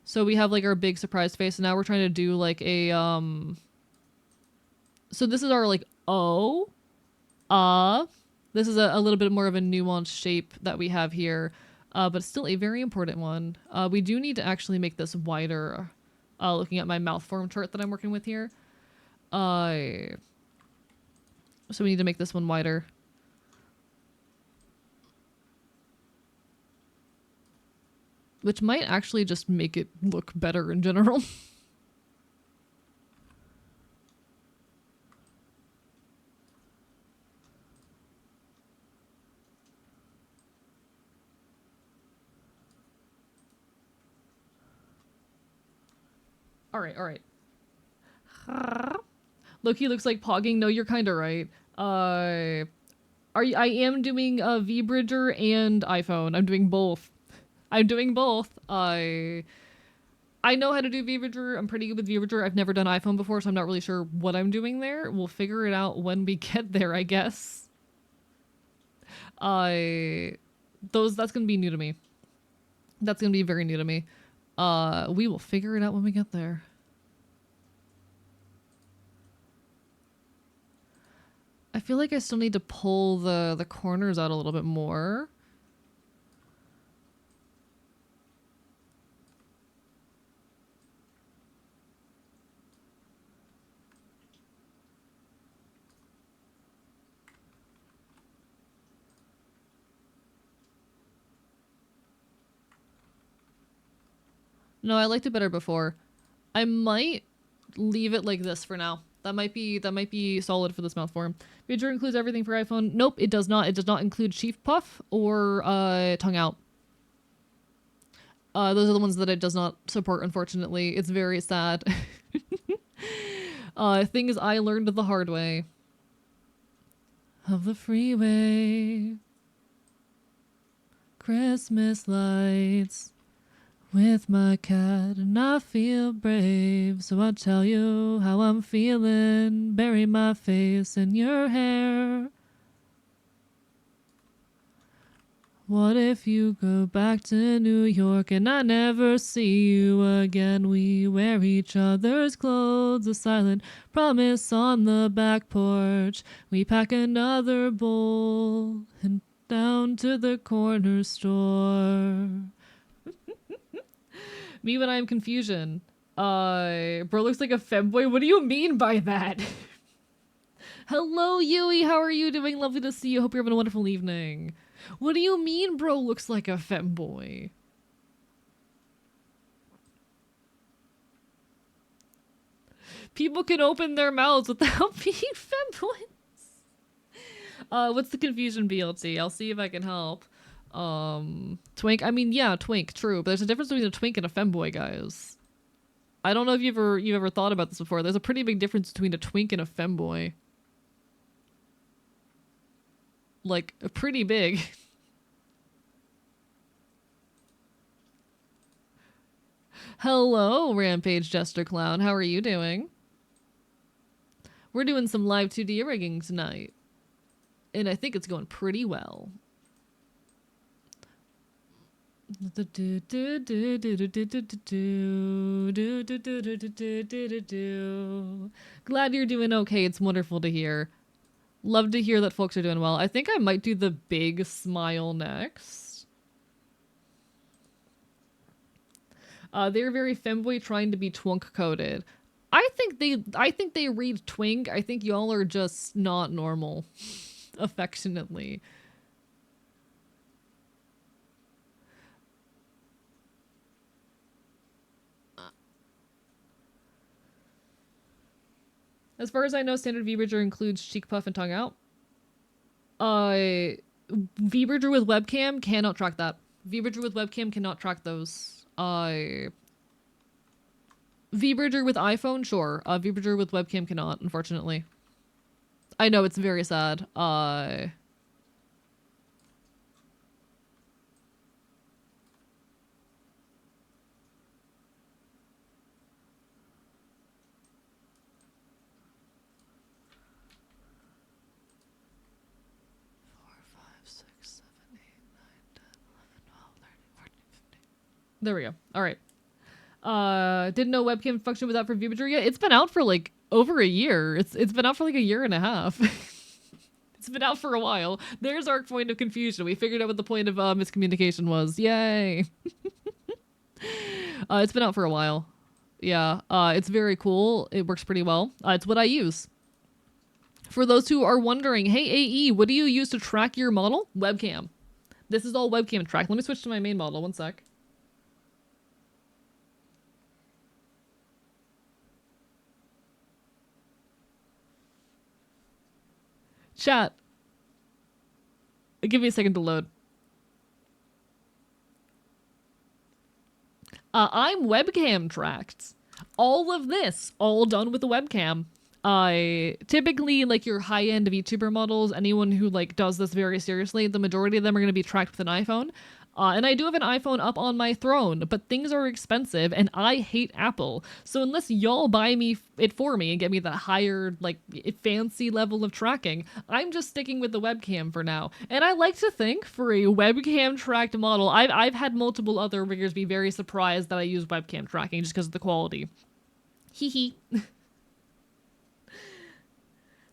So we have like our big surprise face, and now we're trying to do like a so this is our like this is a little bit more of a nuanced shape that we have here, but still a very important one. We do need to actually make this wider, looking at my mouth form chart that I'm working with here. So we need to make this one wider. Which might actually just make it look better in general. Alright. Loki looks like pogging. No, you're kinda right. I am doing a V-Bridger and iPhone. I'm doing both. I know how to do V-Bridger. I'm pretty good with V-Bridger. I've never done iPhone before, so I'm not really sure what I'm doing there. We'll figure it out when we get there, I guess. That's gonna be new to me. That's gonna be very new to me. We will figure it out when we get there. I feel like I still need to pull the corners out a little bit more. No, I liked it better before. I might leave it like this for now. That might be solid for this mouth form. Feature includes everything for iPhone. Nope, it does not. It does not include Chief Puff or tongue out. Those are the ones that it does not support, unfortunately. It's very sad. Thing is, I learned the hard way. Of the freeway. Christmas lights. With my cat and I feel brave. So I'll tell you how I'm feeling. Bury my face in your hair. What if you go back to New York and I never see you again? We wear each other's clothes, a silent promise on the back porch. We pack another bowl and down to the corner store. Me when I'm confusion. Bro looks like a femboy. What do you mean by that? Hello, Yui. How are you doing? Lovely to see you. Hope you're having a wonderful evening. What do you mean, bro looks like a femboy? People can open their mouths without being femboys. What's the confusion, BLT? I'll see if I can help. Twink. I mean, yeah, twink. True, but there's a difference between a twink and a femboy, guys. I don't know if you've ever thought about this before. There's a pretty big difference between a twink and a femboy. Like, pretty big. Hello, Rampage Jester Clown. How are you doing? We're doing some live 2D rigging tonight. And I think it's going pretty well. Glad you're doing okay. It's wonderful to hear. Love to hear that folks are doing well. I think I might do the big smile next. They're very femboy trying to be twunk coded. I think they read twink. I think y'all are just not normal. Affectionately. As far as I know, standard VBridger includes cheek puff and tongue out. VBridger with webcam cannot track that. VBridger with webcam cannot track those. VBridger with iPhone, sure. VBridger with webcam cannot, unfortunately. I know, it's very sad. 6, 7, 8, 9, 10, 11, 12, 13, 14, 15. There we go. All right. Didn't know webcam function was out for VBridger yet. It's been out for like over a year. It's been out for like a year and a half. It's been out for a while. There's our point of confusion. We figured out what the point of miscommunication was. Yay. It's been out for a while. Yeah. It's very cool. It works pretty well. It's what I use. For those who are wondering, hey AE, what do you use to track your model? Webcam. This is all webcam track. Let me switch to my main model. One sec. Chat. Give me a second to load. I'm webcam tracked. All of this, all done with the webcam. Typically, like your high-end VTuber models, anyone who like does this very seriously, the majority of them are going to be tracked with an iPhone. And I do have an iPhone up on my throne, but things are expensive and I hate Apple. So unless y'all buy me it for me and get me the higher, like, fancy level of tracking, I'm just sticking with the webcam for now. And I like to think for a webcam tracked model, I've had multiple other riggers be very surprised that I use webcam tracking just because of the quality. Hee hee.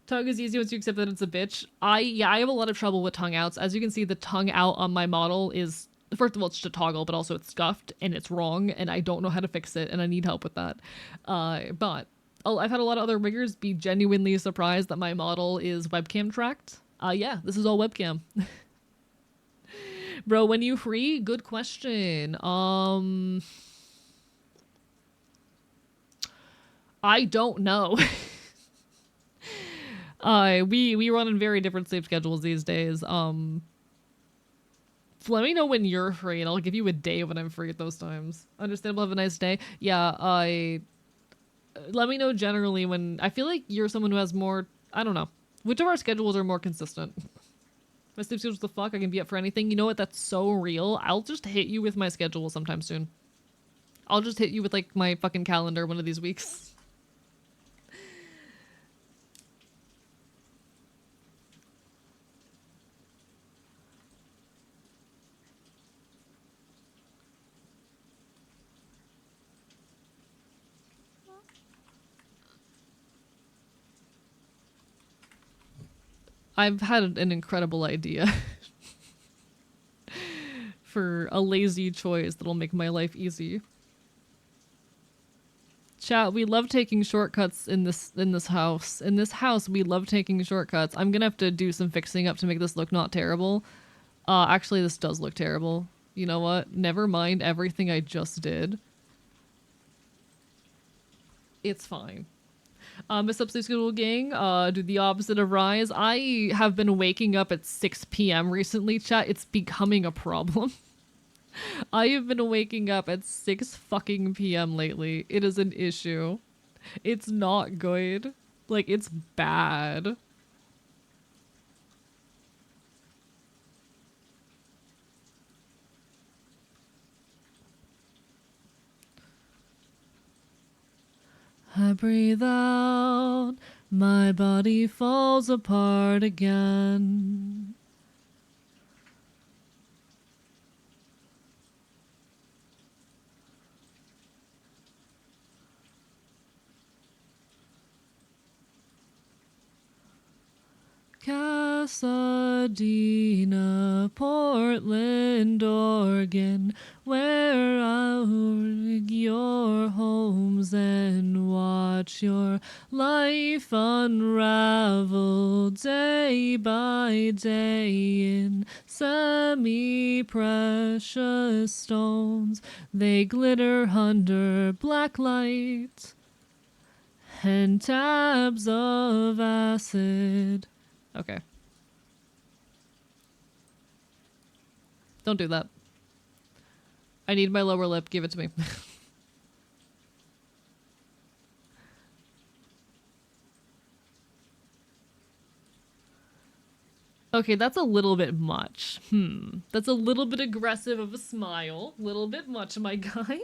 Tongue is easy once you accept that it's a bitch. I have a lot of trouble with tongue outs. As you can see, the tongue out on my model is, first of all, it's just a toggle, but also it's scuffed and it's wrong and I don't know how to fix it and I need help with that. But I've had a lot of other riggers be genuinely surprised that my model is webcam tracked. Yeah, this is all webcam. Bro, when you free? Good question. I don't know. We run in very different sleep schedules these days. Let me know when you're free, and I'll give you a day when I'm free at those times. Understandable. Have a nice day. Yeah. I Let me know generally when. I feel like you're someone who has more. I don't know. Which of our schedules are more consistent? My sleep schedule's the fuck. I can be up for anything. You know what? That's so real. I'll just hit you with my schedule sometime soon. I'll just hit you with like my fucking calendar one of these weeks. I've had an incredible idea for a lazy choice that'll make my life easy. Chat, we love taking shortcuts in this house. In this house, we love taking shortcuts. I'm gonna have to do some fixing up to make this look not terrible. Actually, this does look terrible. You know what? Never mind everything I just did. It's fine. Miss Up Sleep School Gang, do the opposite of Rise. I have been waking up at 6 p.m. recently, chat. It's becoming a problem. I have been waking up at 6 fucking p.m. lately. It is an issue. It's not good. Like, it's bad. I breathe out, my body falls apart again. Pasadena, Portland, Oregon, where I'll rig your homes and watch your life unravel day by day in semi-precious stones. They glitter under black light and tabs of acid. Okay. Don't do that. I need my lower lip. Give it to me. Okay, that's a little bit much. That's a little bit aggressive of a smile. Little bit much, my guy.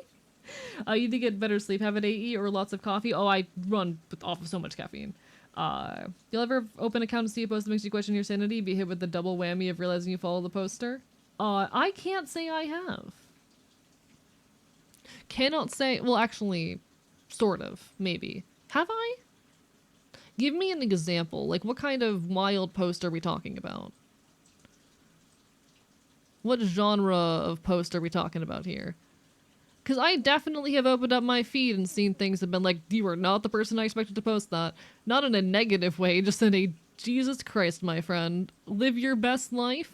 You need to get better sleep. Have an AE or lots of coffee? Oh, I run off of so much caffeine. You'll ever open an account and see a post that makes you question your sanity? Be hit with the double whammy of realizing you follow the poster? I can't say I have. Cannot say. Well, actually, sort of. Maybe. Have I? Give me an example. Like, what kind of wild post are we talking about? What genre of post are we talking about here? Because I definitely have opened up my feed and seen things that have been like, you are not the person I expected to post that. Not in a negative way, just in a, Jesus Christ, my friend. Live your best life?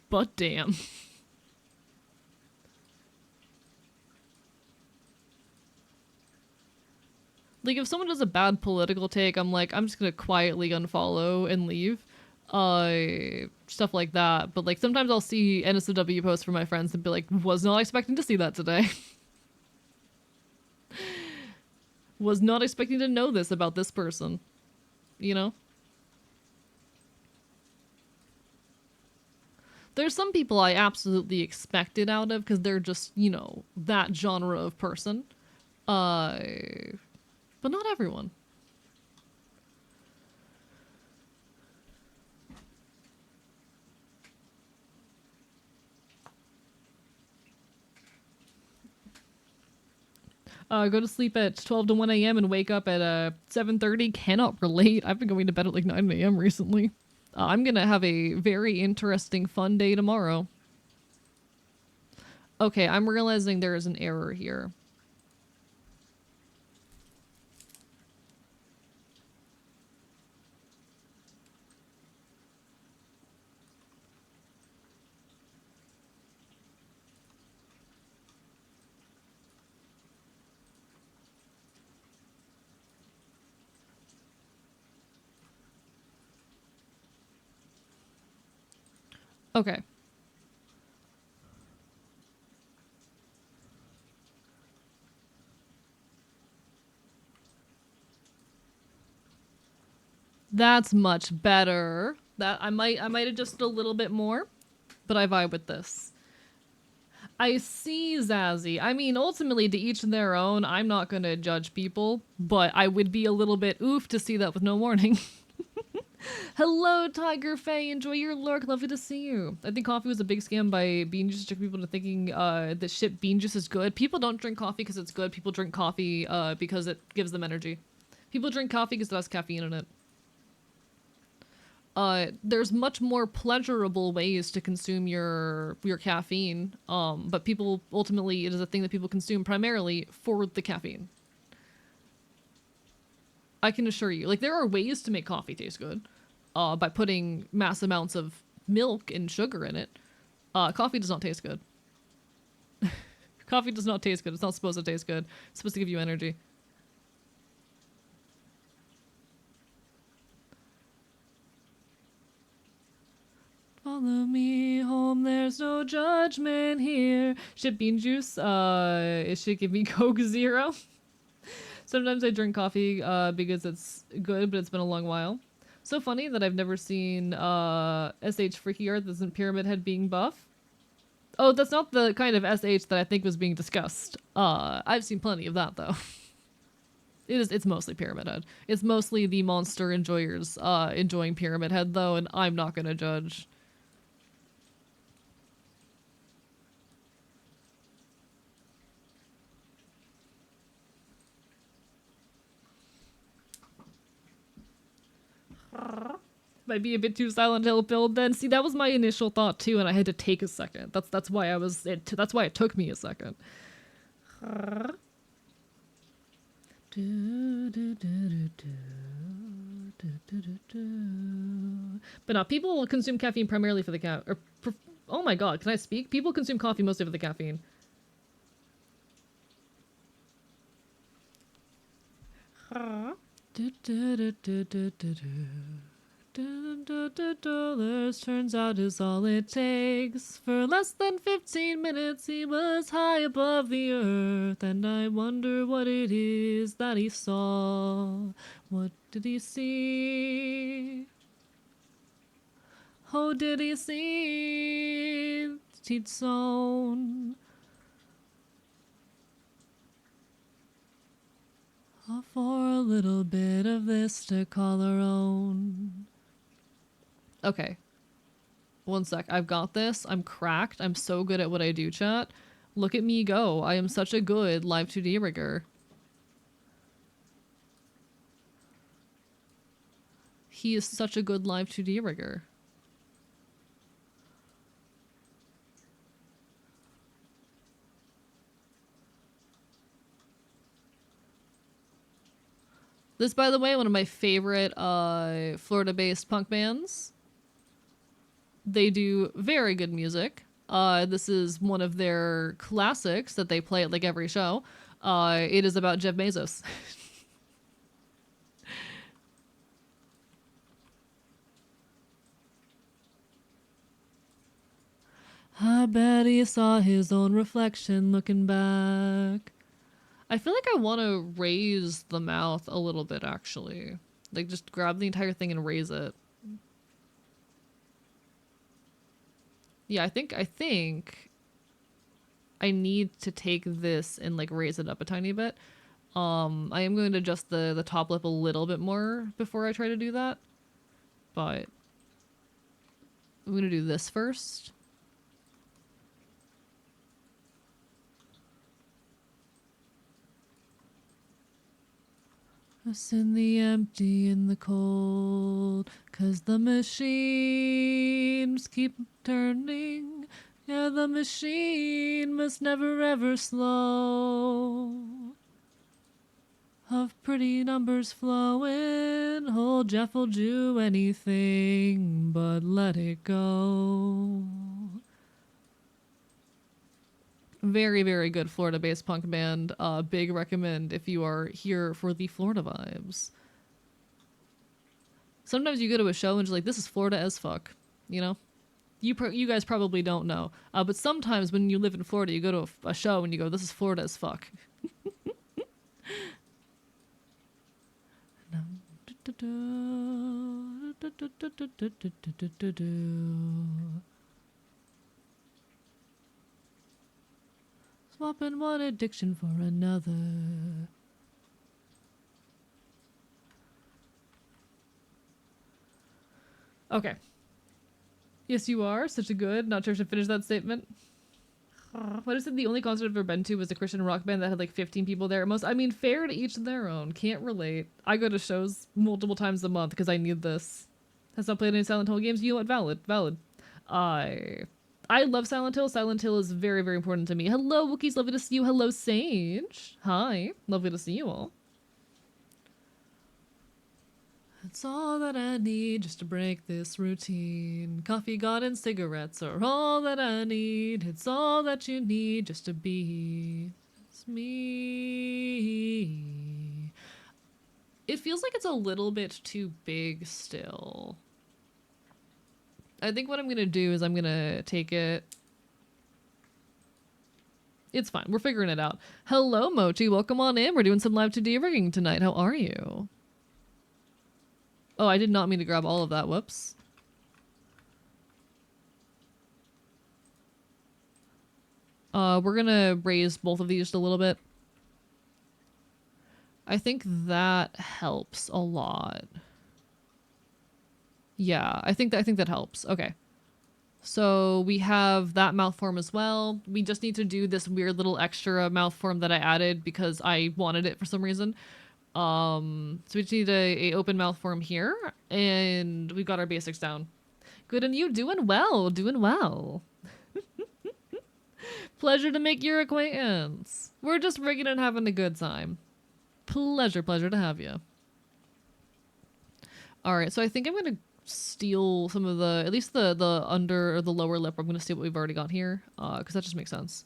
But damn. Like, if someone does a bad political take, I'm like, I'm just gonna quietly unfollow and leave. Stuff like that. But, like, sometimes I'll see NSFW posts from my friends and be like, was not expecting to see that today. Was not expecting to know this about this person. You know? There's some people I absolutely expect it out of because they're just, you know, that genre of person. Uh, but not everyone. Go to sleep at 12 to 1 a.m. and wake up at 7:30. Cannot relate. I've been going to bed at like 9 a.m. recently. I'm gonna have a very interesting, fun day tomorrow. Okay, I'm realizing there is an error here. Okay. That's much better. That I might adjust a little bit more, but I vibe with this. I see, Zazzy. I mean, ultimately, to each their own. I'm not gonna judge people, but I would be a little bit oof to see that with no warning. Hello, Tiger Faye. Enjoy your lurk. Lovely to see you. I think coffee was a big scam by bean juice to trick people into thinking that shit bean juice is good. People don't drink coffee because it's good. People drink coffee because it gives them energy. People drink coffee because it has caffeine in it. There's much more pleasurable ways to consume your caffeine. But people ultimately it is a thing that people consume primarily for the caffeine. I can assure you, like there are ways to make coffee taste good, by putting mass amounts of milk and sugar in it. Coffee does not taste good. Coffee does not taste good. It's not supposed to taste good. It's supposed to give you energy. Follow me home, there's no judgment here. Shit bean juice, it should give me Coke Zero. Sometimes I drink coffee because it's good, but it's been a long while. So funny that I've never seen SH Freaky Earth isn't Pyramid Head being buff. Oh, that's not the kind of SH that I think was being discussed. I've seen plenty of that though. It's mostly Pyramid Head. It's mostly the monster enjoyers enjoying Pyramid Head though, and I'm not gonna judge. Might be a bit too Silent Hill build then. See, that was my initial thought too, and I had to take a second. That's why I was that's why it took me a second. But no, people consume caffeine primarily for the oh my god, can I speak? People consume coffee mostly for the caffeine. $2 turns out is all it takes. For less than 15 minutes, he was high above the earth, and I wonder what it is that he saw. What did he see? Oh, did he see? He'd sown for a little bit of this to call our own. Okay. One sec. I've got this. I'm cracked. I'm so good at what I do, chat. Look at me go. I am such a good live 2D rigger. He is such a good live 2D rigger. This, by the way, one of my favorite Florida-based punk bands. They do very good music. This is one of their classics that they play at like every show. It is about Jeff Bezos. I bet he saw his own reflection looking back. I feel like I want to raise the mouth a little bit, actually. Like, just grab the entire thing and raise it. Yeah, I think I need to take this and like raise it up a tiny bit. I am going to adjust the top lip a little bit more before I try to do that. But I'm going to do this first. Us in the empty and the cold, 'cause the machines keep turning. Yeah, the machine must never ever slow. Of pretty numbers flowing, old Jeff will do anything but let it go. Very, very good Florida-based punk band. Big recommend if you are here for the Florida vibes. Sometimes you go to a show and just like, this is Florida as fuck, you know? You guys probably don't know, but sometimes when you live in Florida, you go to a show and you go, "This is Florida as fuck." Swapping one addiction for another. Okay. Yes, you are. Such a good. Not sure I should finish that statement. What is it? The only concert I've ever been to was a Christian rock band that had like 15 people there at most. I mean, fair to each their own. Can't relate. I go to shows multiple times a month because I need this. Has not played any Silent Hill games. You know what? Valid. Valid. I I love Silent Hill. Silent Hill is very, very important to me. Hello, Wookiees. Lovely to see you. Hello, Sage. Hi. Lovely to see you all. It's all that I need just to break this routine. Coffee, God, and cigarettes are all that I need. It's all that you need just to be. It's me. It feels like it's a little bit too big still. I think what I'm gonna do is I'm gonna take it. It's fine. We're figuring it out. Hello, Mochi. Welcome on in. We're doing some live 2D rigging tonight. How are you? Oh, I did not mean to grab all of that. Whoops. We're gonna raise both of these just a little bit. I think that helps a lot. Yeah, I think that helps. Okay. So we have that mouth form as well. We just need to do this weird little extra mouth form that I added because I wanted it for some reason. So we just need a open mouth form here, and we've got our basics down. Good, and you doing well, doing well. Pleasure to make your acquaintance. We're just rigging and having a good time. Pleasure to have you. All right, so I think I'm gonna steal some of the, at least the under or the lower lip. I'm gonna steal what we've already got here, because that just makes sense.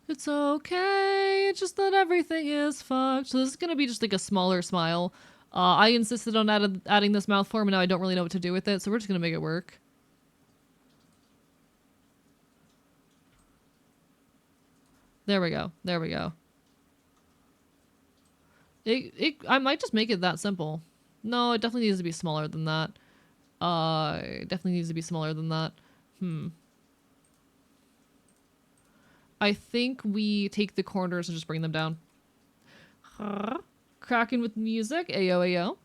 It's okay, it's just that everything is fucked. So this is gonna be just like a smaller smile. I insisted on adding this mouth form, and now I don't really know what to do with it, so we're just gonna make it work. There we go. There we go. I might just make it that simple. No, it definitely needs to be smaller than that. It definitely needs to be smaller than that. I think we take the corners and just bring them down. Cracking with music, ayo ayo.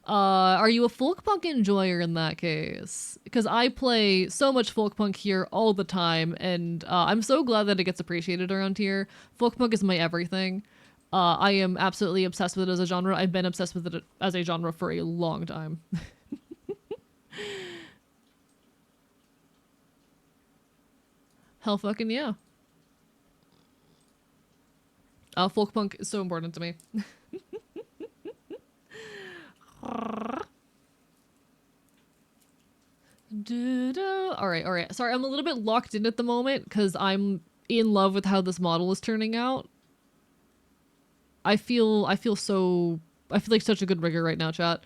Are you a folk punk enjoyer in that case? Because I play so much folk punk here all the time, and I'm so glad that it gets appreciated around here. Folk punk is my everything. I am absolutely obsessed with it as a genre. I've been obsessed with it as a genre for a long time. Hell fucking yeah. Folk punk is so important to me. Alright. Sorry, I'm a little bit locked in at the moment because I'm in love with how this model is turning out. I feel like such a good rigger right now, chat.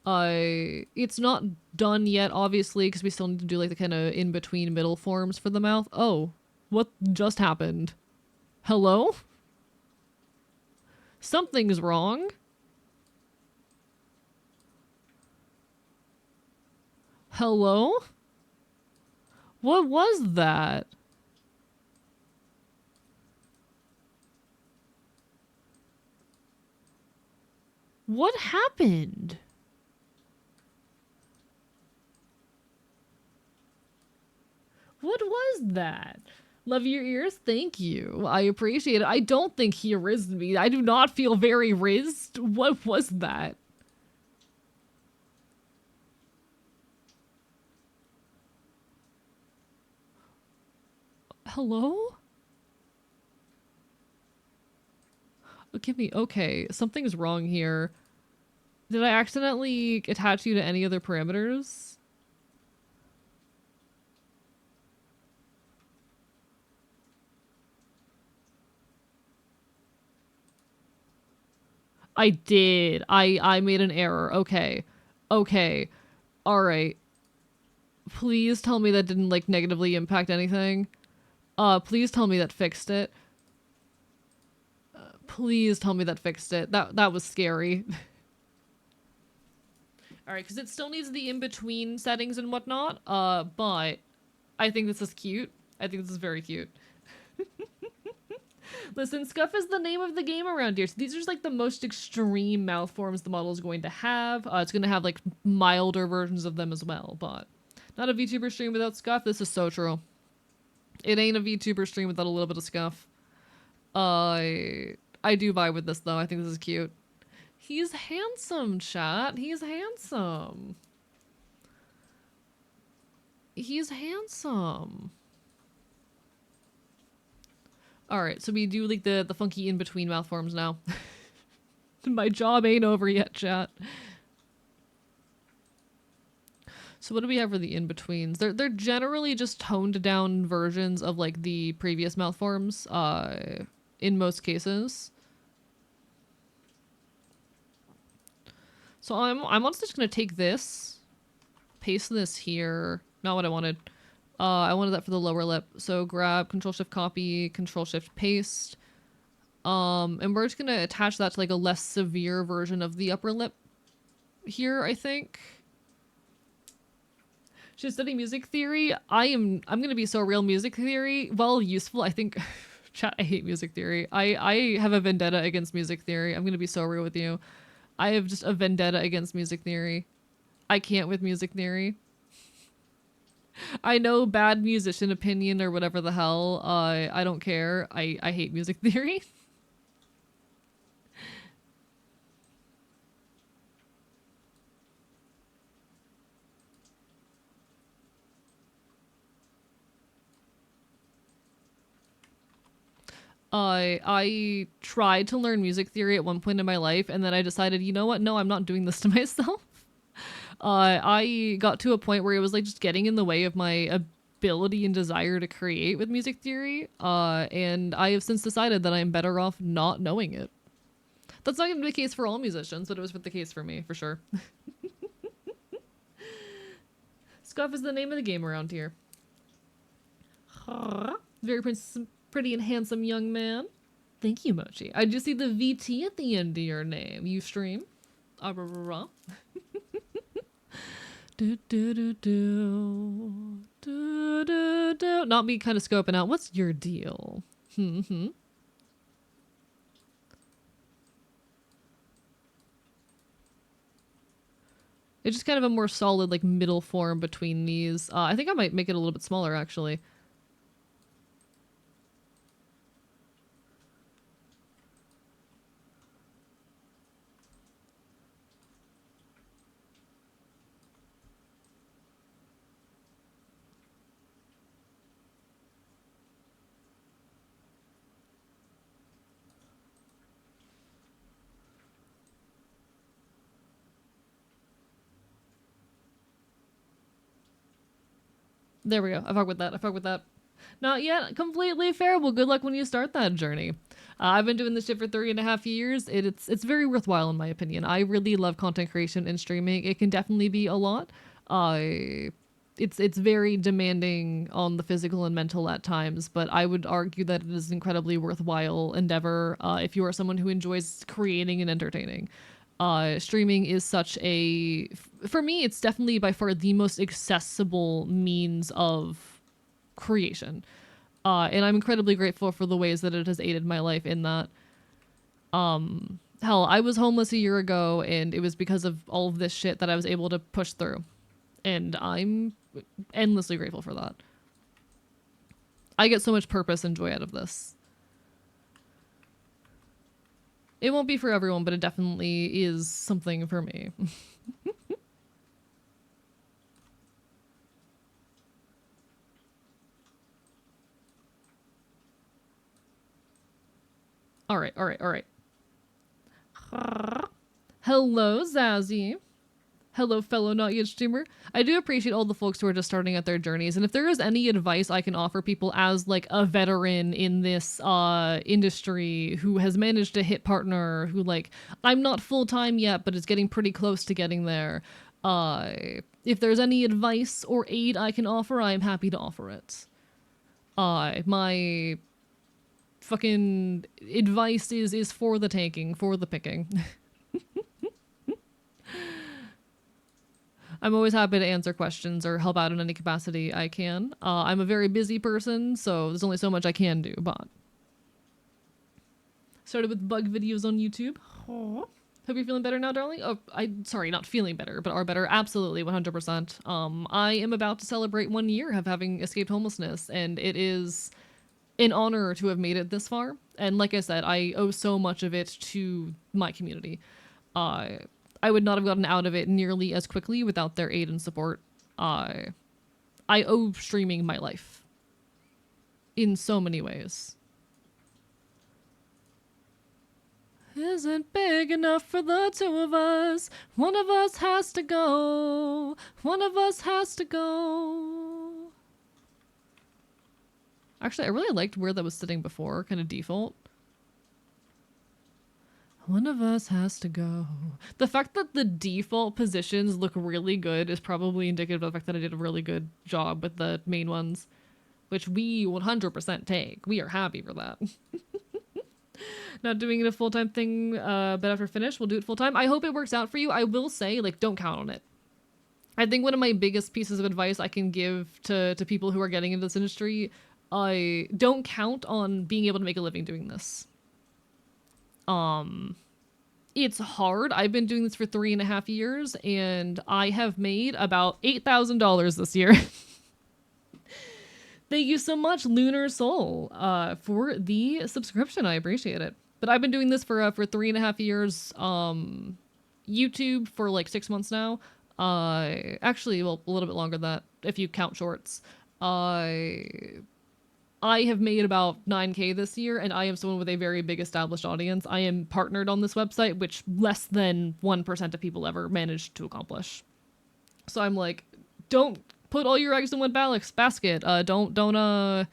It's not done yet, obviously, because we still need to do like the kind of in-between middle forms for the mouth. Oh, what just happened? Hello? Something's wrong. Hello? What was that? What happened? What was that? Love your ears? Thank you. I appreciate it. I don't think he rizzed me. I do not feel very rizzed. What was that? Hello? Give me, okay, something's wrong here. Did I accidentally attach you to any other parameters? I did. I made an error. Okay. Okay. All right. Please tell me that didn't like negatively impact anything. Please tell me that fixed it. Please tell me that fixed it. That was scary. All right, because it still needs the in-between settings and whatnot. But I think this is cute. I think this is very cute. Listen, Scuff is the name of the game around here. So these are just like the most extreme mouth forms the model is going to have. It's going to have like milder versions of them as well, but not a VTuber stream without Scuff. This is so true. It ain't a VTuber stream without a little bit of Scuff. I do vibe with this though. I think this is cute. He's handsome, chat. He's handsome. He's handsome. All right, so we do like the funky in between mouth forms now. My job ain't over yet, chat. So what do we have for the in betweens? They're generally just toned down versions of like the previous mouth forms. In most cases. So I'm honestly just gonna take this, paste this here. Not what I wanted. I wanted that for the lower lip. So grab Control Shift copy, Control Shift paste. And we're just gonna attach that to like a less severe version of the upper lip here, I think. Should study music theory. I'm gonna be so real. Music theory, while useful, I think chat, I hate music theory. I have a vendetta against music theory. I'm gonna be so real with you. I have just a vendetta against music theory. I can't with music theory. I know, bad musician opinion or whatever the hell. I don't care. I hate music theory. I tried to learn music theory at one point in my life, and then I decided, you know what? No, I'm not doing this to myself. I got to a point where it was like just getting in the way of my ability and desire to create with music theory. And I have since decided that I'm better off not knowing it. That's not going to be the case for all musicians, but it was the case for me, for sure. Scuff is the name of the game around here. Very pretty and handsome young man. Thank you, Mochi. I just see the VT at the end of your name. You stream? Do, do, do, do. Do, do, do. Not me kind of scoping out. What's your deal? It's just kind of a more solid, like, middle form between these. I think I might make it a little bit smaller, actually. There we go. I fuck with that. I fuck with that. Not yet completely fair. Well, good luck when you start that journey. I've been doing this shit for 3.5 years. It's very worthwhile in my opinion. I really love content creation and streaming. It can definitely be a lot. It's very demanding on the physical and mental at times, but I would argue that it is an incredibly worthwhile endeavor if you are someone who enjoys creating and entertaining. Streaming is such a, for me, it's definitely by far the most accessible means of creation. And I'm incredibly grateful for the ways that it has aided my life in that. Hell, I was homeless a year ago, and it was because of all of this shit that I was able to push through. And I'm endlessly grateful for that. I get so much purpose and joy out of this. It won't be for everyone, but it definitely is something for me. All right. Hello, Zazzy. Hello, fellow Not Yet streamer. I do appreciate all the folks who are just starting out their journeys, and if there is any advice I can offer people as like a veteran in this industry who has managed to hit partner, who like I'm not full time yet, but is getting pretty close to getting there. If there's any advice or aid I can offer, I am happy to offer it. My fucking advice is for the taking, for the picking. I'm always happy to answer questions or help out in any capacity I can. I'm a very busy person, so there's only so much I can do, but... Started with bug videos on YouTube. Hope you're feeling better now, darling? Oh, sorry, not feeling better, but are better. Absolutely, 100%. I am about to celebrate 1 year of having escaped homelessness, and it is an honor to have made it this far. And like I said, I owe so much of it to my community. I would not have gotten out of it nearly as quickly without their aid and support. I owe streaming my life in so many ways. Isn't big enough for the two of us. One of us has to go. One of us has to go. Actually, I really liked where that was sitting before, kind of default. One of us has to go. The fact that the default positions look really good is probably indicative of the fact that I did a really good job with the main ones, which we 100% take. We are happy for that. Not doing it a full-time thing, but after finish, we'll do it full-time. I hope it works out for you. I will say, like, don't count on it. I think one of my biggest pieces of advice I can give to people who are getting into this industry, I don't count on being able to make a living doing this. It's hard. I've been doing this for 3.5 years, and I have made about $8,000 this year. Thank you so much, Lunar Soul, for the subscription. I appreciate it. But I've been doing this for 3.5 years. YouTube for like 6 months now. Actually, well, a little bit longer than that if you count shorts. I have made about 9K this year, and I am someone with a very big established audience. I am partnered on this website, which less than 1% of people ever manage to accomplish. So I'm like, don't put all your eggs in one basket. Don't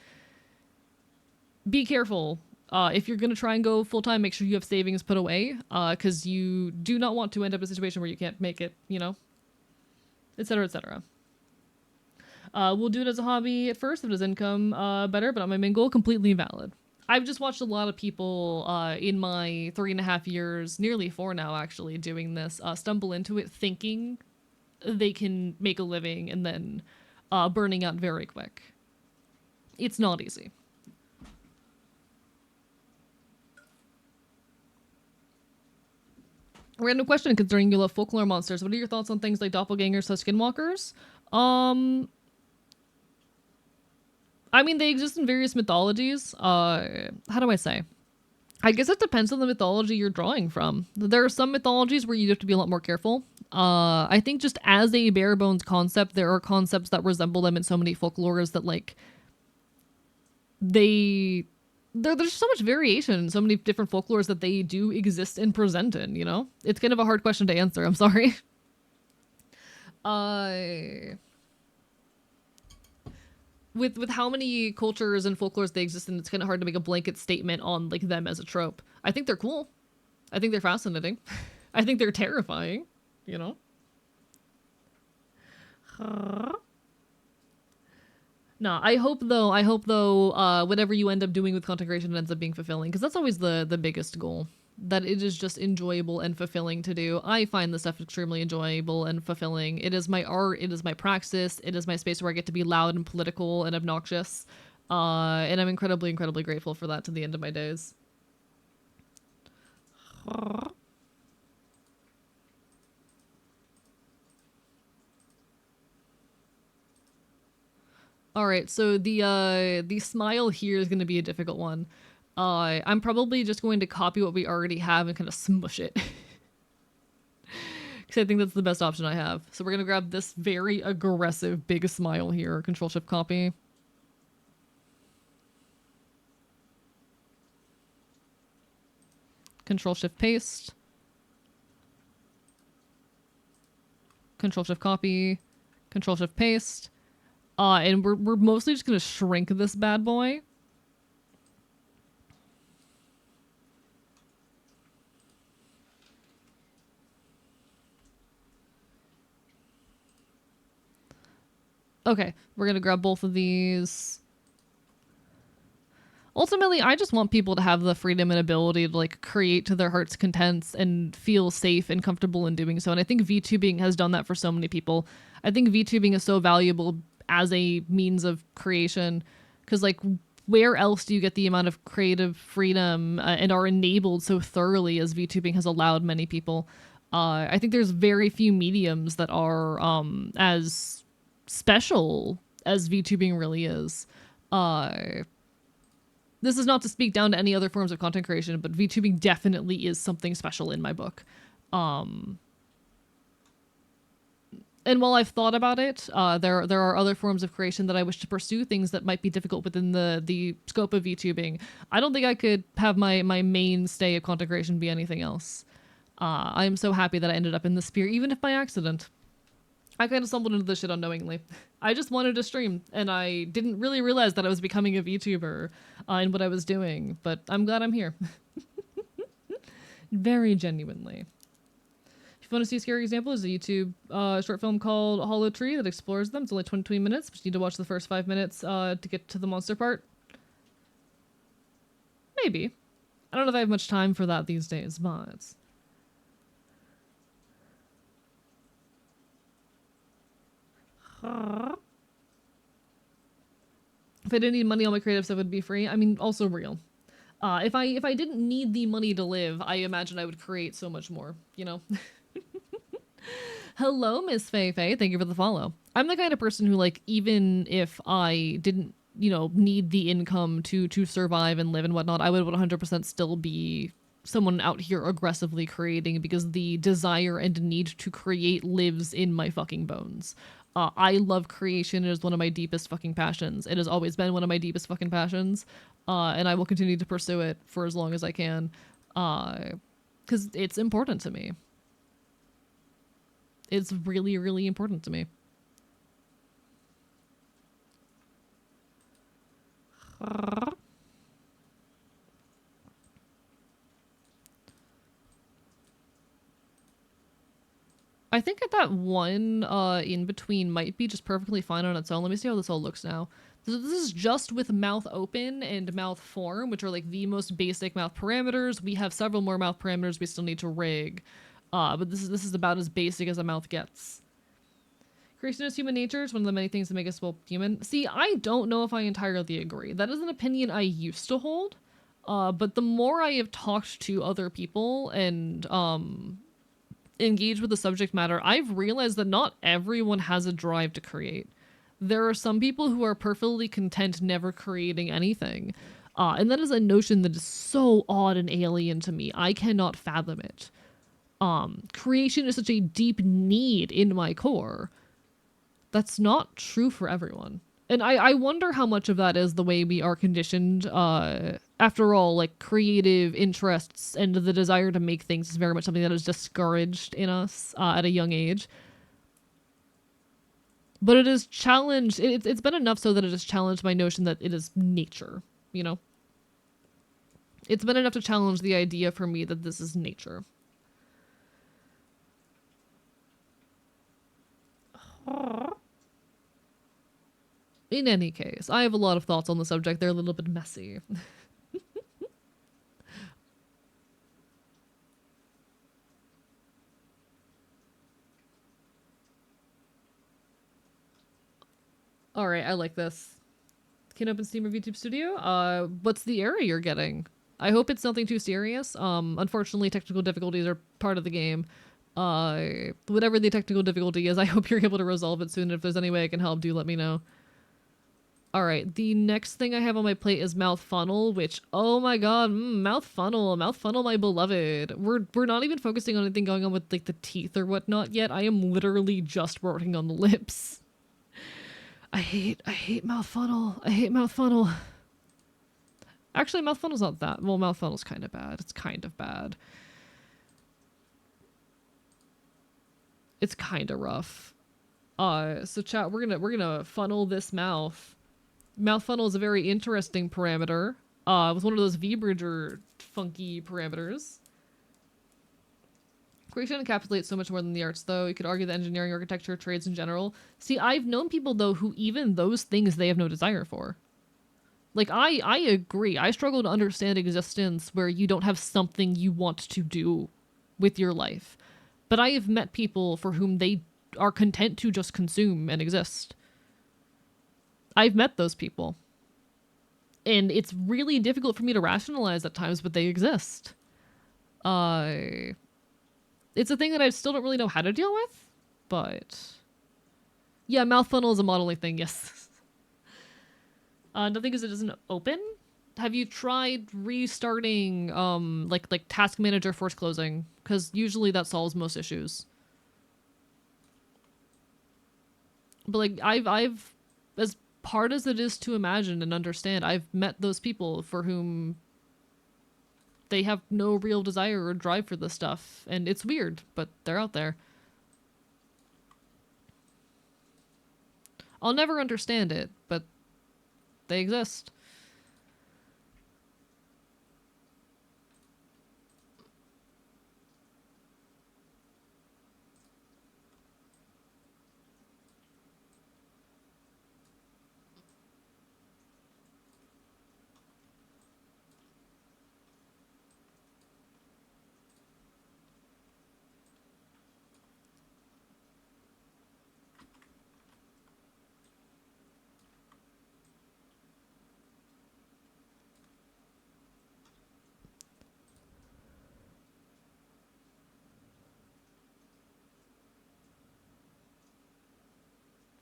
be careful. If you're going to try and go full-time, make sure you have savings put away, because you do not want to end up in a situation where you can't make it, you know, etc., etc. We'll do it as a hobby at first if it is income better, but on my main goal, completely valid. I've just watched a lot of people in my 3.5 years, nearly 4 now actually, doing this, stumble into it thinking they can make a living and then burning out very quick. It's not easy. Random question concerning you love folklore monsters. What are your thoughts on things like doppelgangers slash skinwalkers? I mean, they exist in various mythologies. How do I say? I guess it depends on the mythology you're drawing from. There are some mythologies where you have to be a lot more careful. I think just as a bare bones concept, there are concepts that resemble them in so many folklores that, like, there's so much variation in so many different folklores that they do exist and present in, you know? It's kind of a hard question to answer, I'm sorry. With how many cultures and folklores they exist in, it's kind of hard to make a blanket statement on, like, them as a trope. I think they're cool. I think they're fascinating. I think they're terrifying, you know? No, I hope though, whatever you end up doing with content creation ends up being fulfilling, because that's always the biggest goal. That it is just enjoyable and fulfilling to do. I find this stuff extremely enjoyable and fulfilling. It is my art, it is my praxis, it is my space where I get to be loud and political and obnoxious. And I'm incredibly, incredibly grateful for that to the end of my days. Alright, so the smile here is going to be a difficult one. I'm probably just going to copy what we already have and kind of smush it. Because I think that's the best option I have. So we're going to grab this very aggressive big smile here. Control-Shift-Copy. Control-Shift-Paste. Control Shift copy, Control Shift paste. And we're mostly just gonna shrink this bad boy. Okay, we're gonna grab both of these. Ultimately, I just want people to have the freedom and ability to like create to their heart's contents and feel safe and comfortable in doing so. And I think VTubing has done that for so many people. I think VTubing is so valuable as a means of creation because like where else do you get the amount of creative freedom and are enabled so thoroughly as VTubing has allowed many people? I think there's very few mediums that are as special as VTubing really is. This is not to speak down to any other forms of content creation, but VTubing definitely is something special in my book. And while I've thought about it, there are other forms of creation that I wish to pursue, things that might be difficult within the scope of VTubing. I don't think I could have my mainstay of content creation be anything else. I am so happy that I ended up in this sphere, even if by accident. I kind of stumbled into this shit unknowingly. I just wanted to stream, and I didn't really realize that I was becoming a VTuber in what I was doing, but I'm glad I'm here. Very genuinely. If you want to see a scary example, there's a YouTube short film called Hollow Tree that explores them. It's only 22 minutes, but you need to watch the first 5 minutes to get to the monster part. Maybe. I don't know if I have much time for that these days, but... If I didn't need money, all my creative stuff would be free. I mean, also real. If I didn't need the money to live, I imagine I would create so much more, you know? Hello, Miss Fei Fei. Thank you for the follow. I'm the kind of person who, like, even if I didn't, you know, need the income to survive and live and whatnot, I would 100% still be someone out here aggressively creating because the desire and need to create lives in my fucking bones. I love creation. It is one of my deepest fucking passions. It has always been one of my deepest fucking passions. And I will continue to pursue it for as long as I can. Because it's important to me. It's really, really important to me. I think that one in between might be just perfectly fine on its own. Let me see how this all looks now. This is just with mouth open and mouth form, which are like the most basic mouth parameters. We have several more mouth parameters we still need to rig. But this is about as basic as a mouth gets. Creation is human nature. It's one of the many things that make us well human. See, I don't know if I entirely agree. That is an opinion I used to hold. But the more I have talked to other people and engage with the subject matter, I've realized that not everyone has a drive to create. There are some people who are perfectly content never creating anything. And that is a notion that is so odd and alien to me. I cannot fathom it. Creation is such a deep need in my core. That's not true for everyone. And I wonder how much of that is the way we are conditioned. After all, like, creative interests and the desire to make things is very much something that is discouraged in us at a young age. But it is challenged. It's been enough so that it has challenged my notion that it is nature, you know? It's been enough to challenge the idea for me that this is nature. In any case, I have a lot of thoughts on the subject. They're a little bit messy. Alright, I like this. Can open Steam or YouTube Studio? What's the error you're getting? I hope it's nothing too serious. Unfortunately, technical difficulties are part of the game. Whatever the technical difficulty is, I hope you're able to resolve it soon. If there's any way I can help, do let me know. Alright, the next thing I have on my plate is mouth funnel, which, oh my god, mouth funnel, my beloved. We're not even focusing on anything going on with, like, the teeth or whatnot yet. I am literally just working on the lips. I hate mouth funnel. I hate mouth funnel. Actually, mouth funnel's not that. Well, mouth funnel's kind of bad. It's kind of bad. It's kind of rough. So chat, we're gonna funnel this mouth. Mouth funnel is a very interesting parameter. It was one of those V-Bridger funky parameters. Creation encapsulates so much more than the arts, though. You could argue that engineering, architecture, trades in general. See, I've known people, though, who even those things they have no desire for. Like, I agree. I struggle to understand existence where you don't have something you want to do with your life. But I have met people for whom they are content to just consume and exist. I've met those people. And it's really difficult for me to rationalize at times, but they exist. It's a thing that I still don't really know how to deal with, but... Yeah, mouth funnel is a modeling thing, yes. Another thing is it doesn't open. Have you tried restarting, like task manager force closing? Because usually that solves most issues. But like, I've, as hard as it is to imagine and understand, I've met those people for whom they have no real desire or drive for this stuff. And it's weird, but they're out there. I'll never understand it, but they exist.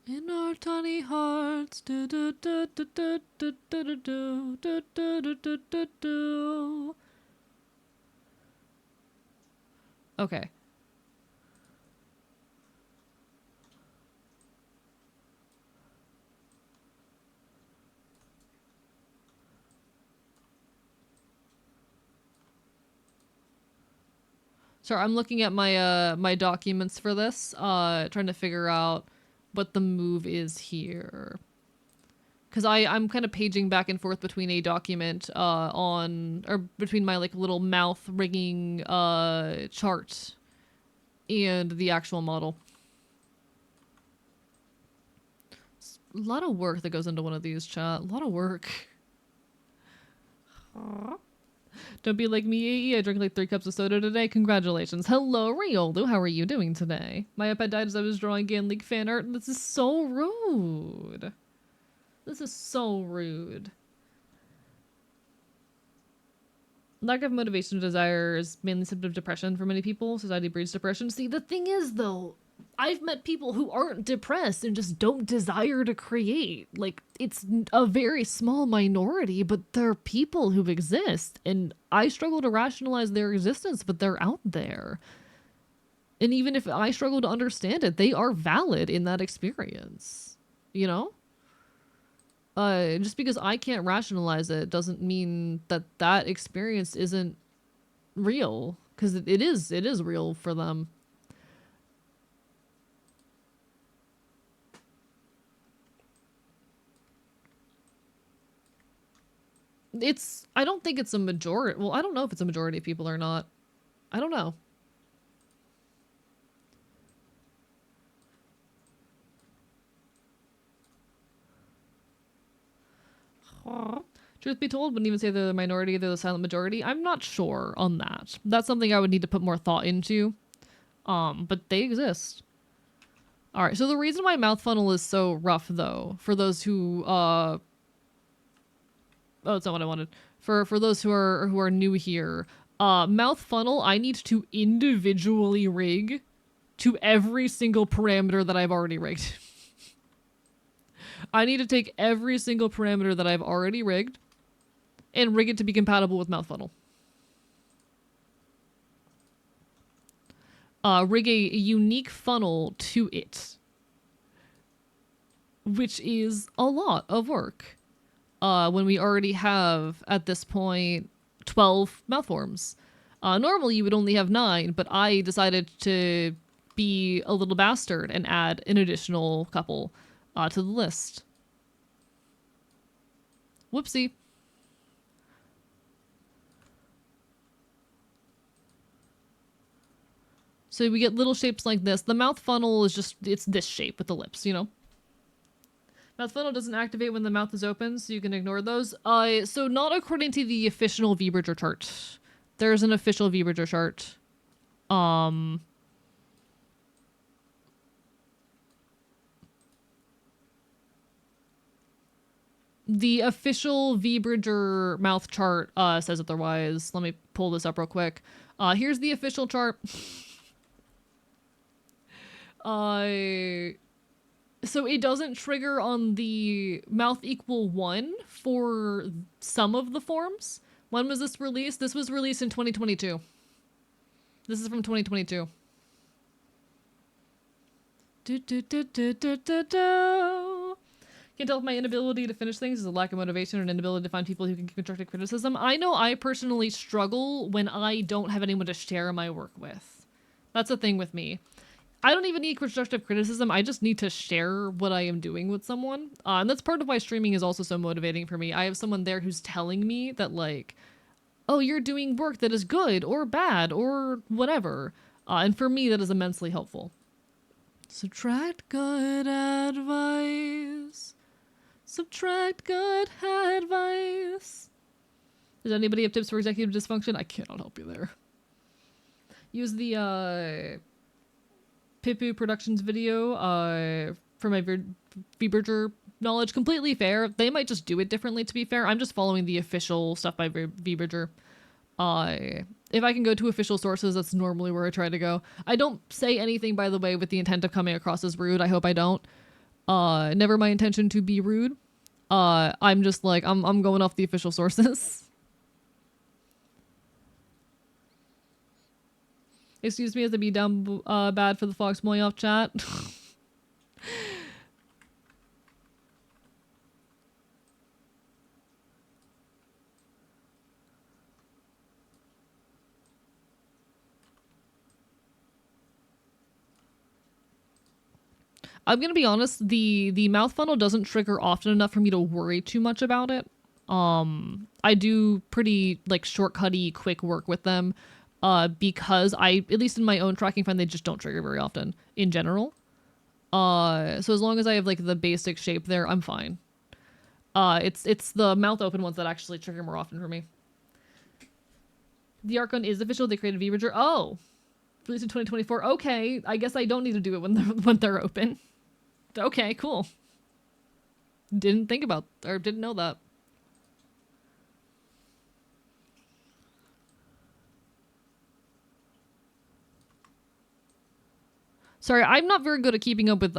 In our tiny hearts, do do do do do do do do do do do do do. Okay. Sorry, I'm looking at my my documents for this, trying to figure out what the move is here. Because I'm kind of paging back and forth between a document or between my like little mouth rigging chart and the actual model. It's a lot of work that goes into one of these, chat. A lot of work. Don't be like me, AE. I drank like 3 cups of soda today. Congratulations. Hello, Riolu. How are you doing today? My iPad died as I was drawing Gan League fan art. This is so rude. This is so rude. Lack of motivation and desire is mainly symptom of depression for many people. Society breeds depression. See, the thing is, though, I've met people who aren't depressed and just don't desire to create. Like, it's a very small minority, but there are people who exist, and I struggle to rationalize their existence, but they're out there. And even if I struggle to understand it, they are valid in that experience. You know? Just because I can't rationalize it doesn't mean that that experience isn't real, because it is real for them. I don't think it's a majority. Well, I don't know if it's a majority of people or not. I don't know. Truth be told, wouldn't even say they're the minority, they're the silent majority. I'm not sure on that. That's something I would need to put more thought into. But they exist. Alright, so the reason why mouth funnel is so rough, though, for those who, oh, it's not what I wanted. For those who are new here, mouth funnel, I need to individually rig to every single parameter that I've already rigged. I need to take every single parameter that I've already rigged and rig it to be compatible with mouth funnel. Rig a unique funnel to it, which is a lot of work. When we already have, at this point, 12 mouth forms. Normally you would only have 9, but I decided to be a little bastard and add an additional couple to the list. Whoopsie. So we get little shapes like this. The mouth funnel is just, it's this shape with the lips, you know? Mouth funnel doesn't activate when the mouth is open, so you can ignore those. So not according to the official VBridger chart. There's an official VBridger chart. The official VBridger mouth chart says otherwise. Let me pull this up real quick. Here's the official chart. So it doesn't trigger on the mouth equal 1 for some of the forms. When was this released? This was released in 2022. This is from 2022. Can't tell if my inability to finish things is a lack of motivation or an inability to find people who can give constructive criticism. I know I personally struggle when I don't have anyone to share my work with. That's the thing with me. I don't even need constructive criticism. I just need to share what I am doing with someone. And that's part of why streaming is also so motivating for me. I have someone there who's telling me that, like, oh, you're doing work that is good or bad or whatever. And for me, that is immensely helpful. Subtract good advice. Subtract good advice. Does anybody have tips for executive dysfunction? I cannot help you there. Use the, Pipu Productions video for my VBridger knowledge. Completely fair. They might just do it differently, to be fair. I'm just following the official stuff by VBridger. If I can go to official sources, that's normally where I try to go. I don't say anything, by the way, with the intent of coming across as rude. I hope I don't. Never my intention to be rude. I'm just like, I'm going off the official sources. Excuse me as I be down bad for the Fox Moyoff chat. I'm gonna be honest, the mouth funnel doesn't trigger often enough for me to worry too much about it. I do pretty, like, shortcutty quick work with them. Because at least in my own tracking, find they just don't trigger very often in general. So as long as I have, like, the basic shape there, I'm fine. It's the mouth open ones that actually trigger more often for me. The Archon is official. They created VBridger. Oh, released in 2024. Okay, I guess I don't need to do it when they're open. Okay, cool. Didn't think about or didn't know that. Sorry, I'm not very good at keeping up with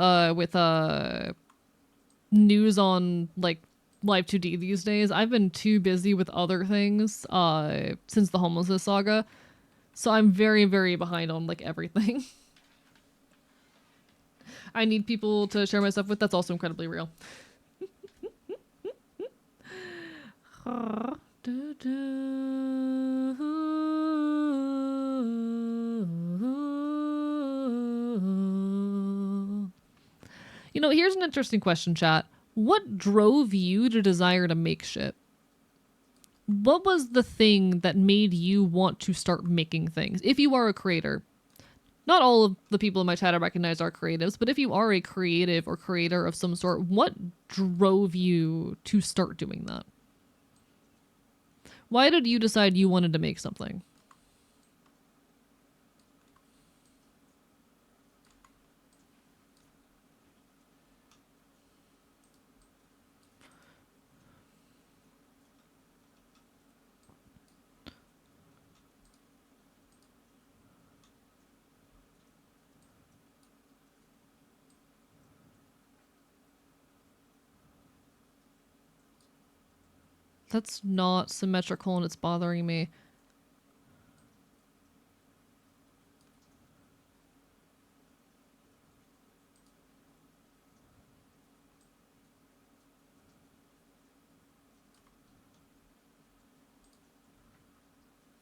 news on, like, Live 2D these days. I've been too busy with other things since the homelessness saga. So I'm very, very behind on, like, everything. I need people to share my stuff with. That's also incredibly real. You know, here's an interesting question, chat. What drove you to desire to make shit? What was the thing that made you want to start making things? If you are a creator. Not all of the people in my chat I recognize are creatives, but if you are a creative or creator of some sort, what drove you to start doing that? Why did you decide you wanted to make something? That's not symmetrical and it's bothering me.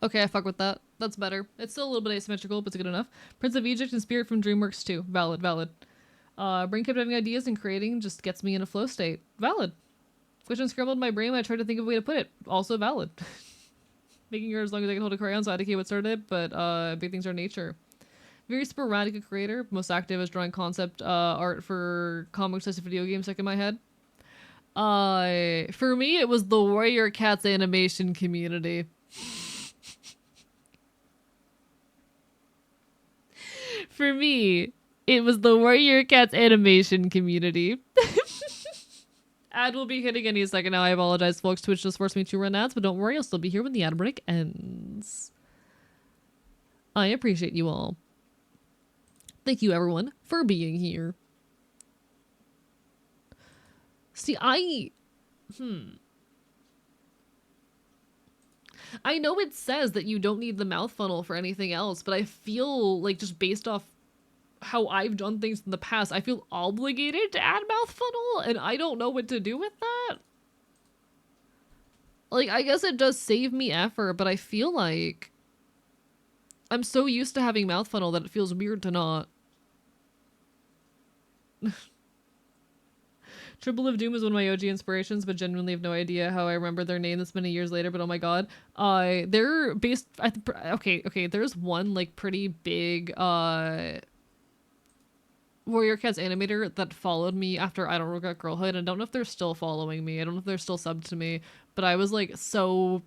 Okay, I fuck with that. That's better. It's still a little bit asymmetrical, but it's good enough. Prince of Egypt and Spirit from DreamWorks too. Valid, valid. Brain kept having ideas and creating just gets me in a flow state. Valid. Which unscrambled my brain when I tried to think of a way to put it. Also valid. Making her as long as I can hold a crayon, so I indicate what started it, but big things are nature. Very sporadic a creator, most active as drawing concept art for comics slash video games stuck in my head. For me, it was the Warrior Cats animation community. For me, it was the Warrior Cats animation community. Ad will be hitting any second now. I apologize, folks. Twitch just forced me to run ads, but don't worry, I'll still be here when the ad break ends. I appreciate you all. Thank you, everyone, for being here. See, I know it says that you don't need the mouth funnel for anything else, but I feel like just based off how I've done things in the past, I feel obligated to add mouth funnel, and I don't know what to do with that. Like, I guess it does save me effort, but I feel like I'm so used to having mouth funnel that it feels weird to not. Triple of Doom is one of my OG inspirations, but genuinely have no idea how I remember their name this many years later. But oh my god, they're based. Okay. There's one like pretty big Warrior Cats animator that followed me after I Don't Regret Girlhood. I don't know if they're still following me. I don't know if they're still subbed to me, but I was like so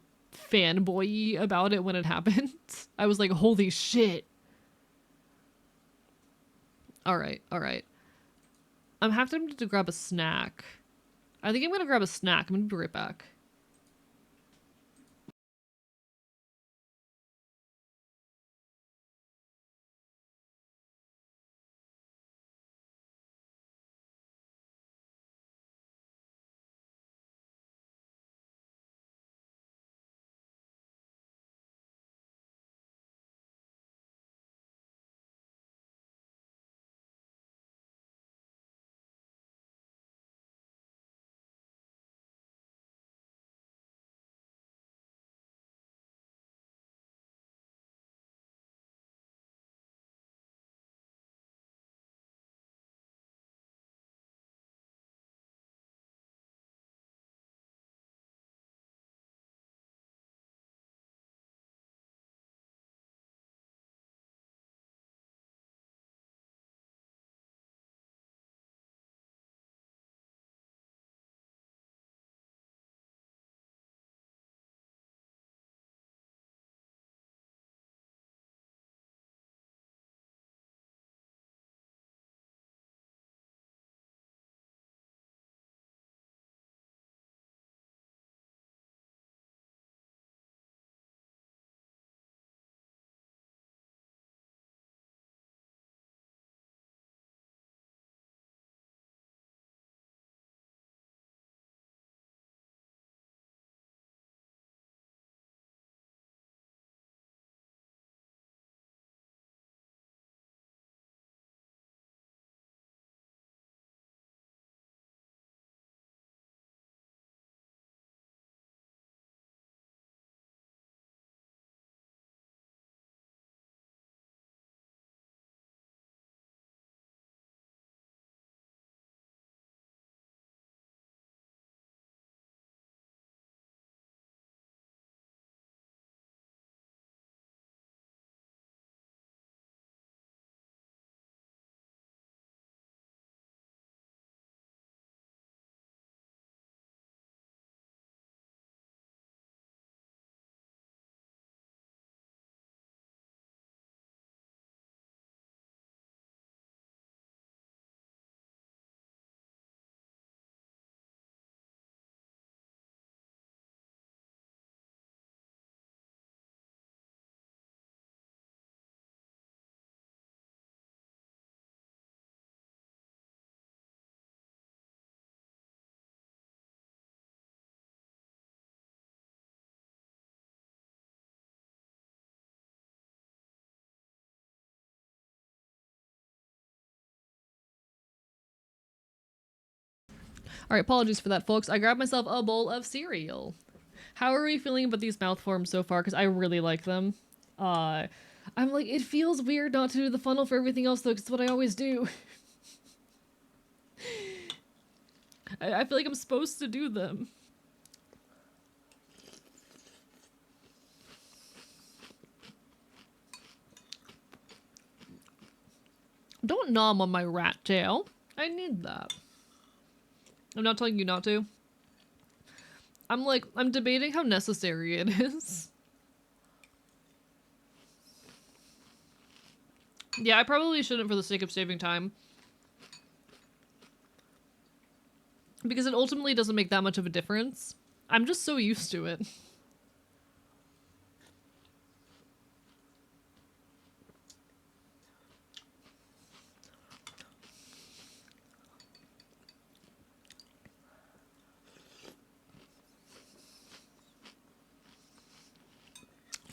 fanboy about it when it happened. I was like, holy shit. All right. I'm half tempted to grab a snack. I think I'm gonna grab a snack. I'm gonna be right back. All right, apologies for that, folks. I grabbed myself a bowl of cereal. How are we feeling about these mouth forms so far? Because I really like them. I'm like, it feels weird not to do the funnel for everything else though, because it's what I always do. I feel like I'm supposed to do them. Don't nom on my rat tail. I need that. I'm not telling you not to. I'm debating how necessary it is. Yeah, I probably shouldn't for the sake of saving time. Because it ultimately doesn't make that much of a difference. I'm just so used to it.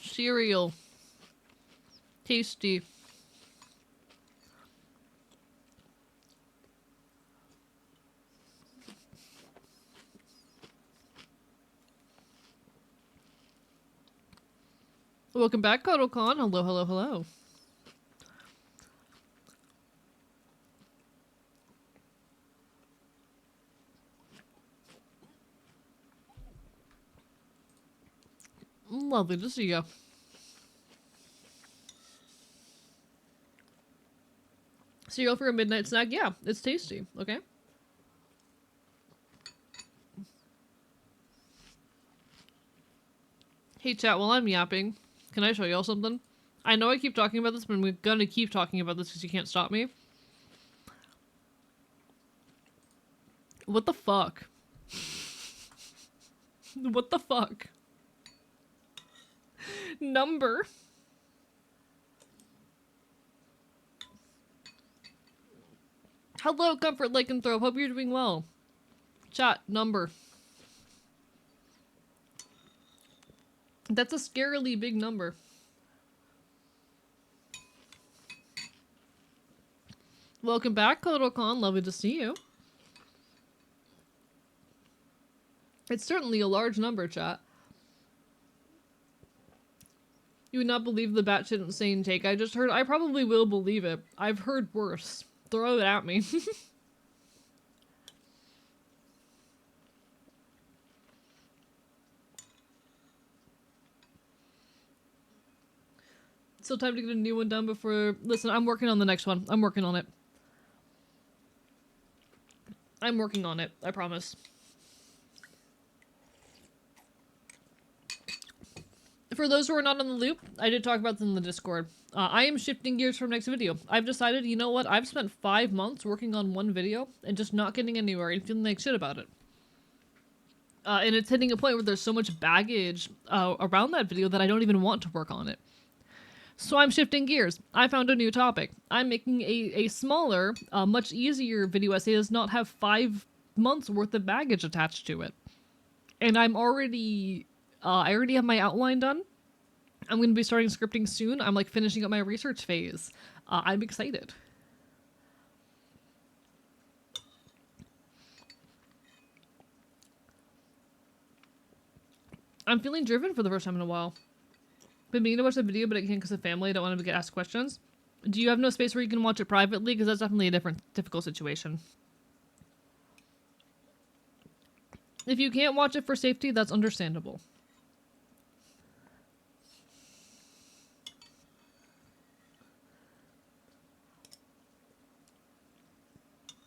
Cereal. Tasty. Welcome back, KotoCon. Hello, hello, hello. Lovely to see you. Cereal for a midnight snack? Yeah, it's tasty. Okay. Hey chat, while I'm yapping, can I show y'all something? I know I keep talking about this, but I'm gonna keep talking about this because you can't stop me. What the fuck? What the fuck? Number. Hello, Comfort Lycanthrope. Hope you're doing well. Chat, number. That's a scarily big number. Welcome back, KotoCon. Lovely to see you. It's certainly a large number, chat. You would not believe the batshit insane take I just heard. I probably will believe it. I've heard worse. Throw it at me. Still time to get a new one done before... Listen, I'm working on the next one. I'm working on it. I'm working on it. I promise. For those who are not on the loop, I did talk about this in the Discord. I am shifting gears from next video. I've decided, you know what? I've spent 5 months working on one video and just not getting anywhere and feeling like shit about it. And it's hitting a point where there's so much baggage around that video that I don't even want to work on it. So I'm shifting gears. I found a new topic. I'm making a smaller, much easier video essay that does not have 5 months worth of baggage attached to it. And I'm already... I already have my outline done. I'm going to be starting scripting soon. I'm like finishing up my research phase. I'm excited. I'm feeling driven for the first time in a while. Been meaning to watch the video, but I can't because of family. I don't want to get asked questions. Do you have no space where you can watch it privately? Because that's definitely a difficult situation. If you can't watch it for safety, that's understandable.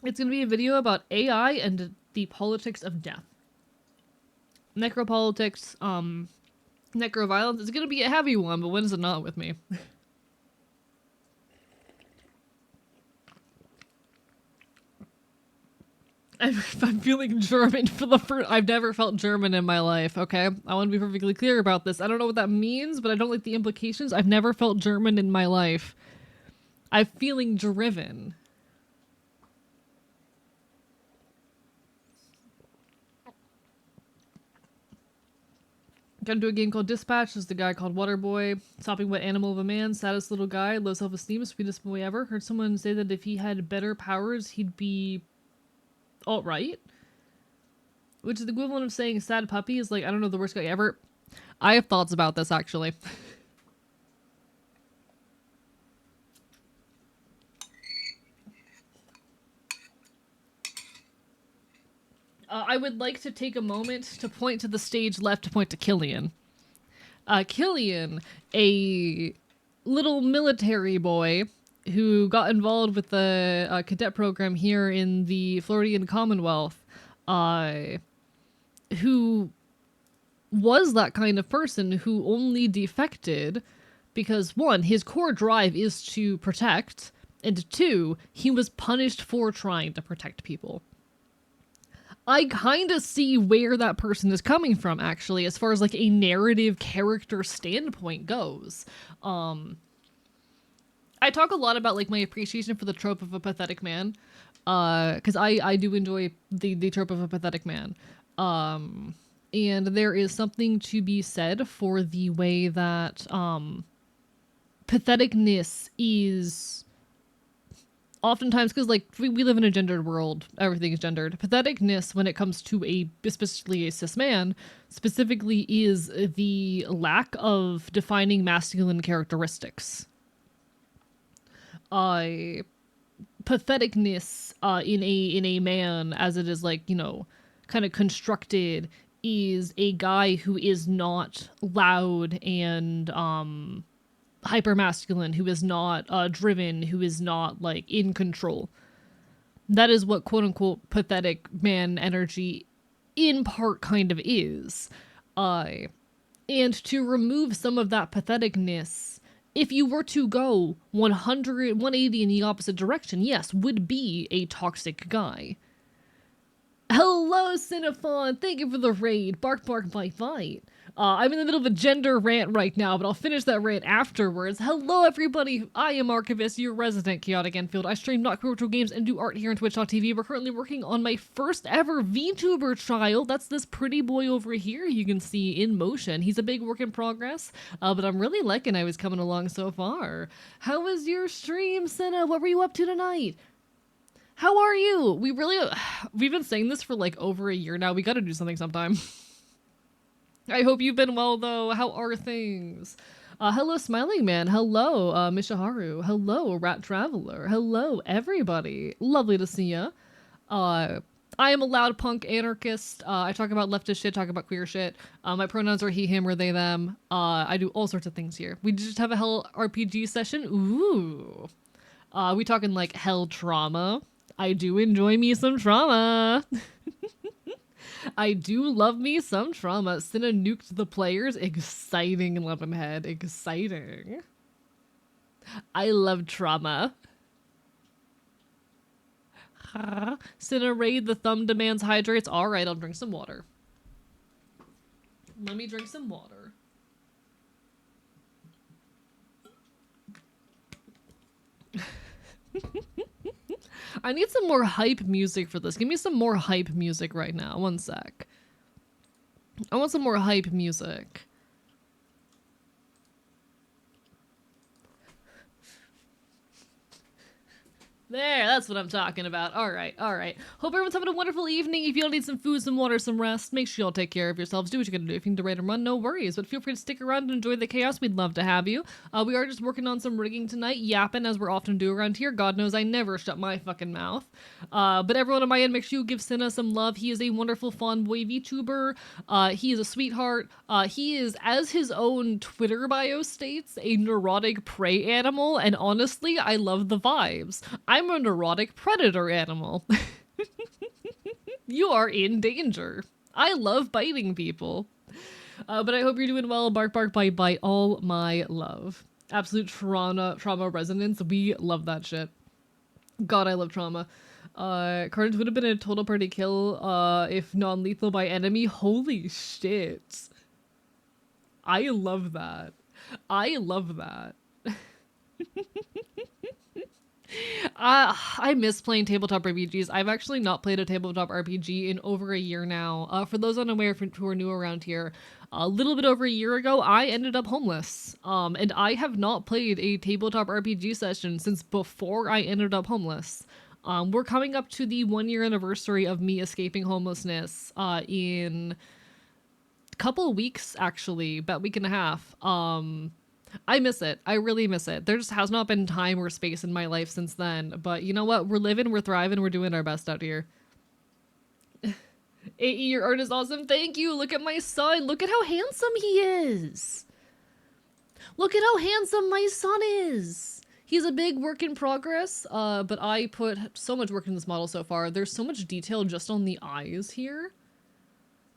It's going to be a video about AI and the politics of death. Necropolitics, necroviolence. It's going to be a heavy one, but when is it not with me? I'm feeling German for the first... I've never felt German in my life, okay? I want to be perfectly clear about this. I don't know what that means, but I don't like the implications. I've never felt German in my life. I'm feeling driven. Got into a game called Dispatch. There's the guy called Waterboy. Sopping wet animal of a man. Saddest little guy. Low self-esteem. Sweetest boy ever. Heard someone say that if he had better powers, he'd be... alt-right? which is the equivalent of saying sad puppy is like, I don't know, the worst guy ever. I have thoughts about this, actually. I would like to take a moment to point to the stage left to point to Killian. Killian, a little military boy who got involved with the cadet program here in the Floridian Commonwealth, who was that kind of person who only defected because, one, his core drive is to protect, and two, he was punished for trying to protect people. I kind of see where that person is coming from, actually, as far as like a narrative character standpoint goes. I talk a lot about like my appreciation for the trope of a pathetic man, because I do enjoy the trope of a pathetic man. And there is something to be said for the way that patheticness is oftentimes, because like we live in a gendered world, everything is gendered. Patheticness, when it comes to especially a cis man, specifically is the lack of defining masculine characteristics. Patheticness in a man, as it is like, you know, kind of constructed, is a guy who is not loud and hyper masculine, who is not driven, who is not like in control. That is what quote unquote pathetic man energy in part kind of is. And to remove some of that patheticness, if you were to go 180 in the opposite direction, yes, would be a toxic guy. Hello, Cinephon! Thank you for the raid. Bark, bark, bite, bite. I'm in the middle of a gender rant right now, but I'll finish that rant afterwards. Hello, everybody! I am Archivist, your resident Chaotic Enfield. I stream not virtual games and do art here on Twitch.tv. We're currently working on my first ever VTuber trial. That's this pretty boy over here you can see in motion. He's a big work in progress, but I'm really liking how he's coming along so far. How was your stream, Cinna? What were you up to tonight? How are you? We've been saying this for like over a year now. We gotta do something sometime. I hope you've been well, though. How are things? Hello, Smiling Man. Hello, Mishaharu. Hello, Rat Traveler. Hello, everybody. Lovely to see ya. I am a loud punk anarchist. I talk about leftist shit, talk about queer shit. My pronouns are he, him, or they, them. I do all sorts of things here. We just have a Hell RPG session. Ooh. We talking like Hell trauma. I do enjoy me some trauma. I do love me some trauma. Cinna nuked the players. Exciting, Lemonhead. Exciting. I love trauma. Cinna raid the thumb demands hydrates. Alright, I'll drink some water. Let me drink some water. I need some more hype music for this. Give me some more hype music right now. One sec. I want some more hype music. There, that's what I'm talking about. Alright, alright. Hope everyone's having a wonderful evening. If you all need some food, some water, some rest, make sure you all take care of yourselves. Do what you gotta do. If you need to raid and run, no worries. But feel free to stick around and enjoy the chaos. We'd love to have you. We are just working on some rigging tonight, yapping as we're often do around here. God knows I never shut my fucking mouth. But everyone on my end, make sure you give Cinna some love. He is a wonderful fawn boy VTuber. He is a sweetheart. He is, as his own Twitter bio states, a neurotic prey animal. And honestly, I love the vibes. I'm a neurotic predator animal. You are in danger. I love biting people. But I hope you're doing well. Bark, bark, bite, bite. All my love. Absolute trauma resonance. We love that shit. God, I love trauma. Carnage would have been a total party kill if non-lethal by enemy. Holy shit. I love that. I love that. I miss playing tabletop RPGs. I've actually not played a tabletop RPG in over a year now. For those unaware who are new around here, a little bit over a year ago, I ended up homeless. And I have not played a tabletop RPG session since before I ended up homeless. We're coming up to the 1-year anniversary of me escaping homelessness in a couple of weeks, actually, about a week and a half. I miss it. I really miss it. There just has not been time or space in my life since then. But you know what? We're living, we're thriving, we're doing our best out here. AE, your art is awesome. Thank you. Look at my son. Look at how handsome he is. Look at how handsome my son is. He's a big work in progress, but I put so much work in this model so far. There's so much detail just on the eyes here.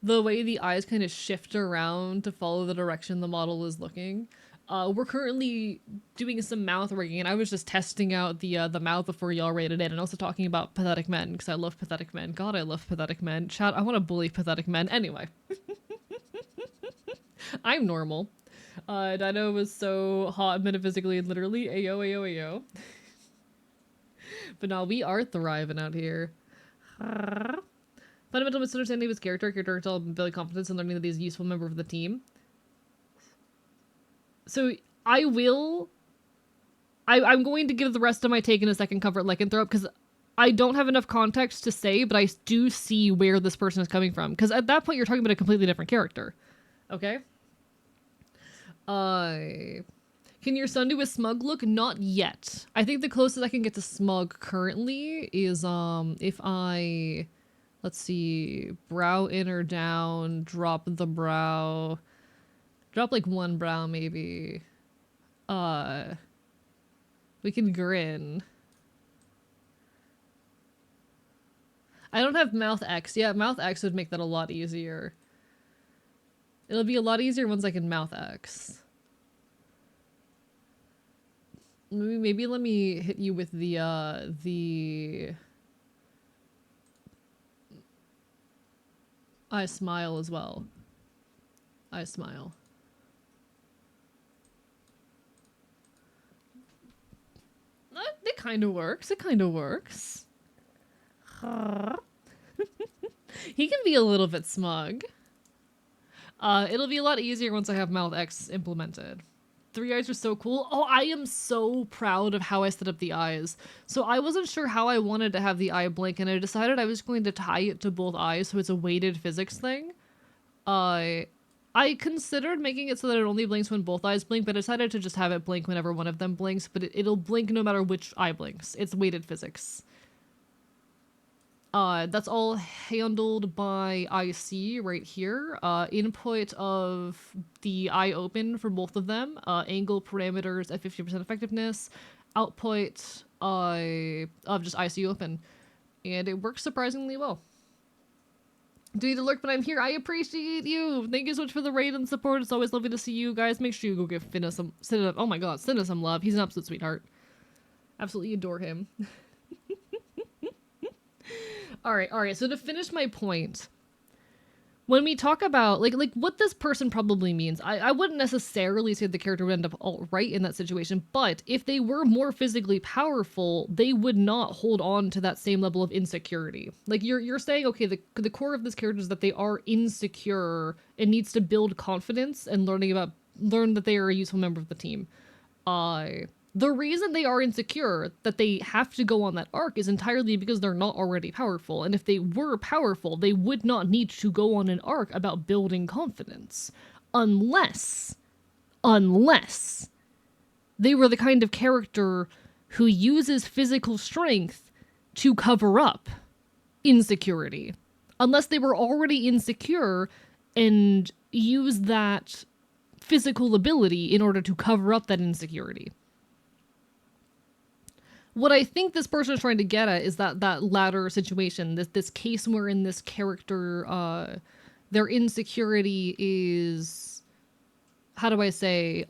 The way the eyes kind of shift around to follow the direction the model is looking. We're currently doing some mouth rigging, and I was just testing out the mouth before y'all rated it, and also talking about pathetic men, because I love pathetic men. God, I love pathetic men. Chat, I want to bully pathetic men. Anyway. I'm normal. Dino was so hot metaphysically and literally. Ayo, ayo, ayo. But no, we are thriving out here. Fundamental misunderstanding of his character building confidence and learning that he's a useful member of the team. So I'm going to give the rest of my take in a second, comfort lycanthrope, because I don't have enough context to say, but I do see where this person is coming from. Because at that point, you're talking about a completely different character. Okay? Can your son do a smug look? Not yet. I think the closest I can get to smug currently is, if I, let's see, brow in or down, drop the brow, drop like one brow maybe. We can grin. I don't have mouth X. Yeah, mouth X would make that a lot easier. It'll be a lot easier once I can mouth X. Maybe let me hit you with the I smile as well. I smile. It kind of works. It kind of works. He can be a little bit smug. It'll be a lot easier once I have mouth X implemented. 3 eyes are so cool. Oh, I am so proud of how I set up the eyes. So I wasn't sure how I wanted to have the eye blink, and I decided I was going to tie it to both eyes, so it's a weighted physics thing. I considered making it so that it only blinks when both eyes blink, but I decided to just have it blink whenever one of them blinks, but it'll blink no matter which eye blinks. It's weighted physics. That's all handled by IC right here. Input of the eye open for both of them. Angle parameters at 50% effectiveness. Output of just IC open. And it works surprisingly well. Do you need to lurk, but I'm here. I appreciate you. Thank you so much for the raid and support. It's always lovely to see you guys. Make sure you go give Finna some, oh my god, Finna some love. He's an absolute sweetheart. Absolutely adore him. Alright, so to finish my point, when we talk about, like what this person probably means, I wouldn't necessarily say the character would end up all right in that situation, but if they were more physically powerful, they would not hold on to that same level of insecurity. Like, you're saying, okay, the core of this character is that they are insecure and needs to build confidence and learn that they are a useful member of the team. The reason they are insecure, that they have to go on that arc, is entirely because they're not already powerful. And if they were powerful, they would not need to go on an arc about building confidence. Unless they were the kind of character who uses physical strength to cover up insecurity. Unless they were already insecure and use that physical ability in order to cover up that insecurity. What I think this person is trying to get at is that latter situation, this case wherein this character, their insecurity is, how do I say,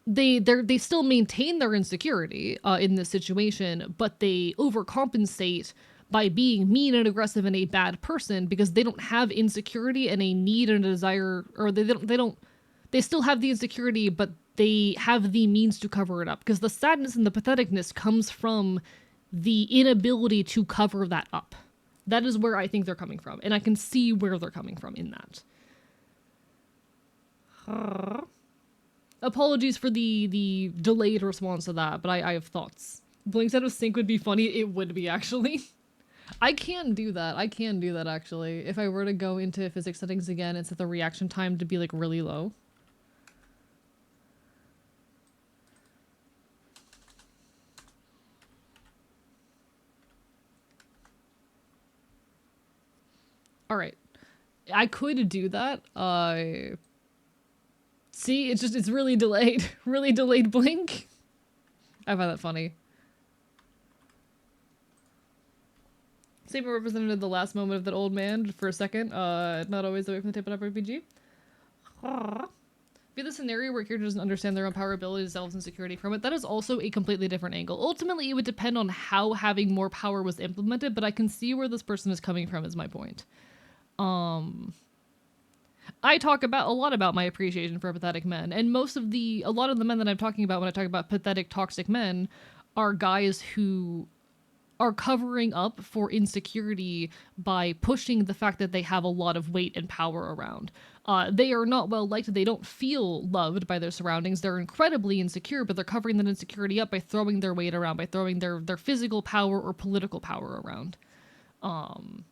they still maintain their insecurity in this situation, but they overcompensate by being mean and aggressive and a bad person because they don't have insecurity and a need and a desire, or they still have the insecurity, but they have the means to cover it up, because the sadness and the patheticness comes from the inability to cover that up. That is where I think they're coming from, and I can see where they're coming from in that. Apologies for the delayed response to that, but I have thoughts. Blinks out of sync would be funny. It would be, actually. I can do that. I can do that, actually. If I were to go into physics settings again and set the reaction time to be, like, really low. Alright. I could do that. See, it's really delayed. Really delayed blink. I find that funny. Saber represented the last moment of that old man for a second. Not always the way from the tip of RPG. Be the scenario where a character doesn't understand their own power, abilities, selves, and security from it. That is also a completely different angle. Ultimately, it would depend on how having more power was implemented, but I can see where this person is coming from is my point. I talk about a lot about my appreciation for pathetic men, and a lot of the men that I'm talking about when I talk about pathetic, toxic men are guys who are covering up for insecurity by pushing the fact that they have a lot of weight and power around. They are not well liked. They don't feel loved by their surroundings. They're incredibly insecure, but they're covering that insecurity up by throwing their weight around, by throwing their physical power or political power around. And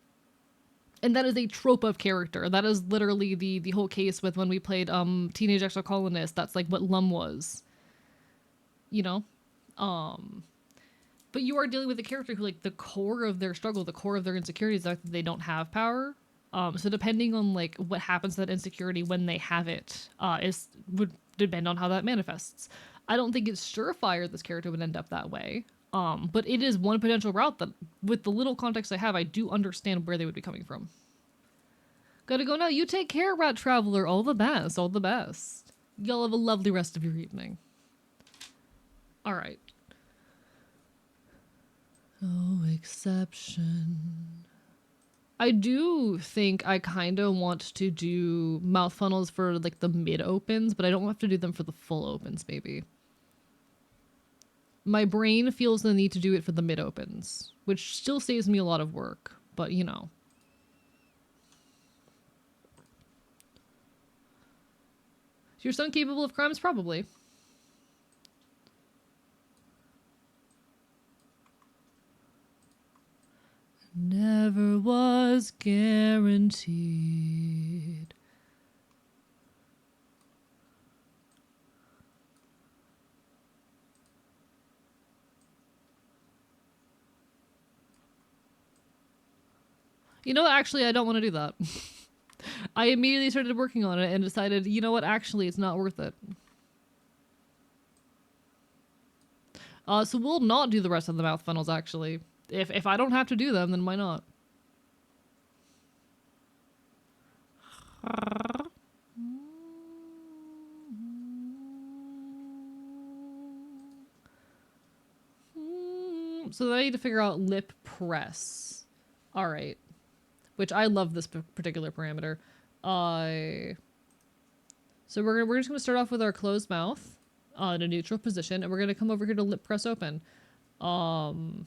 that is a trope of character. That is literally the whole case with when we played Teenage Exocolonist. That's like what Lum was. You know? But you are dealing with a character who, like, the core of their struggle, the core of their insecurity is that they don't have power. So depending on, like, what happens to that insecurity when they have it, would depend on how that manifests. I don't think it's surefire this character would end up that way. But it is one potential route that, with the little context I have, I do understand where they would be coming from. Gotta go now. You take care, Rat Traveler. All the best. All the best. Y'all have a lovely rest of your evening. Alright. Oh, exception. I do think I kind of want to do mouth funnels for, like, the mid-opens, but I don't have to do them for the full opens, maybe. My brain feels the need to do it for the mid-opens, which still saves me a lot of work, but, you know. Is your son capable of crimes? Probably. Never was guaranteed. You know, actually, I don't want to do that. I immediately started working on it and decided, you know what, actually, it's not worth it. So we'll not do the rest of the mouth funnels, actually. If I don't have to do them, then why not? So then I need to figure out lip press. Alright. Which I love this particular parameter. So we're just going to start off with our closed mouth in a neutral position, and we're going to come over here to lip press open. And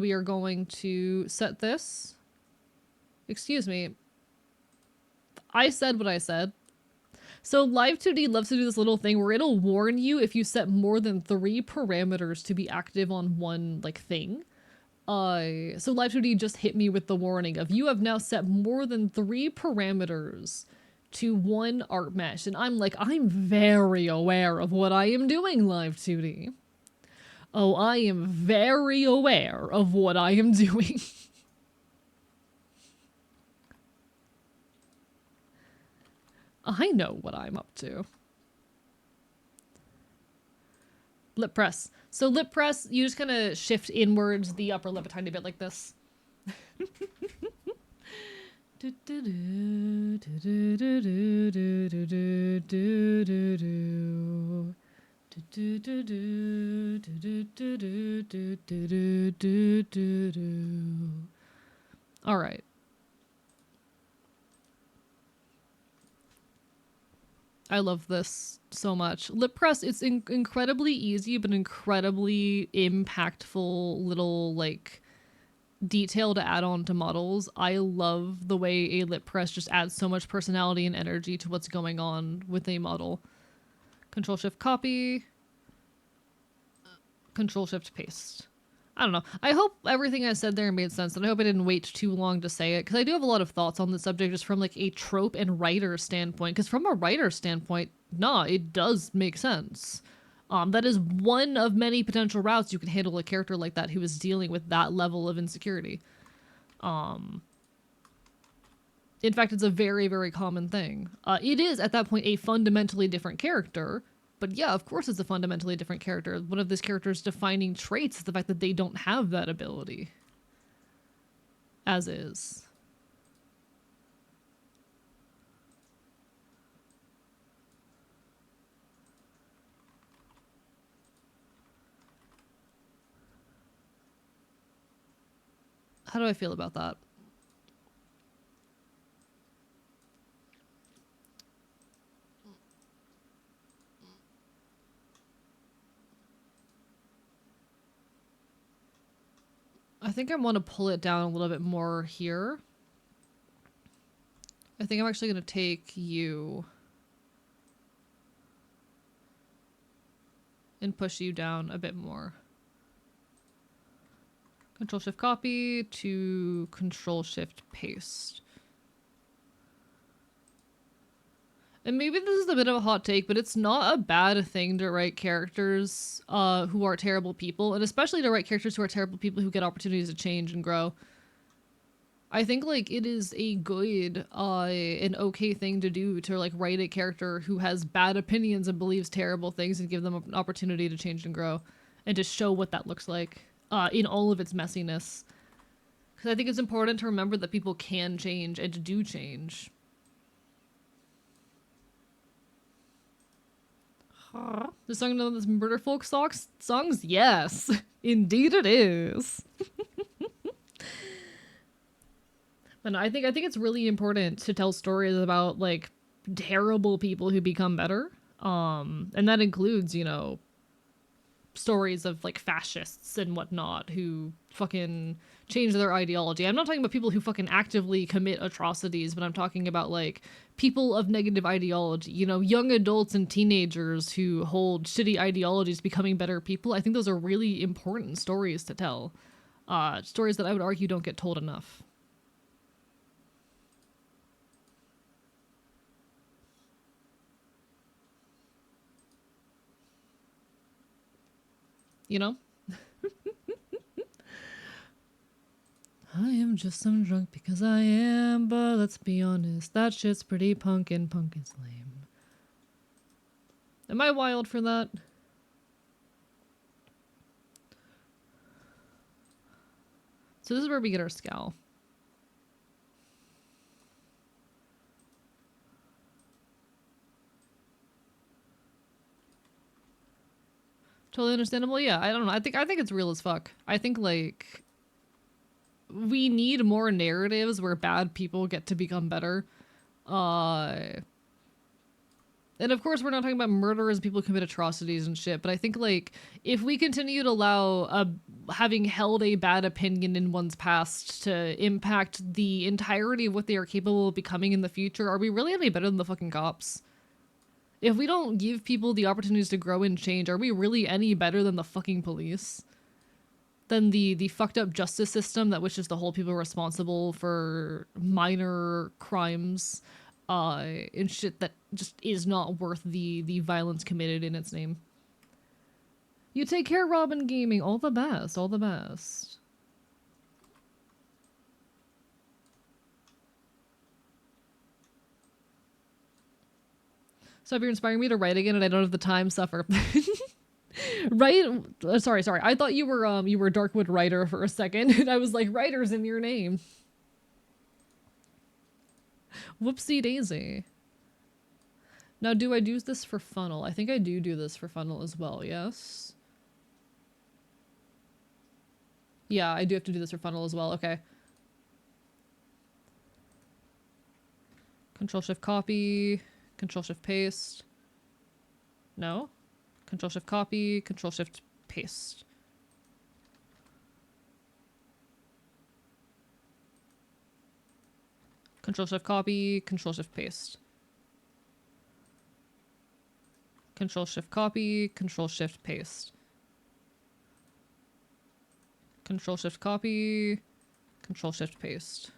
we are going to set this. Excuse me. I said what I said. So Live 2D loves to do this little thing where it'll warn you if you set more than 3 parameters to be active on one, like, thing. So Live 2D just hit me with the warning of you have now set more than 3 parameters to one art mesh. And I'm like, I'm very aware of what I am doing, Live 2D. Oh, I am very aware of what I am doing. I know what I'm up to. Lip press. So lip press, you just kind of shift inwards the upper lip a tiny bit like this. All right. I love this so much. Lip press, it's incredibly easy, but incredibly impactful little, like, detail to add on to models. I love the way a lip press just adds so much personality and energy to what's going on with a model. Control Shift copy. Control Shift paste. I don't know. I hope everything I said there made sense, and I hope I didn't wait too long to say it, because I do have a lot of thoughts on the subject just from like a trope and writer standpoint. Because from a writer standpoint, nah, it does make sense. That is one of many potential routes you can handle a character like that who is dealing with that level of insecurity. In fact, it's a very, very common thing. It is, at that point, a fundamentally different character. But yeah, of course it's a fundamentally different character. One of this character's defining traits is the fact that they don't have that ability. As is. How do I feel about that? I think I want to pull it down a little bit more here. I think I'm actually going to take you and push you down a bit more. Control Shift copy to Control Shift paste. And maybe this is a bit of a hot take, but it's not a bad thing to write characters who are terrible people, and especially to write characters who are terrible people who get opportunities to change and grow. I think like it is a good, an okay thing to do to like write a character who has bad opinions and believes terrible things and give them an opportunity to change and grow, and to show what that looks like in all of its messiness. Because I think it's important to remember that people can change and do change. The song known as Murder Folk songs? Yes, indeed it is. But no, I think it's really important to tell stories about like terrible people who become better. And that includes, you know, stories of like fascists and whatnot who fucking change their ideology. I'm not talking about people who fucking actively commit atrocities, but I'm talking about like people of negative ideology, you know, young adults and teenagers who hold shitty ideologies becoming better people. I think those are really important stories to tell. Stories that I would argue don't get told enough. You know? I am just some drunk because I am, but let's be honest, that shit's pretty punk and punk is lame. Am I wild for that? So this is where we get our scowl. Totally understandable. Yeah, I don't know. I think it's real as fuck. I think like we need more narratives where bad people get to become better. And of course we're not talking about murderers and people who commit atrocities and shit, but I think like if we continue to allow having held a bad opinion in one's past to impact the entirety of what they are capable of becoming in the future, are we really any better than the fucking cops? If we don't give people the opportunities to grow and change, are we really any better than the fucking police? Than the fucked up justice system that wishes to hold people responsible for minor crimes and shit that just is not worth the violence committed in its name. You take care, Robin Gaming. All the best. All the best. So if you're inspiring me to write again and I don't have the time, suffer. Right? Sorry. I thought you were Darkwood Writer for a second, and I was like, writer's in your name. Whoopsie daisy. Now, do I do this for funnel? I think I do this for funnel as well, yes? Yeah, I do have to do this for funnel as well, okay. Control-Shift copy, Control-Shift paste. No? Control-Shift copy, Control-Shift paste. Control-Shift copy, Control-Shift paste. Control Shift copy, Control Shift paste. Control Shift copy, Control Shift paste.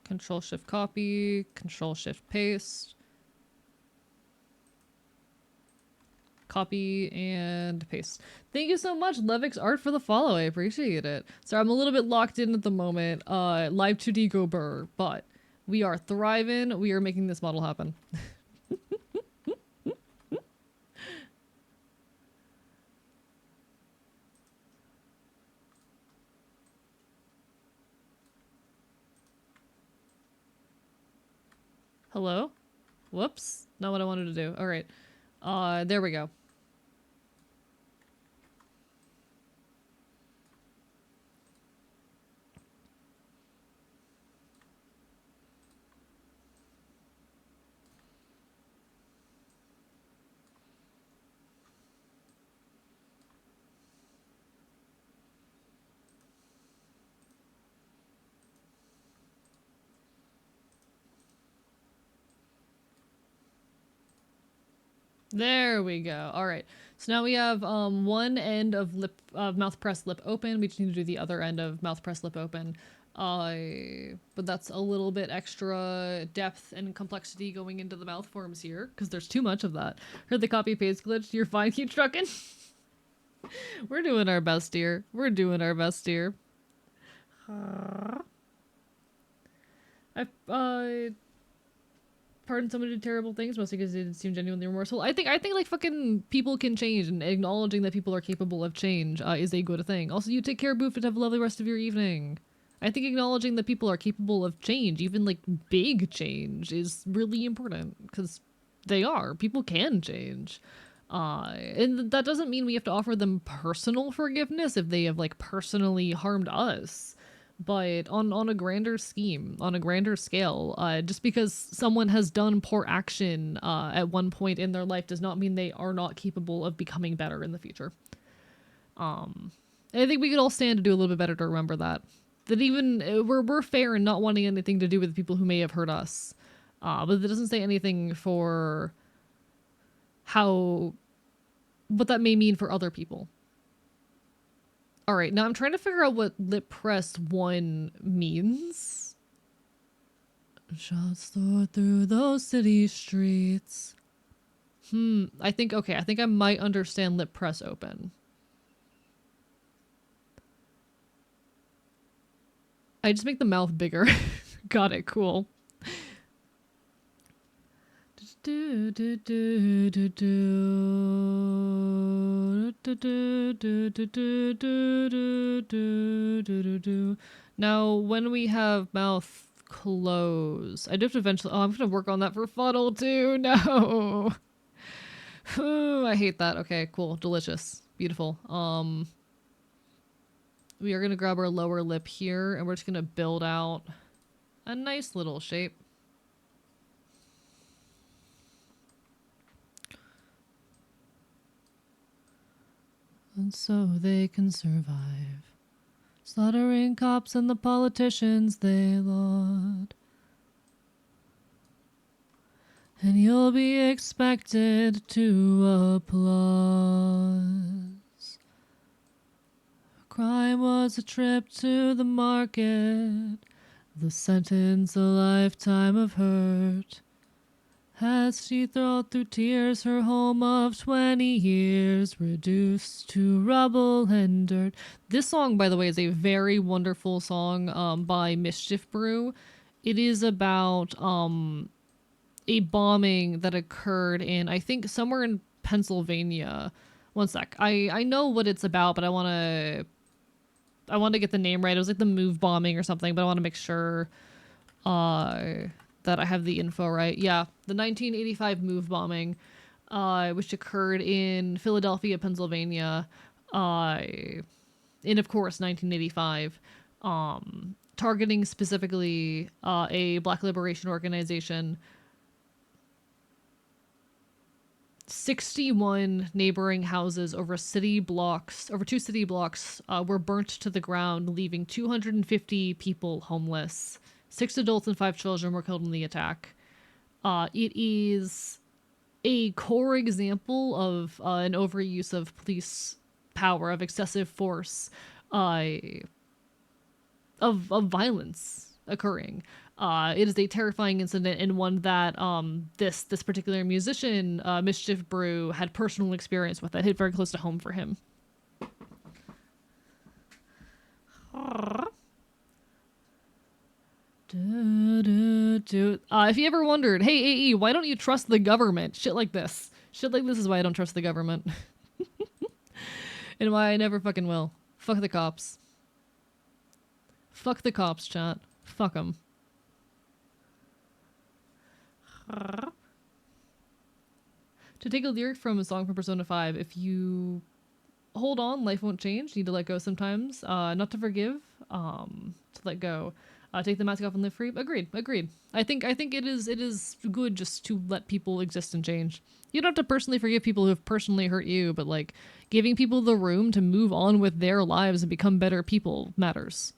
Control Shift copy, Control Shift paste. Copy and paste. Thank you so much, Levix Art, for the follow. I appreciate it. Sorry, I'm a little bit locked in at the moment. Live 2D go burr, but we are thriving. We are making this model happen. Hello? Whoops. Not what I wanted to do. All right. There we go. There we go. All right. So now we have one end of mouth press lip open. We just need to do the other end of mouth press lip open. But that's a little bit extra depth and complexity going into the mouth forms here because there's too much of that. Heard the copy paste glitch. You're fine. Keep trucking. We're doing our best here. We're doing our best here. Pardon someone who did terrible things, mostly because they didn't seem genuinely remorseful. I think like fucking people can change, and acknowledging that people are capable of change is a good thing. Also, you take care, Boof, and have a lovely rest of your evening. I think acknowledging that people are capable of change, even like big change, is really important because they are. People can change. And that doesn't mean we have to offer them personal forgiveness if they have like personally harmed us. But on a grander scheme, on a grander scale, just because someone has done poor action at one point in their life does not mean they are not capable of becoming better in the future. I think we could all stand to do a little bit better to remember that. That even we're fair in not wanting anything to do with people who may have hurt us. But it doesn't say anything for what that may mean for other people. Alright, now I'm trying to figure out what lip press 1 means. Shots soared through those city streets. I think I might understand lip press open. I just make the mouth bigger. Got it, cool. Now, when we have mouth close, I do have to eventually. Oh, I'm gonna work on that for funnel too. No. Ooh, I hate that. Okay, cool, delicious, beautiful. We are gonna grab our lower lip here, and we're just gonna build out a nice little shape. And so they can survive, slaughtering cops and the politicians they laud. And you'll be expected to applause. Crime was a trip to the market, the sentence a lifetime of hurt. As she thrilled through tears, her home of 20 years reduced to rubble and dirt. This song, by the way, is a very wonderful song by Mischief Brew. It is about a bombing that occurred in, I think, somewhere in Pennsylvania. One sec. I know what it's about, but I want to get the name right. It was like the Move bombing or something, but I want to make sure that I have the info right. Yeah, the 1985 Move bombing, which occurred in Philadelphia, Pennsylvania, in, of course, 1985, targeting specifically a Black Liberation Organization. 61 neighboring houses over 2 city blocks, were burnt to the ground, leaving 250 people homeless. 6 adults and 5 children were killed in the attack. It is a core example of an overuse of police power, of excessive force, uh, of violence occurring. It is a terrifying incident, and one that this particular musician, Mischief Brew, had personal experience with. That hit very close to home for him. If you ever wondered, hey AE, why don't you trust the government? Shit like this is why I don't trust the government. And why I never fucking will. Fuck the cops. Fuck the cops, chat. Fuck them. To take a lyric from a song from Persona 5, if you hold on, life won't change. You need to let go sometimes. Not to forgive, to let go. Take the mask off and live free. Agreed. I think it is good just to let people exist and change. You don't have to personally forgive people who have personally hurt you, but like giving people the room to move on with their lives and become better people matters.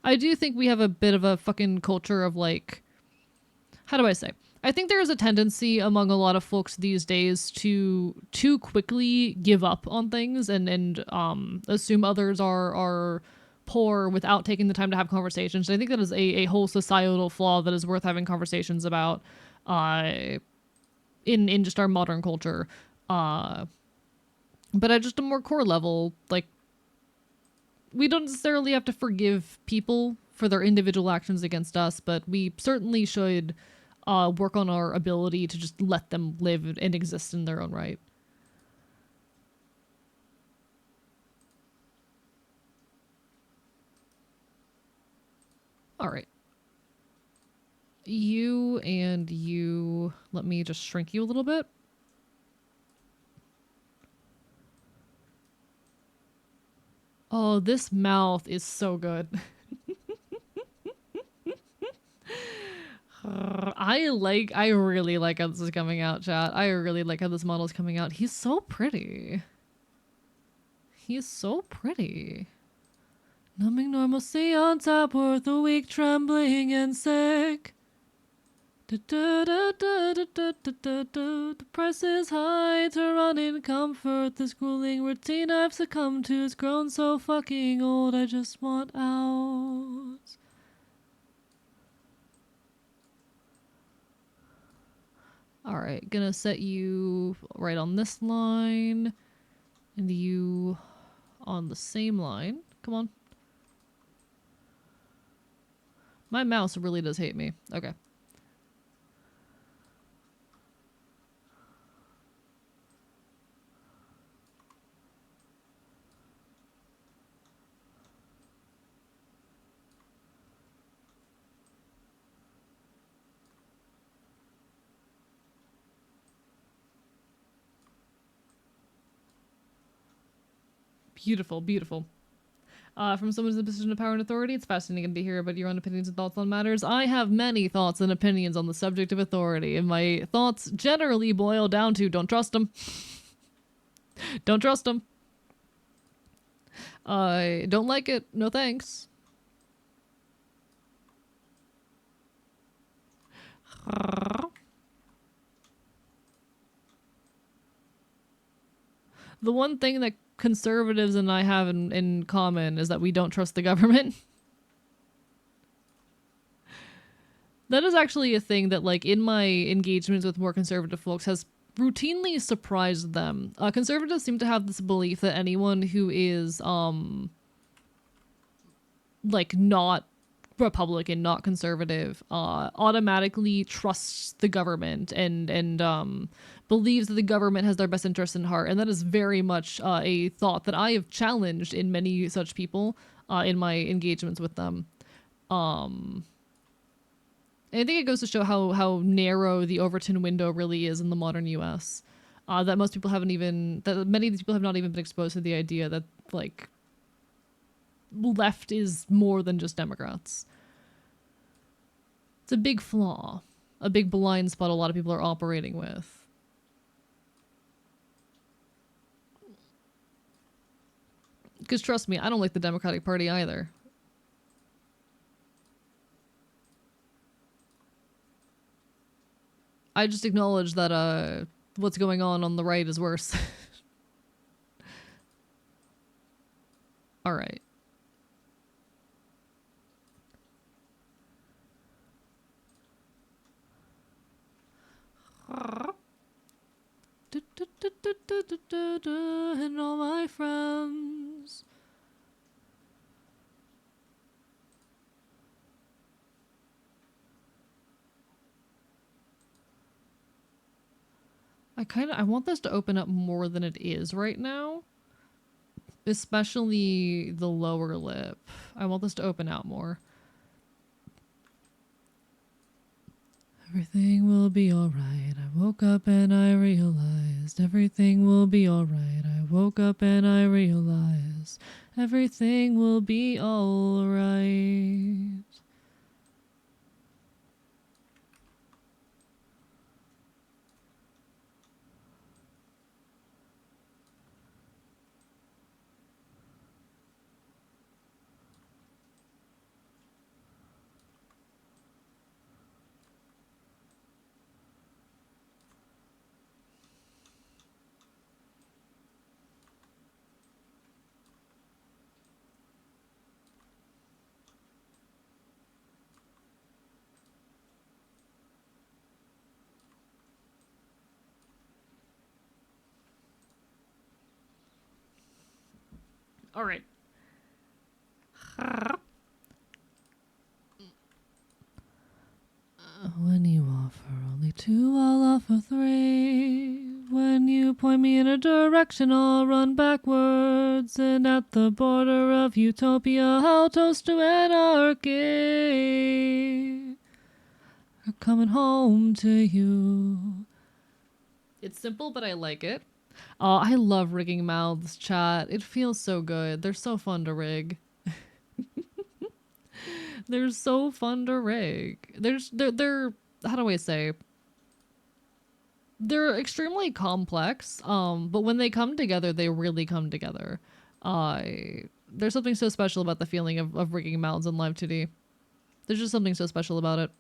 I do think we have a bit of a fucking culture of like, how do I say? I think there is a tendency among a lot of folks these days to too quickly give up on things and assume others are poor without taking the time to have conversations. And I think that is a whole societal flaw that is worth having conversations about in just our modern culture. But at just a more core level, like, we don't necessarily have to forgive people for their individual actions against us, but we certainly should work on our ability to just let them live and exist in their own right. All right. You and you, let me just shrink you a little bit. Oh, this mouth is so good. I really like how this is coming out, chat. I really like how this model is coming out. He's so pretty. He's so pretty. Numbing normalcy on top, worth a week, trembling and sick. The price is high to run in comfort. This grueling routine I've succumbed to has grown so fucking old. I just want out. Alright, gonna set you right on this line. And you on the same line. Come on. My mouse really does hate me. Okay. Beautiful, beautiful. From someone in a position of power and authority, it's fascinating to hear about your own opinions and thoughts on matters. I have many thoughts and opinions on the subject of authority, and my thoughts generally boil down to don't trust them. Don't trust them. I don't like it. No thanks. The one thing that conservatives and I have in common is that we don't trust the government. That is actually a thing that, like, in my engagements with more conservative folks has routinely surprised them. Conservatives seem to have this belief that anyone who is, like, not Republican, not conservative, automatically trusts the government and believes that the government has their best interests in heart. And that is very much a thought that I have challenged in many such people in my engagements with them. And I think it goes to show how narrow the Overton window really is in the modern U.S. That most people haven't even, that many of these people have not even been exposed to the idea that, like, left is more than just Democrats. It's a big flaw, a big blind spot a lot of people are operating with. Because trust me, I don't like the Democratic Party either. I just acknowledge that what's going on the right is worse. All right. And all my friends. I want this to open up more than it is right now. Especially the lower lip. I want this to open out more. Everything will be alright. I woke up and I realized everything will be alright. I woke up and I realized everything will be alright. Alright. When you offer only two, I'll offer three. When you point me in a direction, I'll run backwards. And at the border of utopia, I'll toast to anarchy. We're coming home to you. It's simple, but I like it. I love rigging mouths, chat. It feels so good. They're so fun to rig. They're so fun to rig. They're how do I say? They're extremely complex. But when they come together, they really come together. There's something so special about the feeling of rigging mouths in Live 2D. There's just something so special about it.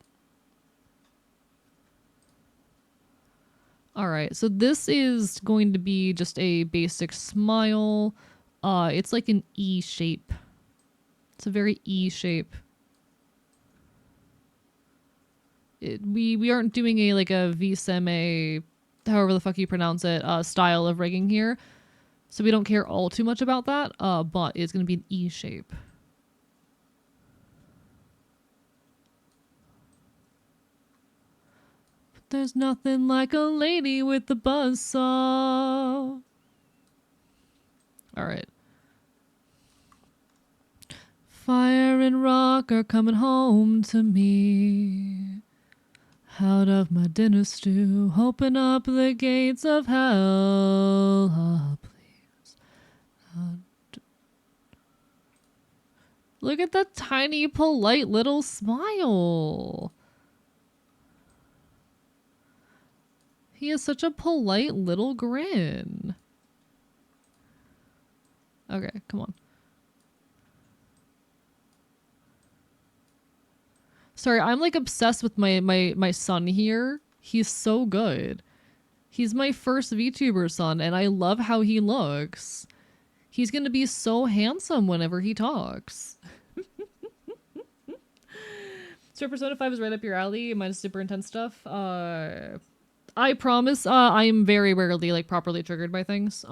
Alright, so this is going to be just a basic smile. It's like an E shape. It's a very E shape. We aren't doing a VSEM, however the fuck you pronounce it, style of rigging here. So we don't care all too much about that, but it's going to be an E shape. But there's nothing like a lady with the buzzsaw. Alright. Fire and rock are coming home to me. Out of my dinner stew, open up the gates of hell. Ah, please. Look at that tiny, polite little smile. He has such a polite little grin. Okay, come on. Sorry, I'm like obsessed with my son here. He's so good. He's my first VTuber son, and I love how he looks. He's gonna be so handsome whenever he talks. So Persona 5 is right up your alley, minus super intense stuff. I promise, I am very rarely like properly triggered by things.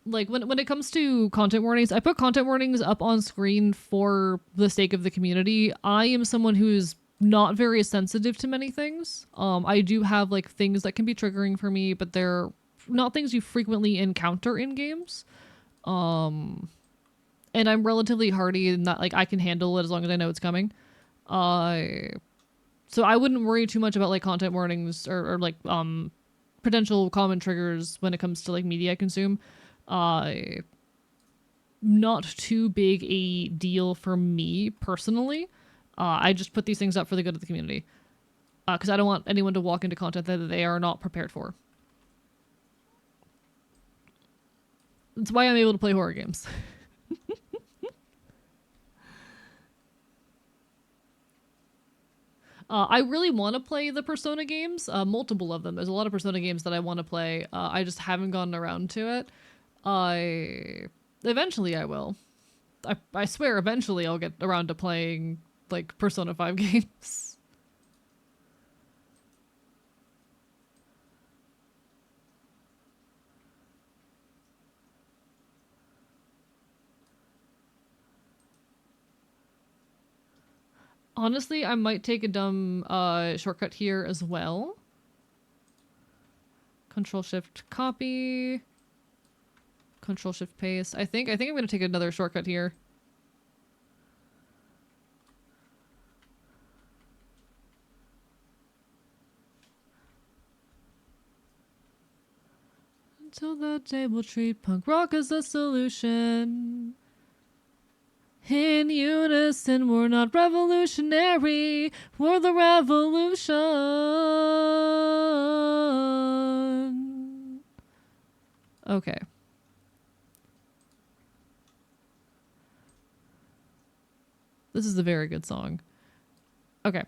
Like when it comes to content warnings, I put content warnings up on screen for the sake of the community. I am someone who's not very sensitive to many things. I do have like things that can be triggering for me, but they're not things you frequently encounter in games. And I'm relatively hardy in that like I can handle it as long as I know it's coming. So I wouldn't worry too much about like content warnings or like potential common triggers when it comes to like media I consume. Not too big a deal for me personally. I just put these things up for the good of the community. Because I don't want anyone to walk into content that they are not prepared for. That's why I'm able to play horror games. I really want to play the Persona games, multiple of them. There's a lot of Persona games that I want to play. I just haven't gotten around to it. Eventually I will. I swear eventually I'll get around to playing like Persona 5 games. Honestly, I might take a dumb shortcut here as well. Control Shift copy. Control Shift paste. I think I'm gonna take another shortcut here. Until that day we'll treat punk rock as a solution. In unison, we're not revolutionary, we're the revolution. Okay. This is a very good song. Okay.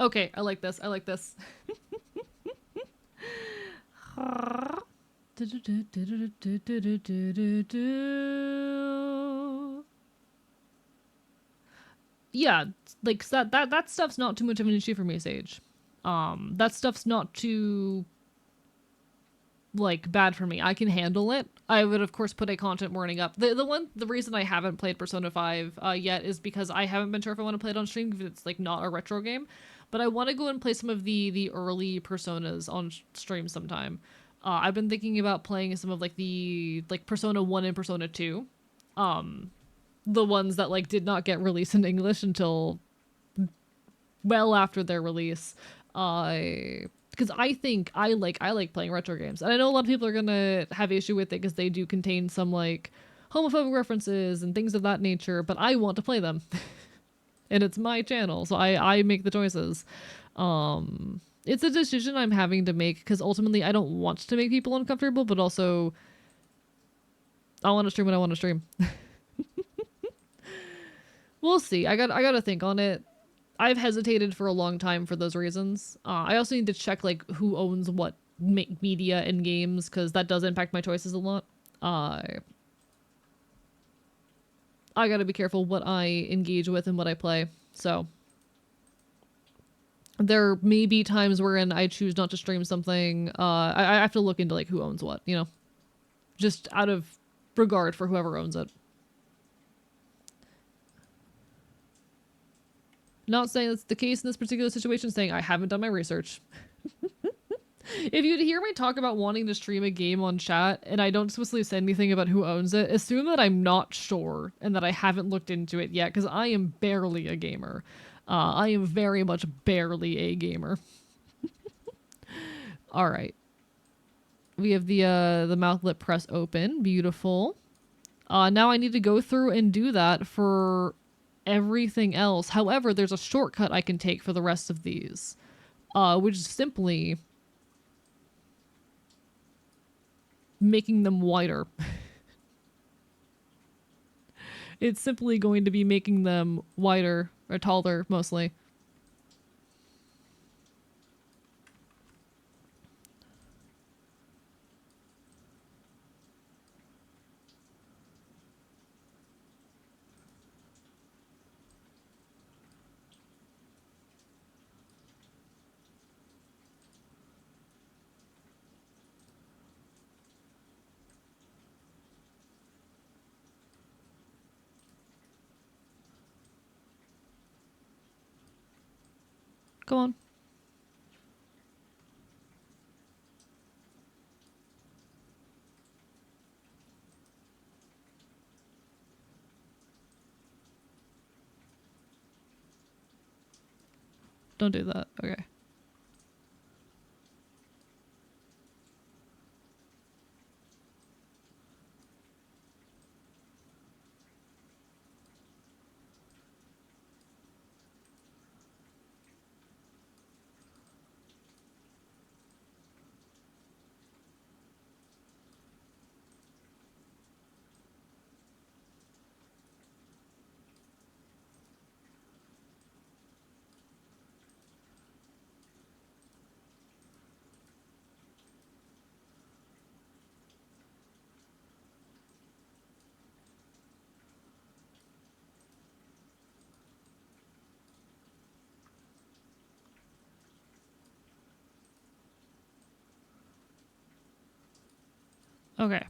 Okay, I like this. I like this. Yeah, like that stuff's not too much of an issue for me, Sage. That stuff's not too like bad for me. I can handle it. I would of course put a content warning up. The reason I haven't played Persona 5 yet is because I haven't been sure if I want to play it on stream because it's like not a retro game. But I want to go and play some of the early Personas on stream sometime. I've been thinking about playing some of like the like Persona 1 and Persona 2. The ones that like did not get released in English until well after their release. Because I think I like playing retro games, and I know a lot of people are gonna have issue with it because they do contain some like homophobic references and things of that nature. But I want to play them, and it's my channel, so I make the choices. It's a decision I'm having to make because ultimately I don't want to make people uncomfortable, but also I want to stream what I want to stream. We'll see. I gotta think on it. I've hesitated for a long time for those reasons. I also need to check like who owns what media and games because that does impact my choices a lot. I gotta be careful what I engage with and what I play. So there may be times wherein I choose not to stream something. I have to look into like who owns what, you know, just out of regard for whoever owns it. Not saying that's the case in this particular situation, saying I haven't done my research. If you'd hear me talk about wanting to stream a game on chat and I don't explicitly say anything about who owns it, assume that I'm not sure and that I haven't looked into it yet because I am barely a gamer. I am very much barely a gamer. All right. We have the mouth lip press open. Beautiful. Now I need to go through and do that for everything else. However, there's a shortcut I can take for the rest of these, which is simply making them wider. It's simply going to be making them wider or taller, mostly. Go on. Don't do that. Okay. Okay.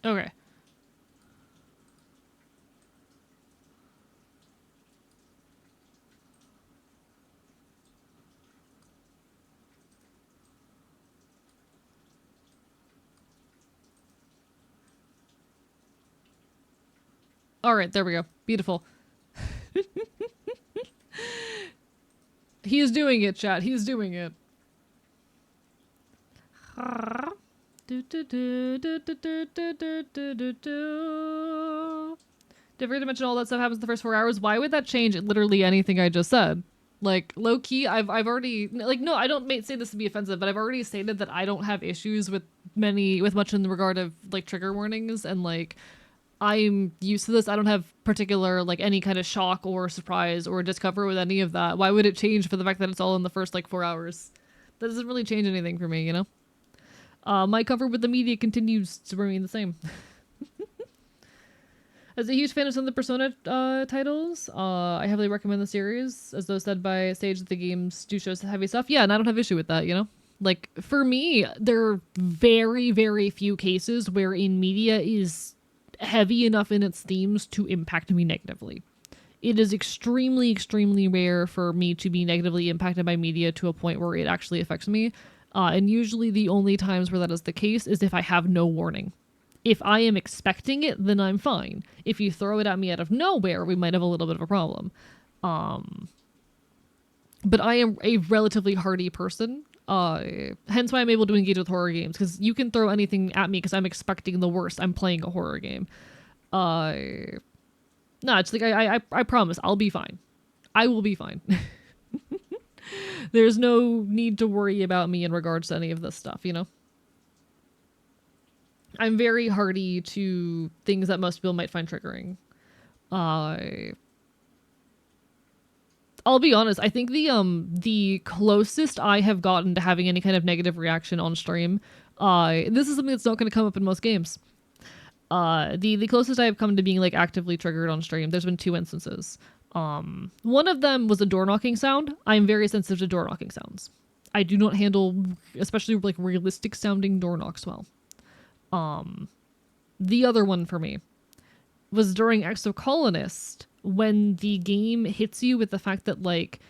Okay. All right, there we go. Beautiful. He is doing it, chat. He's doing it. Different dimension, all that stuff happens in the first 4 hours. Why would that change literally anything I just said? Like, low key, I've already, like, no, I don't say this to be offensive, but I've already stated that I don't have issues with much in the regard of like trigger warnings, and like I'm used to this. I don't have particular like any kind of shock or surprise or discomfort with any of that. Why would it change for the fact that it's all in the first like 4 hours? That doesn't really change anything for me, you know? My comfort with the media continues to remain the same. As a huge fan of some of the Persona titles, I heavily recommend the series. As though said by Sage, that the games do show some heavy stuff. Yeah, and I don't have issue with that, you know? Like, for me, there are very, very few cases wherein media is heavy enough in its themes to impact me negatively. It is extremely, extremely rare for me to be negatively impacted by media to a point where it actually affects me. And usually the only times where that is the case is if I have no warning. If I am expecting it, then I'm fine. If you throw it at me out of nowhere, we might have a little bit of a problem. But I am a relatively hardy person. Hence why I'm able to engage with horror games, because you can throw anything at me because I'm expecting the worst. I'm playing a horror game. No, it's like I promise I'll be fine. I will be fine. There's no need to worry about me in regards to any of this stuff, you know? I'm very hardy to things that most people might find triggering. I'll be honest, I think the closest I have gotten to having any kind of negative reaction on stream, this is something that's not going to come up in most games. The closest I have come to being like actively triggered on stream, there's been 2 instances. One of them was a door knocking sound. I'm very sensitive to door knocking sounds. I do not handle, especially like realistic sounding door knocks well. The other one for me was during Exocolonist, when the game hits you with the fact that like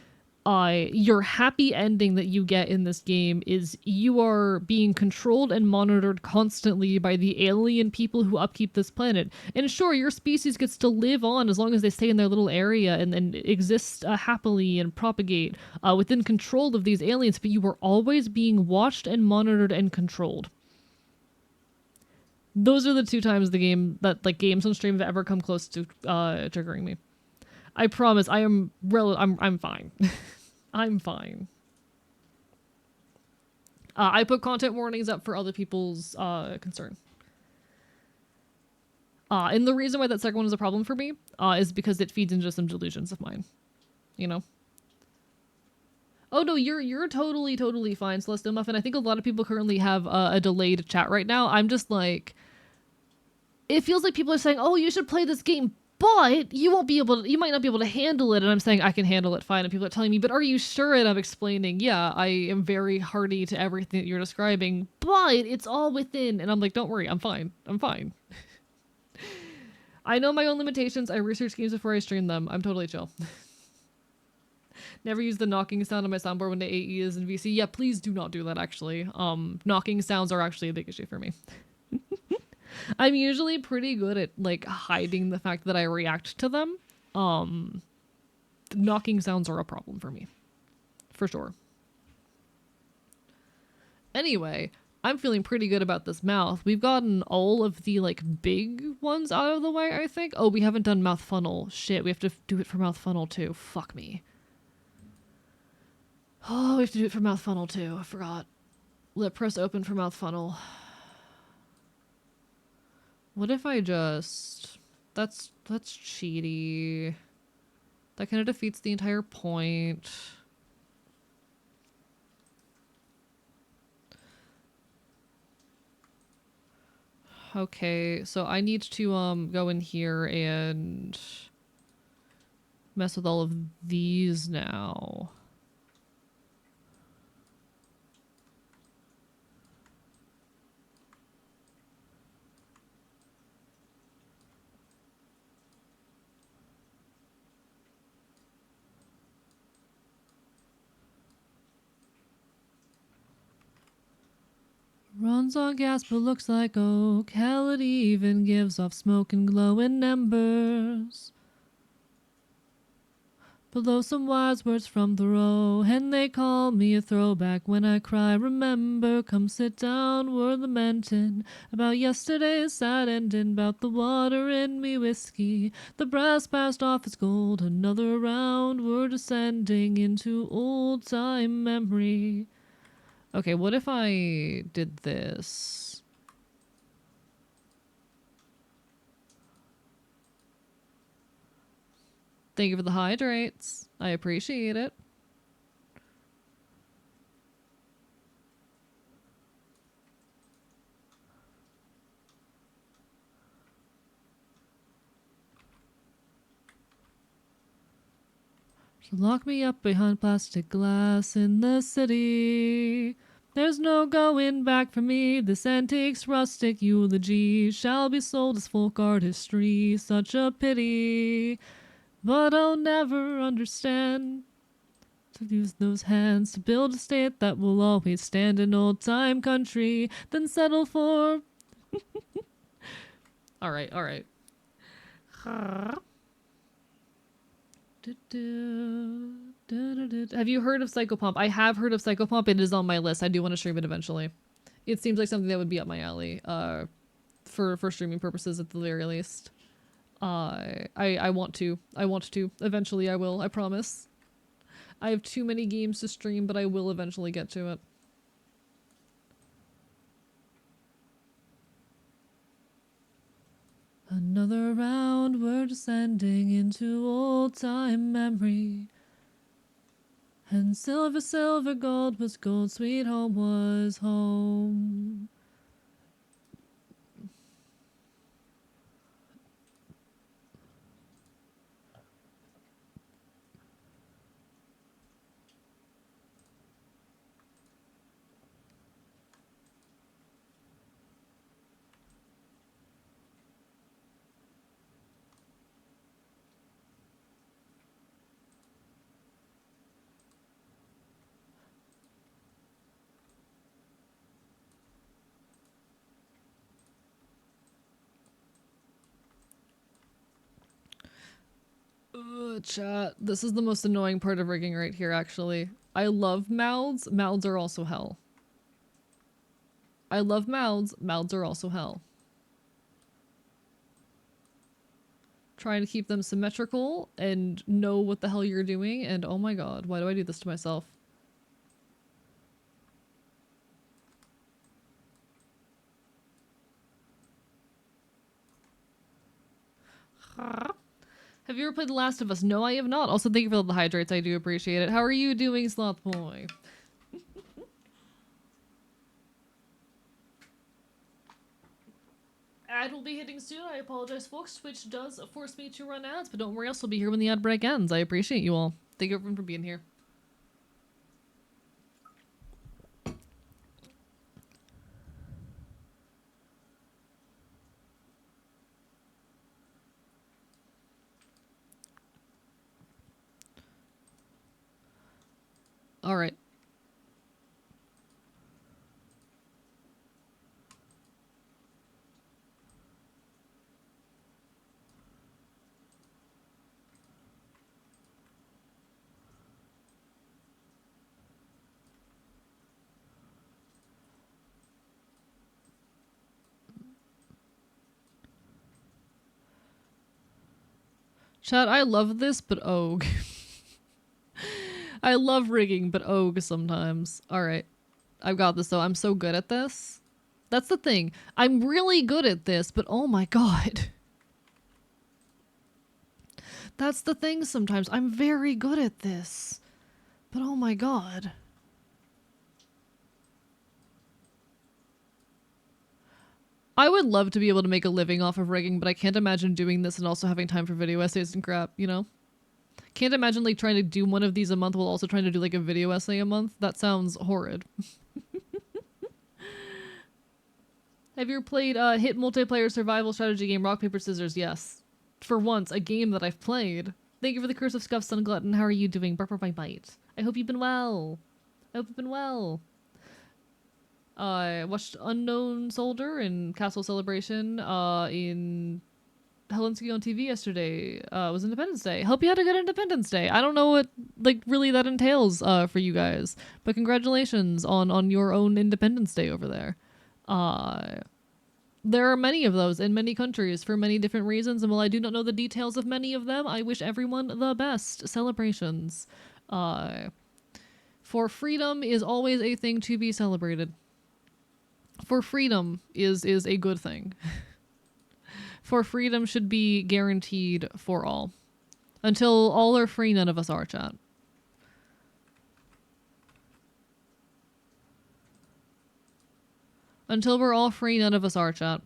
your happy ending that you get in this game is you are being controlled and monitored constantly by the alien people who upkeep this planet. And sure, your species gets to live on as long as they stay in their little area and exist happily and propagate within control of these aliens, but you are always being watched and monitored and controlled. Those are the 2 times the game that like games on stream have ever come close to triggering me. I promise I'm fine. I'm fine. I put content warnings up for other people's concern. And the reason why that second one is a problem for me is because it feeds into some delusions of mine. You know? Oh no, you're totally fine, Celestial Muffin. I think a lot of people currently have a delayed chat right now. I'm just like, it feels like people are saying, "Oh, you should play this game but you won't be able to, you might not be able to handle it. And I'm saying I can handle it fine. And people are telling me, but are you sure? And I'm explaining, yeah, I am very hardy to everything that you're describing, but it's all within. And I'm like, don't worry, I'm fine. I'm fine. I know my own limitations. I research games before I stream them. I'm totally chill. Never use the knocking sound on my soundboard when the AE is in VC. Yeah, please do not do that, actually. Knocking sounds are actually a big issue for me. I'm usually pretty good at, like, hiding the fact that I react to them. Knocking sounds are a problem for me. For sure. Anyway, I'm feeling pretty good about this mouth. We've gotten all of the, like, big ones out of the way, I think. Oh, we haven't done mouth funnel. Shit, we have to do it for mouth funnel, too. Fuck me. Oh, we have to do it for mouth funnel, too. I forgot. Lip press open for mouth funnel. What if I just... That's cheaty. That kind of defeats the entire point. Okay, so I need to go in here and mess with all of these now. Runs on gas but looks like oak. Hell, it even gives off smoke and glowing embers. Below some wise words from Thoreau, and they call me a throwback when I cry. Remember, come sit down, we're lamenting about yesterday's sad ending, about the water in me whiskey. The brass passed off its gold, another round, we're descending into old time memory. Okay, what if I did this? Thank you for the hydrates. I appreciate it. So lock me up behind plastic glass in the city. There's no going back for me. This antique's rustic eulogy shall be sold as folk artistry. Such a pity. But I'll never understand to use those hands to build a state that will always stand in old time country, then settle for... Alright, alright. Have you heard of Psychopomp? I have heard of Psychopomp. It is on my list. I do want to stream it eventually. It seems like something that would be up my alley, for streaming purposes at the very least. I want to. I want to. Eventually I will, I promise. I have too many games to stream, but I will eventually get to it. Another round, we're descending into old time memory. And silver, silver, gold was gold, sweet home was home. Chat. This is the most annoying part of rigging right here, actually. I love mouths. Mouths are also hell. I love mouths. Mouths are also hell. Trying to keep them symmetrical and know what the hell you're doing, and oh my god, why do I do this to myself? Have you ever played The Last of Us? No, I have not. Also, thank you for the hydrates. I do appreciate it. How are you doing, Sloth Boy? ad will be hitting soon. I apologize, folks. Twitch does force me to run ads, but don't worry, I'll still be here when the ad break ends. I appreciate you all. Thank you everyone for being here. All right. Chat, I love this, but OG. I love rigging, but OG sometimes. Alright. I've got this though. I'm so good at this. That's the thing. I'm really good at this, but oh my god. That's the thing sometimes. I'm very good at this. But oh my god. I would love to be able to make a living off of rigging, but I can't imagine doing this and also having time for video essays and crap, you know? Can't imagine like trying to do one of these a month while also trying to do like a video essay a month. That sounds horrid. Have you ever played hit multiplayer survival strategy game Rock Paper Scissors? Yes. For once, a game that I've played. Thank you for the Curse of Scuff, Sun Glutton. How are you doing? Bark my bite. I hope you've been well. I hope you've been well. I watched Unknown Soldier and Castle Celebration in Helsinki on TV yesterday. It was Independence Day. Hope you had a good Independence Day. I don't know what like really that entails for you guys, but congratulations on your own Independence Day over there. There are many of those in many countries for many different reasons, and while I do not know the details of many of them, I wish everyone the best celebrations. For freedom is always a thing to be celebrated. For freedom is a good thing. For freedom should be guaranteed for all. Until all are free, none of us are, chat. Until we're all free, none of us are, chat.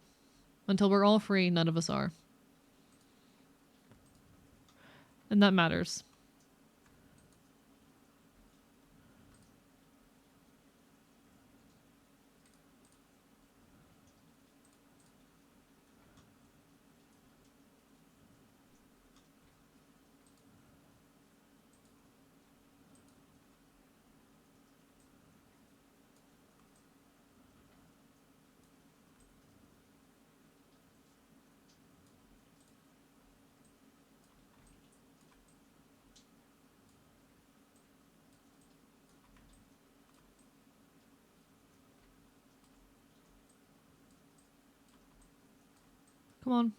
Until we're all free, none of us are. And that matters. Come on.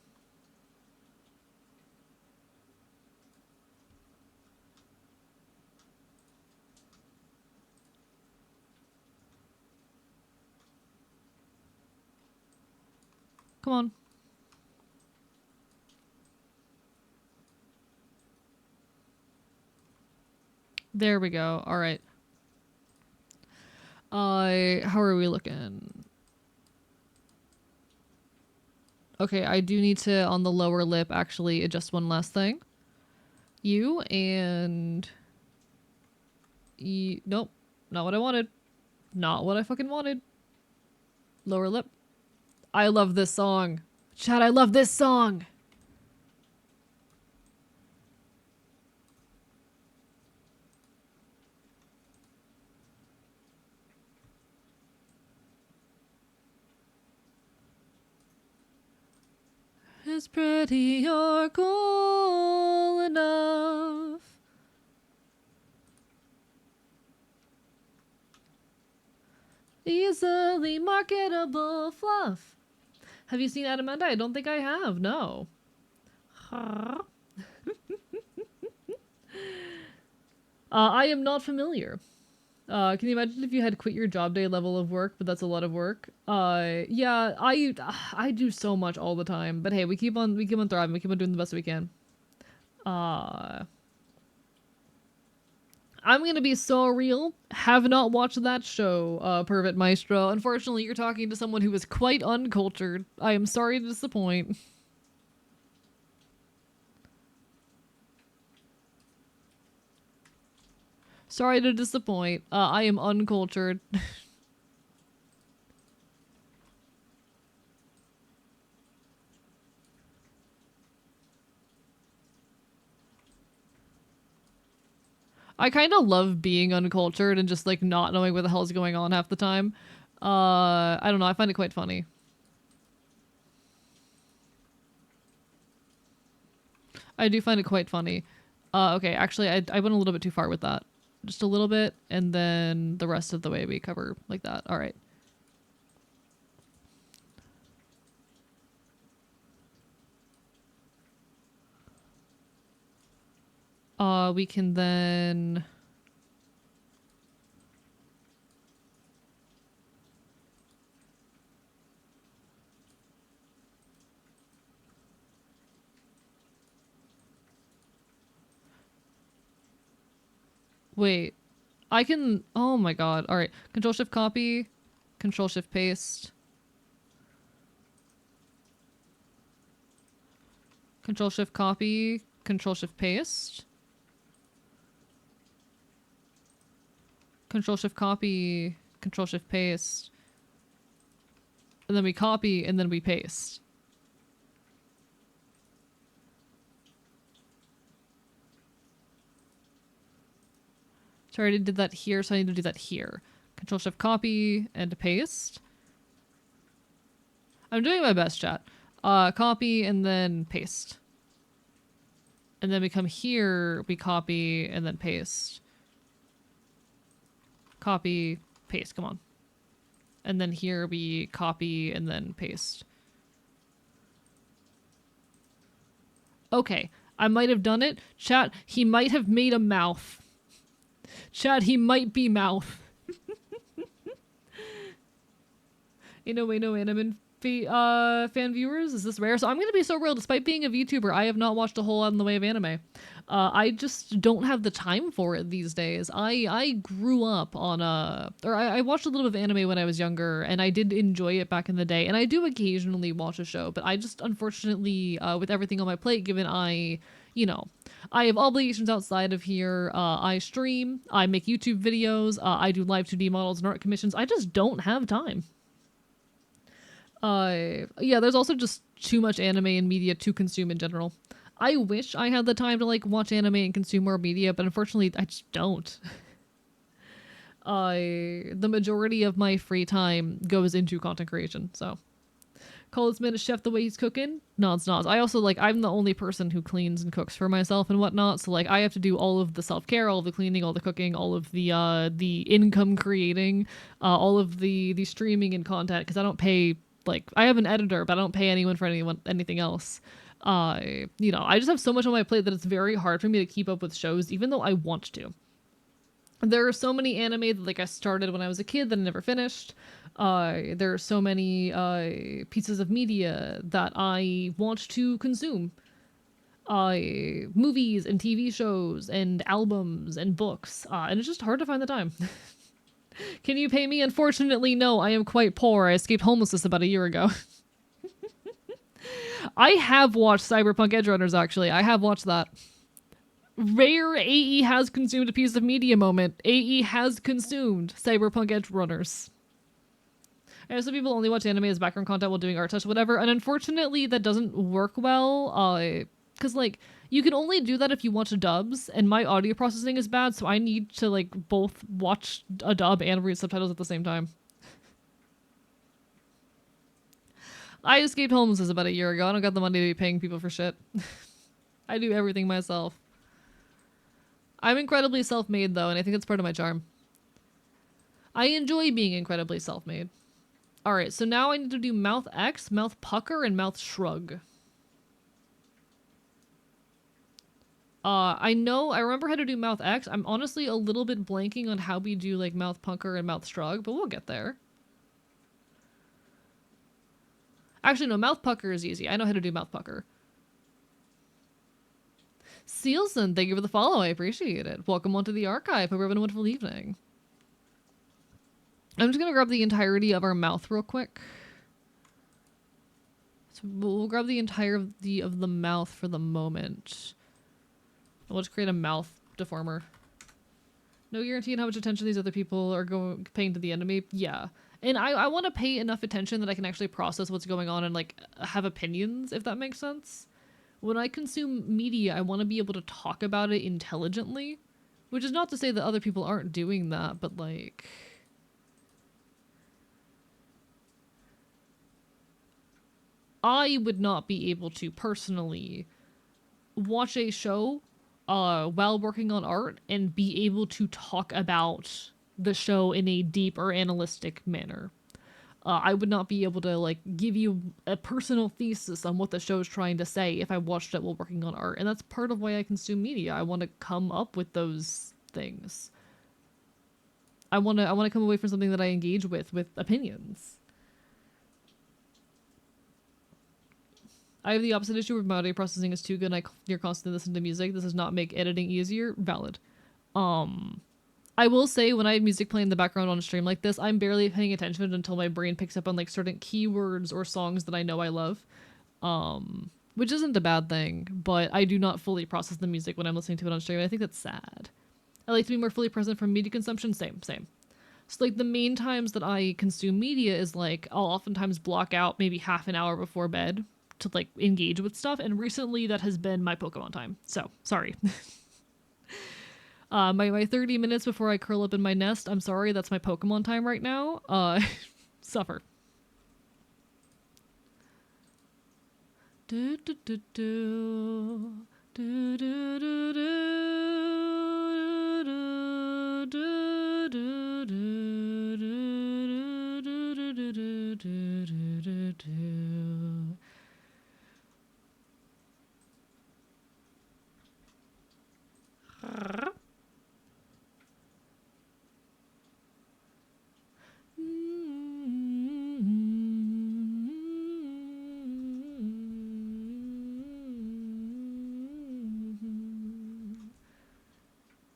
Come on. There we go. All right. How are we looking? Okay, I do need to, on the lower lip, actually adjust one last thing. You and... Nope. Not what I wanted. Not what I fucking wanted. Lower lip. I love this song. Chat, I love this song! Is pretty or cool enough. Easily marketable fluff. Have you seen Adamanda? I don't think I have, no. Huh? I am not familiar. Can you imagine if you had quit your job day level of work, but that's a lot of work? Yeah, I do so much all the time, but hey, we keep on thriving, we keep on doing the best we can. I'm gonna be so real. Have not watched that show, Pervert Maestro. Unfortunately, you're talking to someone who is quite uncultured. I am sorry to disappoint. Sorry to disappoint. I am uncultured. I kind of love being uncultured and just like not knowing what the hell is going on half the time. I don't know. I find it quite funny. I do find it quite funny. Okay, actually, I went a little bit too far with that. Just a little bit, and then the rest of the way we cover like that. All right. We can then... Wait. I can... Oh my god. All right. Control Shift copy. Control Shift paste. Control Shift copy. Control Shift paste. Control Shift copy. Control Shift paste. And then we copy and then we paste. So I already did that here, so I need to do that here. Control Shift copy and paste. I'm doing my best, chat. Copy and then paste. And then we come here, we copy and then paste. Copy, paste, come on. And then here we copy and then paste. Okay, I might have done it. Chat, he might have made a mouth. Chat, he might be mouth. No anime fan viewers? Is this rare? So I'm gonna be so real. Despite being a VTuber, I have not watched a whole lot in the way of anime. I just don't have the time for it these days. I grew up on I watched a little bit of anime when I was younger, and I did enjoy it back in the day. And I do occasionally watch a show, but I just unfortunately, with everything on my plate, given I have obligations outside of here. I stream, I make YouTube videos, I do live 2D models and art commissions. I just don't have time. Yeah, there's also just too much anime and media to consume in general. I wish I had the time to like watch anime and consume more media, but unfortunately I just don't. The majority of my free time goes into content creation, so. Call this man a chef the way he's cooking? Nods. I also like, I'm the only person who cleans and cooks for myself and whatnot, so like I have to do all of the self-care, all of the cleaning, all the cooking, all of the income creating, all of the streaming and content, because I don't pay, like, I have an editor, but I don't pay anyone for anything else. I just have so much on my plate that it's very hard for me to keep up with shows, even though I want to. There are so many anime that like I started when I was a kid that I never finished. There are so many pieces of media that I want to consume. Movies and TV shows and albums and books, and it's just hard to find the time. Can you pay me? Unfortunately, no. I am quite poor. I escaped homelessness about a year ago. I have watched Cyberpunk Edge Runners, actually. I have watched that. Rare AE has consumed a piece of media moment. AE has consumed Cyberpunk Edge Runners. I know some people only watch anime as background content while doing art touch, whatever, and unfortunately that doesn't work well, because, like, you can only do that if you watch dubs, and my audio processing is bad, so I need to, like, both watch a dub and read subtitles at the same time. I escaped homelessness about a year ago. I don't got the money to be paying people for shit. I do everything myself. I'm incredibly self-made, though, and I think that's part of my charm. I enjoy being incredibly self-made. Alright, so now I need to do mouth X, mouth pucker, and mouth shrug. I remember how to do mouth X. I'm honestly a little bit blanking on how we do, like, mouth pucker and mouth shrug, but we'll get there. Actually, no, mouth pucker is easy. I know how to do mouth pucker. Sealson, thank you for the follow. I appreciate it. Welcome onto the archive. Hope you're having a wonderful evening. I'm just gonna grab the entirety of our mouth real quick. So we'll grab the entirety of the mouth for the moment. We'll just create a mouth deformer. No guarantee on how much attention these other people are paying to the enemy. Yeah. And I want to pay enough attention that I can actually process what's going on and like have opinions, if that makes sense. When I consume media, I want to be able to talk about it intelligently, which is not to say that other people aren't doing that, but like... I would not be able to personally watch a show while working on art and be able to talk about the show in a deep or analytic manner. I would not be able to like give you a personal thesis on what the show is trying to say if I watched it while working on art, and that's part of why I consume media. I want to come up with those things. I want to come away from something that I engage with opinions. I have the opposite issue where my audio processing is too good and I hear constantly listen to music. This does not make editing easier. Valid. I will say when I have music playing in the background on a stream like this, I'm barely paying attention until my brain picks up on like certain keywords or songs that I know I love. Which isn't a bad thing, but I do not fully process the music when I'm listening to it on stream. I think that's sad. I like to be more fully present from media consumption. Same. So like the main times that I consume media is like I'll oftentimes block out maybe half an hour before bed to like engage with stuff, and recently that has been my Pokemon time. So sorry. My 30 minutes before I curl up in my nest, I'm sorry, that's my Pokemon time right now. Suffer. Do do do do do do do do do do do.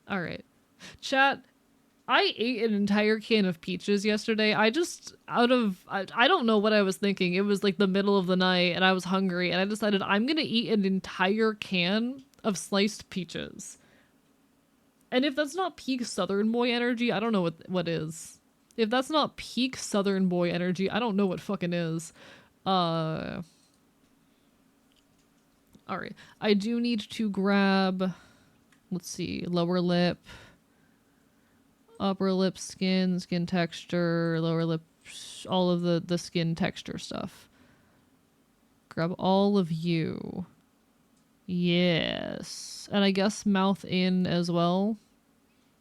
All right. Chat, I ate an entire can of peaches yesterday. I don't know what I was thinking. It was like the middle of the night and I was hungry and I decided I'm going to eat an entire can of sliced peaches. And if that's not peak Southern boy energy, I don't know what is. If that's not peak Southern boy energy, I don't know what fucking is. All right. I do need to grab, let's see, lower lip, upper lip skin texture, lower lip, all of the skin texture stuff. Grab all of you. Yes. And I guess mouth in as well.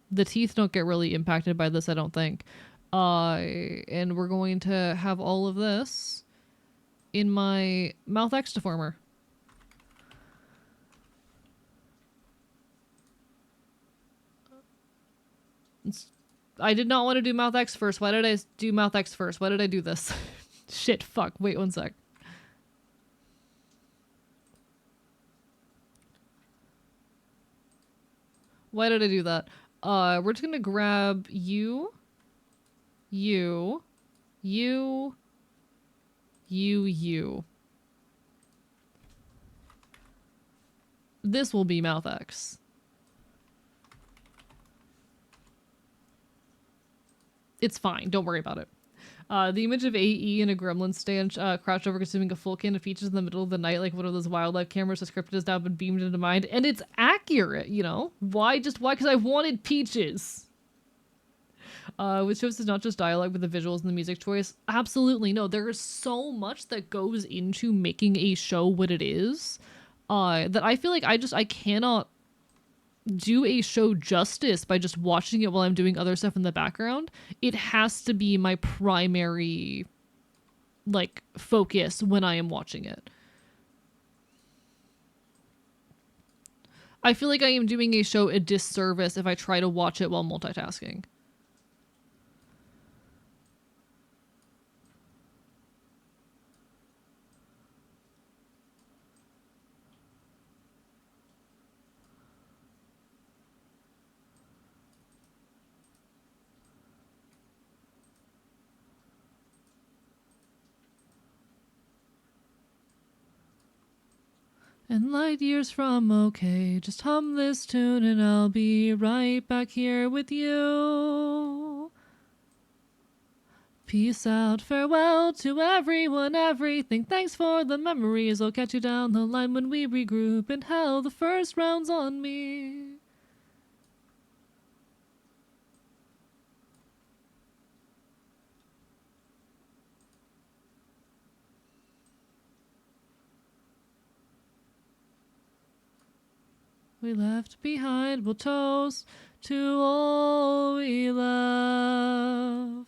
The teeth don't get really impacted by this, I don't think. And we're going to have all of this in my mouth X deformer. I did not want to do mouth X first. Why did I do mouth X first? Why did I do this? Shit, fuck. Wait one sec. Why did I do that? We're just gonna grab you. This will be mouth X. It's fine. Don't worry about it. The image of AE in a gremlin stand crouched over consuming a full can of peaches in the middle of the night like one of those wildlife cameras. The script has now been beamed into mind. And it's accurate, you know? Why? Because I wanted peaches. Which shows is not just dialogue, but the visuals and the music choice. Absolutely. No, there is so much that goes into making a show what it is that I feel like I cannot do a show justice by just watching it while I'm doing other stuff in the background. It has to be my primary like focus when I am watching it. I feel like I am doing a show a disservice if I try to watch it while multitasking. And light years from okay, just hum this tune and I'll be right back here with you. Peace out, farewell to everyone, everything. Thanks for the memories. I'll catch you down the line when we regroup. And hell, the first round's on me. We left behind, we'll toast to all we left.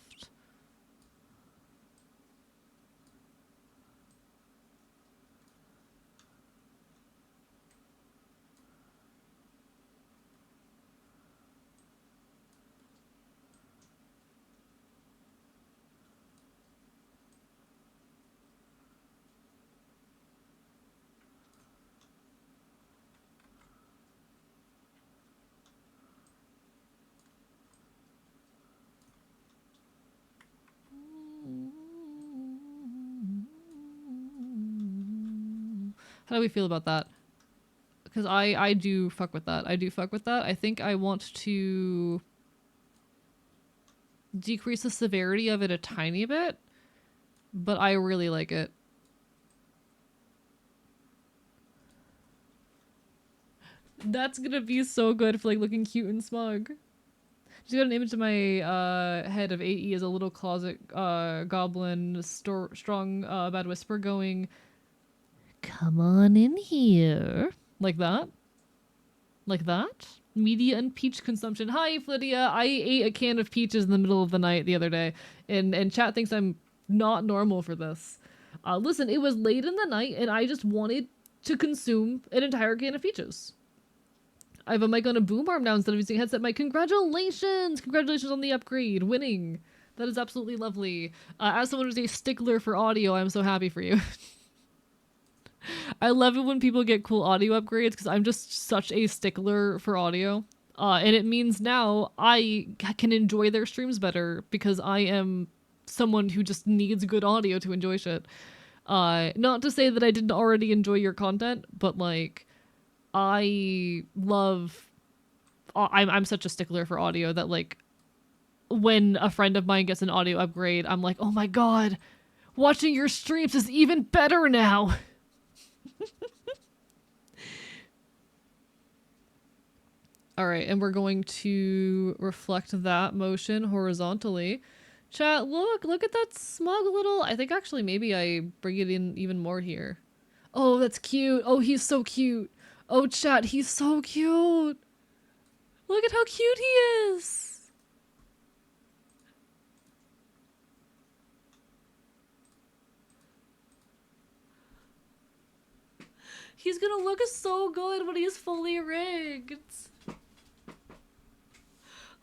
How do we feel about that? Because I do fuck with that. I do fuck with that. I think I want to decrease the severity of it a tiny bit, but I really like it. That's gonna be so good for like looking cute and smug. Just got an image of my head of AE as a little closet goblin, strong bad whisper going, "Come on in here," like that, like that. Media and peach consumption. Hi, Flydia. I ate a can of peaches in the middle of the night the other day, and chat thinks I'm not normal for this. Listen, it was late in the night, and I just wanted to consume an entire can of peaches. I have a mic on a boom arm now instead of using a headset mic. Congratulations! Congratulations on the upgrade. Winning. That is absolutely lovely. As someone who's a stickler for audio, I'm so happy for you. I love it when people get cool audio upgrades because I'm just such a stickler for audio. And it means now I can enjoy their streams better because I am someone who just needs good audio to enjoy shit. Not to say that I didn't already enjoy your content, but like, I love. I'm such a stickler for audio that like, when a friend of mine gets an audio upgrade, I'm like, oh my god, watching your streams is even better now. All right, and we're going to reflect that motion horizontally. Chat, look at that smug little. I think actually maybe I bring it in even more here. Oh, that's cute. Oh, he's so cute. Oh, chat, he's so cute. Look at how cute he is. He's gonna look so good when he's fully rigged.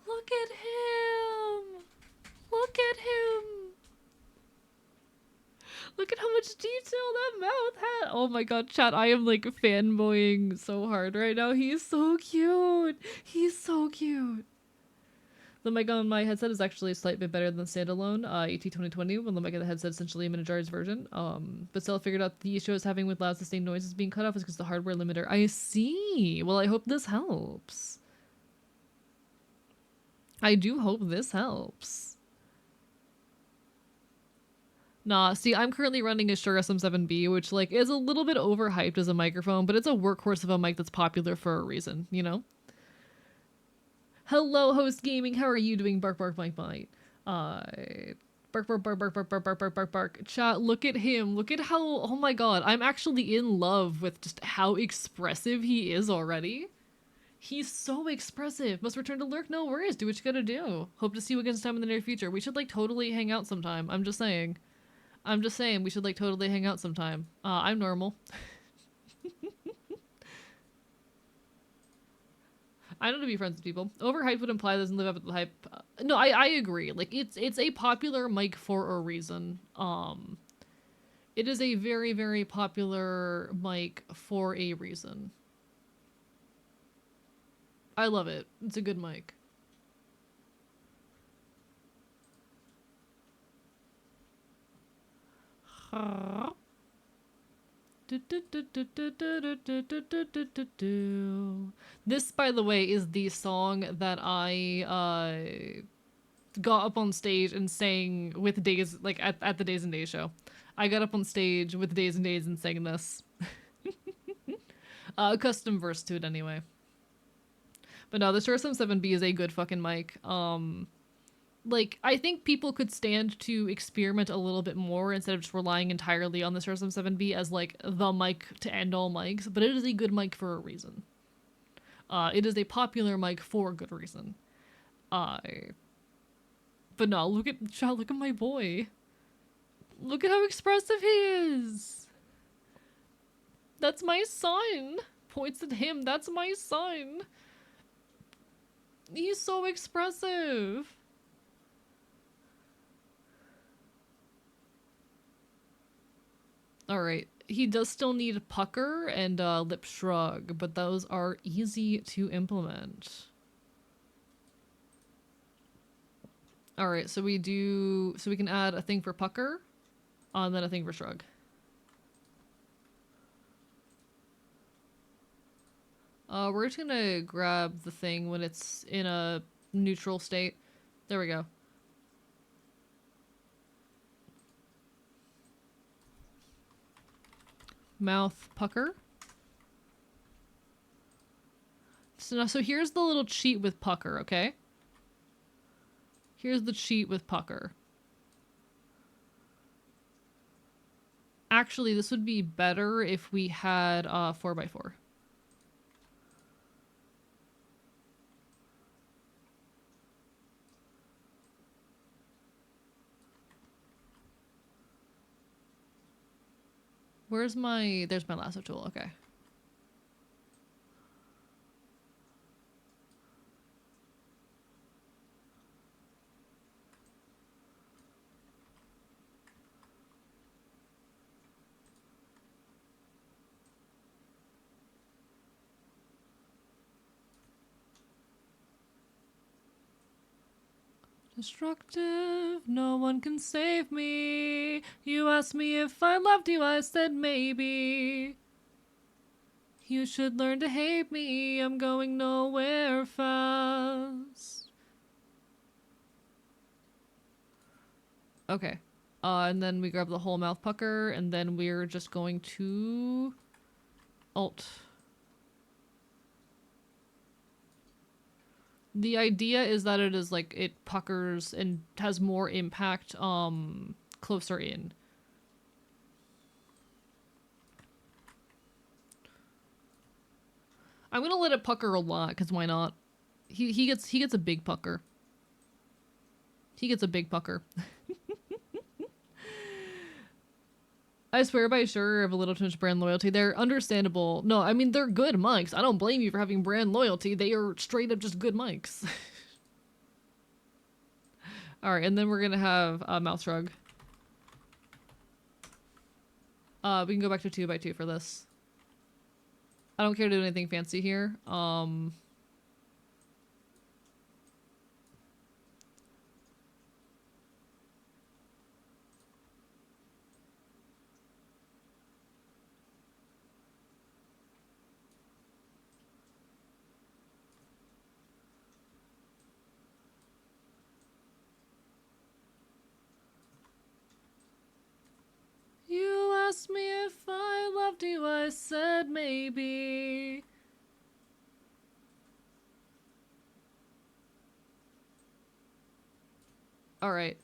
Look at him. Look at him. Look at how much detail that mouth had. Oh my god, chat, I am like fanboying so hard right now. He's so cute. He's so cute. The mic on my headset is actually a slight bit better than the standalone AT2020 when the mic of the headset is essentially a miniaturized version. But still figured out the issue I was having with loud sustained noises being cut off is because the hardware limiter. I see. Well, I hope this helps. I do hope this helps. Nah, see, I'm currently running a Shure SM7B, which like is a little bit overhyped as a microphone, but it's a workhorse of a mic that's popular for a reason, you know? Hello, Host Gaming. How are you doing? Bark, bark, bite, bite. Bark, bark, bark, bark, bark, bark, bark, bark, bark, bark. Chat, look at him. Look at how, oh my god, I'm actually in love with just how expressive he is already. He's so expressive. Must return to lurk? No worries. Do what you gotta do. Hope to see you again sometime in the near future. We should like totally hang out sometime. I'm just saying. I'm just saying we should like totally hang out sometime. I'm normal. I know to be friends with people. Overhyped would imply doesn't live up to the hype. No, I agree. Like it's a popular mic for a reason. It is a very, very popular mic for a reason. I love it. It's a good mic. This, by the way, is the song that I got up on stage and sang with Days, like at the Days and Days show. I got up on stage with Days and Days and sang this. Custom verse to it anyway. But no, the Shure SM7B is a good fucking mic. Like, I think people could stand to experiment a little bit more instead of just relying entirely on the Shure SM7B as, like, the mic to end all mics, but it is a good mic for a reason. It is a popular mic for a good reason. But no, look at my boy. Look at how expressive he is. That's my son. Points at him. That's my son. He's so expressive. Alright, he does still need pucker and lip shrug, but those are easy to implement. Alright, so we can add a thing for pucker, and then a thing for shrug. We're just gonna grab the thing when it's in a neutral state. There we go. Mouth pucker. So here's the little cheat with pucker, okay? Here's the cheat with pucker. Actually, this would be better if we had 4x4. There's my lasso tool, okay. Destructive, no one can save me. You asked me if I loved you, I said maybe. You should learn to hate me, I'm going nowhere fast. Okay. And then we grab the whole mouth pucker, and then we're just going to Alt. The idea is that it is like it puckers and has more impact closer in. I'm gonna let it pucker a lot, because why not? He gets a big pucker. He gets a big pucker. I swear by sure I have a little too much brand loyalty. They're understandable. No, I mean, they're good mics. I don't blame you for having brand loyalty. They are straight up just good mics. Alright, and then we're gonna have a mouth shrug. We can go back to 2x2 for this. I don't care to do anything fancy here. You asked me if I loved you, I said maybe. Alright.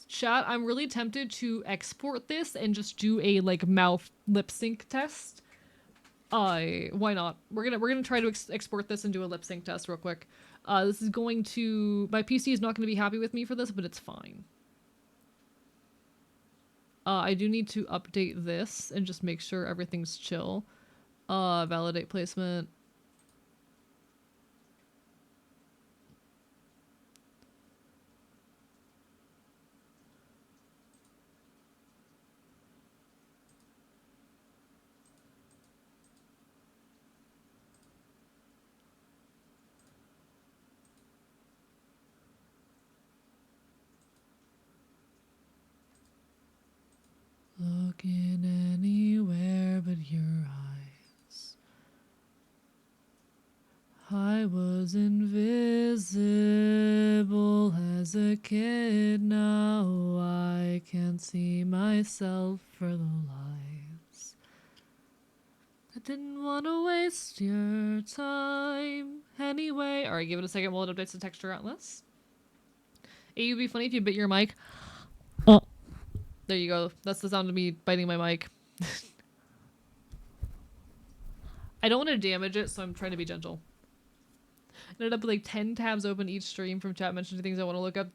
Chat, I'm really tempted to export this and just do a, like, mouth lip sync test. Why not? We're gonna try to export this and do a lip sync test real quick. This is going to... My PC is not gonna be happy with me for this, but it's fine. I do need to update this and just make sure everything's chill. Validate placement. Looking anywhere but as a kid, now I can't see myself for the lies. I didn't want to waste your time anyway. Alright, give it a second while it updates the texture atlas. It would be funny if you bit your mic. Oh. There you go. That's the sound of me biting my mic. I don't want to damage it, so I'm trying to be gentle. I ended up with like 10 tabs open each stream from chat mentioning things I want to look up.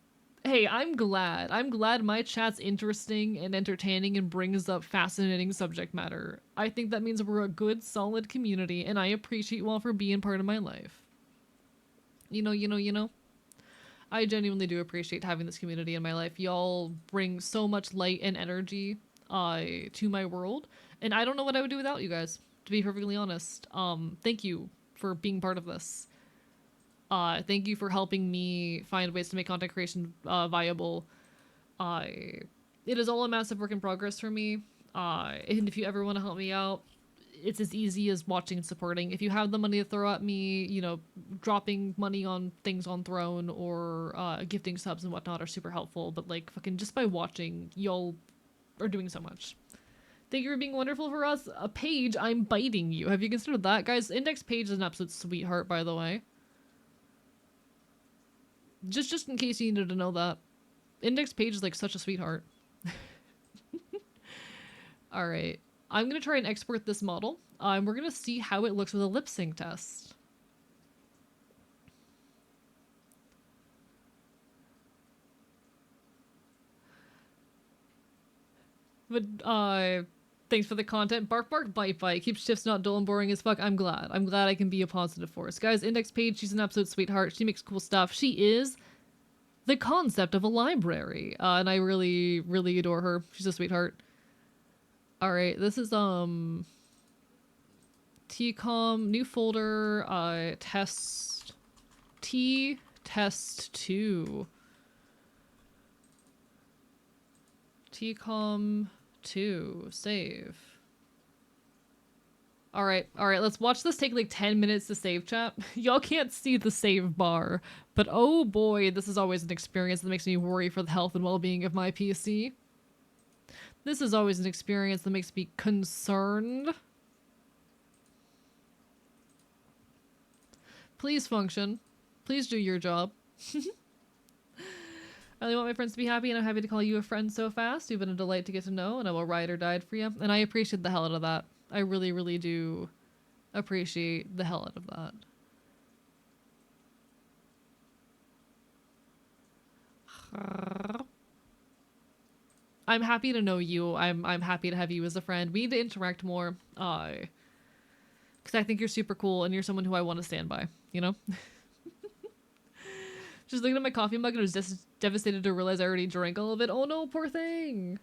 Hey, I'm glad. I'm glad my chat's interesting and entertaining and brings up fascinating subject matter. I think that means we're a good, solid community, and I appreciate you all for being part of my life. You know. I genuinely do appreciate having this community in my life. Y'all bring so much light and energy to my world, and I don't know what I would do without you guys, to be perfectly honest. Thank you for being part of this. Thank you for helping me find ways to make content creation viable. It is all a massive work in progress for me. And if you ever want to help me out, it's as easy as watching and supporting. If you have the money to throw at me, you know, dropping money on things on Throne or gifting subs and whatnot are super helpful. But like fucking just by watching, y'all are doing so much. Thank you for being wonderful for us. Paige, I'm biting you. Have you considered that? Guys, Index Paige is an absolute sweetheart, by the way. Just in case you needed to know that. Index Paige is like such a sweetheart. Alright. I'm gonna try and export this model. We're gonna see how it looks with a lip sync test. But, thanks for the content. Bark bark bite bite. Keep shifts not dull and boring as fuck. I'm glad. I'm glad I can be a positive force. Guys, Index Paige, she's an absolute sweetheart. She makes cool stuff. She is the concept of a library. And I really, really adore her. She's a sweetheart. Alright, this is, TCOM, new folder, test, test 2. TCOM 2, save. Alright, let's watch this take like 10 minutes to save, chat. Y'all can't see the save bar, but oh boy, this is always an experience that makes me worry for the health and well-being of my PC. This is always an experience that makes me concerned. Please function. Please do your job. I really want my friends to be happy, and I'm happy to call you a friend so fast. You've been a delight to get to know, and I will ride or die for you. And I appreciate the hell out of that. I really, really do appreciate the hell out of that. I'm happy to know you. I'm happy to have you as a friend. We need to interact more. Because I think you're super cool, and you're someone who I want to stand by. You know? Just looking at my coffee mug and was just devastated to realize I already drank all of it. Oh no, poor thing.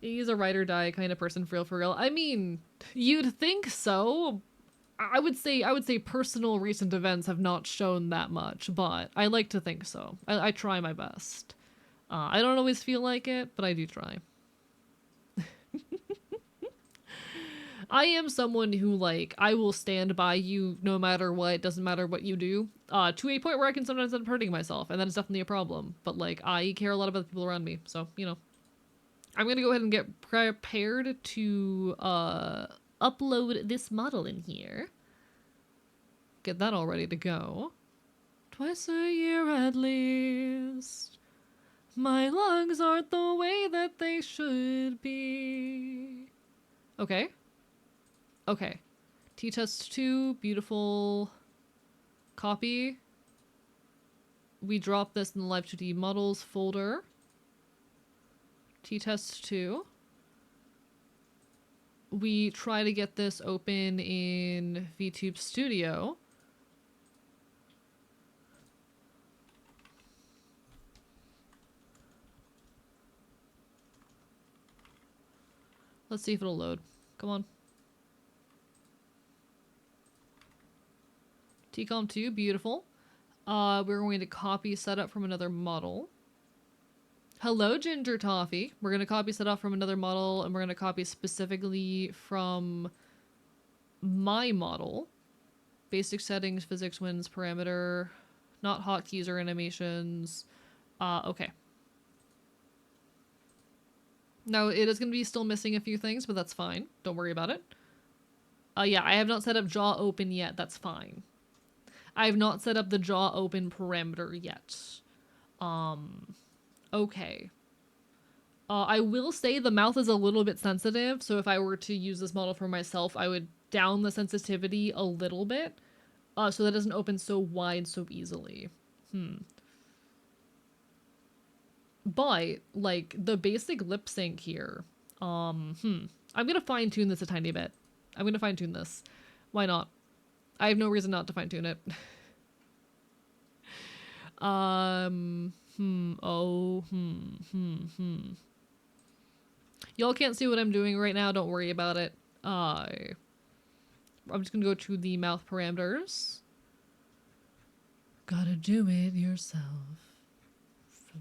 He's a ride or die kind of person, for real. I mean, you'd think so. I would say personal recent events have not shown that much, but I like to think so. I try my best. I don't always feel like it, but I do try. I am someone who, like, I will stand by you no matter what. It doesn't matter what you do. To a point where I can sometimes end up hurting myself, and that is definitely a problem. But, like, I care a lot about the people around me, so, you know. I'm gonna go ahead and get prepared to, upload this model in here. Get that all ready to go. Twice a year at least. My lungs aren't the way that they should be. Okay. Okay. T-test 2, beautiful. Copy. We drop this in the Live 2D models folder. T-test 2. We try to get this open in VTube Studio. Let's see if it'll load. Come on. TCOM 2, beautiful. We're going to copy setup from another model. Hello, Ginger Toffee. We're going to copy setup from another model, and we're going to copy specifically from my model. Basic settings, physics, winds, parameter, Not hotkeys or animations. Okay. Now, it is going to be still missing a few things, but that's fine. Don't worry about it. Yeah, I have not set up jaw open yet. That's fine. I have not set up the jaw open parameter yet. Okay. I will say the mouth is a little bit sensitive, so if I were to use this model for myself, I would down the sensitivity a little bit, so that it doesn't open so wide so easily. But, like, the basic lip sync here, I'm gonna fine tune this a tiny bit. I'm gonna fine tune this. Why not? I have no reason not to fine tune it. Y'all can't see what I'm doing right now, don't worry about it. I'm just gonna go to the mouth parameters. Gotta do it yourself.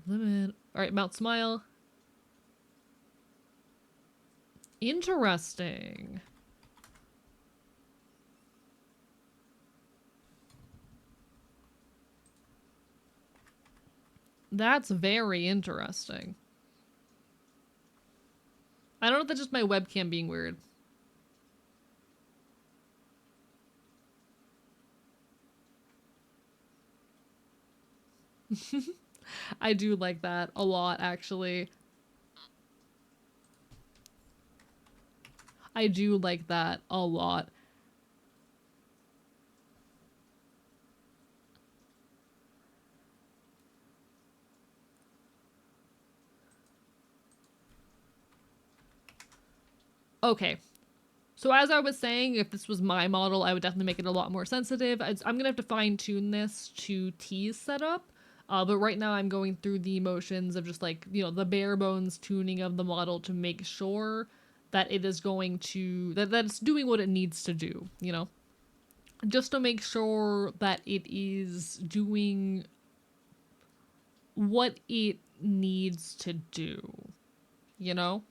Limit. Alright, mouth smile. Interesting. That's very interesting. I don't know if that's just my webcam being weird. I do like that a lot, actually. I do like that a lot. Okay. So as I was saying, if this was my model, I would definitely make it a lot more sensitive. I'm going to have to fine tune this to T's setup. But right now I'm going through the motions of just like, you know, the bare bones tuning of the model to make sure that it is going to, that it's doing what it needs to do, you know? Just to make sure that it is doing what it needs to do, you know?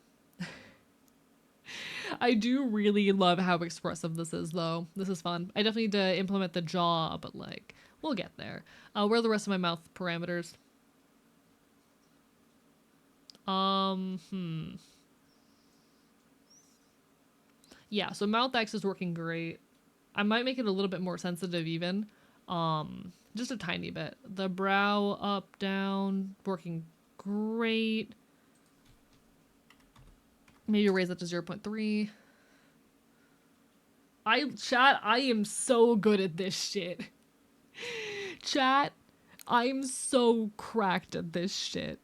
I do really love how expressive this is, though. This is fun. I definitely need to implement the jaw, but, like, we'll get there. Where are the rest of my mouth parameters? Yeah, so mouth X is working great. I might make it a little bit more sensitive, even. Just a tiny bit. The brow up, down, working great. Maybe raise that to 0.3. Chat, I am so good at this shit. Chat, I'm so cracked at this shit.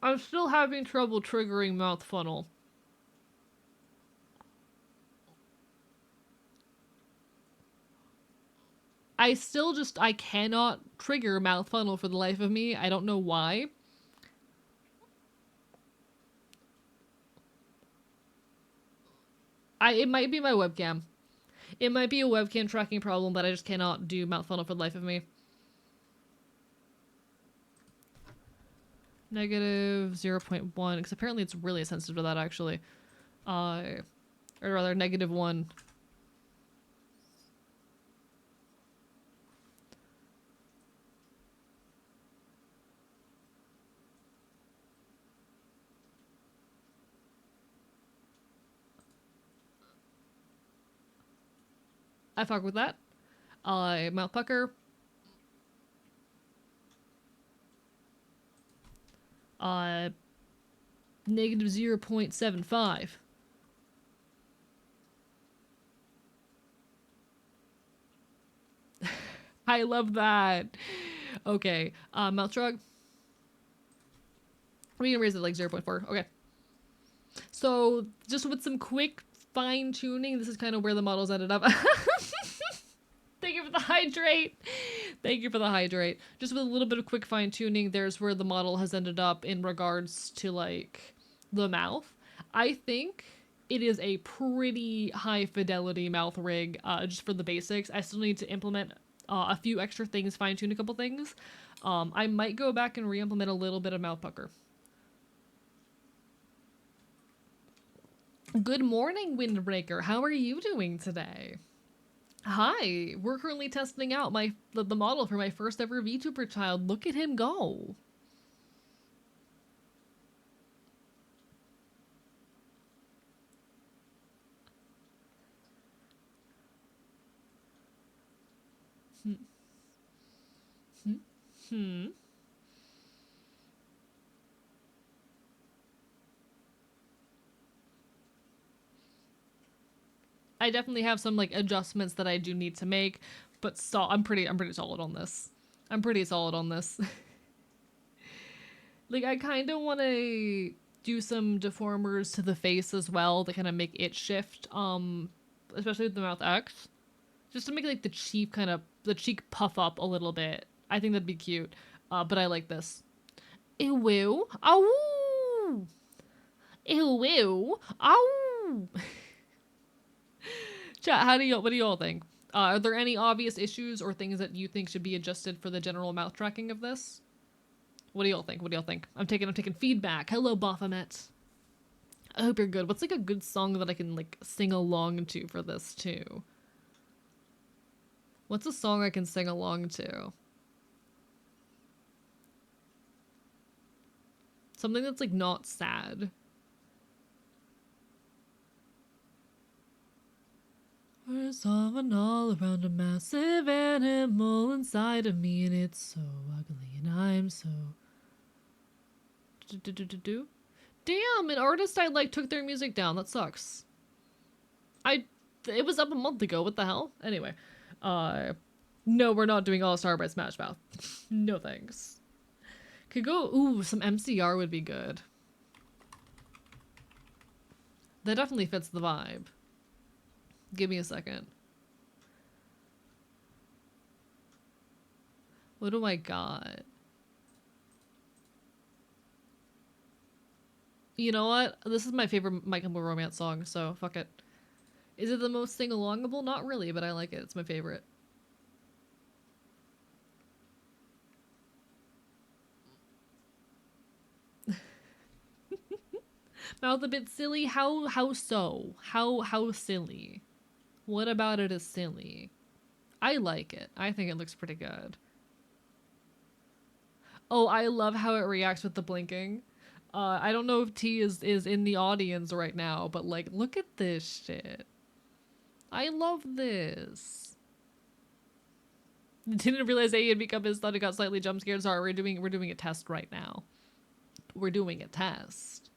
I'm still having trouble triggering mouth funnel. I cannot trigger mouth funnel for the life of me. I don't know why. It might be my webcam. It might be a webcam tracking problem, but I just cannot do mouth funnel for the life of me. Negative 0.1, because apparently it's really sensitive to that, actually. Or rather, -1. I fuck with that. Mouth pucker. Negative 0.75. I love that. Okay, mouth shrug. We can raise it like 0.4. Okay. So, just with some quick fine tuning, this is kind of where the models ended up. Thank you for the hydrate. Thank you for the hydrate. Just with a little bit of quick fine tuning, there's where the model has ended up in regards to like the mouth. I think it is a pretty high fidelity mouth rig, just for the basics. I still need to implement a few extra things, fine tune a couple things. I might go back and re-implement a little bit of mouth pucker. Good morning, Windbreaker. How are you doing today? Hi, we're currently testing out the model for my first ever VTuber child. Look at him go. Hmm. I definitely have some like adjustments that I do need to make, but I'm pretty solid on this. I'm pretty solid on this. Like I kind of want to do some deformers to the face as well to kind of make it shift, especially with the mouth X, just to make like the cheek puff up a little bit. I think that'd be cute. But I like this. Ew, ew, ow, ew, ew, ow. Chat, what do you all think? Are there any obvious issues or things that you think should be adjusted for the general mouth tracking of this? What do y'all think? What do y'all think? I'm taking feedback. Hello, Baphomet. I hope you're good. What's like a good song that I can like sing along to for this too? What's a song I can sing along to? Something that's like not sad. There's someone all around, a massive animal inside of me, and it's so ugly, and I'm so. Damn, an artist I like took their music down. That sucks. It was up a month ago. What the hell? Anyway, no, we're not doing All Star by Smash Mouth. No thanks. Could go. Ooh, some MCR would be good. That definitely fits the vibe. Give me a second. What do I got? You know what? This is my favorite My Chemical Romance song, so fuck it. Is it the most sing-alongable? Not really, but I like it. It's my favorite. Mouth a bit silly? How so? How silly? What about it is silly? I like it. I think it looks pretty good. Oh, I love how it reacts with the blinking. I don't know if T is in the audience right now, but like, look at this shit. I love this. Didn't realize A had become his thought. It got slightly jump scared. Sorry, we're doing a test right now. We're doing a test.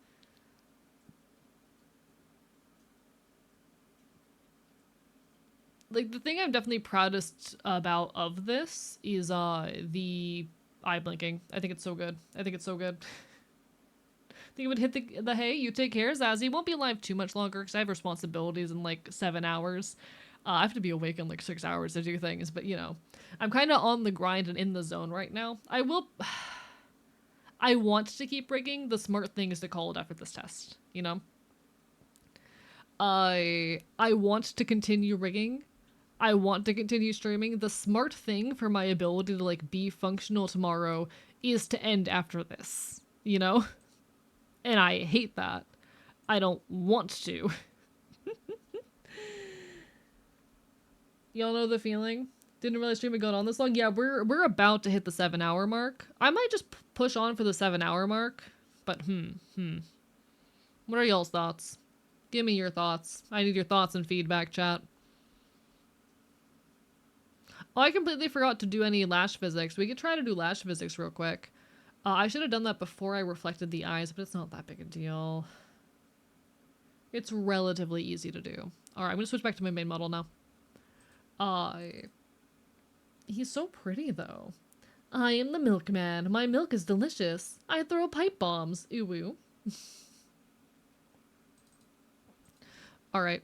Like the thing I'm definitely proudest about of this is the eye blinking. I think it's so good. I think it's so good. Think it would hit the hey, you take care, Zazzy. Won't be live too much longer because I have responsibilities in like 7 hours. I have to be awake in like 6 hours to do things, but you know, I'm kind of on the grind and in the zone right now. I want to keep rigging. The smart thing is to call it after this test, you know? I want to continue rigging. I want to continue streaming. The smart thing for my ability to like be functional tomorrow is to end after this, you know? And I hate that. I don't want to. Y'all know the feeling? Didn't realize stream had gone on this long. Yeah, we're about to hit the 7-hour mark. I might just push on for the 7-hour mark. But what are y'all's thoughts? Give me your thoughts. I need your thoughts and feedback, chat. Oh, I completely forgot to do any lash physics. We could try to do lash physics real quick. I should have done that before I reflected the eyes, but it's not that big a deal. It's relatively easy to do. Alright, I'm gonna switch back to my main model now. He's so pretty, though. I am the milkman. My milk is delicious. I throw pipe bombs. Ooh. Alright.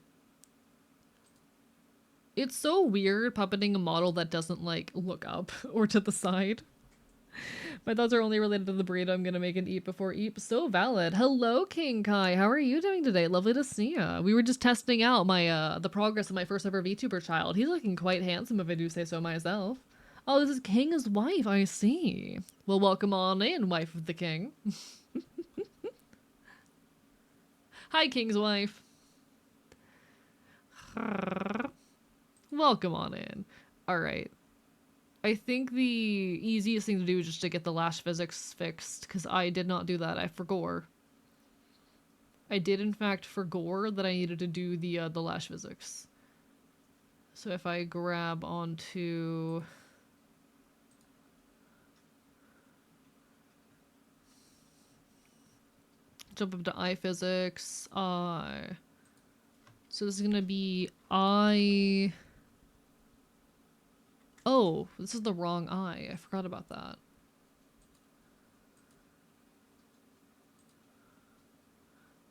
It's so weird puppeting a model that doesn't, like, look up or to the side. My thoughts are only related to the burrito I'm gonna make and eat before eat. So valid. Hello, King Kai. How are you doing today? Lovely to see ya. We were just testing out my the progress of my first ever VTuber child. He's looking quite handsome if I do say so myself. Oh, this is King's wife, I see. Well, welcome on in, wife of the king. Hi, King's wife. Welcome on in. Alright. I think the easiest thing to do is just to get the lash physics fixed, because I did not do that. I forgot. I did, in fact, forgot that I needed to do the lash physics. So if I grab onto... Jump up to eye physics. So this is gonna be eye... Oh, this is the wrong eye. I forgot about that.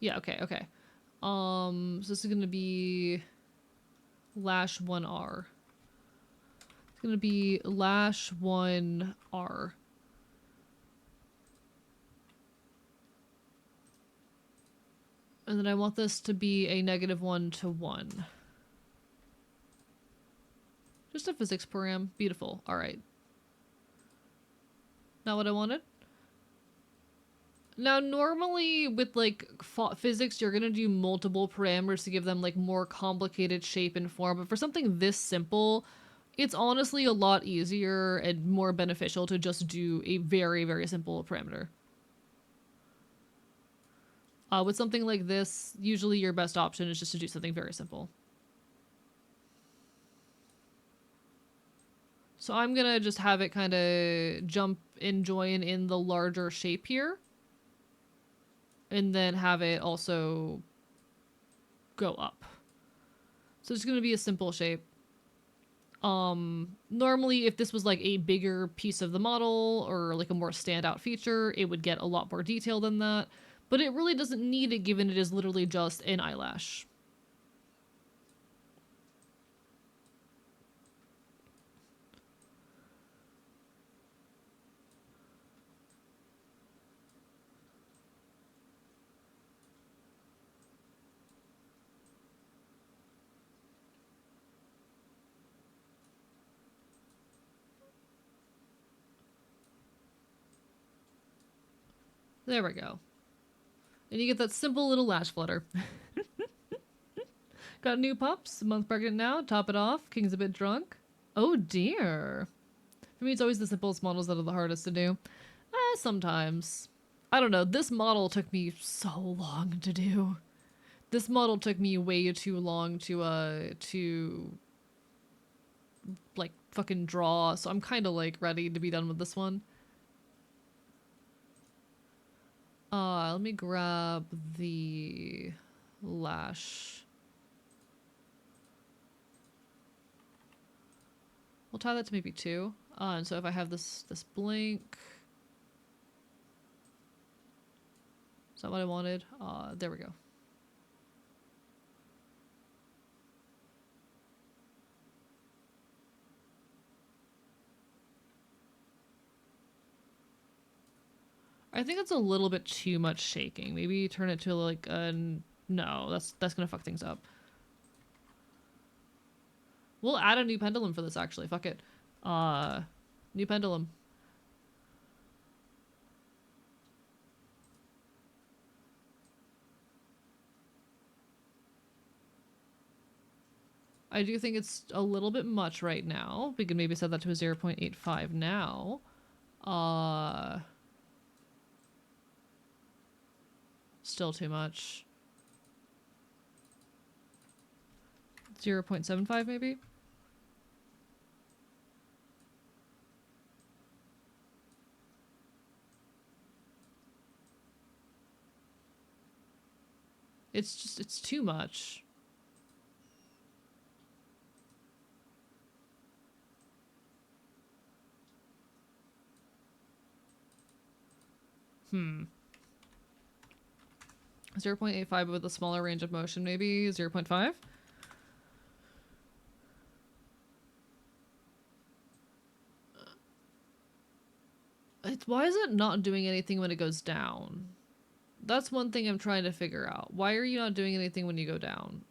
Yeah, okay, okay. So this is gonna be lash 1R. It's gonna be lash 1R. And then I want this to be a -1 to 1. Just a physics param. Beautiful. Alright. Not what I wanted? Now, normally with, like, physics, you're gonna do multiple parameters to give them, like, more complicated shape and form. But for something this simple, it's honestly a lot easier and more beneficial to just do a very, very simple parameter. With something like this, usually your best option is just to do something very simple. So I'm gonna just have it kind of jump and join in the larger shape here. And then have it also go up. So it's gonna be a simple shape. Normally if this was like a bigger piece of the model or like a more standout feature, it would get a lot more detail than that. But it really doesn't need it given it is literally just an eyelash. There we go. And you get that simple little lash flutter. Got new pups, a month pregnant now, top it off, King's a bit drunk. Oh dear. For me, it's always the simplest models that are the hardest to do. Sometimes. I don't know, this model took me so long to do. This model took me way too long to like, fucking draw, so I'm kinda, like, ready to be done with this one. Let me grab the lash. We'll tie that to maybe 2. And so if I have this blank... Is that what I wanted? There we go. I think it's a little bit too much shaking. Maybe turn it to like a... No, that's gonna fuck things up. We'll add a new pendulum for this, actually. Fuck it. New pendulum. I do think it's a little bit much right now. We could maybe set that to a 0.85 now. Still too much. 0.75 maybe? It's too much. Hmm. 0.85 with a smaller range of motion, maybe 0.5? Why is it not doing anything when it goes down? That's one thing I'm trying to figure out. Why are you not doing anything when you go down?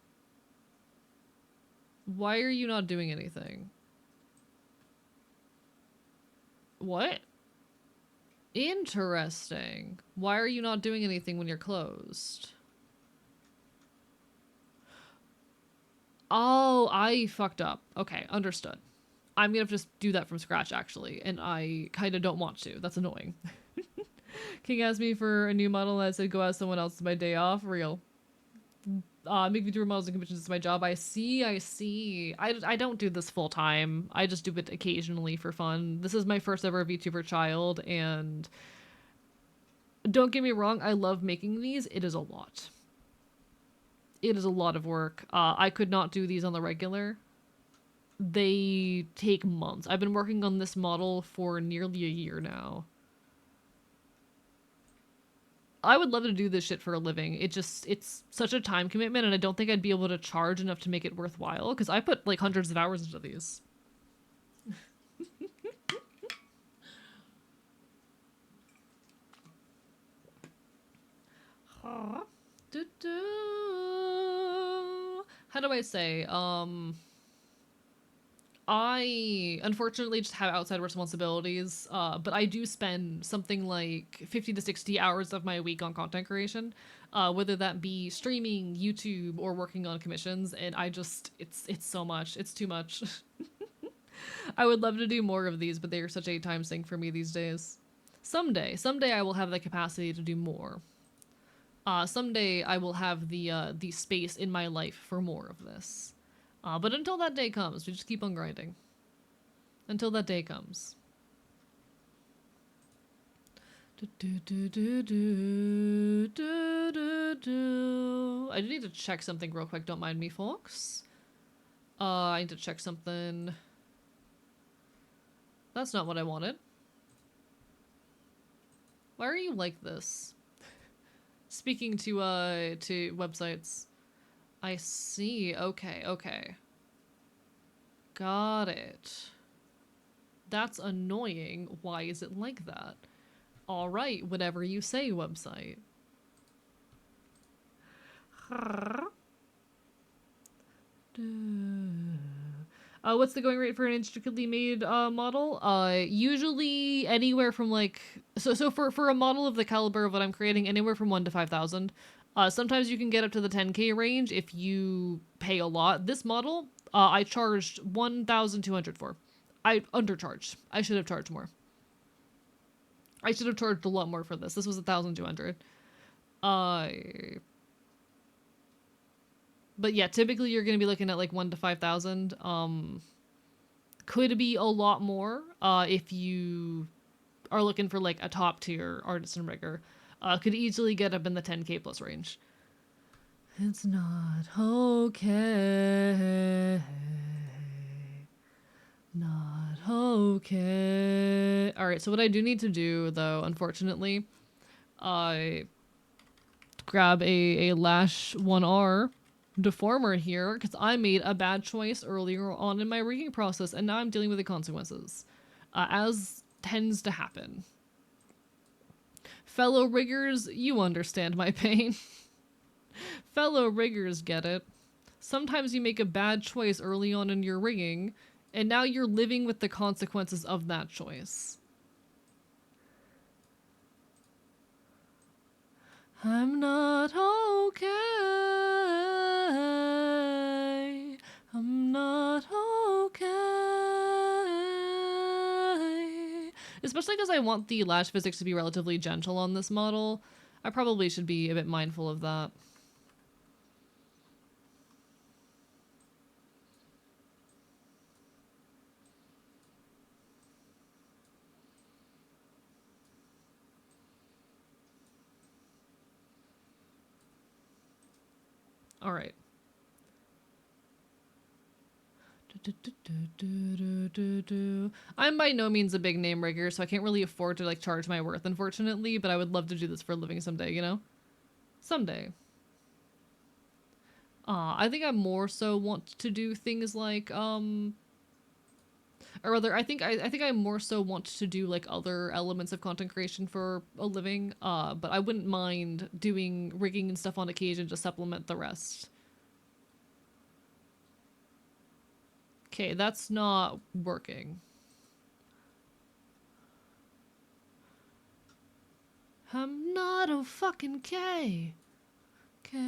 Why are you not doing anything? What? Interesting. Why are you not doing anything when you're closed? Oh, I fucked up. Okay, understood. I'm gonna just do that from scratch, actually, and I kind of don't want to. That's annoying. King asked me for a new model, and I said go ask someone else. It's my day off. Real. Make VTuber models and commissions is my job. I see, I see. I don't do this full time. I just do it occasionally for fun. This is my first ever VTuber child, and don't get me wrong, I love making these. It is a lot. It is a lot of work. I could not do these on the regular. They take months. I've been working on this model for nearly a year now. I would love to do this shit for a living. It's such a time commitment, and I don't think I'd be able to charge enough to make it worthwhile, because I put like hundreds of hours into these. How do I say? I unfortunately just have outside responsibilities, but I do spend something like 50 to 60 hours of my week on content creation, whether that be streaming, YouTube, or working on commissions, and it's so much. It's too much. I would love to do more of these, but they are such a time sink for me these days. Someday I will have the capacity to do more. Someday I will have the space in my life for more of this. But until that day comes, we just keep on grinding. Until that day comes. I do need to check something real quick, don't mind me, folks. I need to check something. That's not what I wanted. Why are you like this? Speaking to websites. I see. Okay, okay. Got it. That's annoying. Why is it like that? Alright, whatever you say, website. What's the going rate for an intricately made model? Usually anywhere from like so for a model of the caliber of what I'm creating, anywhere from 1 to 5,000. Sometimes you can get up to the 10K range if you pay a lot. This model, I charged 1,200 for. I undercharged. I should have charged more. I should have charged a lot more for this. This was 1,200. Uh, but yeah, typically you're gonna be looking at like 1 to 5,000. Could be a lot more if you are looking for like a top tier artist and rigger. Could easily get up in the 10K plus range. It's not okay. Not okay. Alright, so what I do need to do, though, unfortunately, I grab a Lash 1R deformer here, because I made a bad choice earlier on in my rigging process, and now I'm dealing with the consequences. As tends to happen. Fellow riggers, you understand my pain. Fellow riggers get it. Sometimes you make a bad choice early on in your rigging, and now you're living with the consequences of that choice. I'm not okay. I'm not okay. Especially because I want the lash physics to be relatively gentle on this model. I probably should be a bit mindful of that. Alright. I'm by no means a big name rigger, so I can't really afford to like charge my worth, unfortunately, but I would love to do this for a living someday, you know? Someday. I think I more so want to do things like, or rather, I think I more so want to do like other elements of content creation for a living, but I wouldn't mind doing rigging and stuff on occasion to supplement the rest. Okay, that's not working. I'm not a fucking K. K.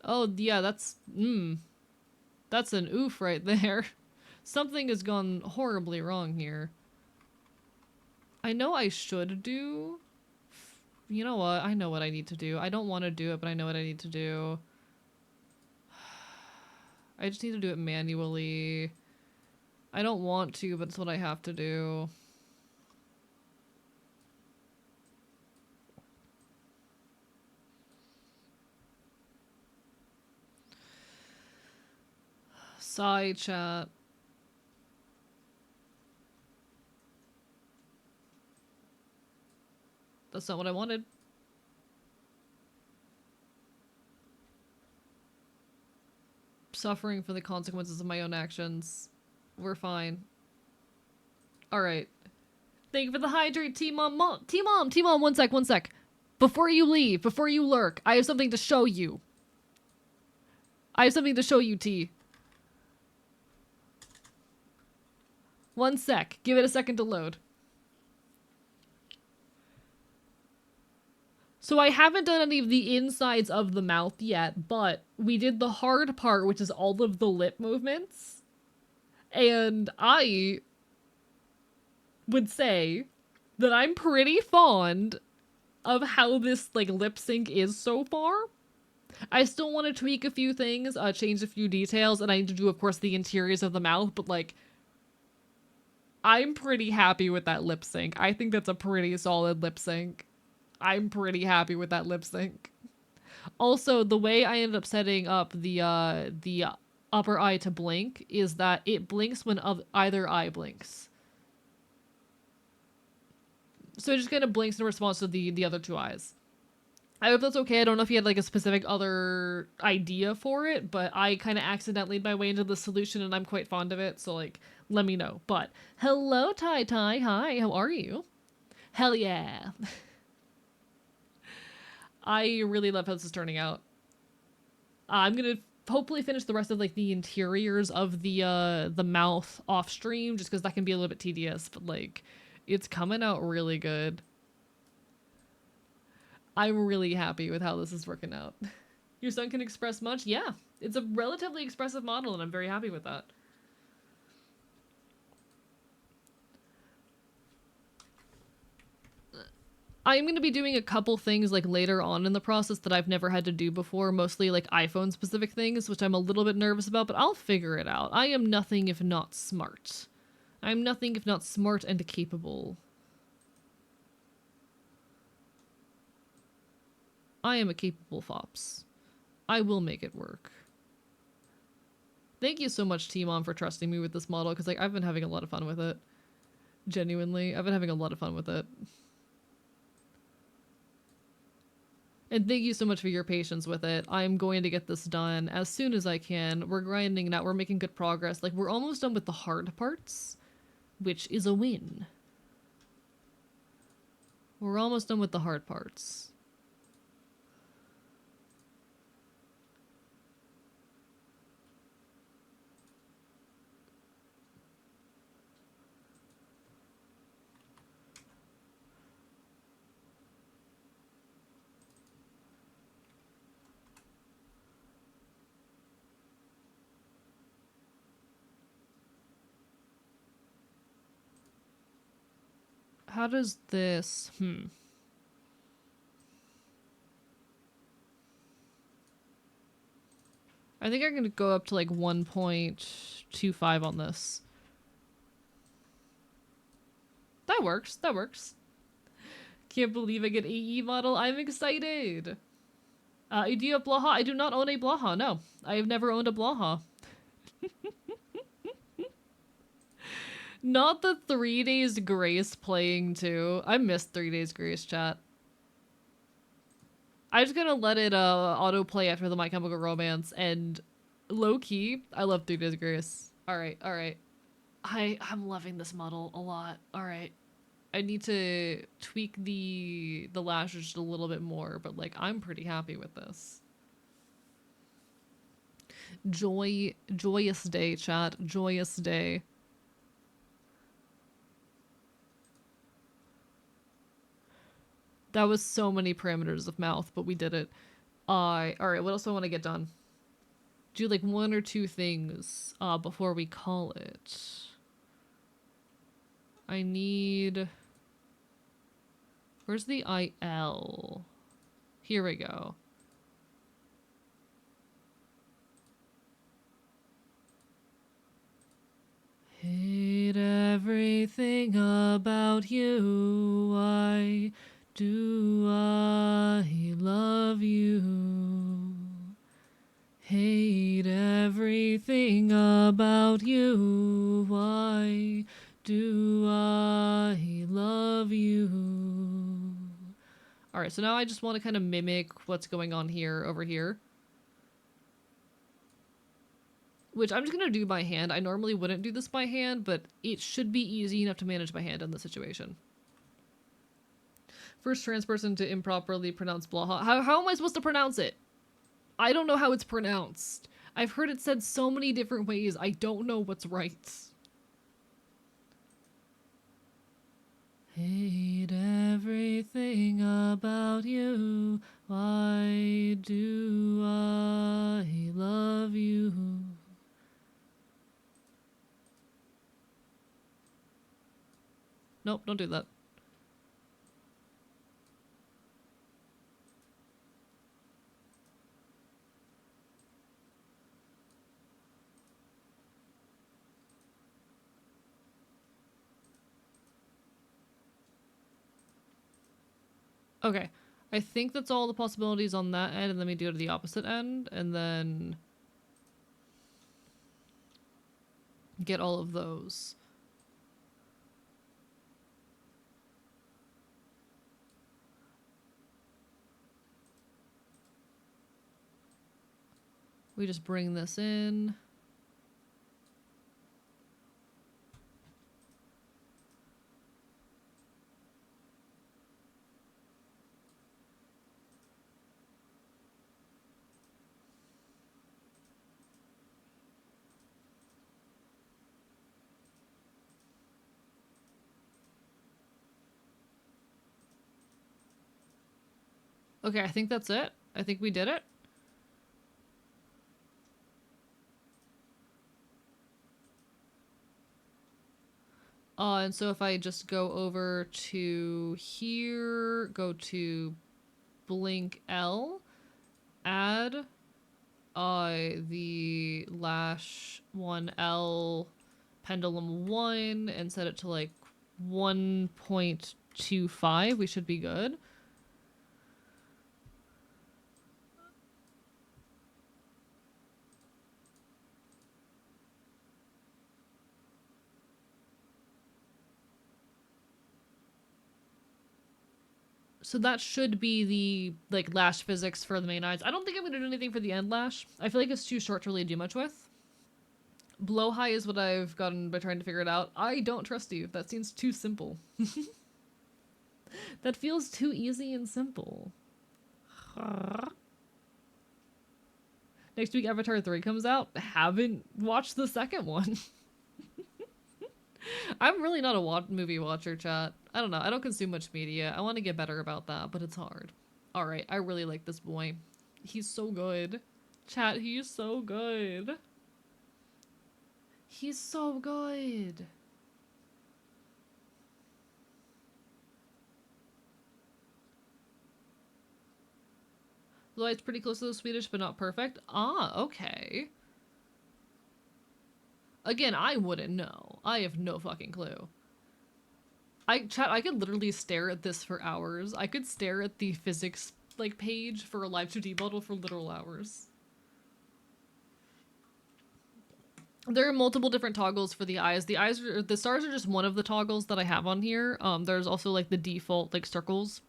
Oh, yeah, that's an oof right there. Something has gone horribly wrong here. I know I should do... You know what? I know what I need to do. I don't want to do it, but I know what I need to do. I just need to do it manually. I don't want to, but it's what I have to do. Side chat. That's not what I wanted. Suffering for the consequences of my own actions. We're fine. Alright. Thank you for the hydrate, T-Mom. T-Mom, one sec. Before you leave, before you lurk, I have something to show you. T. One sec. Give it a second to load. So I haven't done any of the insides of the mouth yet, but we did the hard part, which is all of the lip movements. And I would say that I'm pretty fond of how this like lip sync is so far. I still want to tweak a few things, change a few details, and I need to do, of course, the interiors of the mouth, but like, I'm pretty happy with that lip sync. I think that's a pretty solid lip sync. I'm pretty happy with that lip sync. Also, the way I ended up setting up the upper eye to blink is that it blinks when either eye blinks. So it just kind of blinks in response to the other two eyes. I hope that's okay. I don't know if you had like a specific other idea for it, but I kind of accidentally made my way into the solution and I'm quite fond of it, so like, let me know. But, hello Tai. Hi, how are you? Hell yeah. I really love how this is turning out. I'm gonna hopefully finish the rest of like the interiors of the mouth off stream, just because that can be a little bit tedious, but like, it's coming out really good. I'm really happy with how this is working out. Your son can express much? Yeah, it's a relatively expressive model and I'm very happy with that. I'm going to be doing a couple things like later on in the process that I've never had to do before, mostly like iPhone specific things, which I'm a little bit nervous about, but I'll figure it out. I am nothing if not smart. I'm nothing if not smart and capable. I am a capable fops. I will make it work. Thank you so much, T-Mom, for trusting me with this model, because like I've been having a lot of fun with it. Genuinely, I've been having a lot of fun with it. And thank you so much for your patience with it. I'm going to get this done as soon as I can. We're grinding it out. We're making good progress. Like, we're almost done with the hard parts, which is a win. We're almost done with the hard parts. How does this... I think I'm gonna go up to like 1.25 on this. That works. That works. Can't believe I get AE model. I'm excited. Do you have Blaha? I do not own a Blaha. No, I have never owned a Blaha. Not the 3 Days Grace playing too. I missed 3 Days Grace, chat. I'm just gonna let it autoplay after the My Chemical Romance, and low-key, I love 3 Days Grace. Alright. I'm loving this model a lot. Alright. I need to tweak the lashes just a little bit more, but like, I'm pretty happy with this. Joyous day, chat. Joyous day. That was so many parameters of mouth, but we did it. Alright, what else do I want to get done? Do like one or two things before we call it. I need... Where's the IL? Here we go. Hate everything about you. Why do I love you? Hate everything about you. Why do I love you? Alright, so now I just want to kind of mimic what's going on here over here. Which I'm just going to do by hand. I normally wouldn't do this by hand, but it should be easy enough to manage by hand in this situation. First trans person to improperly pronounce Blaha. How am I supposed to pronounce it? I don't know how it's pronounced. I've heard it said so many different ways. I don't know what's right. Hate everything about you. Why do I love you? Nope, don't do that. Okay. I think that's all the possibilities on that end, and let me do it to the opposite end, and then get all of those. We just bring this in. Okay, I think that's it. I think we did it. And so if I just go over to here, go to blink L, add the lash 1L pendulum 1 and set it to like 1.25, we should be good. So that should be the like lash physics for the main eyes. I don't think I'm gonna do anything for the end lash. I feel like it's too short to really do much with. Blow high is what I've gotten by trying to figure it out. I don't trust you. That seems too simple. That feels too easy and simple. Next week Avatar 3 comes out. Haven't watched the second one. I'm really not a movie watcher, chat. I don't know. I don't consume much media. I want to get better about that, but it's hard. Alright, I really like this boy. He's so good. Chat, he's so good. He's so good. Though it's pretty close to the Swedish, but not perfect. Ah, okay. Again, I wouldn't know. I have no fucking clue. Chat, I could literally stare at this for hours. I could stare at the physics like page for a live 2D model for literal hours. There are multiple different toggles for the eyes. The stars are just one of the toggles that I have on here. There's also like the default like circles.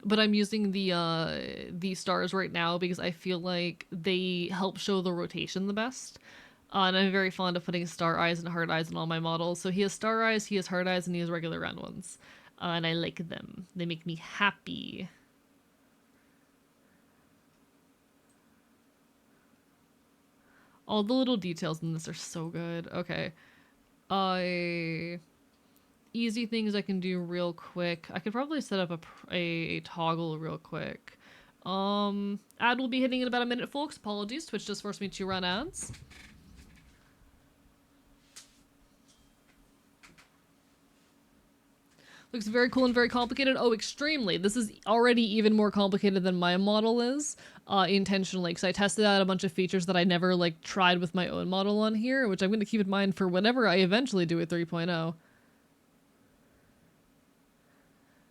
But I'm using the stars right now because I feel like they help show the rotation the best. And I'm very fond of putting star eyes and heart eyes in all my models. So he has star eyes, he has heart eyes, and he has regular round ones. And I like them. They make me happy. All the little details in this are so good. Okay. I... easy things I can do real quick. I could probably set up a toggle real quick. Ad will be hitting in about a minute, folks. Apologies, Twitch just forced me to run ads. Looks very cool and very complicated. Oh, extremely. This is already even more complicated than my model is, intentionally, because I tested out a bunch of features that I never, like, tried with my own model on here, which I'm going to keep in mind for whenever I eventually do a 3.0.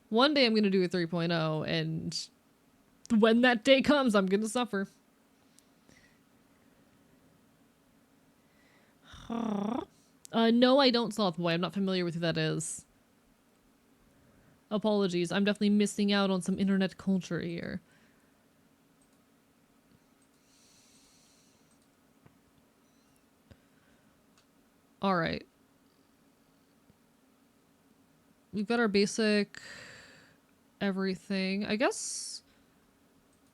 One day I'm going to do a 3.0, and when that day comes, I'm going to suffer. No, I don't, Slothboy. I'm not familiar with who that is. Apologies, I'm definitely missing out on some internet culture here. Alright. We've got our basic everything. I guess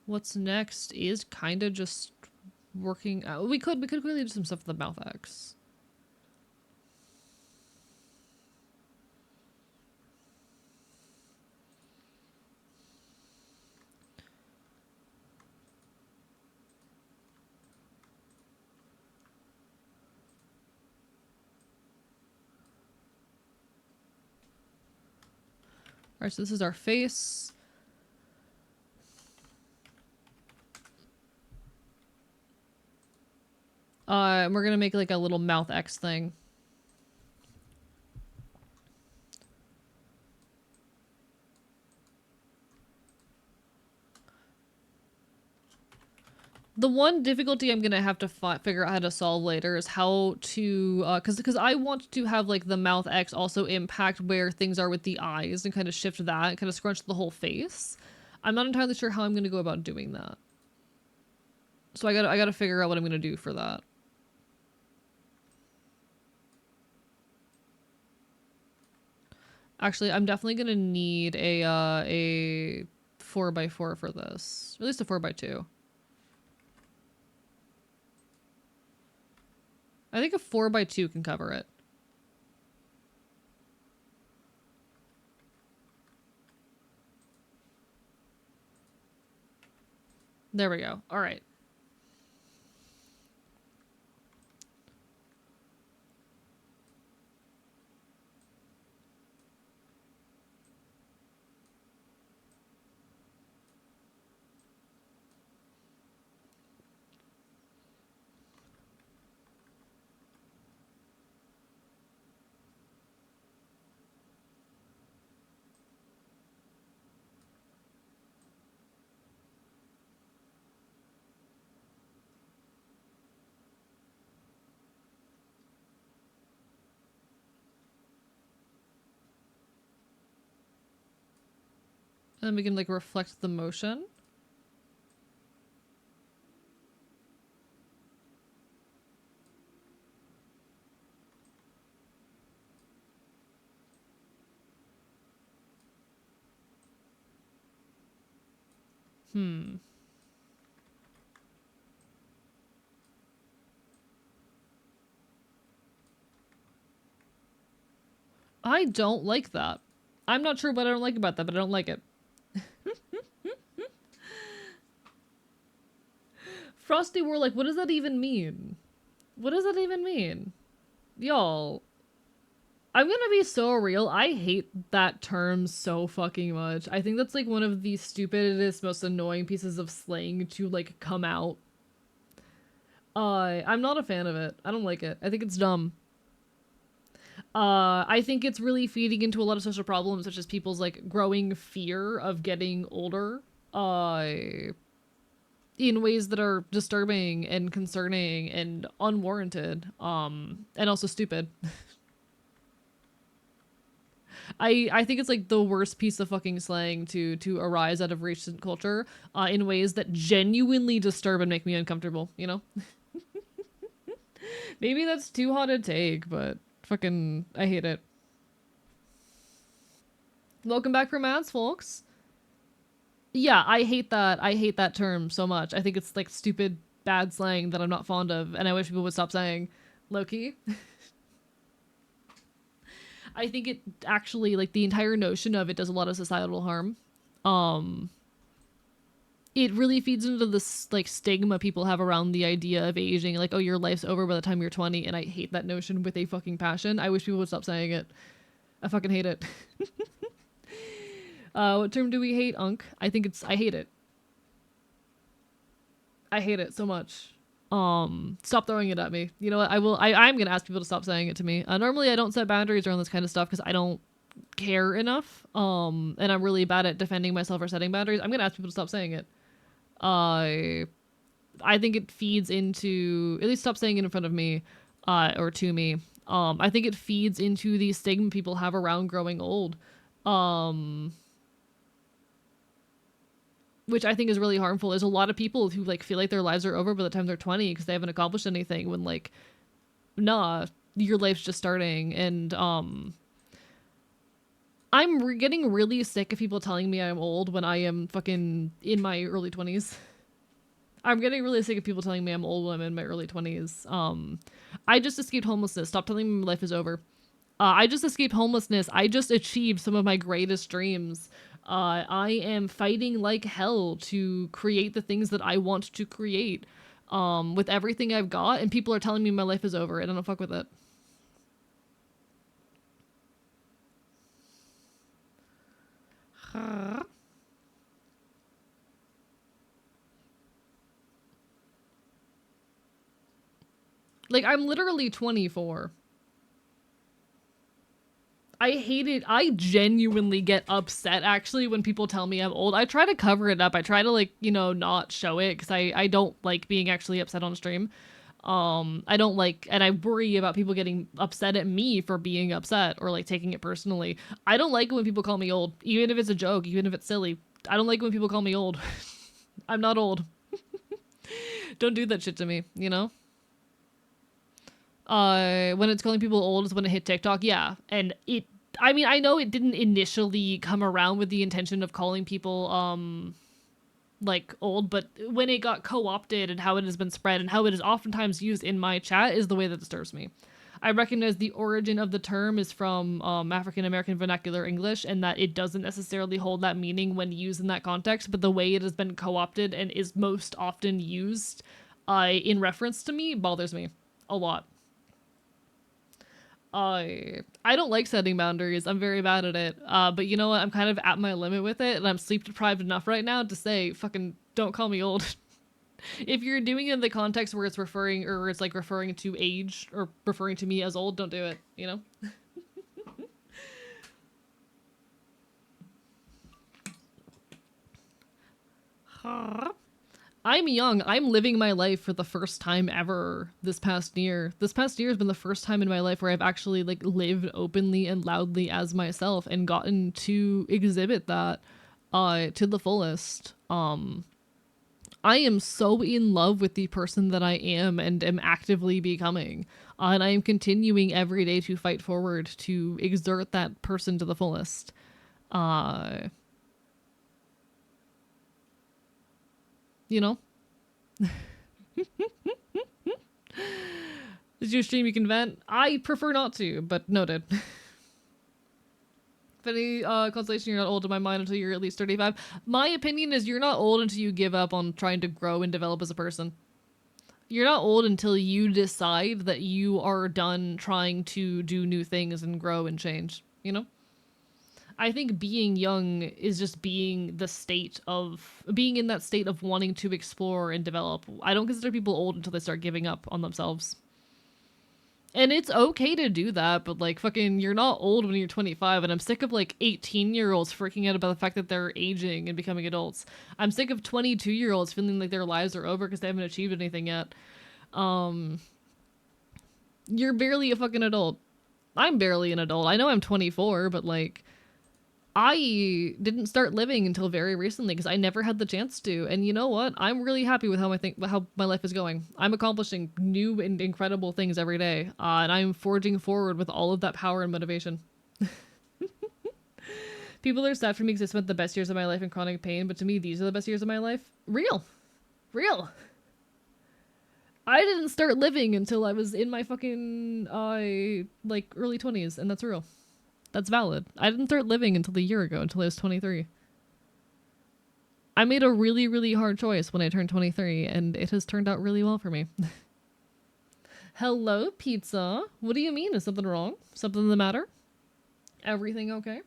what's next is kind of just working out. We could really do some stuff with the mouth X. Alright, so this is our face. We're gonna make like a little mouth X thing. The one difficulty I'm gonna have to figure out how to solve later is how to, cause I want to have like the mouth X also impact where things are with the eyes and kind of shift that, kind of scrunch the whole face. I'm not entirely sure how I'm gonna go about doing that. So I gotta figure out what I'm gonna do for that. Actually, I'm definitely gonna need a 4x4 for this. At least a 4x2. I think a 4x2 can cover it. There we go. All right. And then we can like reflect the motion. I don't like that. I'm not sure what I don't like about that, but I don't like it. Frosty War, like, what does that even mean? What does that even mean? Y'all, I'm gonna be so real. I hate that term so fucking much. I think that's like one of the stupidest, most annoying pieces of slang to like come out. I'm not a fan of it. I don't like it. I think it's dumb. I think it's really feeding into a lot of social problems, such as people's like growing fear of getting older. In ways that are disturbing and concerning and unwarranted. And also stupid. I think it's like the worst piece of fucking slang to arise out of recent culture, in ways that genuinely disturb and make me uncomfortable, you know? Maybe that's too hot a take, but fucking, I hate it. Welcome back from ads, folks. Yeah, I hate that. I hate that term so much. I think it's like stupid, bad slang that I'm not fond of, and I wish people would stop saying. Low-key. I think it actually, like, the entire notion of it does a lot of societal harm. Um, it really feeds into this, like, stigma people have around the idea of aging. Like, oh, your life's over by the time you're 20, and I hate that notion with a fucking passion. I wish people would stop saying it. I fucking hate it. What term do we hate, Unk? I hate it. I hate it so much. Stop throwing it at me. You know what? I'm gonna ask people to stop saying it to me. Normally I don't set boundaries around this kind of stuff because I don't care enough. And I'm really bad at defending myself or setting boundaries. I'm gonna ask people to stop saying it. Uh, I think it feeds into, at least stop saying it in front of me, or to me. I think it feeds into the stigma people have around growing old. Um, which I think is really harmful. There's a lot of people who like feel like their lives are over by the time they're 20 because they haven't accomplished anything when like, nah, your life's just starting. And I'm getting really sick of people telling me I'm old when I am fucking in my early 20s. I'm getting really sick of people telling me I'm old when I'm in my early 20s. I just escaped homelessness. Stop telling me my life is over. I just escaped homelessness. I just achieved some of my greatest dreams. I am fighting like hell to create the things that I want to create, with everything I've got, and people are telling me my life is over, and I don't fuck with it. Like, I'm literally 24. I hate it. I genuinely get upset actually when people tell me I'm old. I try to cover it up. I try to like, not show it because I don't like being actually upset on stream. I don't like, and I worry about people getting upset at me for being upset or like taking it personally. I don't like it when people call me old, even if it's a joke, even if it's silly. I don't like it when people call me old. I'm not old. Don't do that shit to me, you know? When it's calling people old is when it hit TikTok, yeah. And I mean, I know it didn't initially come around with the intention of calling people, like, old, but when it got co-opted and how it has been spread and how it is oftentimes used in my chat is the way that disturbs me. I recognize the origin of the term is from African American vernacular English and that it doesn't necessarily hold that meaning when used in that context, but the way it has been co-opted and is most often used in reference to me bothers me a lot. I don't like setting boundaries. I'm very bad at it. But you know what? I'm kind of at my limit with it, and I'm sleep deprived enough right now to say, fucking, don't call me old. If you're doing it in the context where it's referring, or it's like referring to age, or referring to me as old, don't do it, you know? I'm young. I'm living my life for the first time ever this past year. This past year has been the first time in my life where I've actually like lived openly and loudly as myself and gotten to exhibit that to the fullest. I am so in love with the person that I am and am actively becoming. And I am continuing every day to fight forward to exert that person to the fullest. You know? Is your stream you can vent? I prefer not to, but noted. If any consolation, you're not old in my mind until you're at least 35. My opinion is you're not old until you give up on trying to grow and develop as a person. You're not old until you decide that you are done trying to do new things and grow and change, you know? I think being young is just being in that state of wanting to explore and develop. I don't consider people old until they start giving up on themselves. And it's okay to do that, but like fucking you're not old when you're 25, and I'm sick of like 18-year-olds freaking out about the fact that they're aging and becoming adults. I'm sick of 22-year-olds feeling like their lives are over because they haven't achieved anything yet. You're barely a fucking adult. I'm barely an adult. I know I'm 24, but like I didn't start living until very recently because I never had the chance to. And you know what? I'm really happy with how my life is going. I'm accomplishing new and incredible things every day, and I'm forging forward with all of that power and motivation. People are sad for me because I spent the best years of my life in chronic pain, but to me, these are the best years of my life. Real. I didn't start living until I was in my fucking like early 20s, and that's real. That's valid. I didn't start living until a year ago, until I was 23. I made a really, really hard choice when I turned 23, and it has turned out really well for me. Hello, pizza. What do you mean? Is something wrong? Something the matter? Everything okay?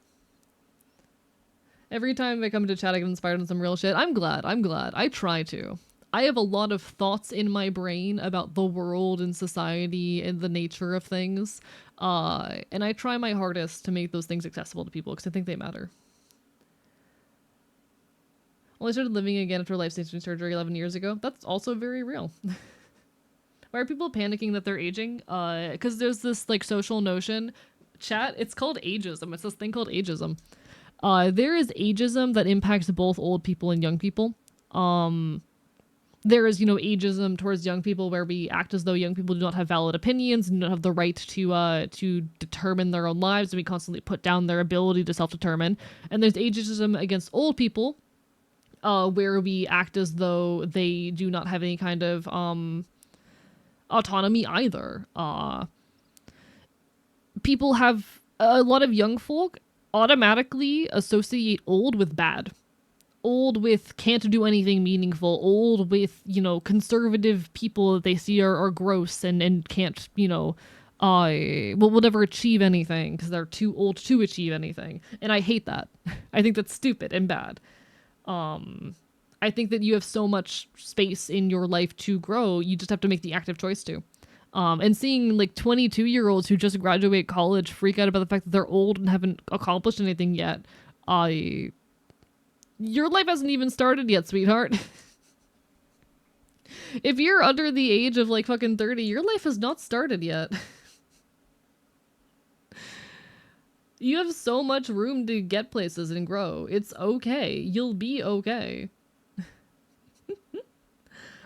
Every time I come to chat, I get inspired on some real shit. I'm glad. I try to. I have a lot of thoughts in my brain about the world and society and the nature of things. And I try my hardest to make those things accessible to people because I think they matter. Well, I started living again after life-saving surgery 11 years ago. That's also very real. Why are people panicking that they're aging? Because there's this like social notion. Chat, it's called ageism. It's this thing called ageism. There is ageism that impacts both old people and young people. There is, ageism towards young people where we act as though young people do not have valid opinions and don't have the right to determine their own lives, and we constantly put down their ability to self-determine. And there's ageism against old people, where we act as though they do not have any kind of autonomy either. People have a lot of young folk automatically associate old with bad. Old with can't do anything meaningful. Old with, conservative people that they see are gross and can't, will never achieve anything because they're too old to achieve anything. And I hate that. I think that's stupid and bad. I think that you have so much space in your life to grow. You just have to make the active choice to. And seeing like 22-year-olds who just graduate college freak out about the fact that they're old and haven't accomplished anything yet. Your life hasn't even started yet, sweetheart. If you're under the age of like fucking 30, your life has not started yet. You have so much room to get places and grow. It's okay. You'll be okay.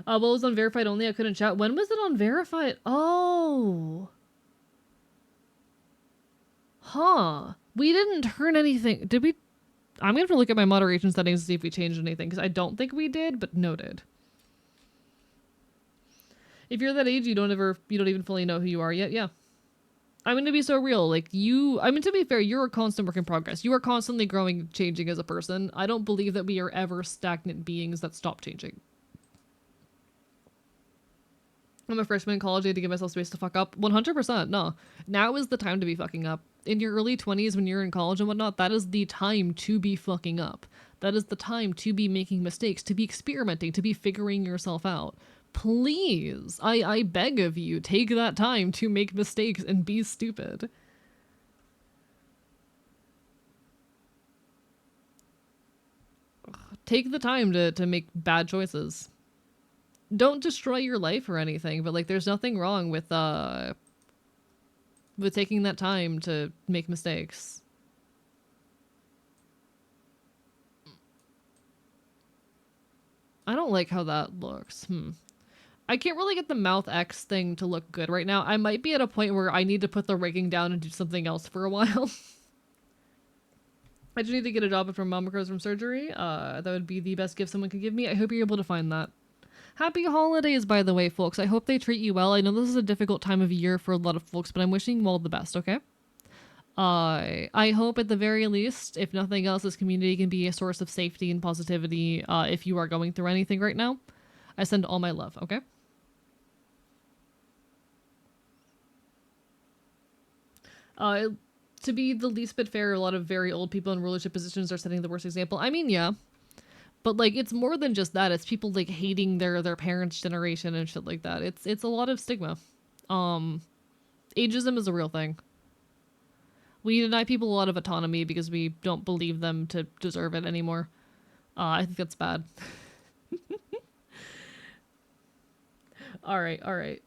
What was on verified only? I couldn't chat. When was it on verified? Oh. Huh. We didn't turn anything. Did we? I'm going to look at my moderation settings to see if we changed anything, because I don't think we did, but noted. If you're that age, you don't even fully know who you are yet. Yeah. I'm going to be so real. Like to be fair, you're a constant work in progress. You are constantly growing, changing as a person. I don't believe that we are ever stagnant beings that stop changing. I'm a freshman in college. I had to give myself space to fuck up. 100%. No. Now is the time to be fucking up. In your early 20s when you're in college and whatnot, that is the time to be fucking up. That is the time to be making mistakes, to be experimenting, to be figuring yourself out. Please, I beg of you, take that time to make mistakes and be stupid. Take the time to make bad choices. Don't destroy your life or anything, but like there's nothing wrong with taking that time to make mistakes. I don't like how that looks. I can't really get the mouth X thing to look good right now. I might be at a point where I need to put the rigging down and do something else for a while. I just need to get a job after mom recovers from surgery. That would be the best gift someone could give me. I hope you're able to find that. Happy holidays, by the way, folks. I hope they treat you well. I know this is a difficult time of year for a lot of folks, but I'm wishing you all the best, okay? I hope at the very least, if nothing else, this community can be a source of safety and positivity if you are going through anything right now. I send all my love, okay? To be the least bit fair, a lot of very old people in rulership positions are setting the worst example. I mean, yeah. But, like, it's more than just that. It's people, like, hating their parents' generation and shit like that. It's a lot of stigma. Ageism is a real thing. We deny people a lot of autonomy because we don't believe them to deserve it anymore. I think that's bad. Alright.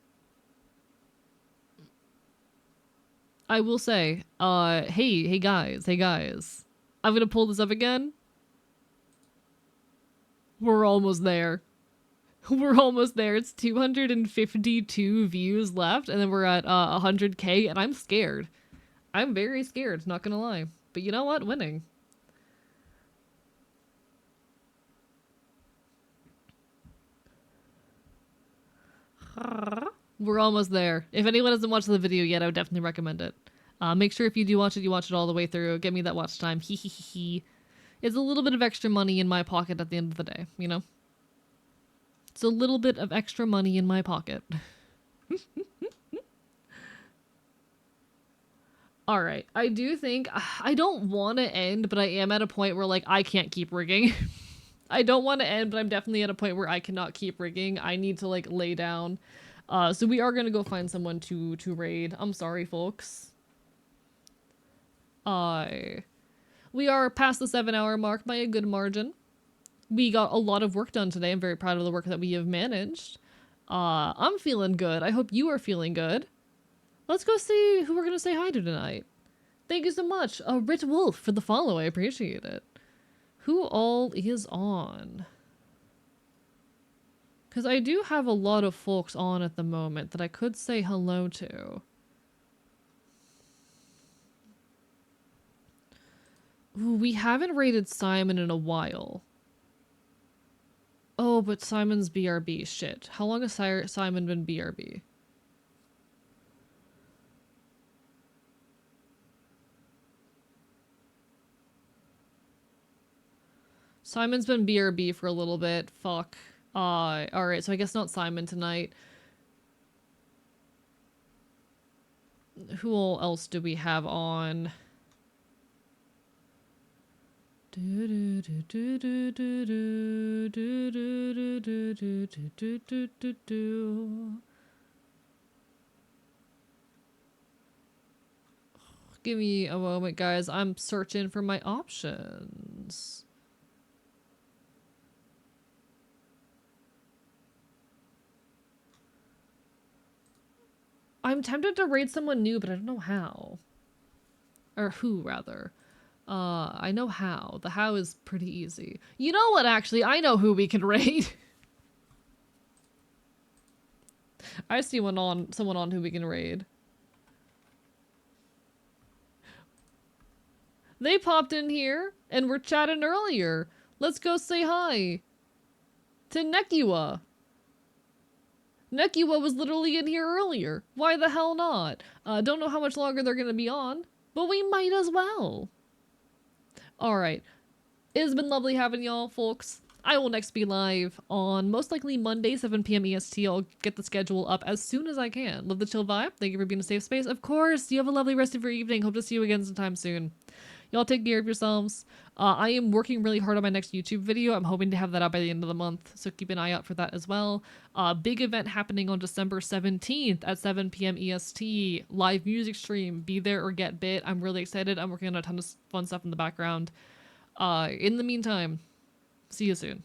I will say, hey guys. I'm gonna pull this up again. We're almost there. It's 252 views left, and then we're at 100k, and I'm scared. I'm very scared, not gonna lie. But you know what? Winning. We're almost there. If anyone hasn't watched the video yet, I would definitely recommend it. Make sure if you do watch it, you watch it all the way through. Get me that watch time. Hee hee hee hee. It's a little bit of extra money in my pocket at the end of the day, you know? It's a little bit of extra money in my pocket. All right. I do think I don't want to end, but I am at a point where like I can't keep rigging. I don't want to end, but I'm definitely at a point where I cannot keep rigging. I need to like lay down. So we are gonna go find someone to raid. I'm sorry, folks. We are past the 7-hour mark by a good margin. We got a lot of work done today. I'm very proud of the work that we have managed. I'm feeling good. I hope you are feeling good. Let's go see who we're gonna say hi to tonight. Thank you so much, Rit Wolf, for the follow. I appreciate it. Who all is on? Because I do have a lot of folks on at the moment that I could say hello to. Ooh, we haven't rated Simon in a while. Oh, but Simon's BRB. Shit. How long has Simon been BRB? Simon's been BRB for a little bit. Fuck. Alright, so I guess not Simon tonight. Who else do we have on? Give me a moment, guys. I'm searching for my options. I'm tempted to raid someone new, but I don't know how. Or who, rather. I know how. The how is pretty easy. You know what, actually? I know who we can raid. I see someone on who we can raid. They popped in here and were chatting earlier. Let's go say hi to Nekiwa. Nekiwa was literally in here earlier. Why the hell not? Don't know how much longer they're gonna be on, but we might as well. Alright. It has been lovely having y'all, folks. I will next be live on most likely Monday, 7 p.m. EST. I'll get the schedule up as soon as I can. Love the chill vibe. Thank you for being a safe space. Of course, you have a lovely rest of your evening. Hope to see you again sometime soon. Y'all take care of yourselves. I am working really hard on my next YouTube video. I'm hoping to have that out by the end of the month, so keep an eye out for that as well. Big event happening on December 17th at 7 p.m. EST. Live music stream. Be there or get bit. I'm really excited. I'm working on a ton of fun stuff in the background. In the meantime, see you soon.